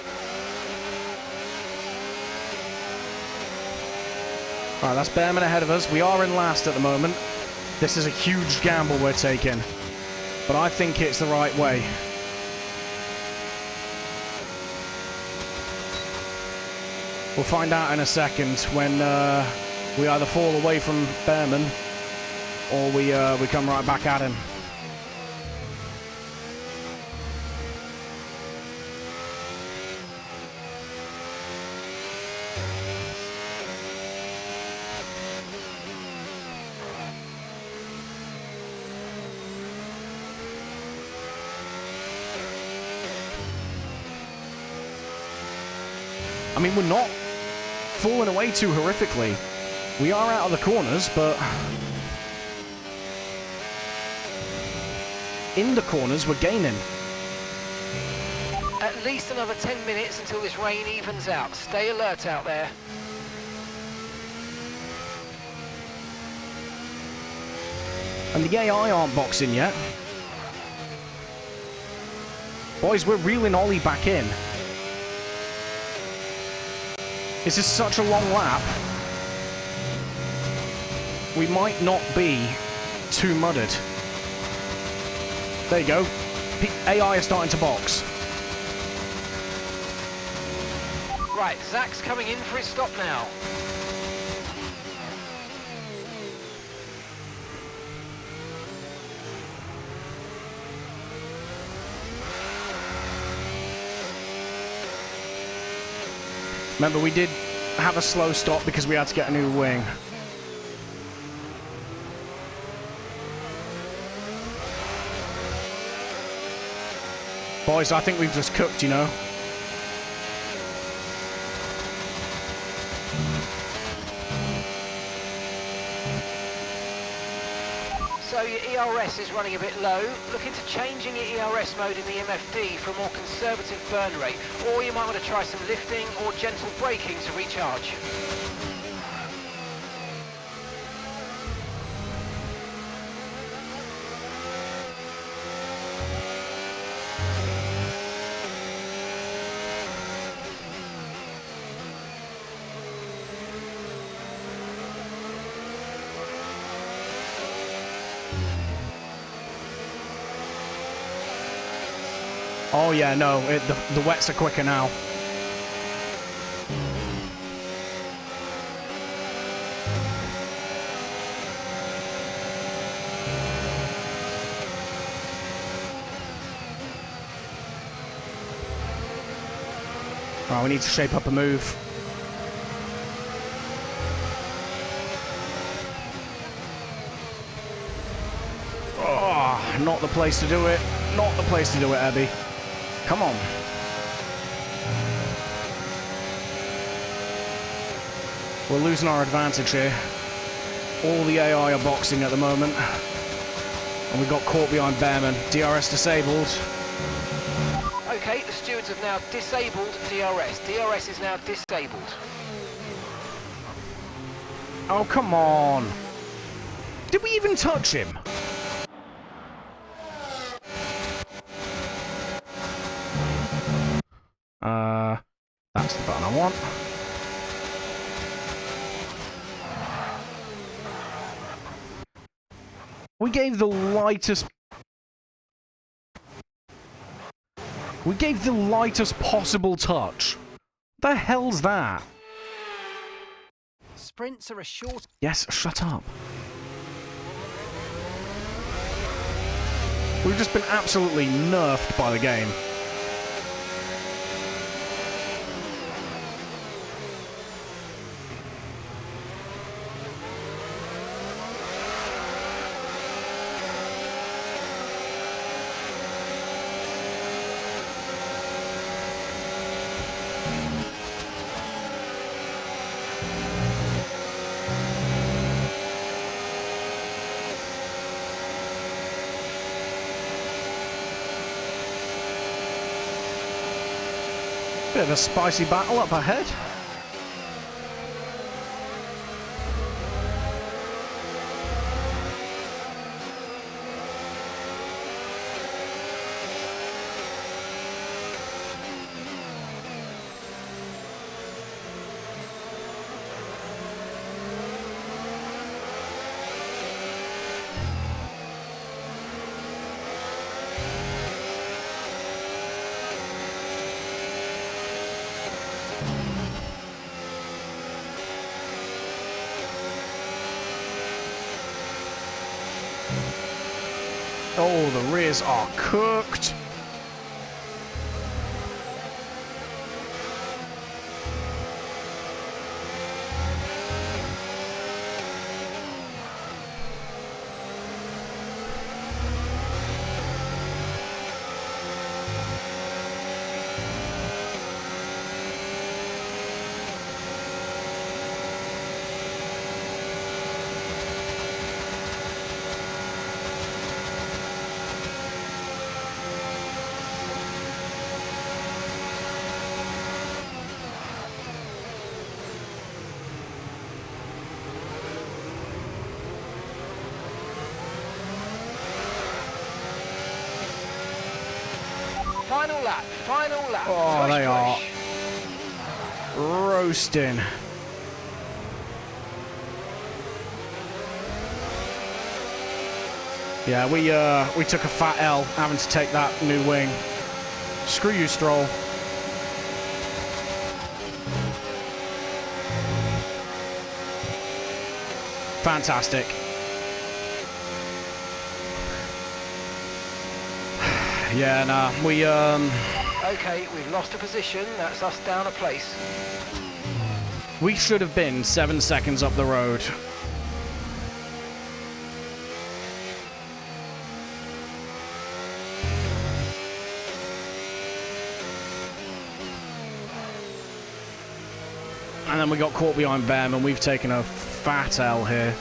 Alright, that's Behrman ahead of us. We are in last at the moment. This is a huge gamble we're taking. But I think it's the right way. We'll find out in a second when we either fall away from Behrman or we come right back at him. I mean, we're not falling away too horrifically. We are out of the corners, but in the corners, we're gaining.
At least another 10 minutes until this rain evens out. Stay alert out there.
And the AI aren't boxing yet. Boys, we're reeling Ollie back in. This is such a long lap. We might not be too mudded. There you go. AI is starting to box.
Right, Zach's coming in for his stop now.
Remember, we did have a slow stop because we had to get a new wing. Boys, I think we've just cooked, you know.
So your ERS is running a bit low. Look into changing your ERS mode in the MFD for a more conservative burn rate, or you might want to try some lifting or gentle braking to recharge.
Oh yeah, no, the wets are quicker now. Right, we need to shape up a move. Oh, not the place to do it. Not the place to do it, Abby. Come on. We're losing our advantage here. All the AI are boxing at the moment. And we got caught behind Behrman. DRS disabled.
Okay, the stewards have now disabled DRS. DRS is now disabled.
Oh, come on. Did we even touch him? That's the button I want. We gave the lightest... We gave the lightest possible touch. The hell's that?
Sprints are a short...
Yes, shut up. We've just been absolutely nerfed by the game. Bit of a spicy battle up ahead. Oh, the rears are cooked.
Final lap, final lap.
Oh,
Push,
they are
push.
roasting. Yeah, we took a fat L having to take that new wing. Screw you, Stroll. Fantastic. Yeah, nah, we
Okay, we've lost a position. That's us down a place.
we should have been 7 seconds up the road. And then we got caught behind Bem, and we've taken a fat L here.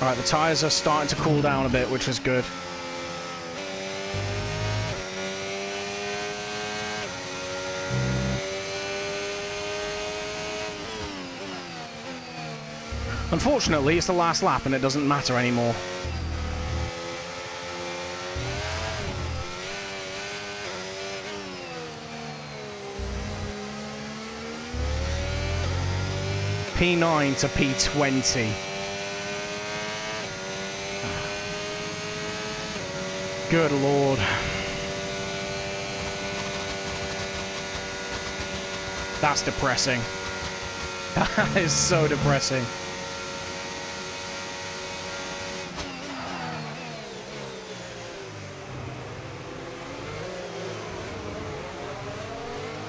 Alright, the tyres are starting to cool down a bit, which is good. Unfortunately, it's the last lap and it doesn't matter anymore. P9 to P20. Good lord. That's depressing. That is so depressing.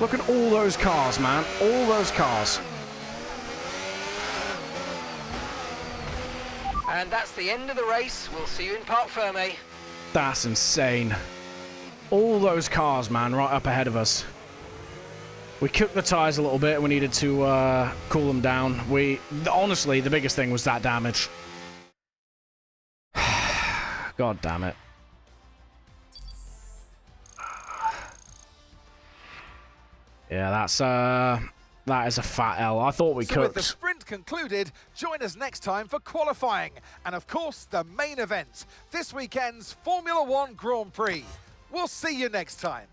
Look at all those cars, man. All those cars.
And that's the end of the race. We'll see you in Parc Ferme.
That's insane. All those cars, man, right up ahead of us. We cooked the tyres a little bit. We needed to cool them down. Honestly, the biggest thing was that damage. God damn it. Yeah, that is a fat L. I thought we
So
cooked.
with the sprint concluded, join us next time for qualifying. And of course, the main event, this weekend's Formula One Grand Prix. We'll see you next time.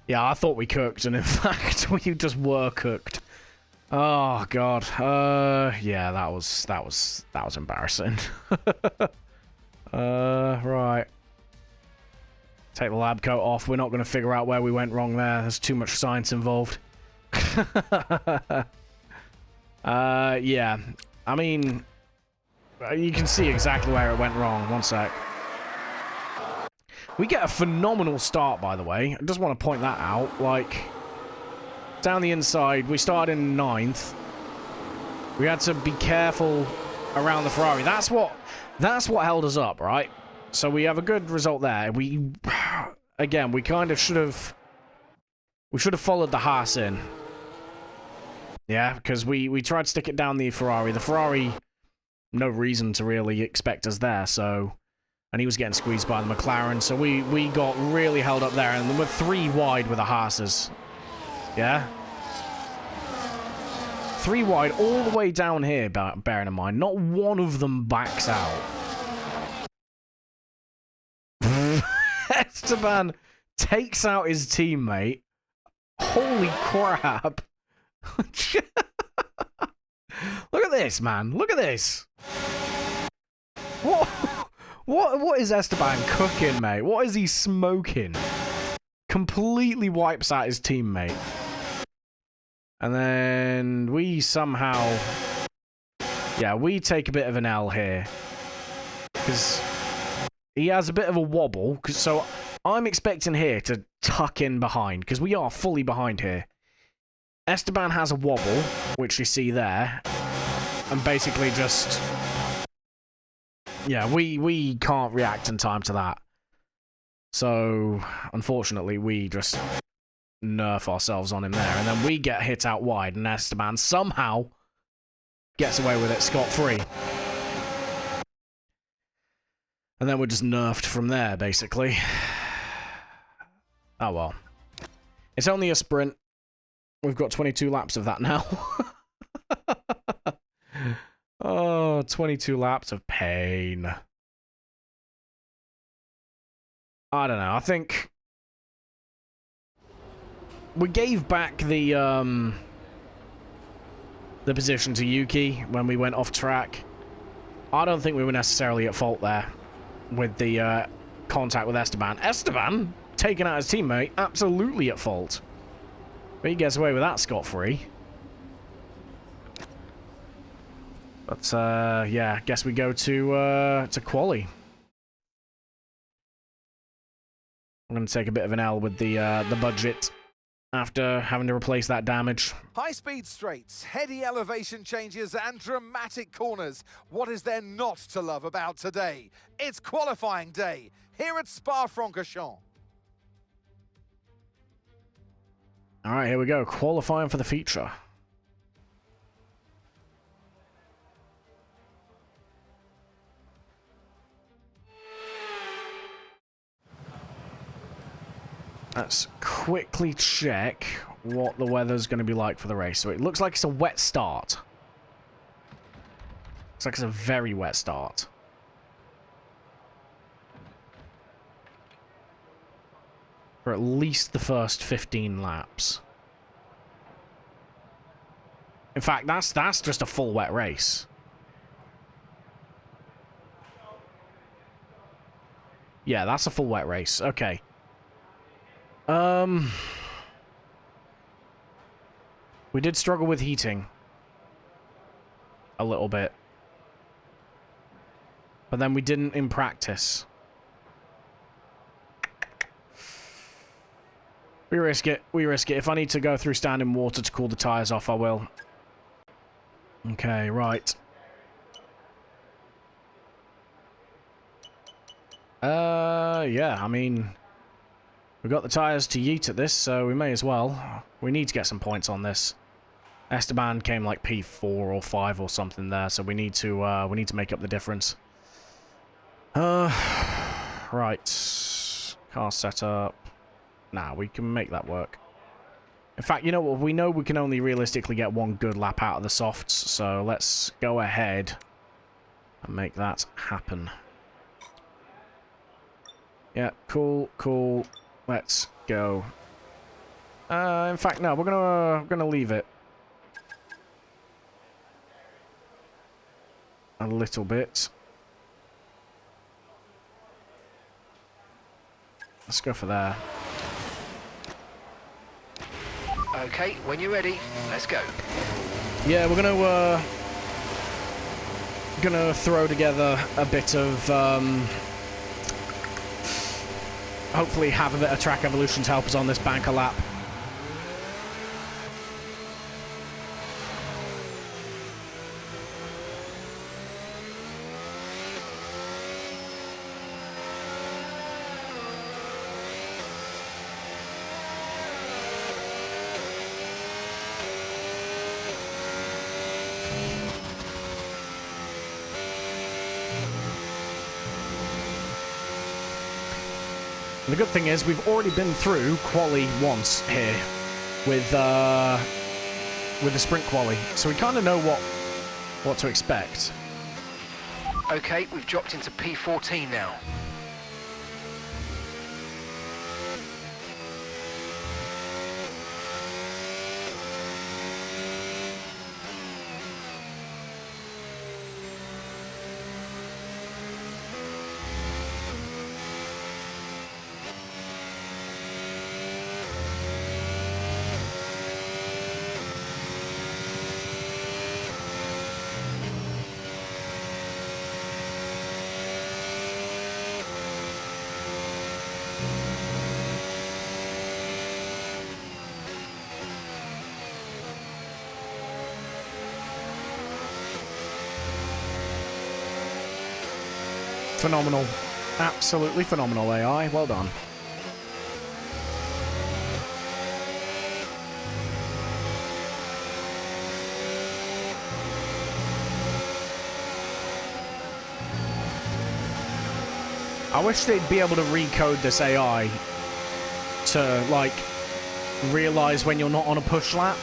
Yeah, I thought we cooked, and in fact, we just were cooked. Oh god. Yeah, that was embarrassing. Right. Take the lab coat off. We're not going to figure out where we went wrong there. There's too much science involved. Yeah. I mean, you can see exactly where it went wrong. One sec. We get a phenomenal start, by the way. I just want to point that out. Like, down the inside, we started in 9th. We had to be careful around the Ferrari. That's what held us up, right? So we have a good result there. Again, we kind of should have followed the Haas in. Yeah, because we tried to stick it down the Ferrari. The Ferrari no reason to really expect us there, so... And he was getting squeezed by the McLaren, so we got really held up there, and we're 3 wide with the Haas's. Yeah? 3 wide all the way down here, bearing in mind. Not one of them backs out. Esteban takes out his teammate. Holy crap. Look at this, man. Look at this. What is Esteban cooking, mate? What is he smoking? Completely wipes out his teammate. And then we somehow... Yeah, we take a bit of an L here. Because he has a bit of a wobble. So I'm expecting here to tuck in behind, because we are fully behind here. Esteban has a wobble, which you see there. And basically just... Yeah, we can't react in time to that. So, unfortunately, we just nerf ourselves on him there. And then we get hit out wide, and Esteban somehow gets away with it scot-free. And then we're just nerfed from there, basically. Oh, well. It's only a sprint. We've got 22 laps of that now. Oh, 22 laps of pain. I don't know. I think we gave back the position to Yuki when we went off track. I don't think we were necessarily at fault there with the contact with Esteban. Esteban, taking out his teammate, absolutely at fault. But he gets away with that scot-free. But, yeah, guess we go to quali. I'm going to take a bit of an L with the budget after having to replace that damage.
High-speed straights, heady elevation changes, and dramatic corners. What is there not to love about today? It's qualifying day here at Spa-Francorchamps.
All right, here we go. Qualifying for the feature. Let's quickly check what the weather's going to be like for the race. So it looks like it's a wet start. Looks like it's a very wet start. For at least the first 15 laps. In fact, that's just a full wet race. Yeah, that's a full wet race. Okay. We did struggle with heating. A little bit. But then we didn't in practice. We risk it. We risk it. If I need to go through standing water to cool the tires off, I will. Okay, right. Yeah, I mean... We've got the tires to yeet at this, so we may as well. We need to get some points on this. Esteban came like P4 or 5 or something there, so we need to make up the difference. Right. Car setup. Nah, we can make that work. In fact, you know what? We know we can only realistically get one good lap out of the softs, so let's go ahead and make that happen. Yeah, cool, cool. Let's go. In fact, no, we're gonna leave it a little bit. Let's go for there.
Okay, when you're ready, let's go.
Yeah, we're gonna throw together a bit of hopefully have a bit of track evolution to help us on this banker lap. And the good thing is we've already been through quali once here with the sprint quali, so we kind of know what to expect.
Okay, we've dropped into P14 now.
Phenomenal. Absolutely phenomenal, AI. Well done. I wish they'd be able to recode this AI to, like, realize when you're not on a push lap.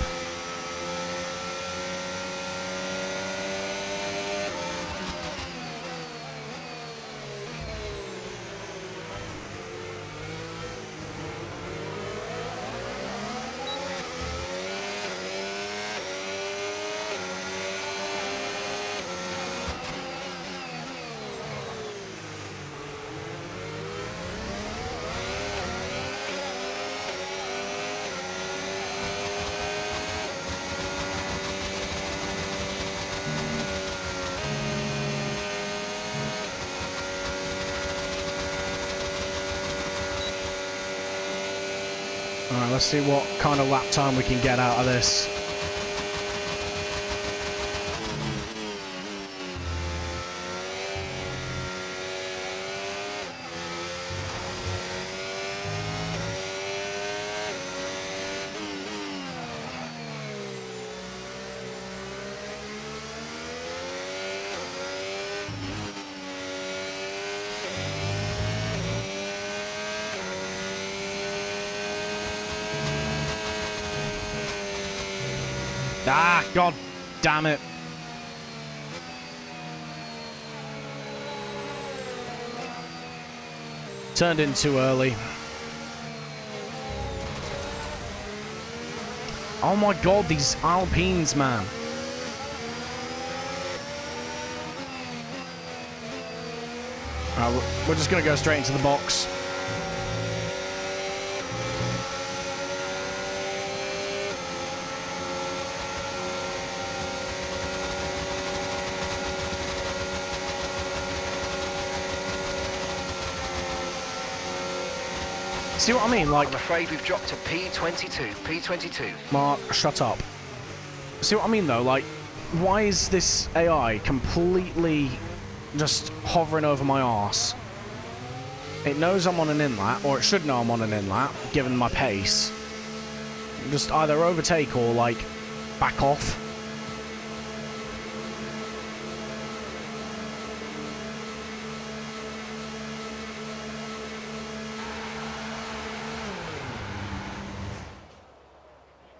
Alright, let's see what kind of lap time we can get out of this. Ah, god damn it. Turned in too early. Oh my god, these Alpines, man. We're just going to go straight into the box. See what I mean? Like,
I'm afraid we've dropped to P22. P22.
Mark, shut up. See what I mean, though? Like, why is this AI completely just hovering over my arse? It knows I'm on an in-lap, or it should know I'm on an in-lap, given my pace. Just either overtake or, like, back off.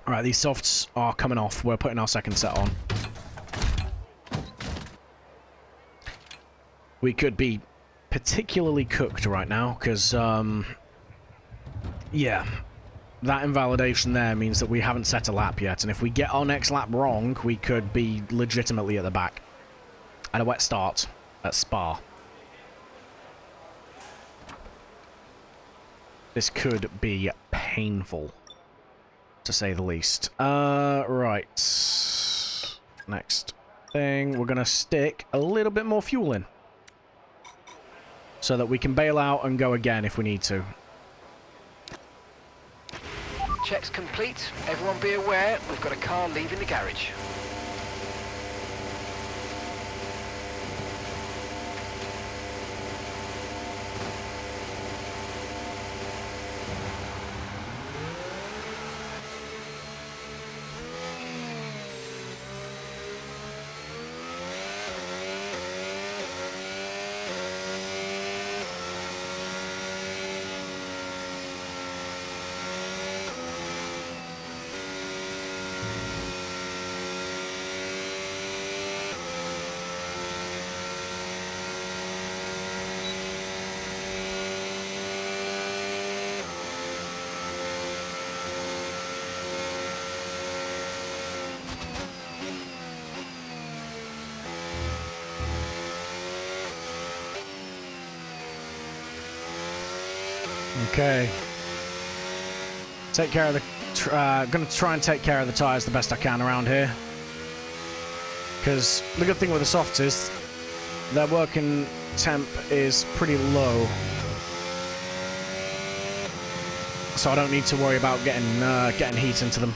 Alright, these softs are coming off. We're putting our second set on. We could be particularly cooked right now, because, yeah, that invalidation there means that we haven't set a lap yet, and if we get our next lap wrong, we could be legitimately at the back. And a wet start at Spa. This could be painful, to say the least. Right. Next thing, we're going to stick a little bit more fuel in, so that we can bail out and go again if we need to.
Checks complete. Everyone be aware, we've got a car leaving the garage.
Okay. Take care of the... gonna try and take care of the tyres the best I can around here. Because the good thing with the softs is their working temp is pretty low. So I don't need to worry about getting heat into them.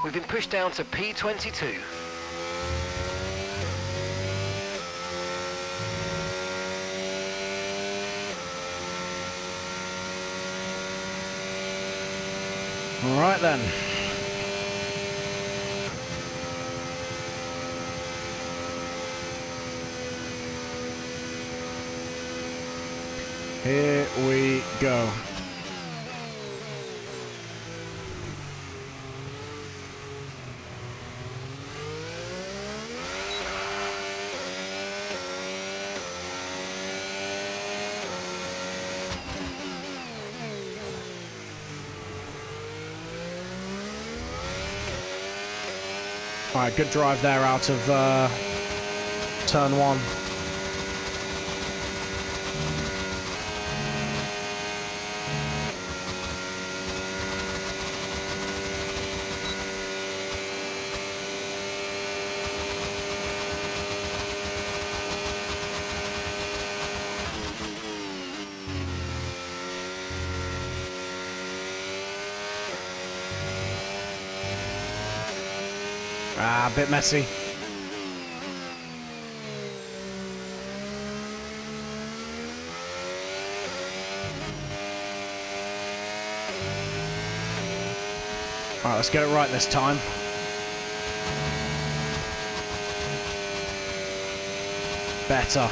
We've been pushed down to P22.
All right then. Here we go. Alright, good drive there out of turn 1. Ah, a bit messy. Alright, let's get it right this time. Better.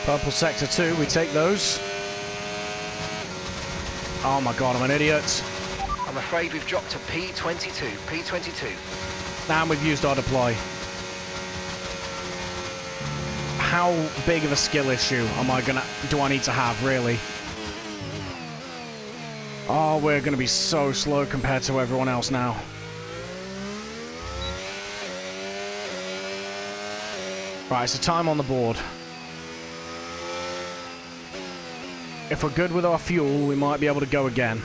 Purple sector 2, we take those. Oh my god, I'm an idiot.
I'm afraid we've dropped to P22. P22.
And we've used our deploy. How big of a skill issue do I need to have, really? Oh, we're gonna be so slow compared to everyone else now. Right, so time on the board. If we're good with our fuel, we might be able to go again.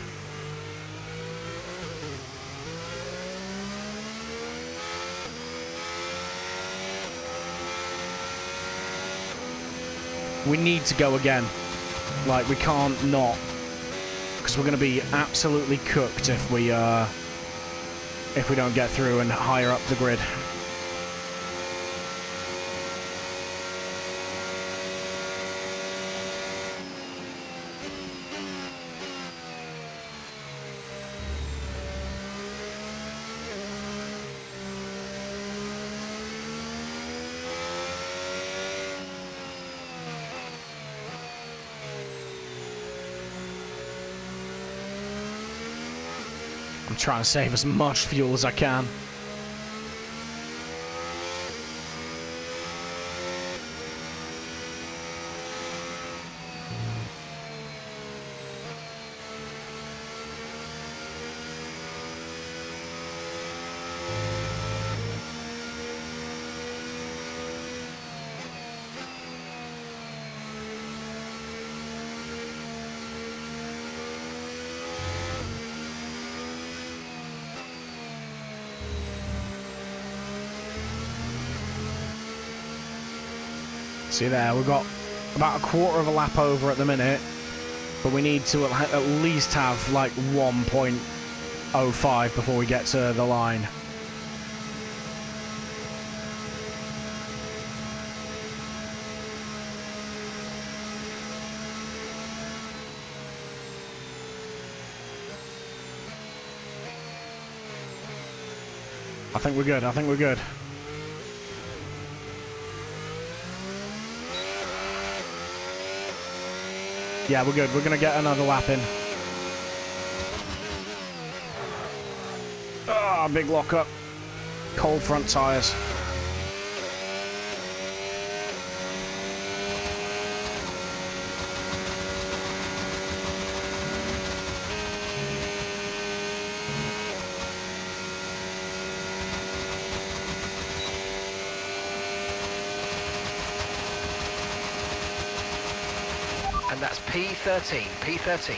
We need to go again. Like, we can't not. Because we're going to be absolutely cooked if we don't get through and higher up the grid. I'm trying to save as much fuel as I can. See there, we've got about a quarter of a lap over at the minute, but we need to at least have like 1.05 before we get to the line. I think we're good. I think we're good. Yeah, we're good. We're going to get another lap in. Ah, big lockup. Cold front tyres.
And that's P13, P13.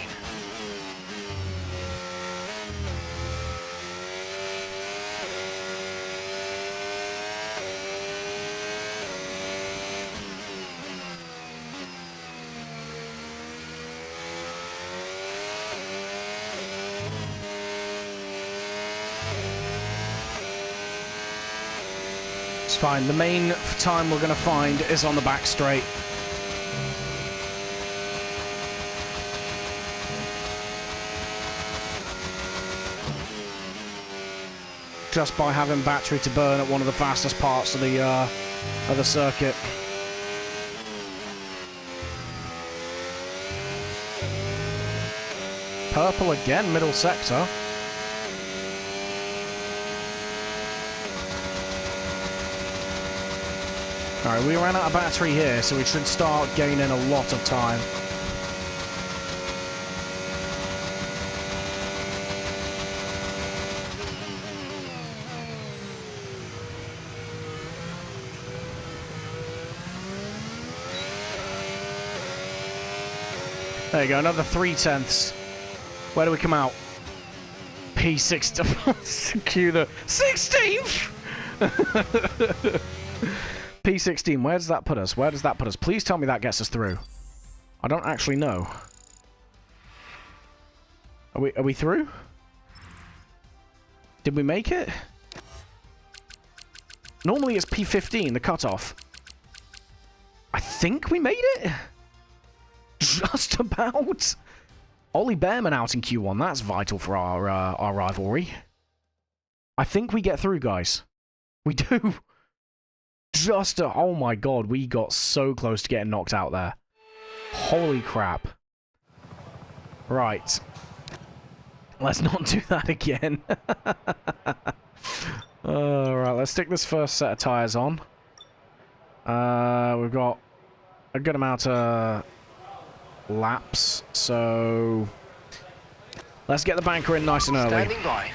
It's fine. The main time we're going to find is on the back straight. Just by having battery to burn at one of the fastest parts of the circuit. Purple again, middle sector. Alright, we ran out of battery here, so we should start gaining a lot of time. There you go, another 3/10. Where do we come out? P16. Cue the 16th! P16, where does that put us? Where does that put us? Please tell me that gets us through. I don't actually know. Are we through? Did we make it? Normally it's P15, the cutoff. I think we made it? Just about. Ollie Behrman out in Q1. That's vital for our rivalry. I think we get through, guys. We do. Oh my god, we got so close to getting knocked out there. Holy crap. Right. Let's not do that again. Alright, let's stick this first set of tyres on. We've got a good amount of laps, so let's get the banker in nice and early.
Standing by.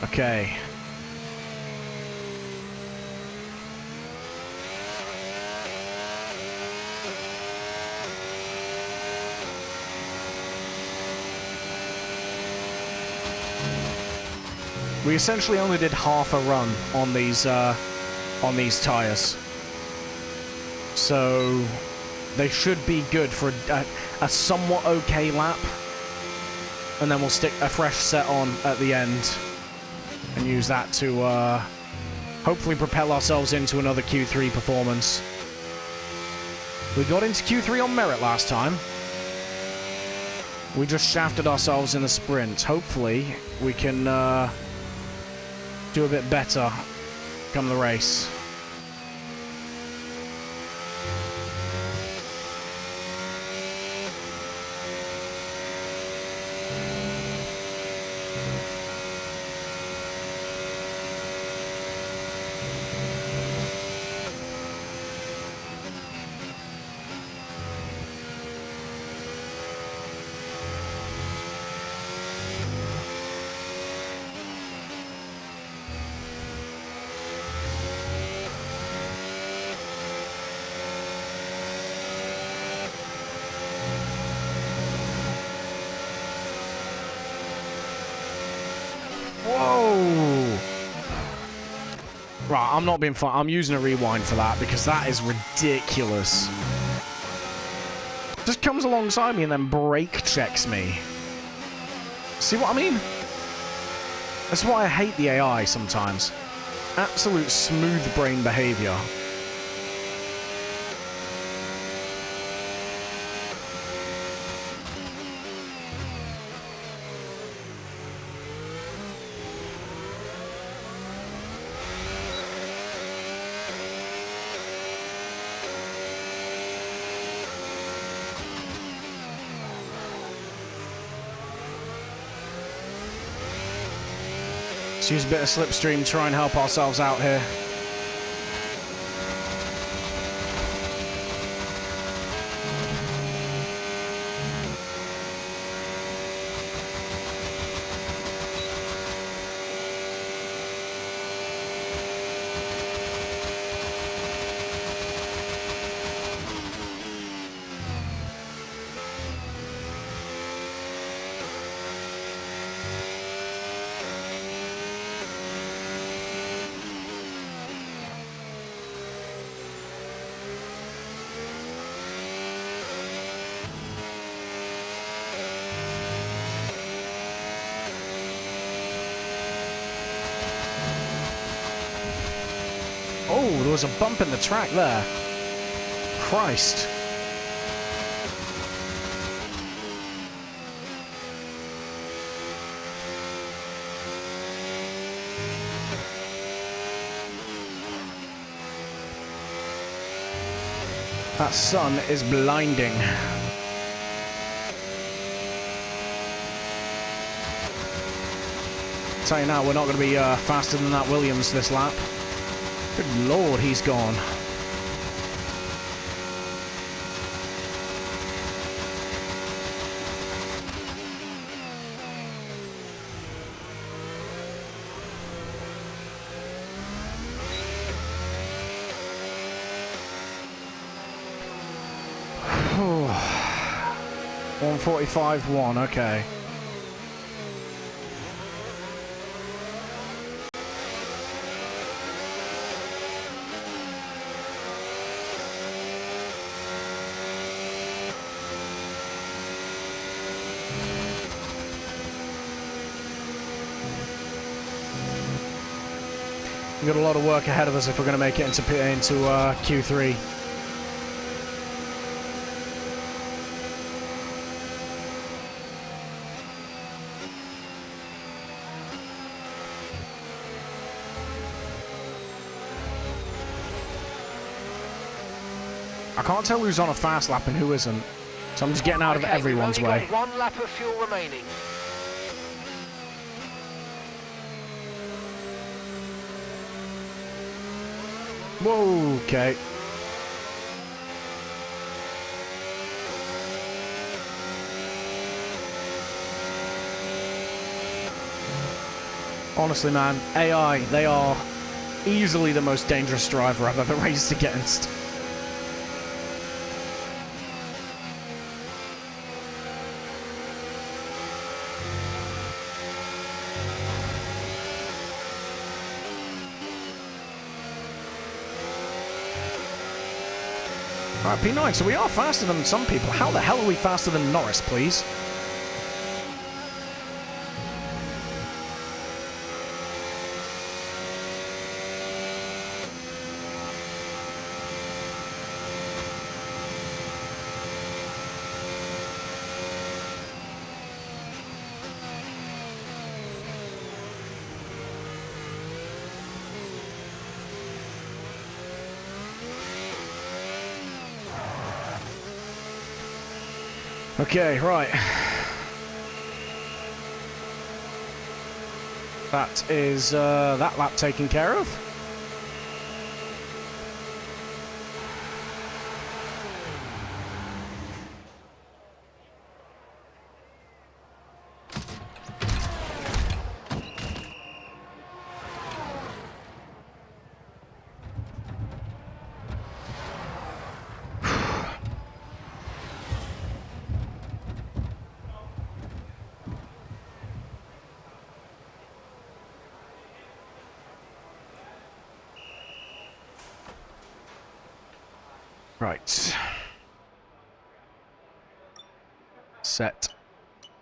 Okay. We essentially only did half a run on these tires, so they should be good for a somewhat okay lap, and then we'll stick a fresh set on at the end and use that to hopefully propel ourselves into another Q3 performance. We got into Q3 on merit last time. We just shafted ourselves in the sprint. Hopefully we can do a bit better come the race. Whoa! Right, I'm not being fun. I'm using a rewind for that because that is ridiculous. Just comes alongside me and then brake checks me. See what I mean? That's why I hate the AI sometimes. Absolute smooth brain behavior. Let's use a bit of slipstream to try and help ourselves out here. Oh, there was a bump in the track there. Christ. That sun is blinding. Tell you now, we're not going to be faster than that Williams this lap. Good lord, he's gone. Oh. 1:45.1, okay. We've got a lot of work ahead of us if we're going to make it into Q3. I can't tell who's on a fast lap and who isn't, so I'm just getting out of everyone's way.
We've only got 1 lap of fuel remaining.
Whoa, okay. Honestly, man, AI, they are easily the most dangerous driver I've ever raced against. Alright, P9, so we are faster than some people. How the hell are we faster than Norris, please? Okay, right. That is that lap taken care of. Right. Set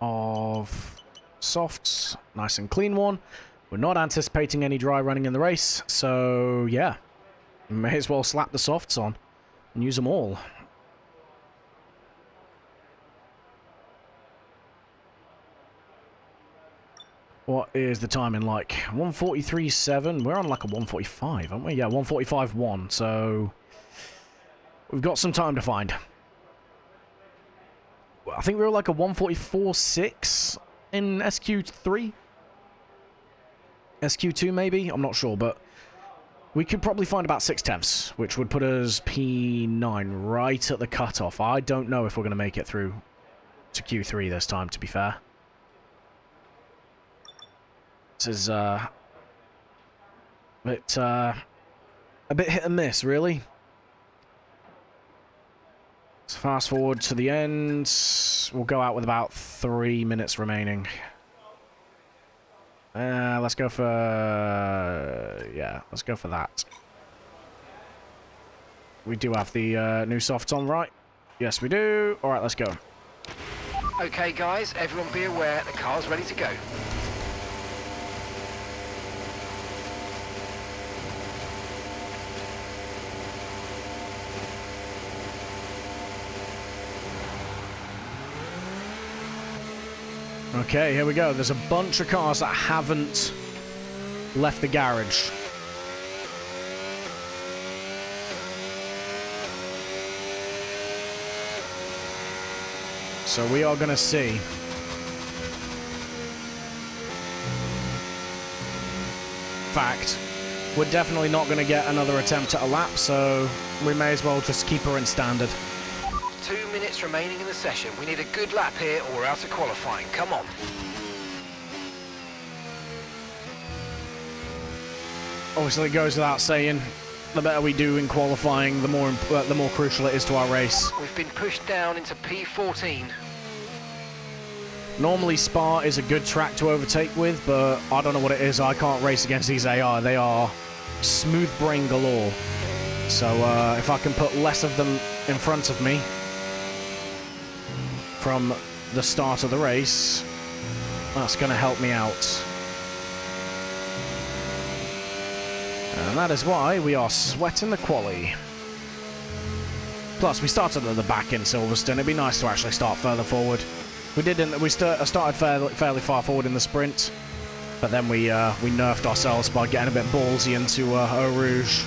of softs. Nice and clean one. We're not anticipating any dry running in the race, so yeah. May as well slap the softs on and use them all. What is the timing like? 1:43.7. We're on like a 1:45, aren't we? Yeah, 1:45.1, so we've got some time to find. I think we were like a 1:44.6 in SQ3. SQ2 maybe? I'm not sure, but we could probably find about 6/10, which would put us P9 right at the cutoff. I don't know if we're going to make it through to Q3 this time, to be fair. This is a bit hit and miss, really. Let's fast forward to the end. We'll go out with about 3 minutes remaining. Let's go for... yeah, let's go for that. We do have the new softs on, right? Yes, we do. Alright, let's go.
Okay, guys, everyone be aware, the car's ready to go.
Okay, here we go. There's a bunch of cars that haven't left the garage. So we are going to see. Fact, we're definitely not going to get another attempt at a lap, so we may as well just keep her in standard.
2 minutes remaining in the session. We need a good lap here or we're out of qualifying. Come on.
Obviously, it goes without saying, the better we do in qualifying, the more crucial it is to our race.
We've been pushed down into P14.
Normally, Spa is a good track to overtake with, but I don't know what it is. I can't race against these AR. They are smooth brain galore. So if I can put less of them in front of me from the start of the race, that's going to help me out. And that is why we are sweating the quali. Plus, we started at the back in Silverstone. It'd be nice to actually start further forward. We didn't. We started fairly far forward in the sprint, but then we nerfed ourselves by getting a bit ballsy into Eau Rouge.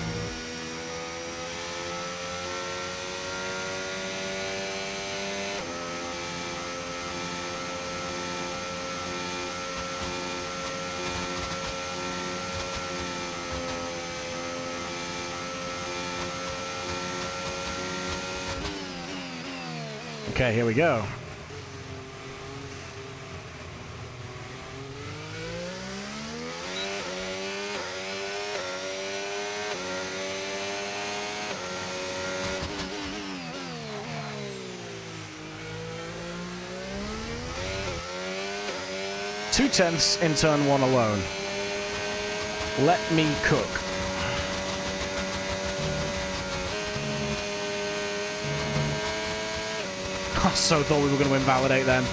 Okay, here we go. Two tenths in turn one alone. Let me cook. I so thought we were going to invalidate then.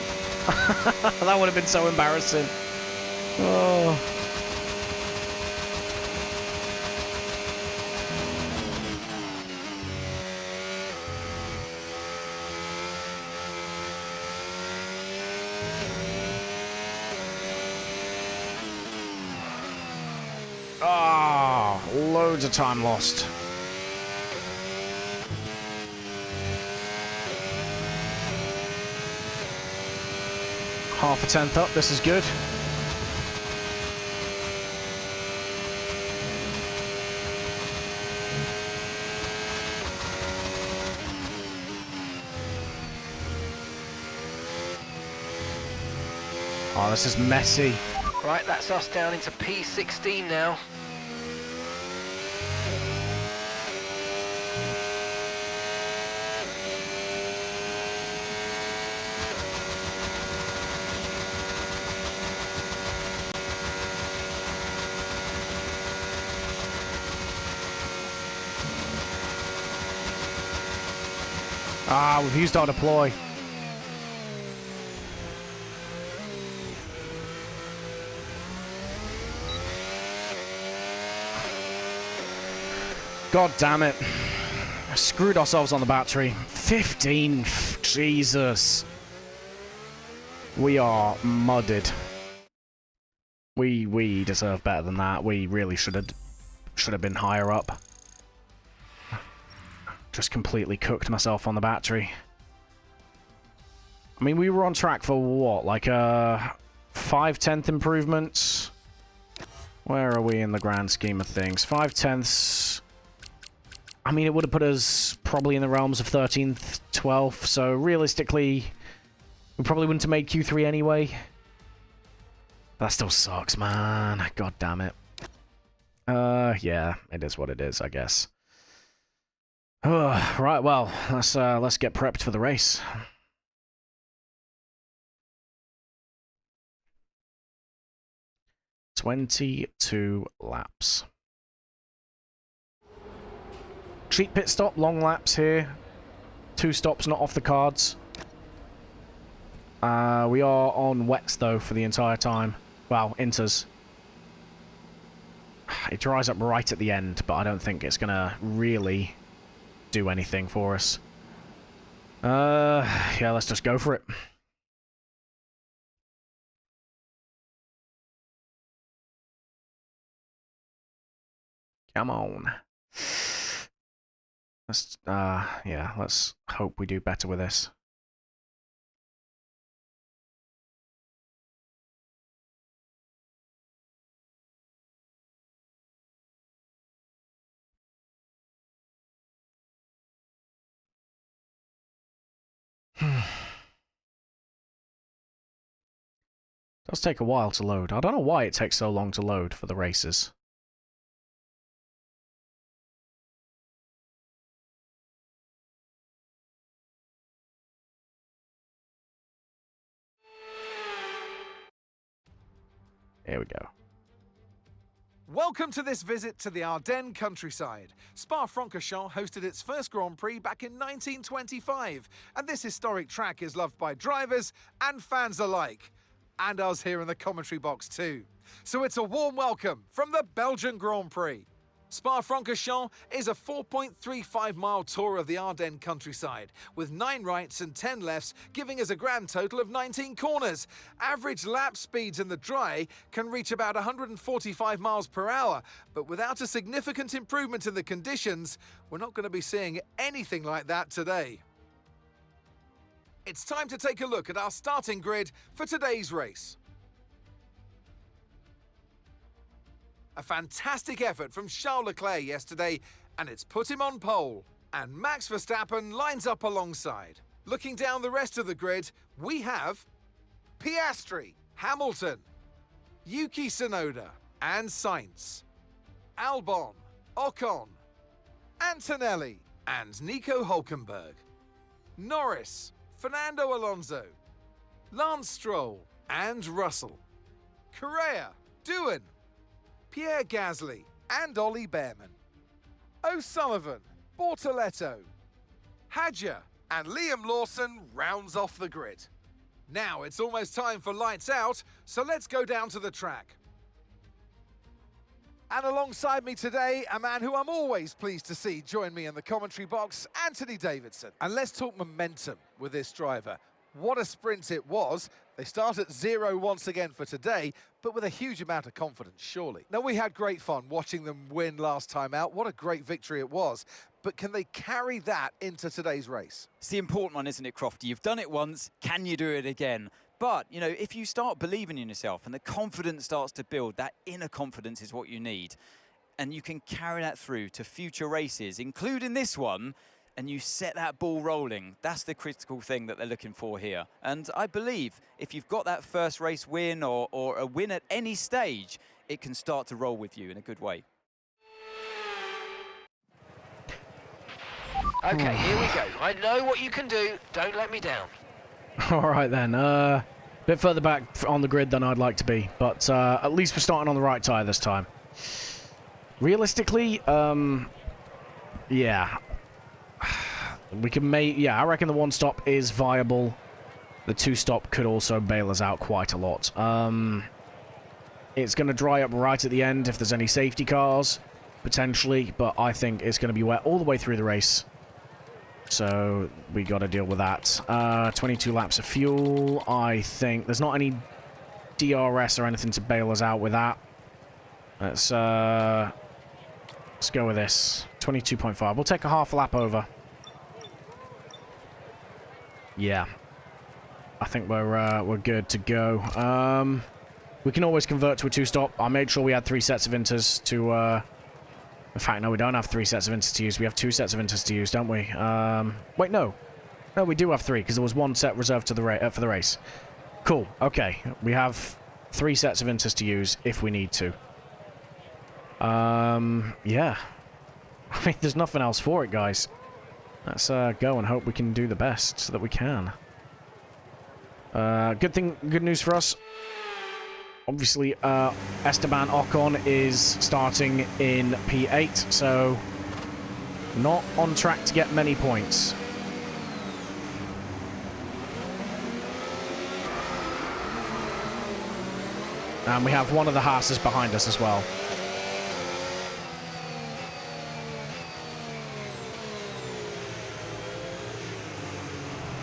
That would have been so embarrassing. Oh. Ah, loads of time lost. Half a tenth up, this is good. Oh, this is messy.
Right, that's us down into P16 now.
Ah, we've used our deploy. God damn it. Screwed ourselves on the battery. 15. Jesus. We are mudded. We deserve better than that. We really should have been higher up. Just completely cooked myself on the battery. I mean, we were on track for what? Like a 5/10 improvements? Where are we in the grand scheme of things? 5/10. I mean, it would have put us probably in the realms of 13th, 12th, so realistically, we probably wouldn't have made Q3 anyway. That still sucks, man. God damn it. Yeah, it is what it is, I guess. Right, well, let's get prepped for the race. "22 laps. Cheap pit stop, long laps here. 2 stops not off the cards. We are on wets though for the entire time. Well, inters. It dries up right at the end, but I don't think it's gonna really do anything for us. Yeah, let's just go for it. Come on. Yeah, let's hope we do better with this. Does take a while to load. I don't know why it takes so long to load for the races. Here we go.
Welcome to this visit to the Ardennes countryside. Spa-Francorchamps hosted its first Grand Prix back in 1925, and this historic track is loved by drivers and fans alike. And us here in the commentary box too. So it's a warm welcome from the Belgian Grand Prix. Spa-Francorchamps is a 4.35-mile tour of the Ardennes countryside, with 9 rights and 10 lefts, giving us a grand total of 19 corners. Average lap speeds in the dry can reach about 145 miles per hour, but without a significant improvement in the conditions, we're not going to be seeing anything like that today. It's time to take a look at our starting grid for today's race. A fantastic effort from Charles Leclerc yesterday, and it's put him on pole. And Max Verstappen lines up alongside. Looking down the rest of the grid, we have Piastri, Hamilton, Yuki Tsunoda, and Sainz, Albon, Ocon, Antonelli, and Nico Hülkenberg, Norris, Fernando Alonso, Lance Stroll, and Russell, Correa, Doohan, Pierre Gasly, and Ollie Behrman, O'Sullivan, Bortoletto, Hadjar, and Liam Lawson rounds off the grid. Now it's almost time for lights out, so let's go down to the track. And alongside me today, a man who I'm always pleased to see join me in the commentary box, Anthony Davidson. And let's talk momentum with this driver. What a sprint it was. They start at 0 once again for today, but with a huge amount of confidence, surely. Now, we had great fun watching them win last time out. What a great victory it was. But can they carry that into today's race?
It's the important one, isn't it, Crofty? You've done it once, can you do it again? But, you know, if you start believing in yourself and the confidence starts to build, that inner confidence is what you need. And you can carry that through to future races, including this one, and you set that ball rolling. That's the critical thing that they're looking for here. And I believe if you've got that first race win or a win at any stage, it can start to roll with you in a good way.
Okay, here we go. I know what you can do. Don't let me down.
All right then. Bit further back on the grid than I'd like to be, but at least we're starting on the right tyre this time. Realistically, yeah. We can make... Yeah, I reckon the 1-stop is viable. The 2-stop could also bail us out quite a lot. It's going to dry up right at the end if there's any safety cars, potentially, but I think it's going to be wet all the way through the race. So we got to deal with that. 22 laps of fuel. I think there's not any DRS or anything to bail us out with that. Let's go with this. 22.5. We'll take a half lap over. Yeah. I think we're good to go. We can always convert to a 2-stop. I made sure we had 3 sets of inters to... In fact, no, we don't have 3 sets of inters to use. We have 2 sets of inters to use, don't we? Wait, no. No, we do have 3, because there was 1 set reserved to the for the race. Cool. Okay. We have 3 sets of inters to use if we need to. Yeah. I mean, there's nothing else for it, guys. Let's go and hope we can do the best that we can. Good news for us. Obviously, Esteban Ocon is starting in P8, so not on track to get many points. And we have one of the Haas's behind us as well.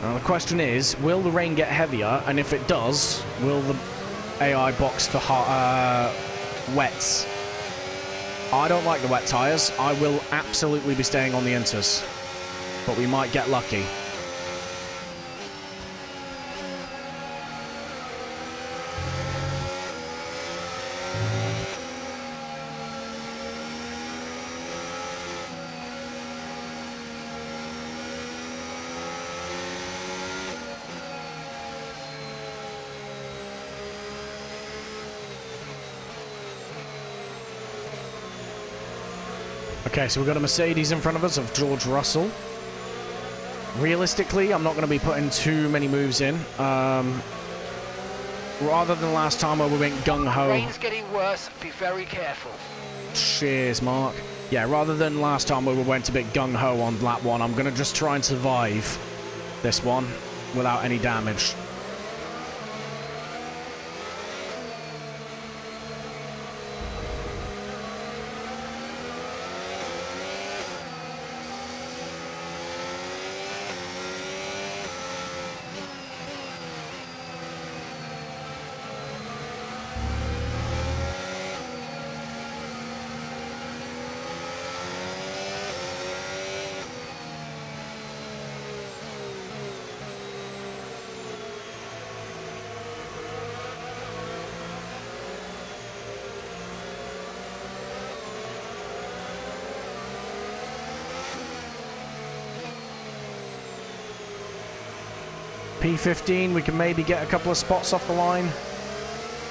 Now the question is, will the rain get heavier? And if it does, will the AI box for wets? I don't like the wet tyres. I will absolutely be staying on the inters. But we might get lucky. Okay, so we've got a Mercedes in front of us of George Russell. Realistically, I'm not going to be putting too many moves in. Rather than last time where we went gung-ho.
Rain's getting worse, be very careful.
Cheers, Mark. Yeah, rather than last time where we went a bit gung-ho on lap 1, I'm going to just try and survive this one without any damage. P15, we can maybe get a couple of spots off the line.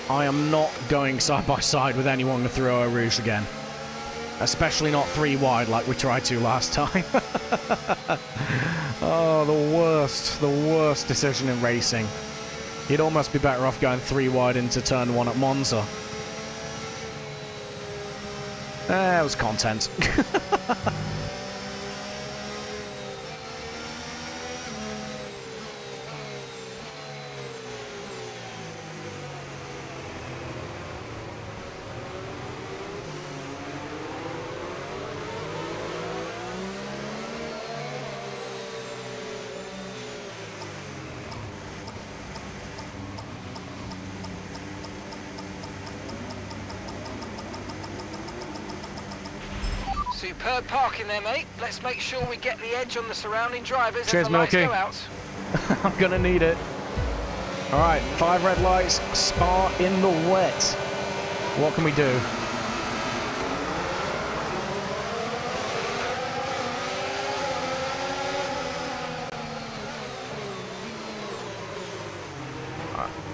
I am not going side by side with anyone through Eau Rouge again. Especially not 3 wide like we tried to last time. Oh, the worst decision in racing. You'd almost be better off going 3 wide into turn 1 at Monza. It was content.
Superb parking there, mate. Let's make sure we get the edge on the surrounding drivers.
Cheers,
as the lights
Milky.
go out.
I'm gonna need it. Alright, 5 red lights, Spa in the wet. What can we do?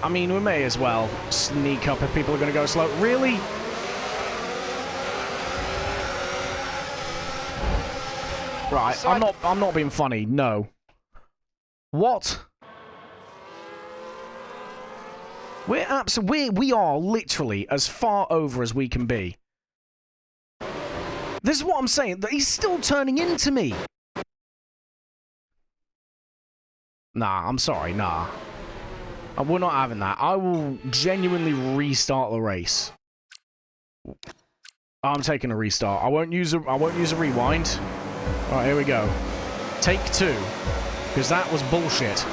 I mean, we may as well sneak up if people are gonna go slow. Really? Right, I'm not being funny, no. What? We are literally as far over as we can be. This is what I'm saying, that he's still turning into me. Nah, I'm sorry, nah. We're not having that. I will genuinely restart the race. I'm taking a restart. I won't use a rewind. Alright, here we go. Take 2. Because that was bullshit.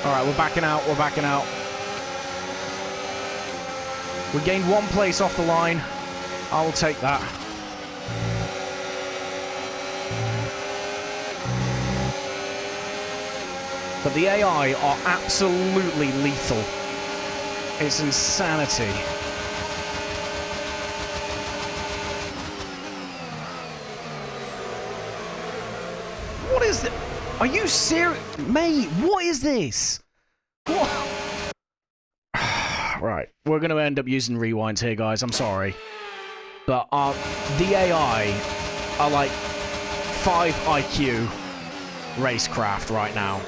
Alright, we're backing out, we're backing out. We gained 1 place off the line. I will take that. But the AI are absolutely lethal. It's insanity. What is it? Are you serious? Mate, what is this? What? Right, we're going to end up using rewinds here, guys. I'm sorry. But the AI are like 5 IQ racecraft right now.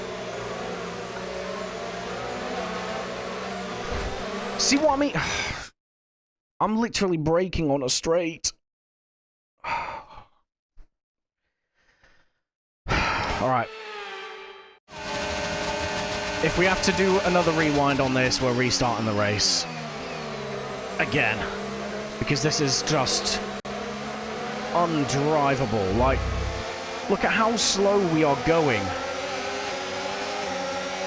See what I mean? I'm literally braking on a straight. Alright. If we have to do another rewind on this, we're restarting the race. Again. Because this is just undrivable. Like, look at how slow we are going.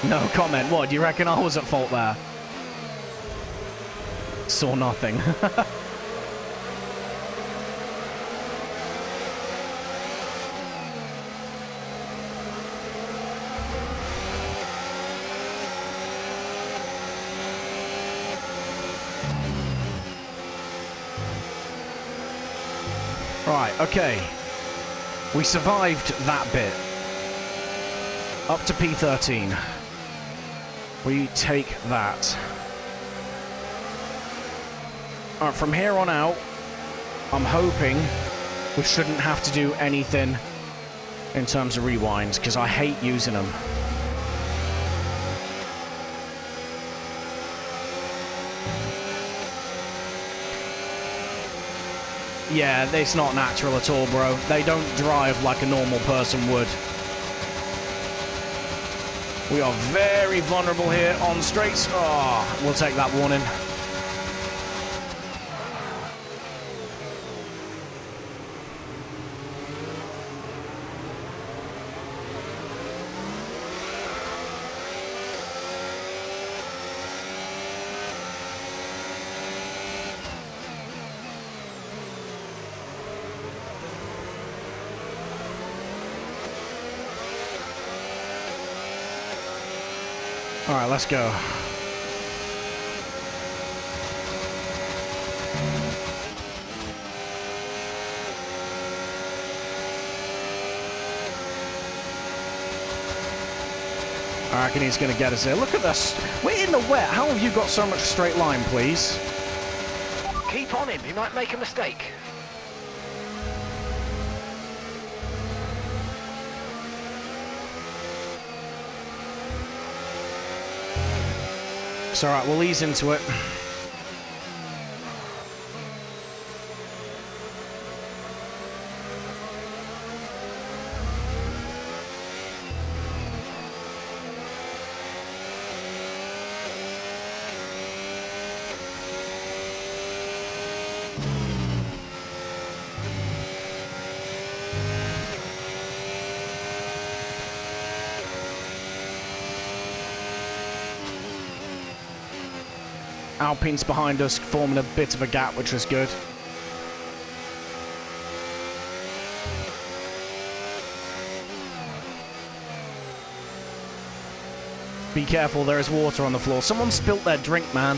No comment. What, do you reckon I was at fault there? Saw nothing. Right, okay. We survived that bit. Up to P13. We take that. Alright, from here on out, I'm hoping we shouldn't have to do anything in terms of rewinds, because I hate using them. Yeah, it's not natural at all, bro. They don't drive like a normal person would. We are very vulnerable here on straights. Oh, we'll take that warning. Alright, let's go. I reckon he's going to get us there. Look at this. We're in the wet. How have you got so much straight line, please?
Keep on him. He might make a mistake.
It's alright, we'll ease into it. Alpine's behind us, forming a bit of a gap, which was good. Be careful, there is water on the floor. Someone spilt their drink, man.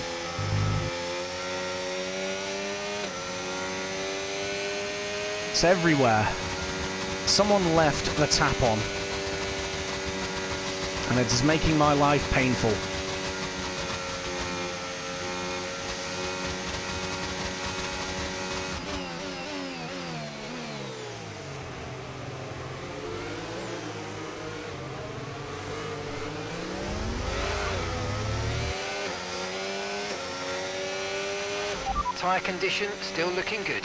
It's everywhere. Someone left the tap on. And it is making my life painful.
Tyre condition still looking good.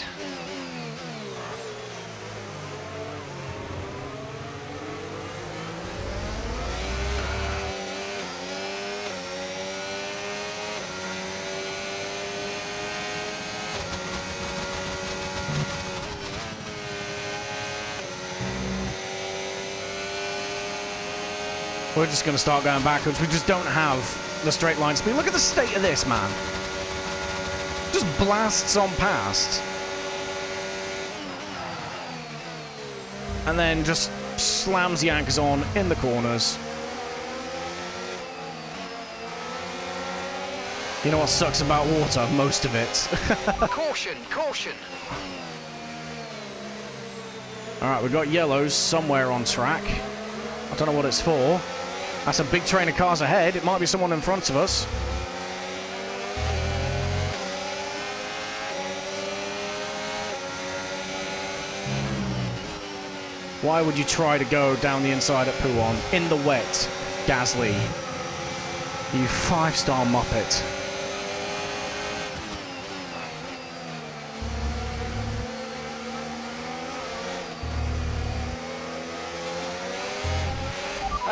We're just going to start going backwards. We just don't have the straight line speed. Look at the state of this, man. Just blasts on past. And then just slams the anchors on in the corners. You know what sucks about water? Most of it.
Caution, caution.
Alright, we've got yellows somewhere on track. I don't know what it's for. That's a big train of cars ahead. It might be someone in front of us. Why would you try to go down the inside at Puon in the wet, Gasly? You 5-star muppet.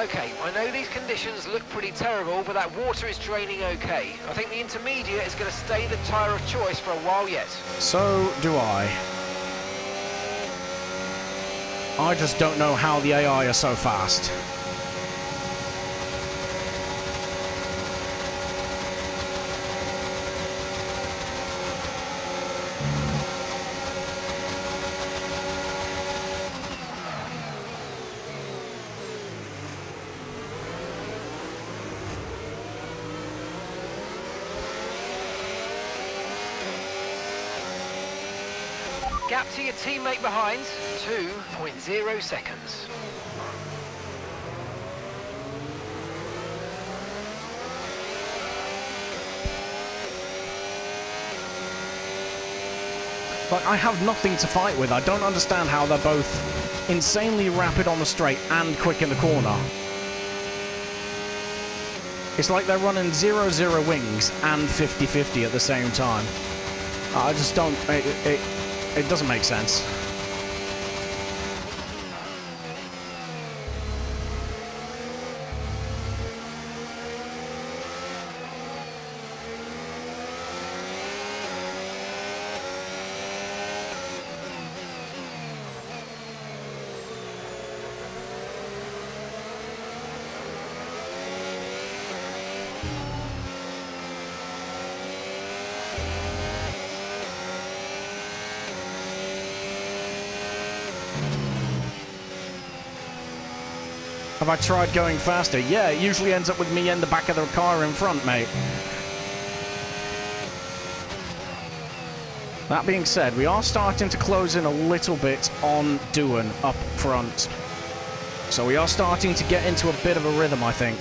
Okay, I know these conditions look pretty terrible, but that water is draining okay. I think the intermediate is going to stay the tyre of choice for a while yet.
So do I. I just don't know how the AI are so fast.
Gap to your teammate behind, 2.0 seconds.
Like, I have nothing to fight with. I don't understand how they're both insanely rapid on the straight and quick in the corner. It's like they're running 0-0 wings and 50-50 at the same time. I just don't... It doesn't make sense. Have I tried going faster? Yeah, it usually ends up with me in the back of the car in front, mate. That being said, we are starting to close in a little bit on 20JUN up front. So we are starting to get into a bit of a rhythm, I think.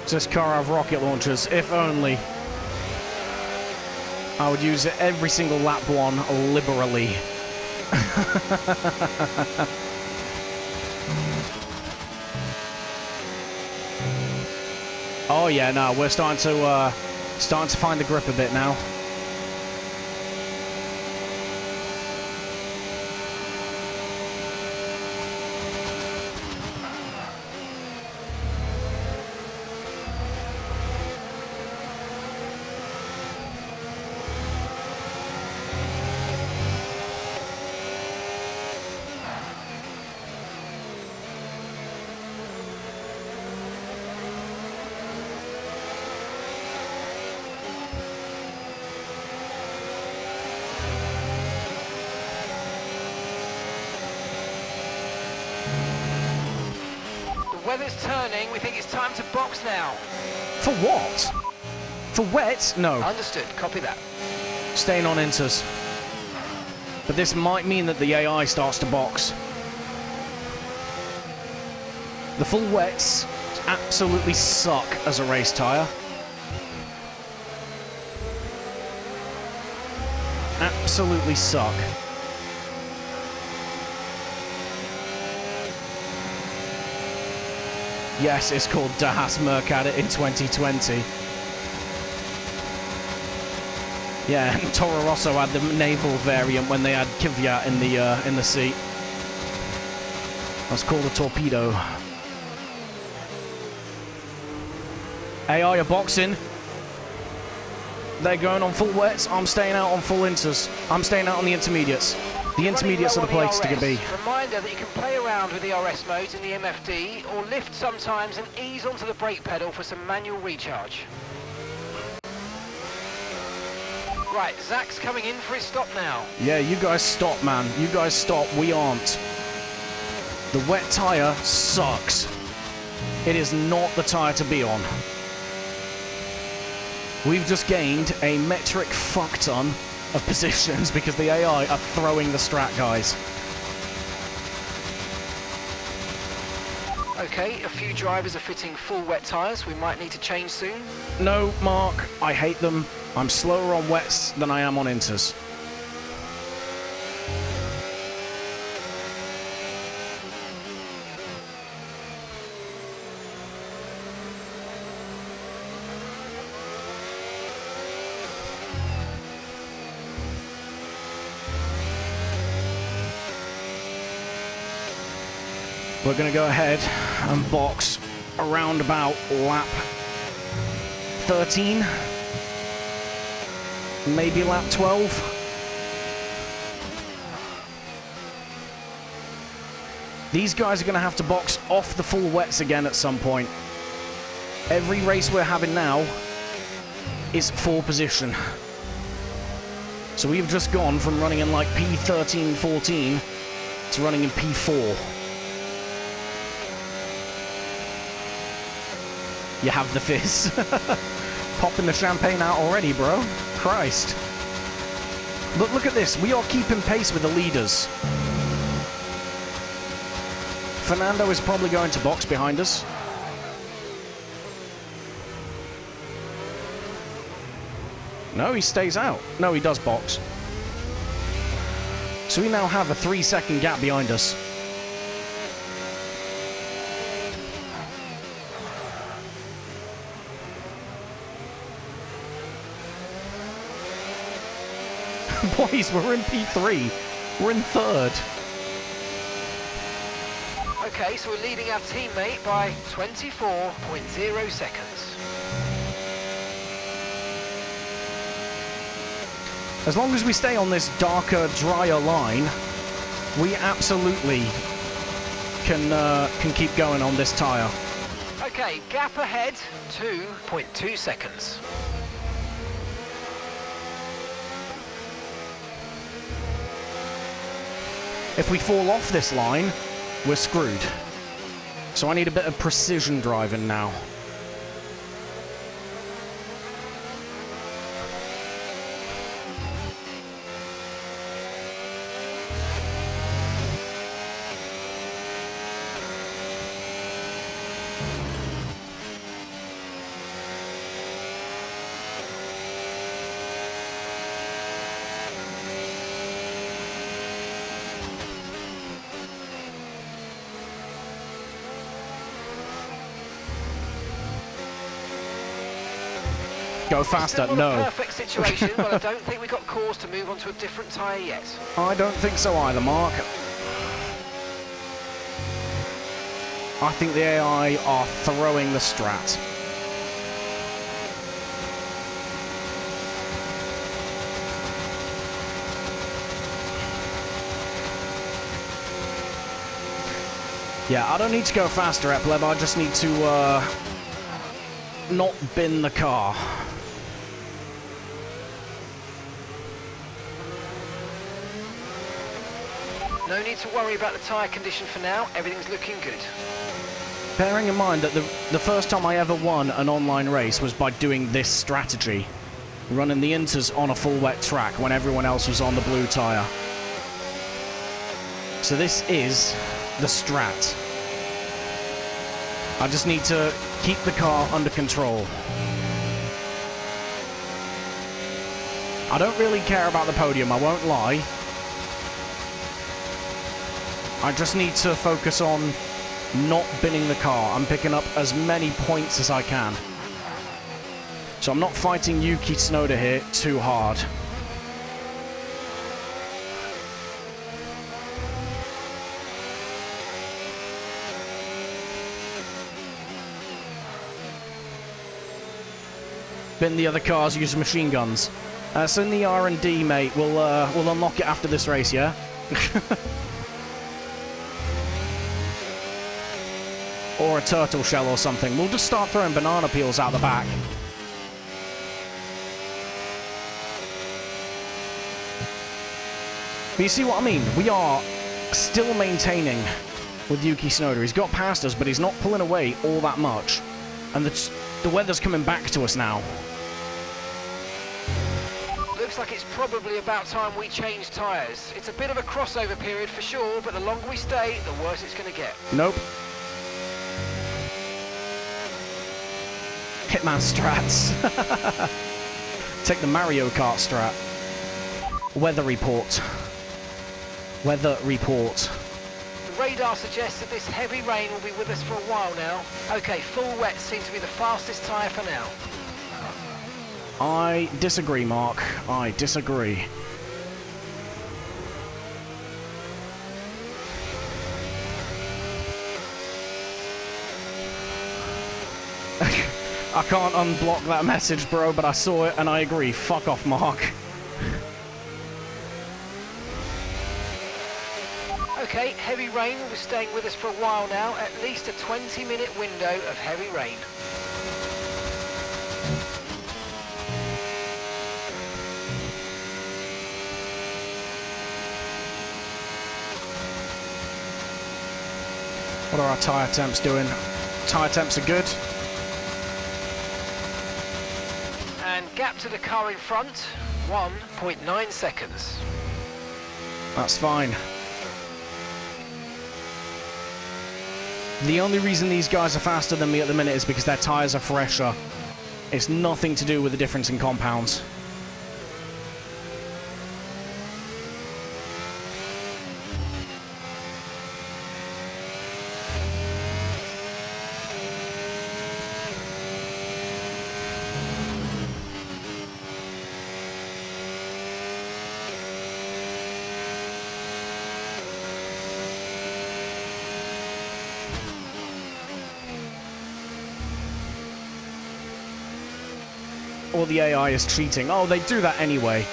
Does this car have rocket launchers? If only. I would use it every single lap one liberally. Oh yeah, no, we're starting to find the grip a bit now.
Weather's turning, we think it's time to box now.
For what? For wet? No.
Understood, copy that.
Staying on inters. But this might mean that the AI starts to box. The full wets absolutely suck as a race tyre. absolutely suck. Yes, it's called Das Mercadet in 2020. Yeah, and Toro Rosso had the naval variant when they had Kvyat in the seat. That's called a torpedo. AI are boxing. They're going on full wets. I'm staying out on full inters. I'm staying out on the intermediates. The intermediates are the place to be.
Reminder that you can play around with ERS modes in the MFD or lift sometimes and ease onto the brake pedal for some manual recharge. Right, Zach's coming in for his stop now.
Yeah, you guys stop, man. You guys stop. We aren't. The wet tyre sucks. It is not the tyre to be on. We've just gained a metric fuck ton of positions because the AI are throwing the strat guys.
Okay, a few drivers are fitting full wet tyres. We might need to change soon.
No, Mark, I hate them. I'm slower on wets than I am on inters. We're going to go ahead and box around about lap 13, maybe lap 12. These guys are going to have to box off the full wets again at some point. Every race we're having now is 4 position. So we've just gone from running in like P13, 14 to running in P4. You have the fizz. Popping the champagne out already, bro. Christ. Look at this. We are keeping pace with the leaders. Fernando is probably going to box behind us. No, he stays out. No, he does box. So we now have a 3-second gap behind us. Boys, we're in P3. We're in 3rd.
Okay, so we're leading our teammate by 24.0 seconds.
As long as we stay on this darker, drier line, we absolutely can keep going on this tyre.
Okay, gap ahead, 2.2 seconds.
If we fall off this line, we're screwed. So I need a bit of precision driving now. Go faster,
Still
no.
Not a perfect situation, but I don't think we've got cause to move on to a different tyre yet.
I don't think so either, Mark. I think the AI are throwing the strat. Yeah, I don't need to go faster, Epleb. I just need to not bin the car.
No need to worry about the tyre condition for now. Everything's looking good.
Bearing in mind that the first time I ever won an online race was by doing this strategy. Running the inters on a full wet track when everyone else was on the blue tyre. So this is the strat. I just need to keep the car under control. I don't really care about the podium, I won't lie. I just need to focus on not binning the car. I'm picking up as many points as I can. So I'm not fighting Yuki Tsunoda here too hard. Bin the other cars, use machine guns. So in the R&D, mate, we'll unlock it after this race, yeah? Or a turtle shell or something. We'll just start throwing banana peels out the back. But you see what I mean? We are still maintaining with Yuki Tsunoda. He's got past us, but he's not pulling away all that much. And the weather's coming back to us now.
Looks like it's probably about time we change tyres. It's a bit of a crossover period for sure, but the longer we stay, the worse it's going to get.
Nope. Hitman strats. Take the Mario Kart strat. Weather report. Weather report.
The radar suggests that this heavy rain will be with us for a while now. Okay, full wet seems to be the fastest tyre for now.
I disagree, Mark. I disagree. I can't unblock that message, bro, but I saw it and I agree. Fuck off, Mark.
Okay, heavy rain will be staying with us for a while now, at least a 20-minute window of heavy rain.
What are our tyre temps doing? Tyre temps are good.
And gap to the car in front, 1.9 seconds.
That's fine. The only reason these guys are faster than me at the minute is because their tyres are fresher. It's nothing to do with the difference in compounds. Or the AI is cheating. Oh, they do that anyway.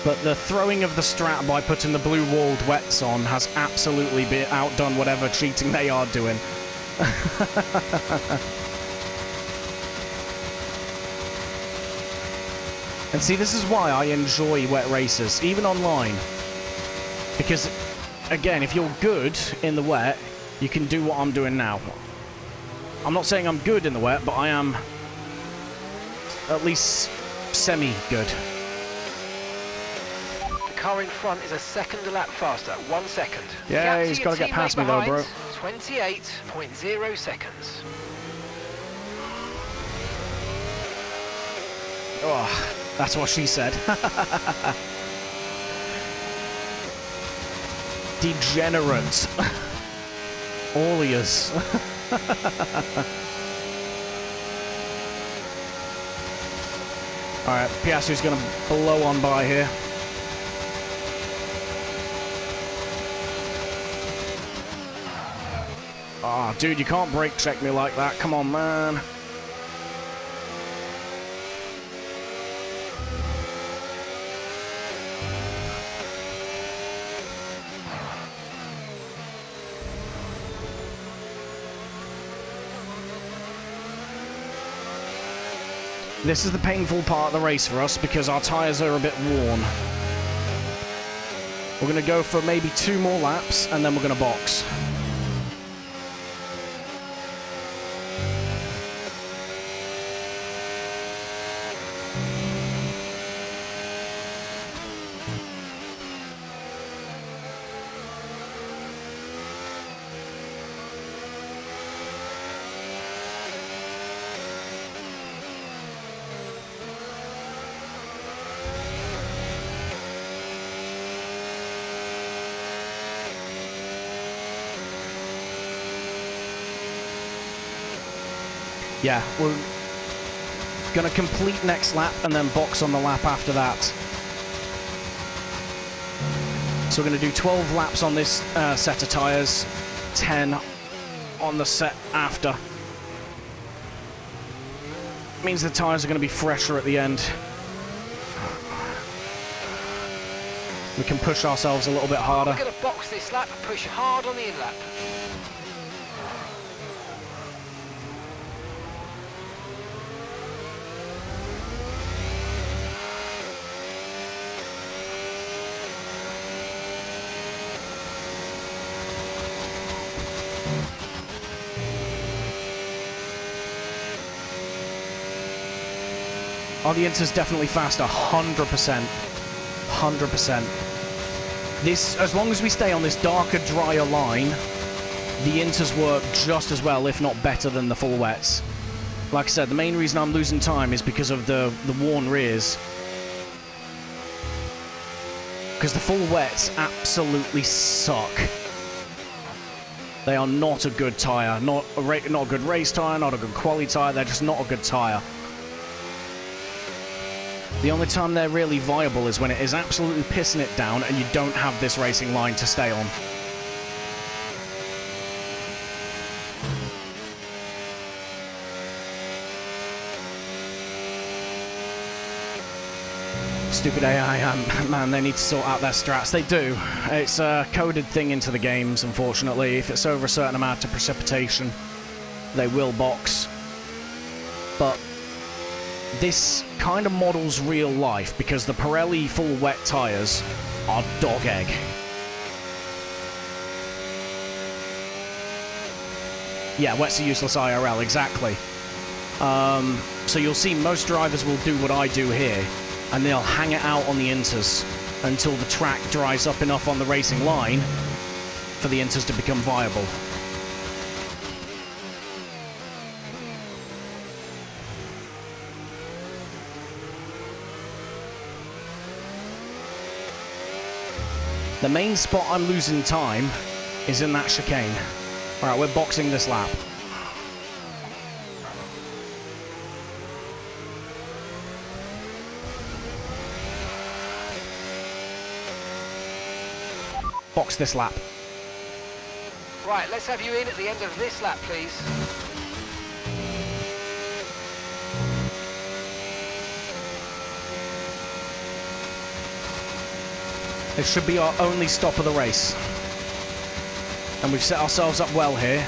But the throwing of the strat by putting the blue walled wets on has absolutely outdone whatever cheating they are doing. And see, this is why I enjoy wet races, even online. Because, again, if you're good in the wet, you can do what I'm doing now. I'm not saying I'm good in the wet, but I am at least semi-good.
The car in front is a second a lap faster, 1 second.
Yeah, he's got to get past me though, bro.
28.0 seconds.
Oh, that's what she said. Degenerates. All ears. Alright, Piastri's gonna blow on by here. Ah, oh, dude, you can't brake check me like that. Come on, man. This is the painful part of the race for us because our tyres are a bit worn. We're going to go for maybe 2 more laps and then we're going to box. Yeah, we're gonna complete next lap and then box on the lap after that. So we're gonna do 12 laps on this set of tyres, 10 on the set after. Means the tyres are gonna be fresher at the end. We can push ourselves a little bit harder.
We're going to box this lap and push hard on the in-lap.
Oh, the Inter's definitely faster, 100%. 100%. This, as long as we stay on this darker, drier line, the Inters work just as well, if not better, than the full wets. Like I said, the main reason I'm losing time is because of the worn rears. Because the full wets absolutely suck. They are not a good tyre. Not a good race tyre, not a good quality tyre. They're just not a good tyre. The only time they're really viable is when it is absolutely pissing it down and you don't have this racing line to stay on. Stupid AI, man, they need to sort out their strats. They do. It's a coded thing into the games, unfortunately. If it's over a certain amount of precipitation, they will box. But this kind of models real life because the Pirelli full wet tyres are dog egg. Yeah, wet's a useless IRL, exactly. So you'll see most drivers will do what I do here, and they'll hang it out on the Inters until the track dries up enough on the racing line for the Inters to become viable. The main spot I'm losing time is in that chicane. Alright, we're boxing this lap. Box this lap.
Right, let's have you in at the end of this lap, please.
This should be our only stop of the race. And we've set ourselves up well here.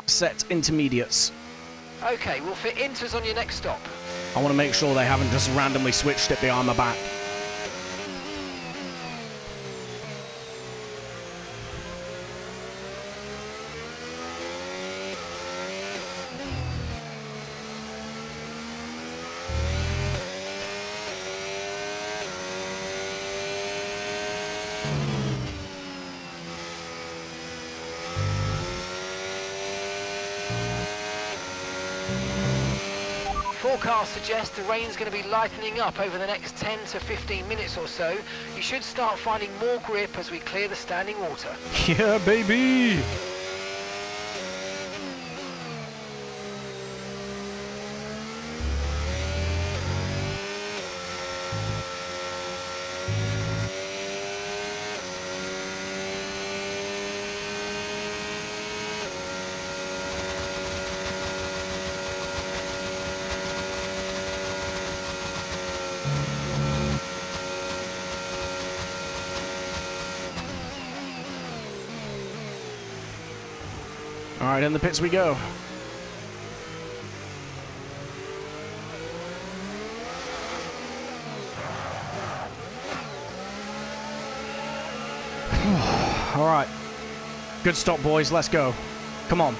Set intermediates.
Okay, we'll fit Inters on your next stop.
I want to make sure they haven't just randomly switched it behind my back.
Forecasts suggest the rain's going to be lightening up over the next 10 to 15 minutes or so. You should start finding more grip as we clear the standing water.
Yeah, baby! All right, in the pits we go. All right. Good stop, boys. Let's go. Come on.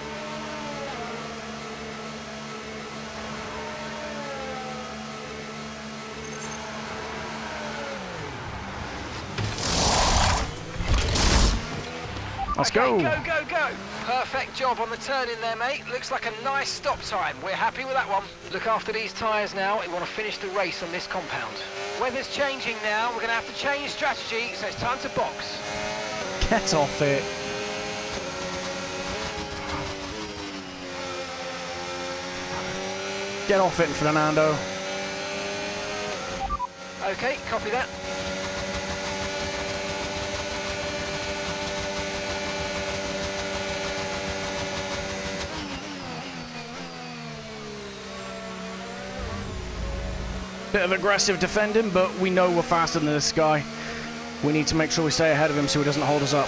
Let's go.
Go, go, go. Perfect job on the turn in there, mate. Looks like a nice stop time. We're happy with that one. Look after these tyres now. We want to finish the race on this compound. Weather's changing now. We're going to have to change strategy, so it's time to box.
Get off it. Get off it, Fernando.
Okay, copy that.
Bit of aggressive defending, but we know we're faster than this guy. We need to make sure we stay ahead of him so he doesn't hold us up.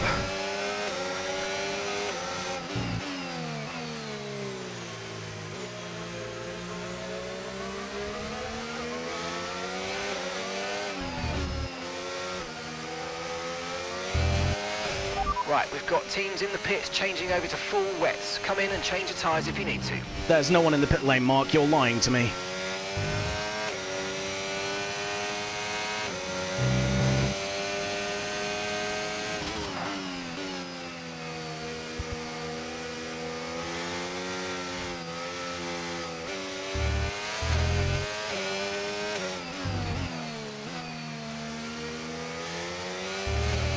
Right, we've got teams in the pits changing over to full wets. Come in and change the tyres if you need to.
There's no one in the pit lane, Mark. You're lying to me.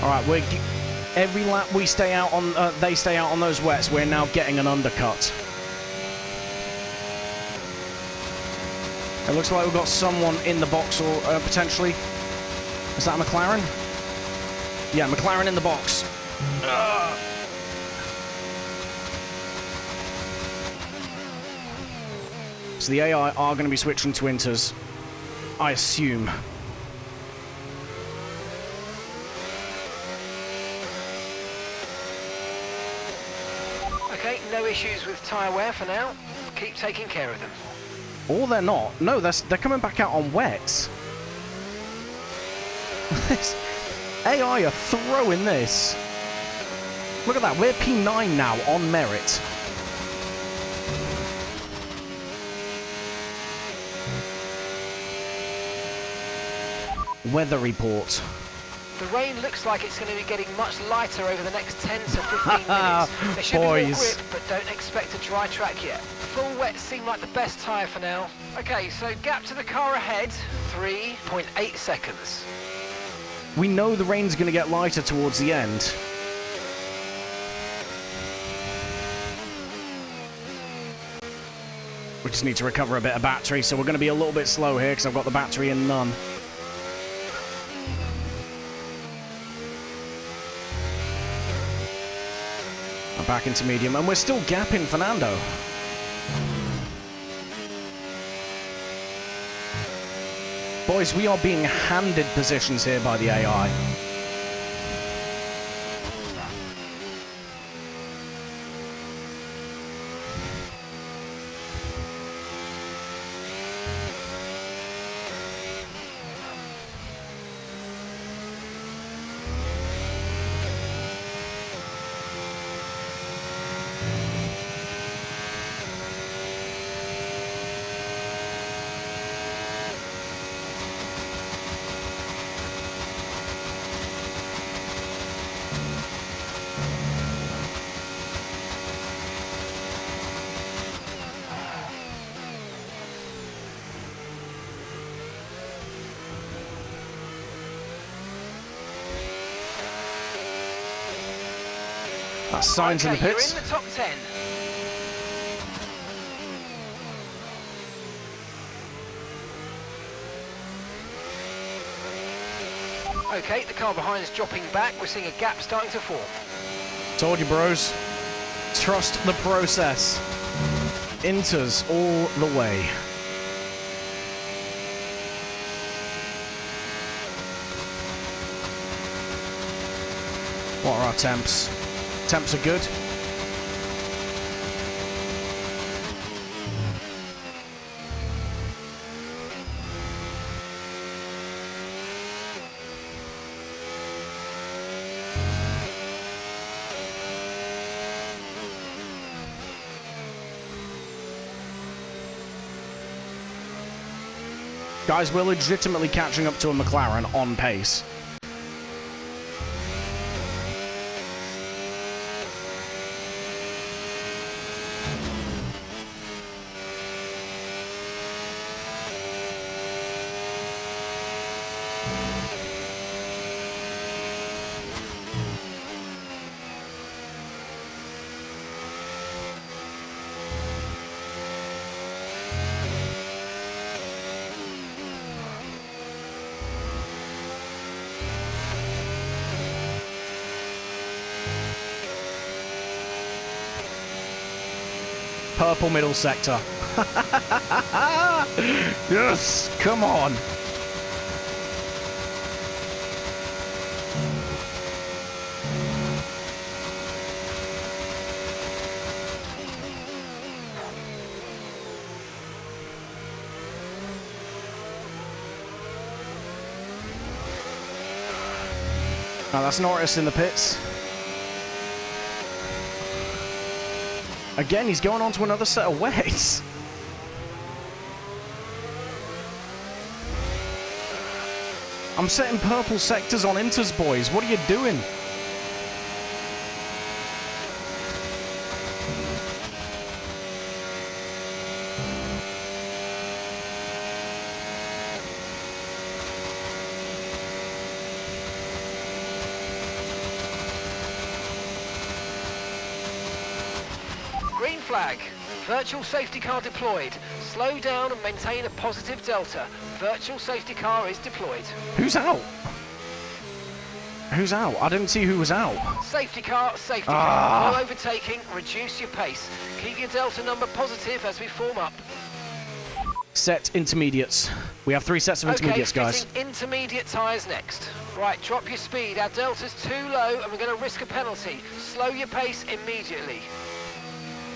All right, every lap we stay out on, they stay out on those wets, we're now getting an undercut. It looks like we've got someone in the box, or potentially. Is that a McLaren? Yeah, McLaren in the box. So the AI are going to be switching to Inters, I assume.
Okay, no issues with tyre wear for now. Keep taking care of them.
Or they're not. No, they're coming back out on wets. This AI are throwing this. Look at that. We're P9 now on merit. Weather report.
The rain looks like it's going to be getting much lighter over the next 10 to 15 minutes. There should be more grip, but don't expect a dry track yet. Full wet seem like the best tyre for now. Okay, so gap to the car ahead, 3.8 seconds.
We know the rain's going to get lighter towards the end. We just need to recover a bit of battery, so we're going to be a little bit slow here because I've got the battery in none. Back into medium, and we're still gapping Fernando. Boys, we are being handed positions here by the AI. That's signs in the pits.
You're in the top 10. Okay, the car behind is dropping back. We're seeing a gap starting to form.
Told you, bros. Trust the process. Inters all the way. What are our temps? Temps are good. Guys, we're legitimately catching up to a McLaren on pace. purple middle sector. Yes, come on. Now that's Norris in the pits. Again, he's going on to another set of wets. I'm setting purple sectors on inters, boys. What are you doing?
Green flag. Virtual safety car deployed. Slow down and maintain a positive delta. Virtual safety car is deployed.
Who's out? Who's out? I didn't see who was out.
Safety car, safety car. No overtaking, reduce your pace. Keep your delta number positive as we form up.
Set intermediates. We have 3 sets of intermediates, guys.
Intermediate tyres next. Right, drop your speed. Our delta's too low and we're going to risk a penalty. Slow your pace immediately.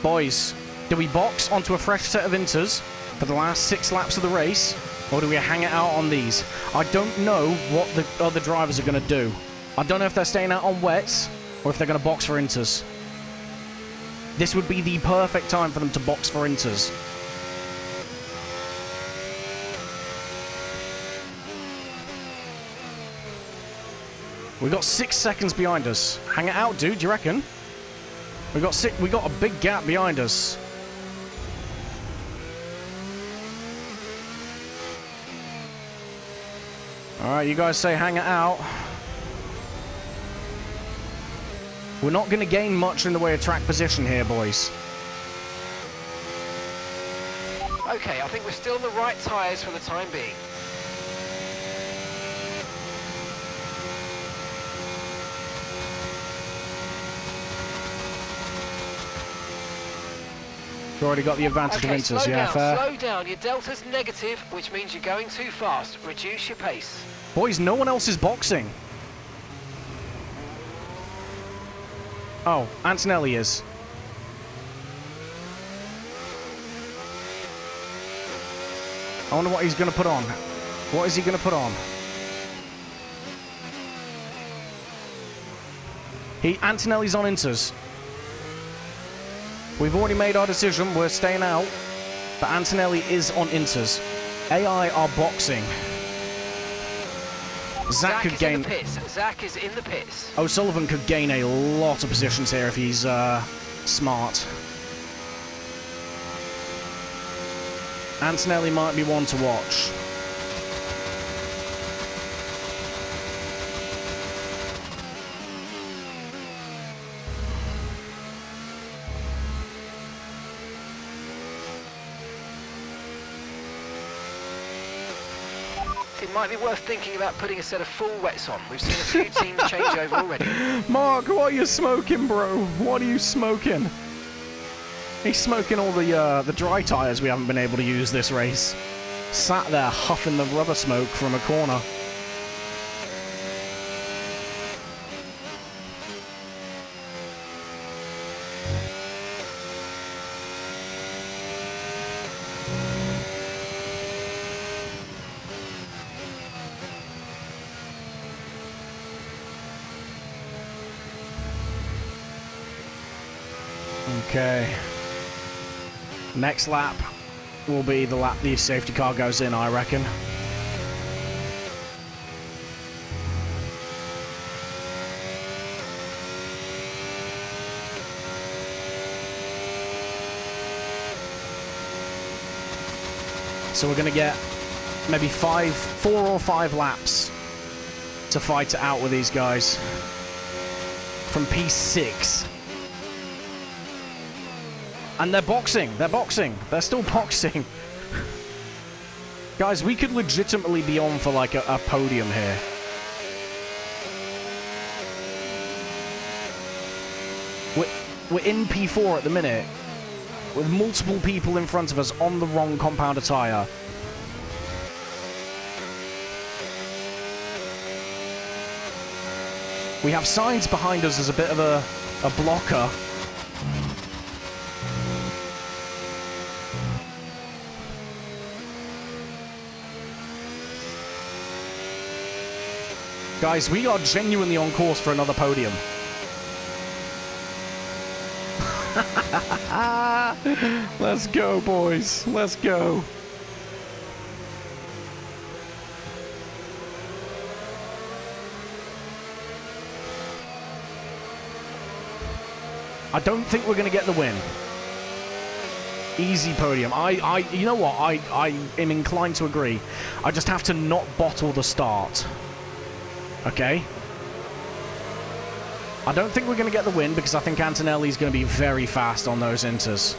Boys, do we box onto a fresh set of inters for the last 6 laps of the race, or do we hang it out on these? I don't know what the other drivers are going to do. I don't know if they're staying out on wets, or if they're going to box for inters. This would be the perfect time for them to box for inters. We got 6 seconds behind us. Hang it out, dude, do you reckon? We got a big gap behind us. Alright, you guys say hang it out. We're not going to gain much in the way of track position here, boys.
Okay, I think we're still in the right tyres for the time being.
We've already got the advantage of inters, yeah, fair.
Slow down, your delta's negative, which means you're going too fast. Reduce your pace.
Boys, no one else is boxing. Oh, Antonelli is. I wonder what he's going to put on. What is he going to put on? Antonelli's on inters. We've already made our decision. We're staying out. But Antonelli is on inters. AI are boxing. Zach could gain...
Zach is in the pits.
O'Sullivan could gain a lot of positions here if he's smart. Antonelli might be one to watch.
It might be worth thinking about putting a set of full wets on. We've seen a few teams change over already.
Mark, what are you smoking, bro? What are you smoking? He's smoking all the dry tyres we haven't been able to use this race. Sat there huffing the rubber smoke from a corner. Okay. Next lap will be the lap the safety car goes in, I reckon. So we're going to get maybe 4 or 5 laps to fight it out with these guys from P6. And they're boxing. They're boxing. They're still boxing. Guys, we could legitimately be on for like a podium here. We're in P4 at the minute. with multiple people in front of us on the wrong compounder tyre. We have signs behind us as a bit of a blocker. Guys, we are genuinely on course for another podium. Let's go, boys. Let's go. I don't think we're going to get the win. Easy podium. You know what? I am inclined to agree. I just have to not bottle the start. Okay? I don't think we're going to get the win because I think Antonelli's going to be very fast on those inters.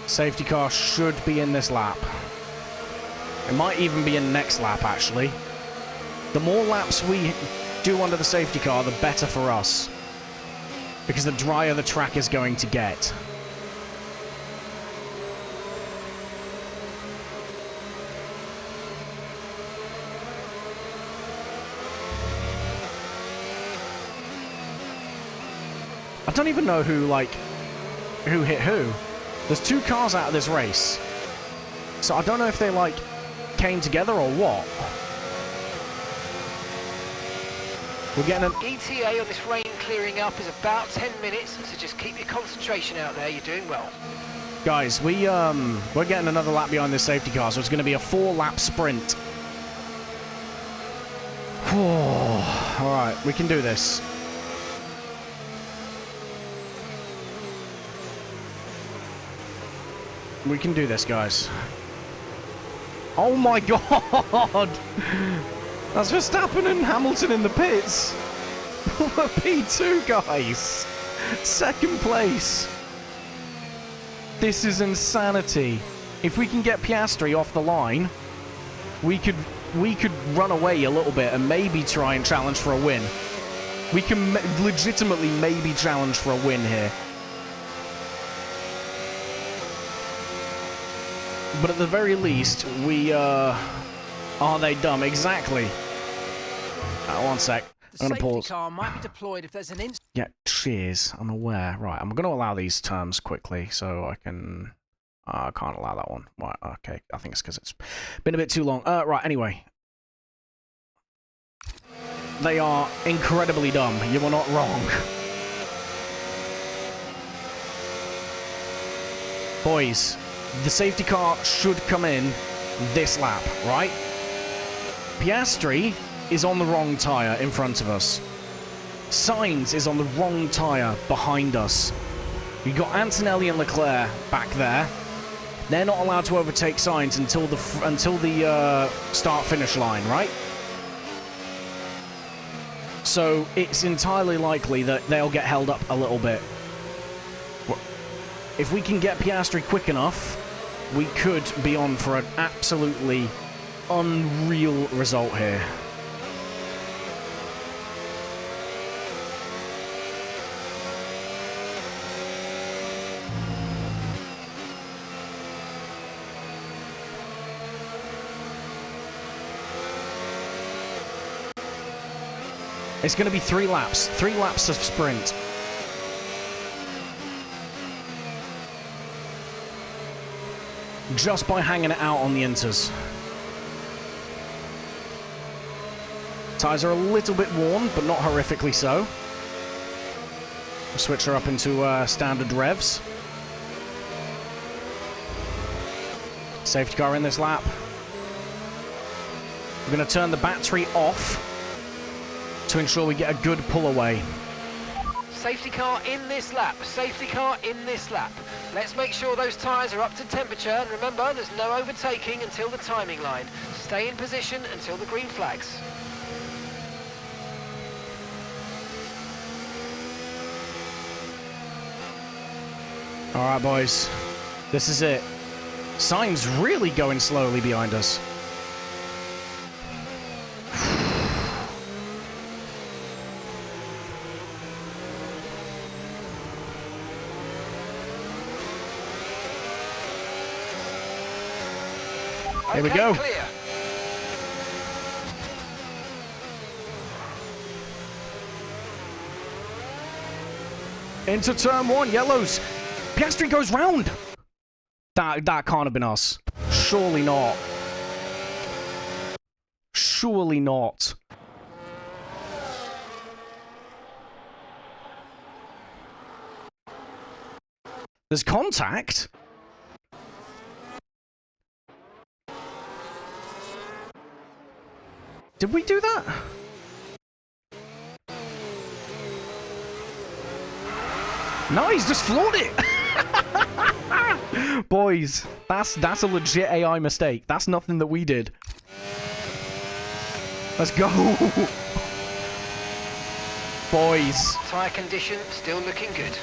Safety car should be in this lap. It might even be in next lap, actually. The more laps we do under the safety car, the better for us. Because the drier the track is going to get. I don't even know who hit who. There's two cars out of this race. So I don't know if they, came together or what. We're getting an
ETA on this rain clearing up is about 10 minutes, so just keep your concentration out there. You're doing well.
Guys, we're getting another lap behind this safety car, so it's going to be a 4-lap sprint. All right, we can do this. We can do this, guys. Oh my god! That's Verstappen and Hamilton in the pits. We're P2, guys. Second place. This is insanity. If we can get Piastri off the line, we could run away a little bit and maybe try and challenge for a win. We can legitimately maybe challenge for a win here. But at the very least, we, are they dumb? Exactly. One sec. I'm going to pause.
The car might be deployed if there's an instant.
Yeah, cheers. I'm aware. Right, I'm going to allow these terms quickly so I can... I can't allow that one. Right, okay. I think it's because it's been a bit too long. Right, anyway. They are incredibly dumb. You are not wrong. Boys, the safety car should come in this lap, right? Piastri is on the wrong tyre in front of us. Sainz is on the wrong tyre behind us. You've got Antonelli and Leclerc back there. They're not allowed to overtake Sainz until the start-finish line, right? So it's entirely likely that they'll get held up a little bit. If we can get Piastri quick enough, we could be on for an absolutely unreal result here. It's going to be 3 laps. 3 laps of sprint. Just by hanging it out on the inters. Tyres are a little bit worn, but not horrifically so. We'll switch her up into standard revs. Safety car in this lap. We're going to turn the battery off to ensure we get a good pull away.
Safety car in this lap. Safety car in this lap. Let's make sure those tyres are up to temperature. And remember, there's no overtaking until the timing line. Stay in position until the green flags.
All right, boys. This is it. Sainz really going slowly behind us. Here we go.
Clear.
Into turn 1, yellows. Piastri goes round. That can't have been us. Surely not. Surely not. There's contact? Did we do that? No, he's just floored it. Boys, that's a legit AI mistake. That's nothing that we did. Let's go. Boys.
Tyre condition still looking good.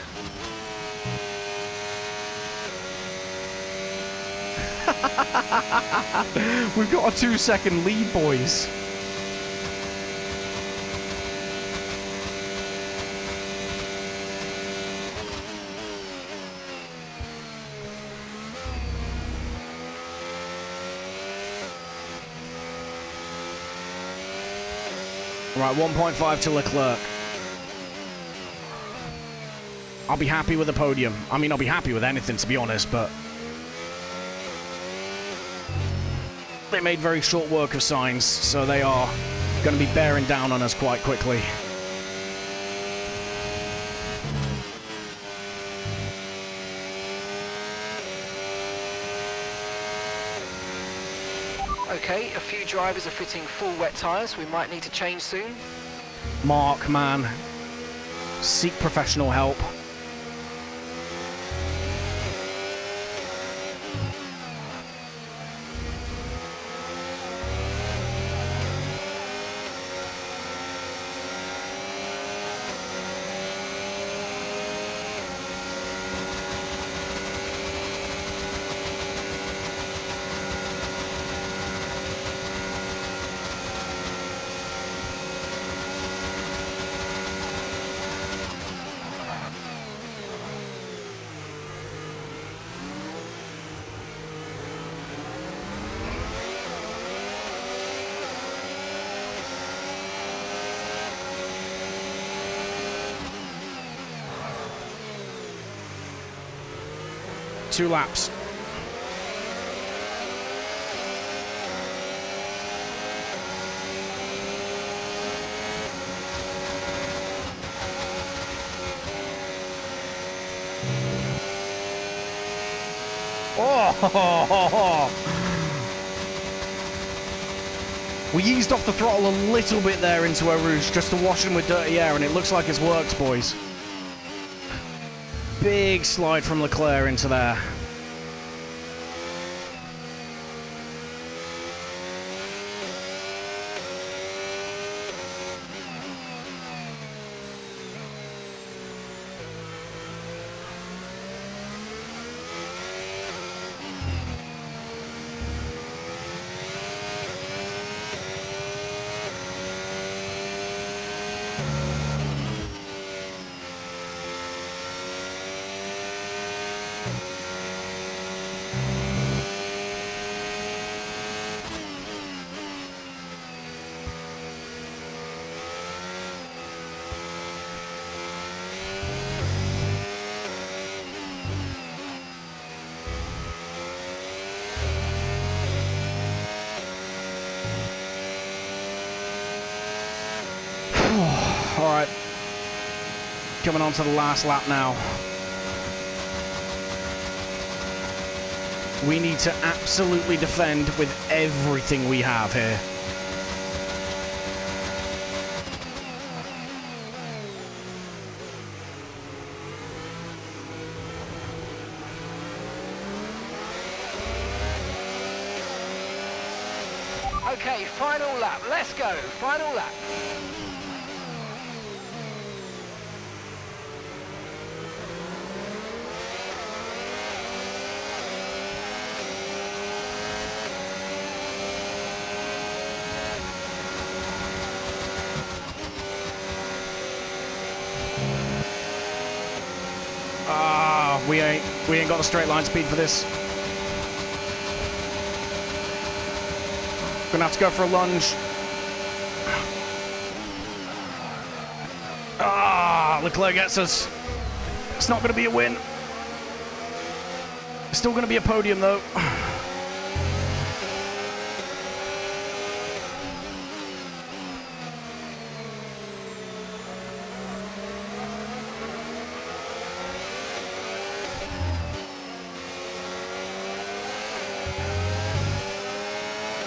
We've got a 2-second lead, boys. Right, 1.5 to Leclerc. I'll be happy with a podium. I mean, I'll be happy with anything, to be honest, but they made very short work of Sainz, so they are going to be bearing down on us quite quickly.
Okay, a few drivers are fitting full wet tyres. We might need to change soon.
Mark, man. Seek professional help. Two laps. Oh! We eased off the throttle a little bit there into Eau Rouge just to wash him with dirty air, and it looks like it's worked, boys. Big slide from Leclerc into there. Alright. Coming on to the last lap now. We need to absolutely defend with everything we have here.
Okay, final lap. Let's go. Final lap.
We ain't got the straight line speed for this. Gonna have to go for a lunge. Ah, Leclerc gets us. It's not gonna be a win. It's still gonna be a podium though.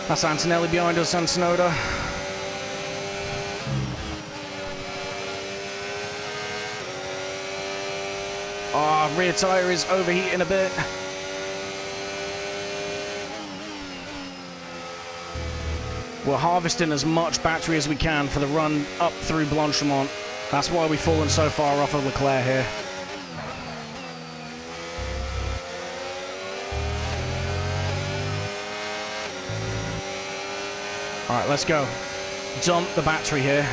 That's Antonelli behind us and Tsunoda. Ah, rear tyre is overheating a bit. We're harvesting as much battery as we can for the run up through Blanchimont. That's why we've fallen so far off of Leclerc here. Alright, let's go. Dump the battery here.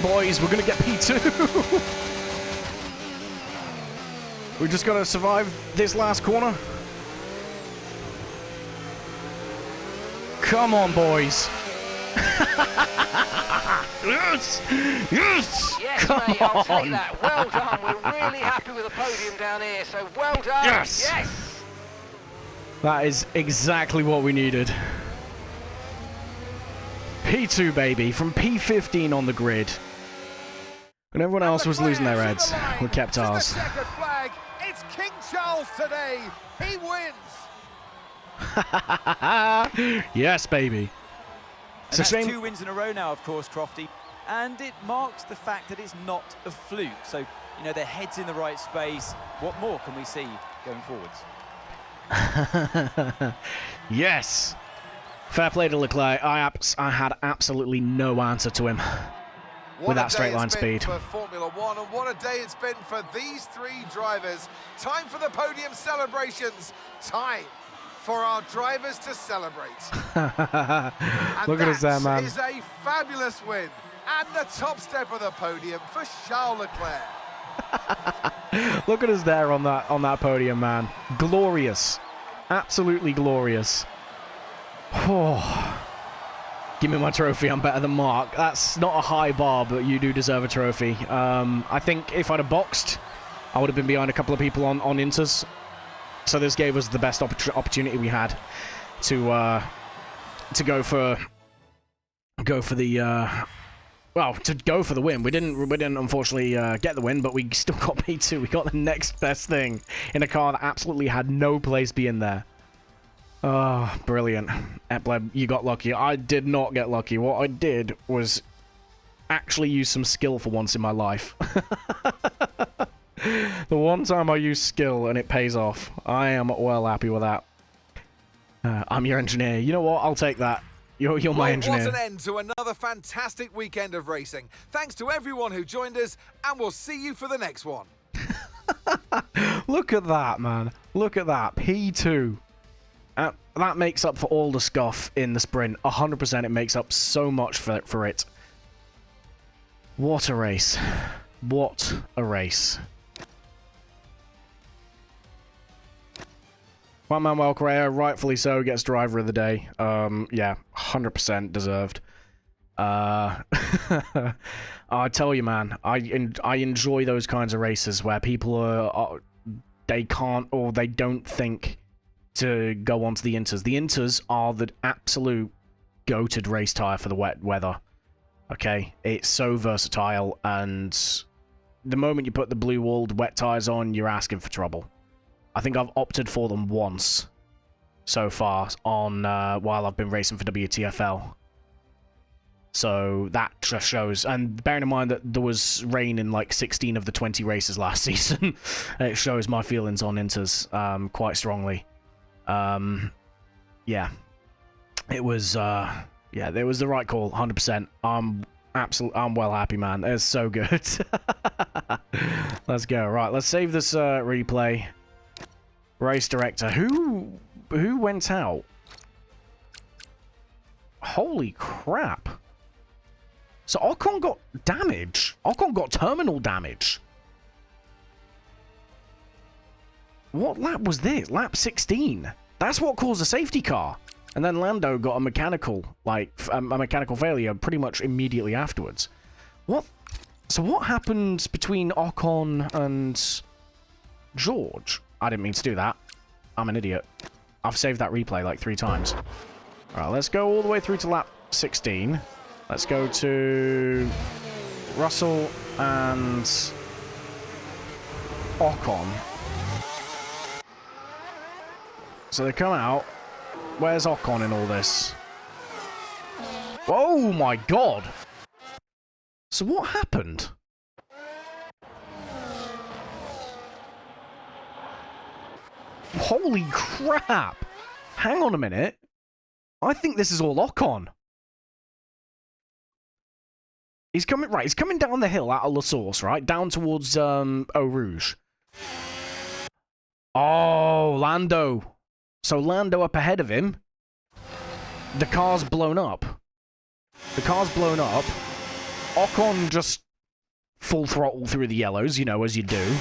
Boys, we're gonna get P2! We just gotta survive this last corner. Come on, boys! Yes! Yes!
Yes, mate, I'll take that. Well done. We're really happy with the podium down here, so well done.
Yes!
Yes!
That is exactly what we needed. P2, baby, from P15 on the grid. When everyone else was losing their heads, we kept ours.
Checkered flag. It's King Charles today. He wins.
Yes, baby.
And that's 2 wins in a row now, of course, Crofty. And it marks the fact that it's not a fluke. So, you know, their head's in the right space. What more can we see going forwards?
Yes. Fair play to Leclerc. I had absolutely no answer to him with that straight line speed.
For Formula One, and what a day it's been for these 3 drivers. Time for the podium celebrations. Time for our drivers to celebrate.
Look at us there, man.
That is a fabulous win. And the top step of the podium for Charles Leclerc.
Look at us there on that podium, man. Glorious. Absolutely glorious. Oh. Give me my trophy, I'm better than Mark. That's not a high bar, but you do deserve a trophy. I think if I'd have boxed, I would have been behind a couple of people on Inters. So this gave us the best opportunity we had to go for the win. We didn't unfortunately get the win, but we still got P2. We got the next best thing in a car that absolutely had no place being there. Oh, brilliant. Epleb, you got lucky. I did not get lucky. What I did was actually use some skill for once in my life. The one time I use skill and it pays off. I am well happy with that. I'm your engineer. You know what? I'll take that. You're my engineer.
What an end to another fantastic weekend of racing. Thanks to everyone who joined us, and we'll see you for the next one.
Look at that, man. Look at that. P2. That makes up for all the scuff in the sprint. 100% it makes up so much for it. What a race. What a race. Juan Manuel Correa, rightfully so, gets driver of the day. Yeah, 100% deserved. I tell you, man, I enjoy those kinds of races where people they can't or they don't think to go onto the Inters. The Inters are the absolute goated race tire for the wet weather. Okay, it's so versatile, and the moment you put the blue-walled wet tires on, you're asking for trouble. I think I've opted for them once so far on while I've been racing for WTFL. So that just shows, and bearing in mind that there was rain in like 16 of the 20 races last season, it shows my feelings on Inters quite strongly. Yeah, it was it was the right call, 100%. I'm well happy, man. It's so good. Let's go. Right, let's save this replay. Race director. Who went out? Holy crap. So Ocon got damage. Ocon got terminal damage. What lap was this? Lap 16. That's what caused a safety car. And then Lando got a mechanical, like, a mechanical failure pretty much immediately afterwards. What? So what happened between Ocon and George? I didn't mean to do that. I'm an idiot. I've saved that replay like 3 times. Alright, let's go all the way through to lap 16. Let's go to Russell and Ocon. So they come out. Where's Ocon in all this? Oh my god! So what happened? Holy crap! Hang on a minute. I think this is all Ocon. He's coming, right, he's coming down the hill out of La Source, right? Down towards, Eau Rouge. Oh, Lando. So Lando up ahead of him. The car's blown up. The car's blown up. Ocon just full throttle through the yellows, you know, as you do.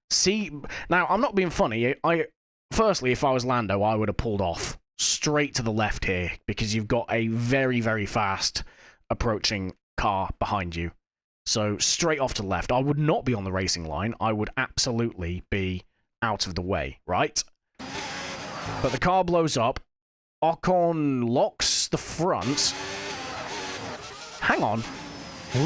See, now, I'm not being funny. Firstly, if I was Lando, I would have pulled off straight to the left here, because you've got a very, very fast approaching car behind you. So, straight off to the left. I would not be on the racing line. I would absolutely be out of the way, right? But the car blows up. Ocon locks the front. Hang on.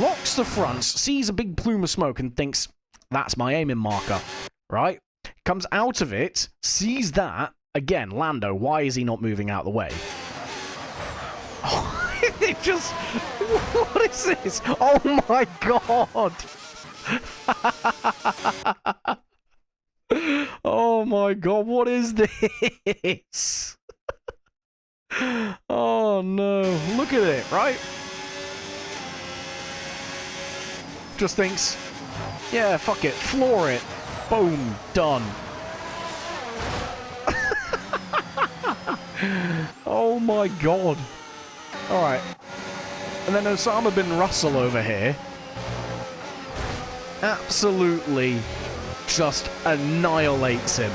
Locks the front, sees a big plume of smoke and thinks, that's my aiming marker, right? Comes out of it, sees that. Again, Lando, why is he not moving out of the way? Oh, it just... What is this? Oh my god! Oh my god, what is this? Oh no, look at it, right? Just thinks, yeah, fuck it, floor it. Boom, done. Oh my god. Alright. And then Osama bin Russell over here absolutely just annihilates him.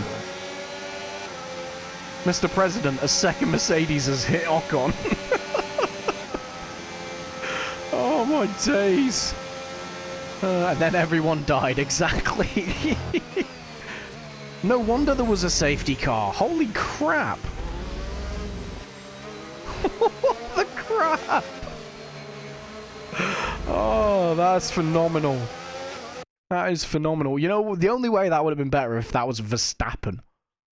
Mr. President, a second Mercedes has hit Ocon. Oh my days. And then everyone died, exactly. No wonder there was a safety car. Holy crap. What the crap? Oh, that's phenomenal. That is phenomenal. You know, the only way that would have been better if that was Verstappen.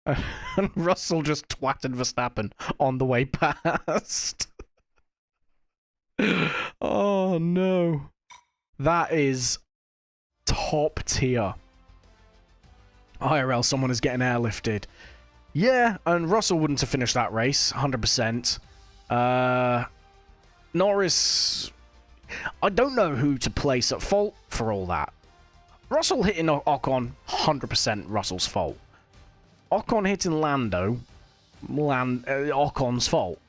And Russell just twatted Verstappen on the way past. Oh, no. That is top tier. IRL, someone is getting airlifted. Yeah, and Russell wouldn't have finished that race, 100%. Norris... I don't know who to place at fault for all that. Russell hitting Ocon, 100% Russell's fault. Ocon hitting Lando, Ocon's fault.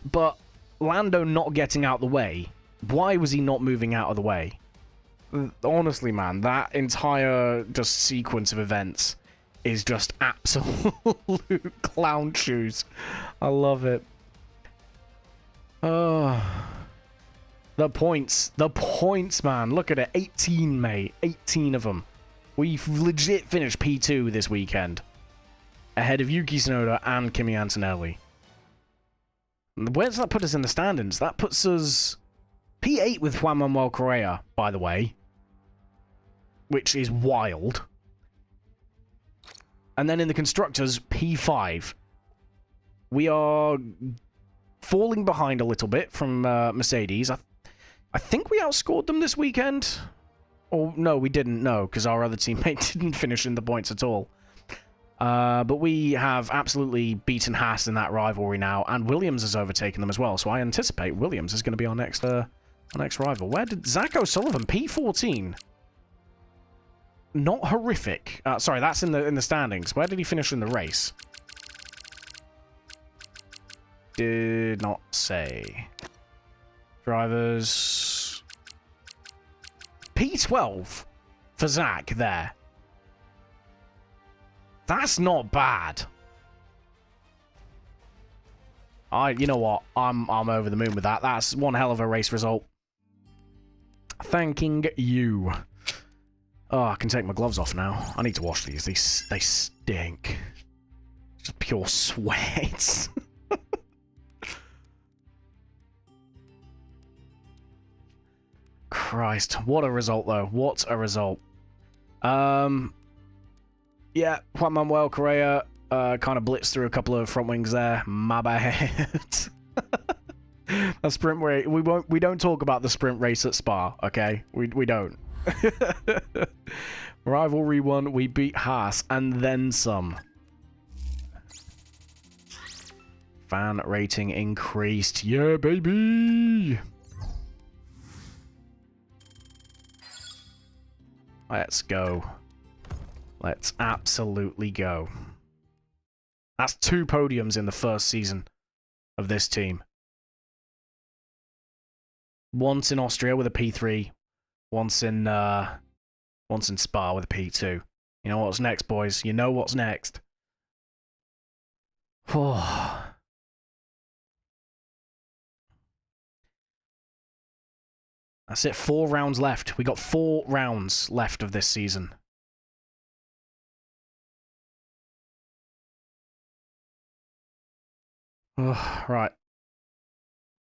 But Lando not getting out of the way, why was he not moving out of the way? Honestly, man, that entire just sequence of events is just absolute clown shoes. I love it. The points, man. Look at it. 18, mate. 18 of them. We've legit finished P2 this weekend. Ahead of Yuki Tsunoda and Kimi Antonelli. Where does that put us in the standings? That puts us P8 with Juan Manuel Correa, by the way. Which is wild. And then in the Constructors, P5. We are falling behind a little bit from Mercedes. I think we outscored them this weekend. Or, no, we didn't, no, because our other teammate didn't finish in the points at all. But we have absolutely beaten Haas in that rivalry now, and Williams has overtaken them as well, so I anticipate Williams is going to be our next rival. Where did Zach O'Sullivan, P14? Not horrific. Sorry, that's in the standings. Where did he finish in the race? Did not say. Drivers. P12 for Zach there. That's not bad. You know what? I'm over the moon with that. That's one hell of a race result. Thanking you. Oh, I can take my gloves off now. I need to wash these. They stink. Just pure sweat. Christ, what a result though. What a result. Yeah, Juan Manuel Correa kind of blitzed through a couple of front wings there. My bad. A sprint race. We don't talk about the sprint race at Spa, okay? We don't. Rivalry 1, we beat Haas and then some. Fan rating increased. Yeah, baby. Let's go. Let's absolutely go. That's 2 podiums in the first season of this team. Once in Austria with a P3, once in Spa with a P2. You know what's next, boys? You know what's next. Oh. That's it, 4 rounds left. We got 4 rounds left of this season. Oh, right.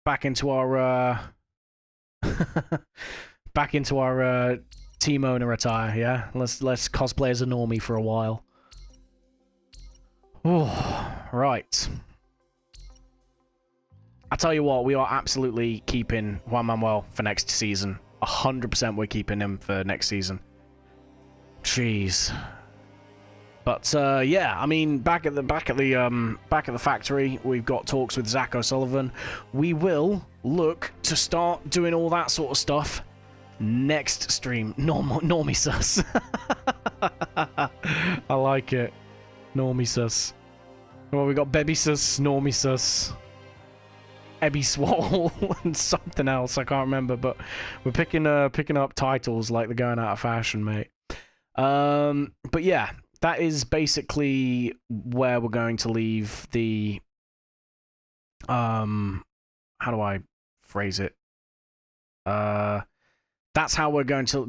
Back into our back into our team owner attire, yeah? Let's cosplay as a normie for a while. Oh, right. I tell you what, we are absolutely keeping Juan Manuel for next season. 100% we're keeping him for next season. Jeez. But yeah, I mean, back at the factory, we've got talks with Zach O'Sullivan. We will look to start doing all that sort of stuff next stream. Normie sus. I like it. Normie sus. Well, we got Baby sus, Normie sus, Ebby'sVODArchive, and something else I can't remember. But we're picking up titles like they're going out of fashion, mate. But yeah. That is basically where we're going to leave the, how do I phrase it? That's how we're going to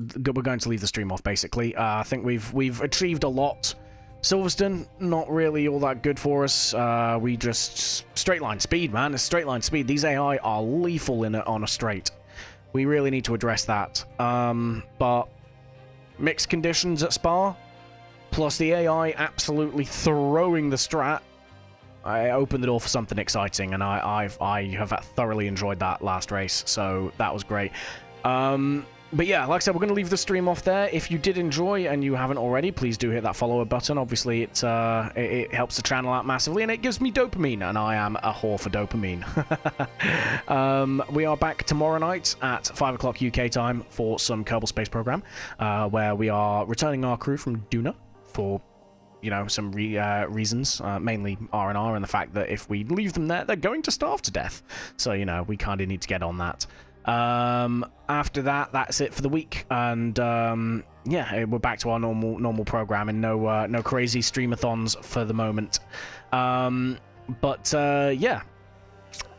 leave the stream off, basically. I think we've achieved a lot. Silverstone, not really all that good for us. We just, straight line speed, man. It's straight line speed. These AI are lethal on a straight. We really need to address that. But mixed conditions at Spa, plus the AI absolutely throwing the strat, I opened the door for something exciting, and I have thoroughly enjoyed that last race, so that was great. But yeah, like I said, we're going to leave the stream off there. If you did enjoy and you haven't already, please do hit that follow button. Obviously, it helps the channel out massively, and it gives me dopamine, and I am a whore for dopamine. We are back tomorrow night at 5 o'clock UK time for some Kerbal Space Program, where we are returning our crew from Duna for, you know, some reasons, mainly R&R, and the fact that if we leave them there, they're going to starve to death. So, you know, we kind of need to get on that. After that, that's it for the week, and yeah, we're back to our normal program, and no crazy streamathons for the moment. But yeah,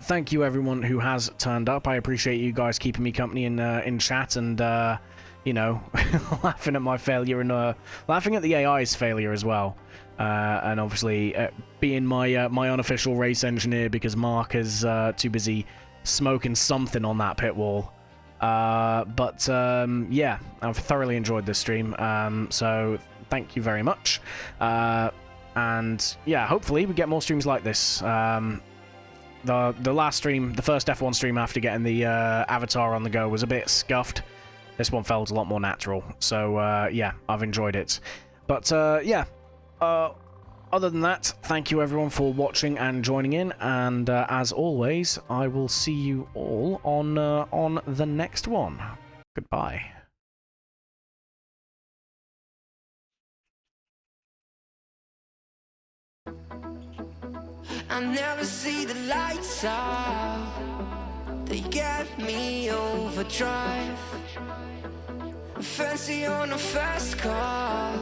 thank you everyone who has turned up. I appreciate you guys keeping me company in chat, and you know, laughing at my failure, and laughing at the AI's failure as well, and obviously being my unofficial race engineer because Mark is too busy smoking something on that pit wall. But yeah, I've thoroughly enjoyed this stream, so thank you very much, and yeah, hopefully we get more streams like this. The last stream, the first F1 stream after getting the avatar on the go, was a bit scuffed. This one felt a lot more natural, so yeah, I've enjoyed it. But yeah, other than that, thank you everyone for watching and joining in, and as always, I will see you all on the next one. Goodbye.
I never see the lights out. They get me overdrive. fancy on a fast car.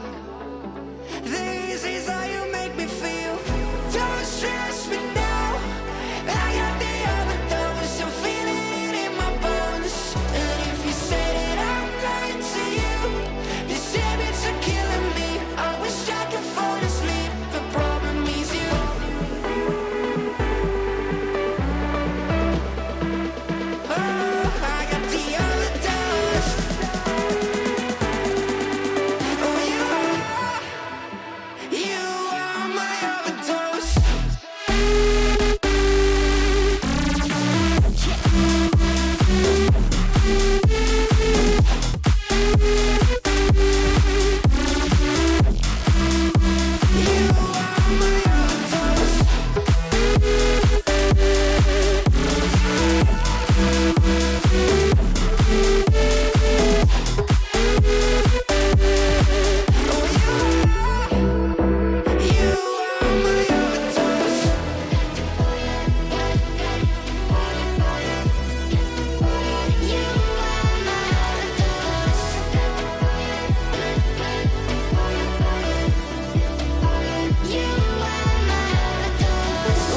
This is how you make me feel. Don't stress me now. I got the overdose. I'm feeling it in my bones. And if you say that I'm lying to you, these habits are killing me. I wish I could fall asleep. The problem is you. Oh, I got the overdose. Oh, you are my overdose.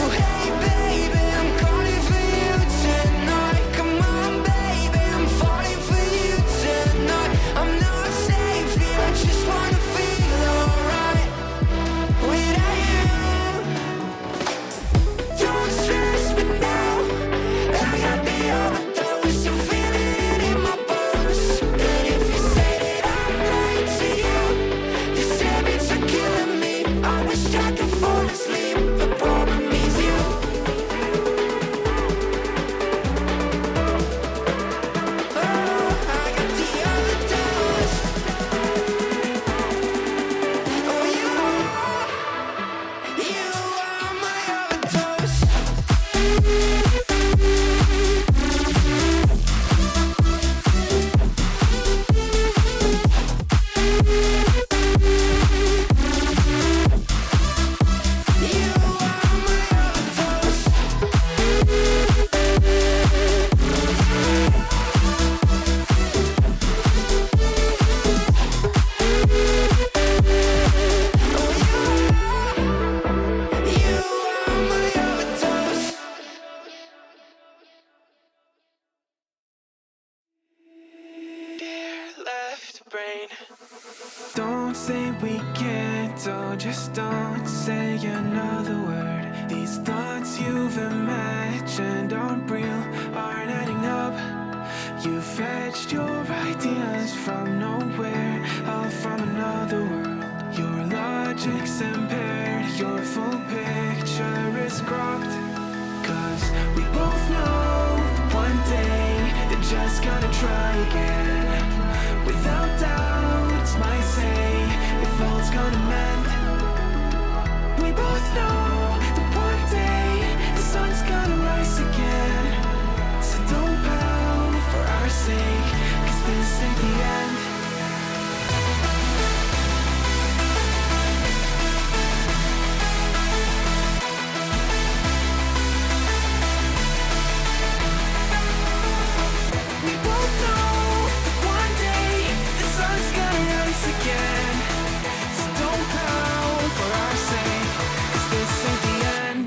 Oh, hey, baby, I'm calling for you tonight. Come on, baby, I'm falling for you tonight. I'm not safe here, I just wanna feel alright without you. Don't stress me now. I got the overdose. I'm feeling it in my bones. And if you say that I'm lying to you, these habits are killing me. I wish I could fall asleep. The problem is you. Oh, I got the overdose. Oh, you are my overdose. You are my overdose. You are my overdose.
Dear left brain.
Don't say we can't, oh, just don't say another word. These thoughts you've imagined aren't real, aren't adding up. You fetched your ideas from nowhere, all from another world. Your logic's impaired, your full picture is cropped. 'Cause we both know that one day they're just gonna try again. Without doubt, it's my say if all's gonna mend. We both know that one day the sun's gonna rise again. So don't pout for our sake, 'cause this ain't the end. We both know that one day the sun's gonna rise again. So don't pout for our sake, 'cause this ain't the end.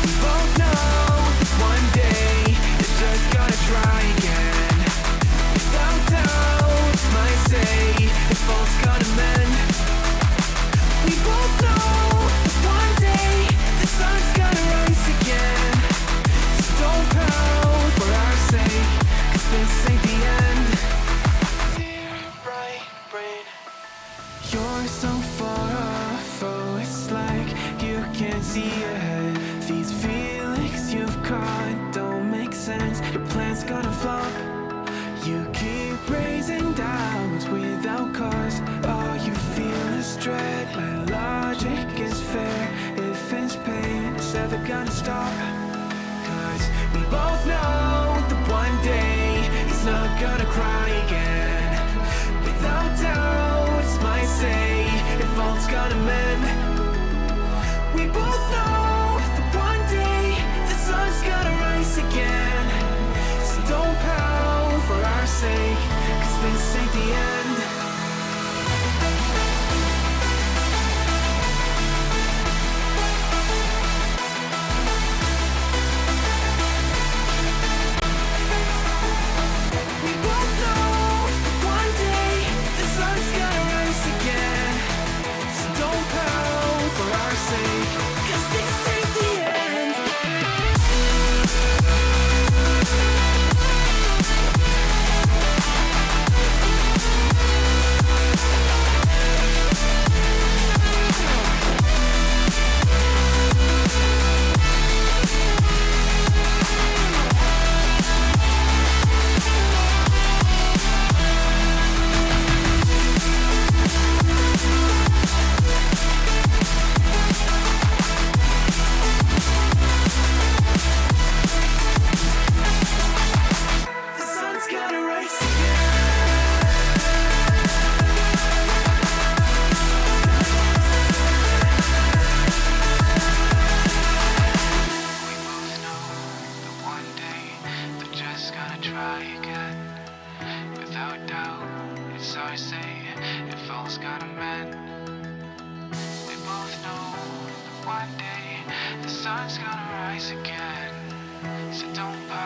We both know that one day they're just gonna try again. Without doubt, my say if all's gonna mend. We both know that one day the sun's gonna rise again. So don't pout for our sake, 'cause this ain't the end.
Dear right brain.
You're so far off, oh, it's like you can't see ahead. These feelings you've caught don't make sense. Your plan's gonna flop. You keep raising doubts without cause. All you feel is dread. My logic is fair. If it's pain, it's ever gonna stop. 'Cause we both know that one day he's not gonna cry again. Without doubt, it's my say, if all's gonna mend. We both know that one day the sun's gonna rise again. So don't pout for our sake, 'cause this ain't the end. We both know that one day the sun's gonna rise again. So don't pout for our sake, 'cause this ain't the end. The sun's gonna rise one day they're just gonna try again. Without doubt, it's our say, if all's gonna mend. We both know that one day the sun's gonna rise again. So don't pout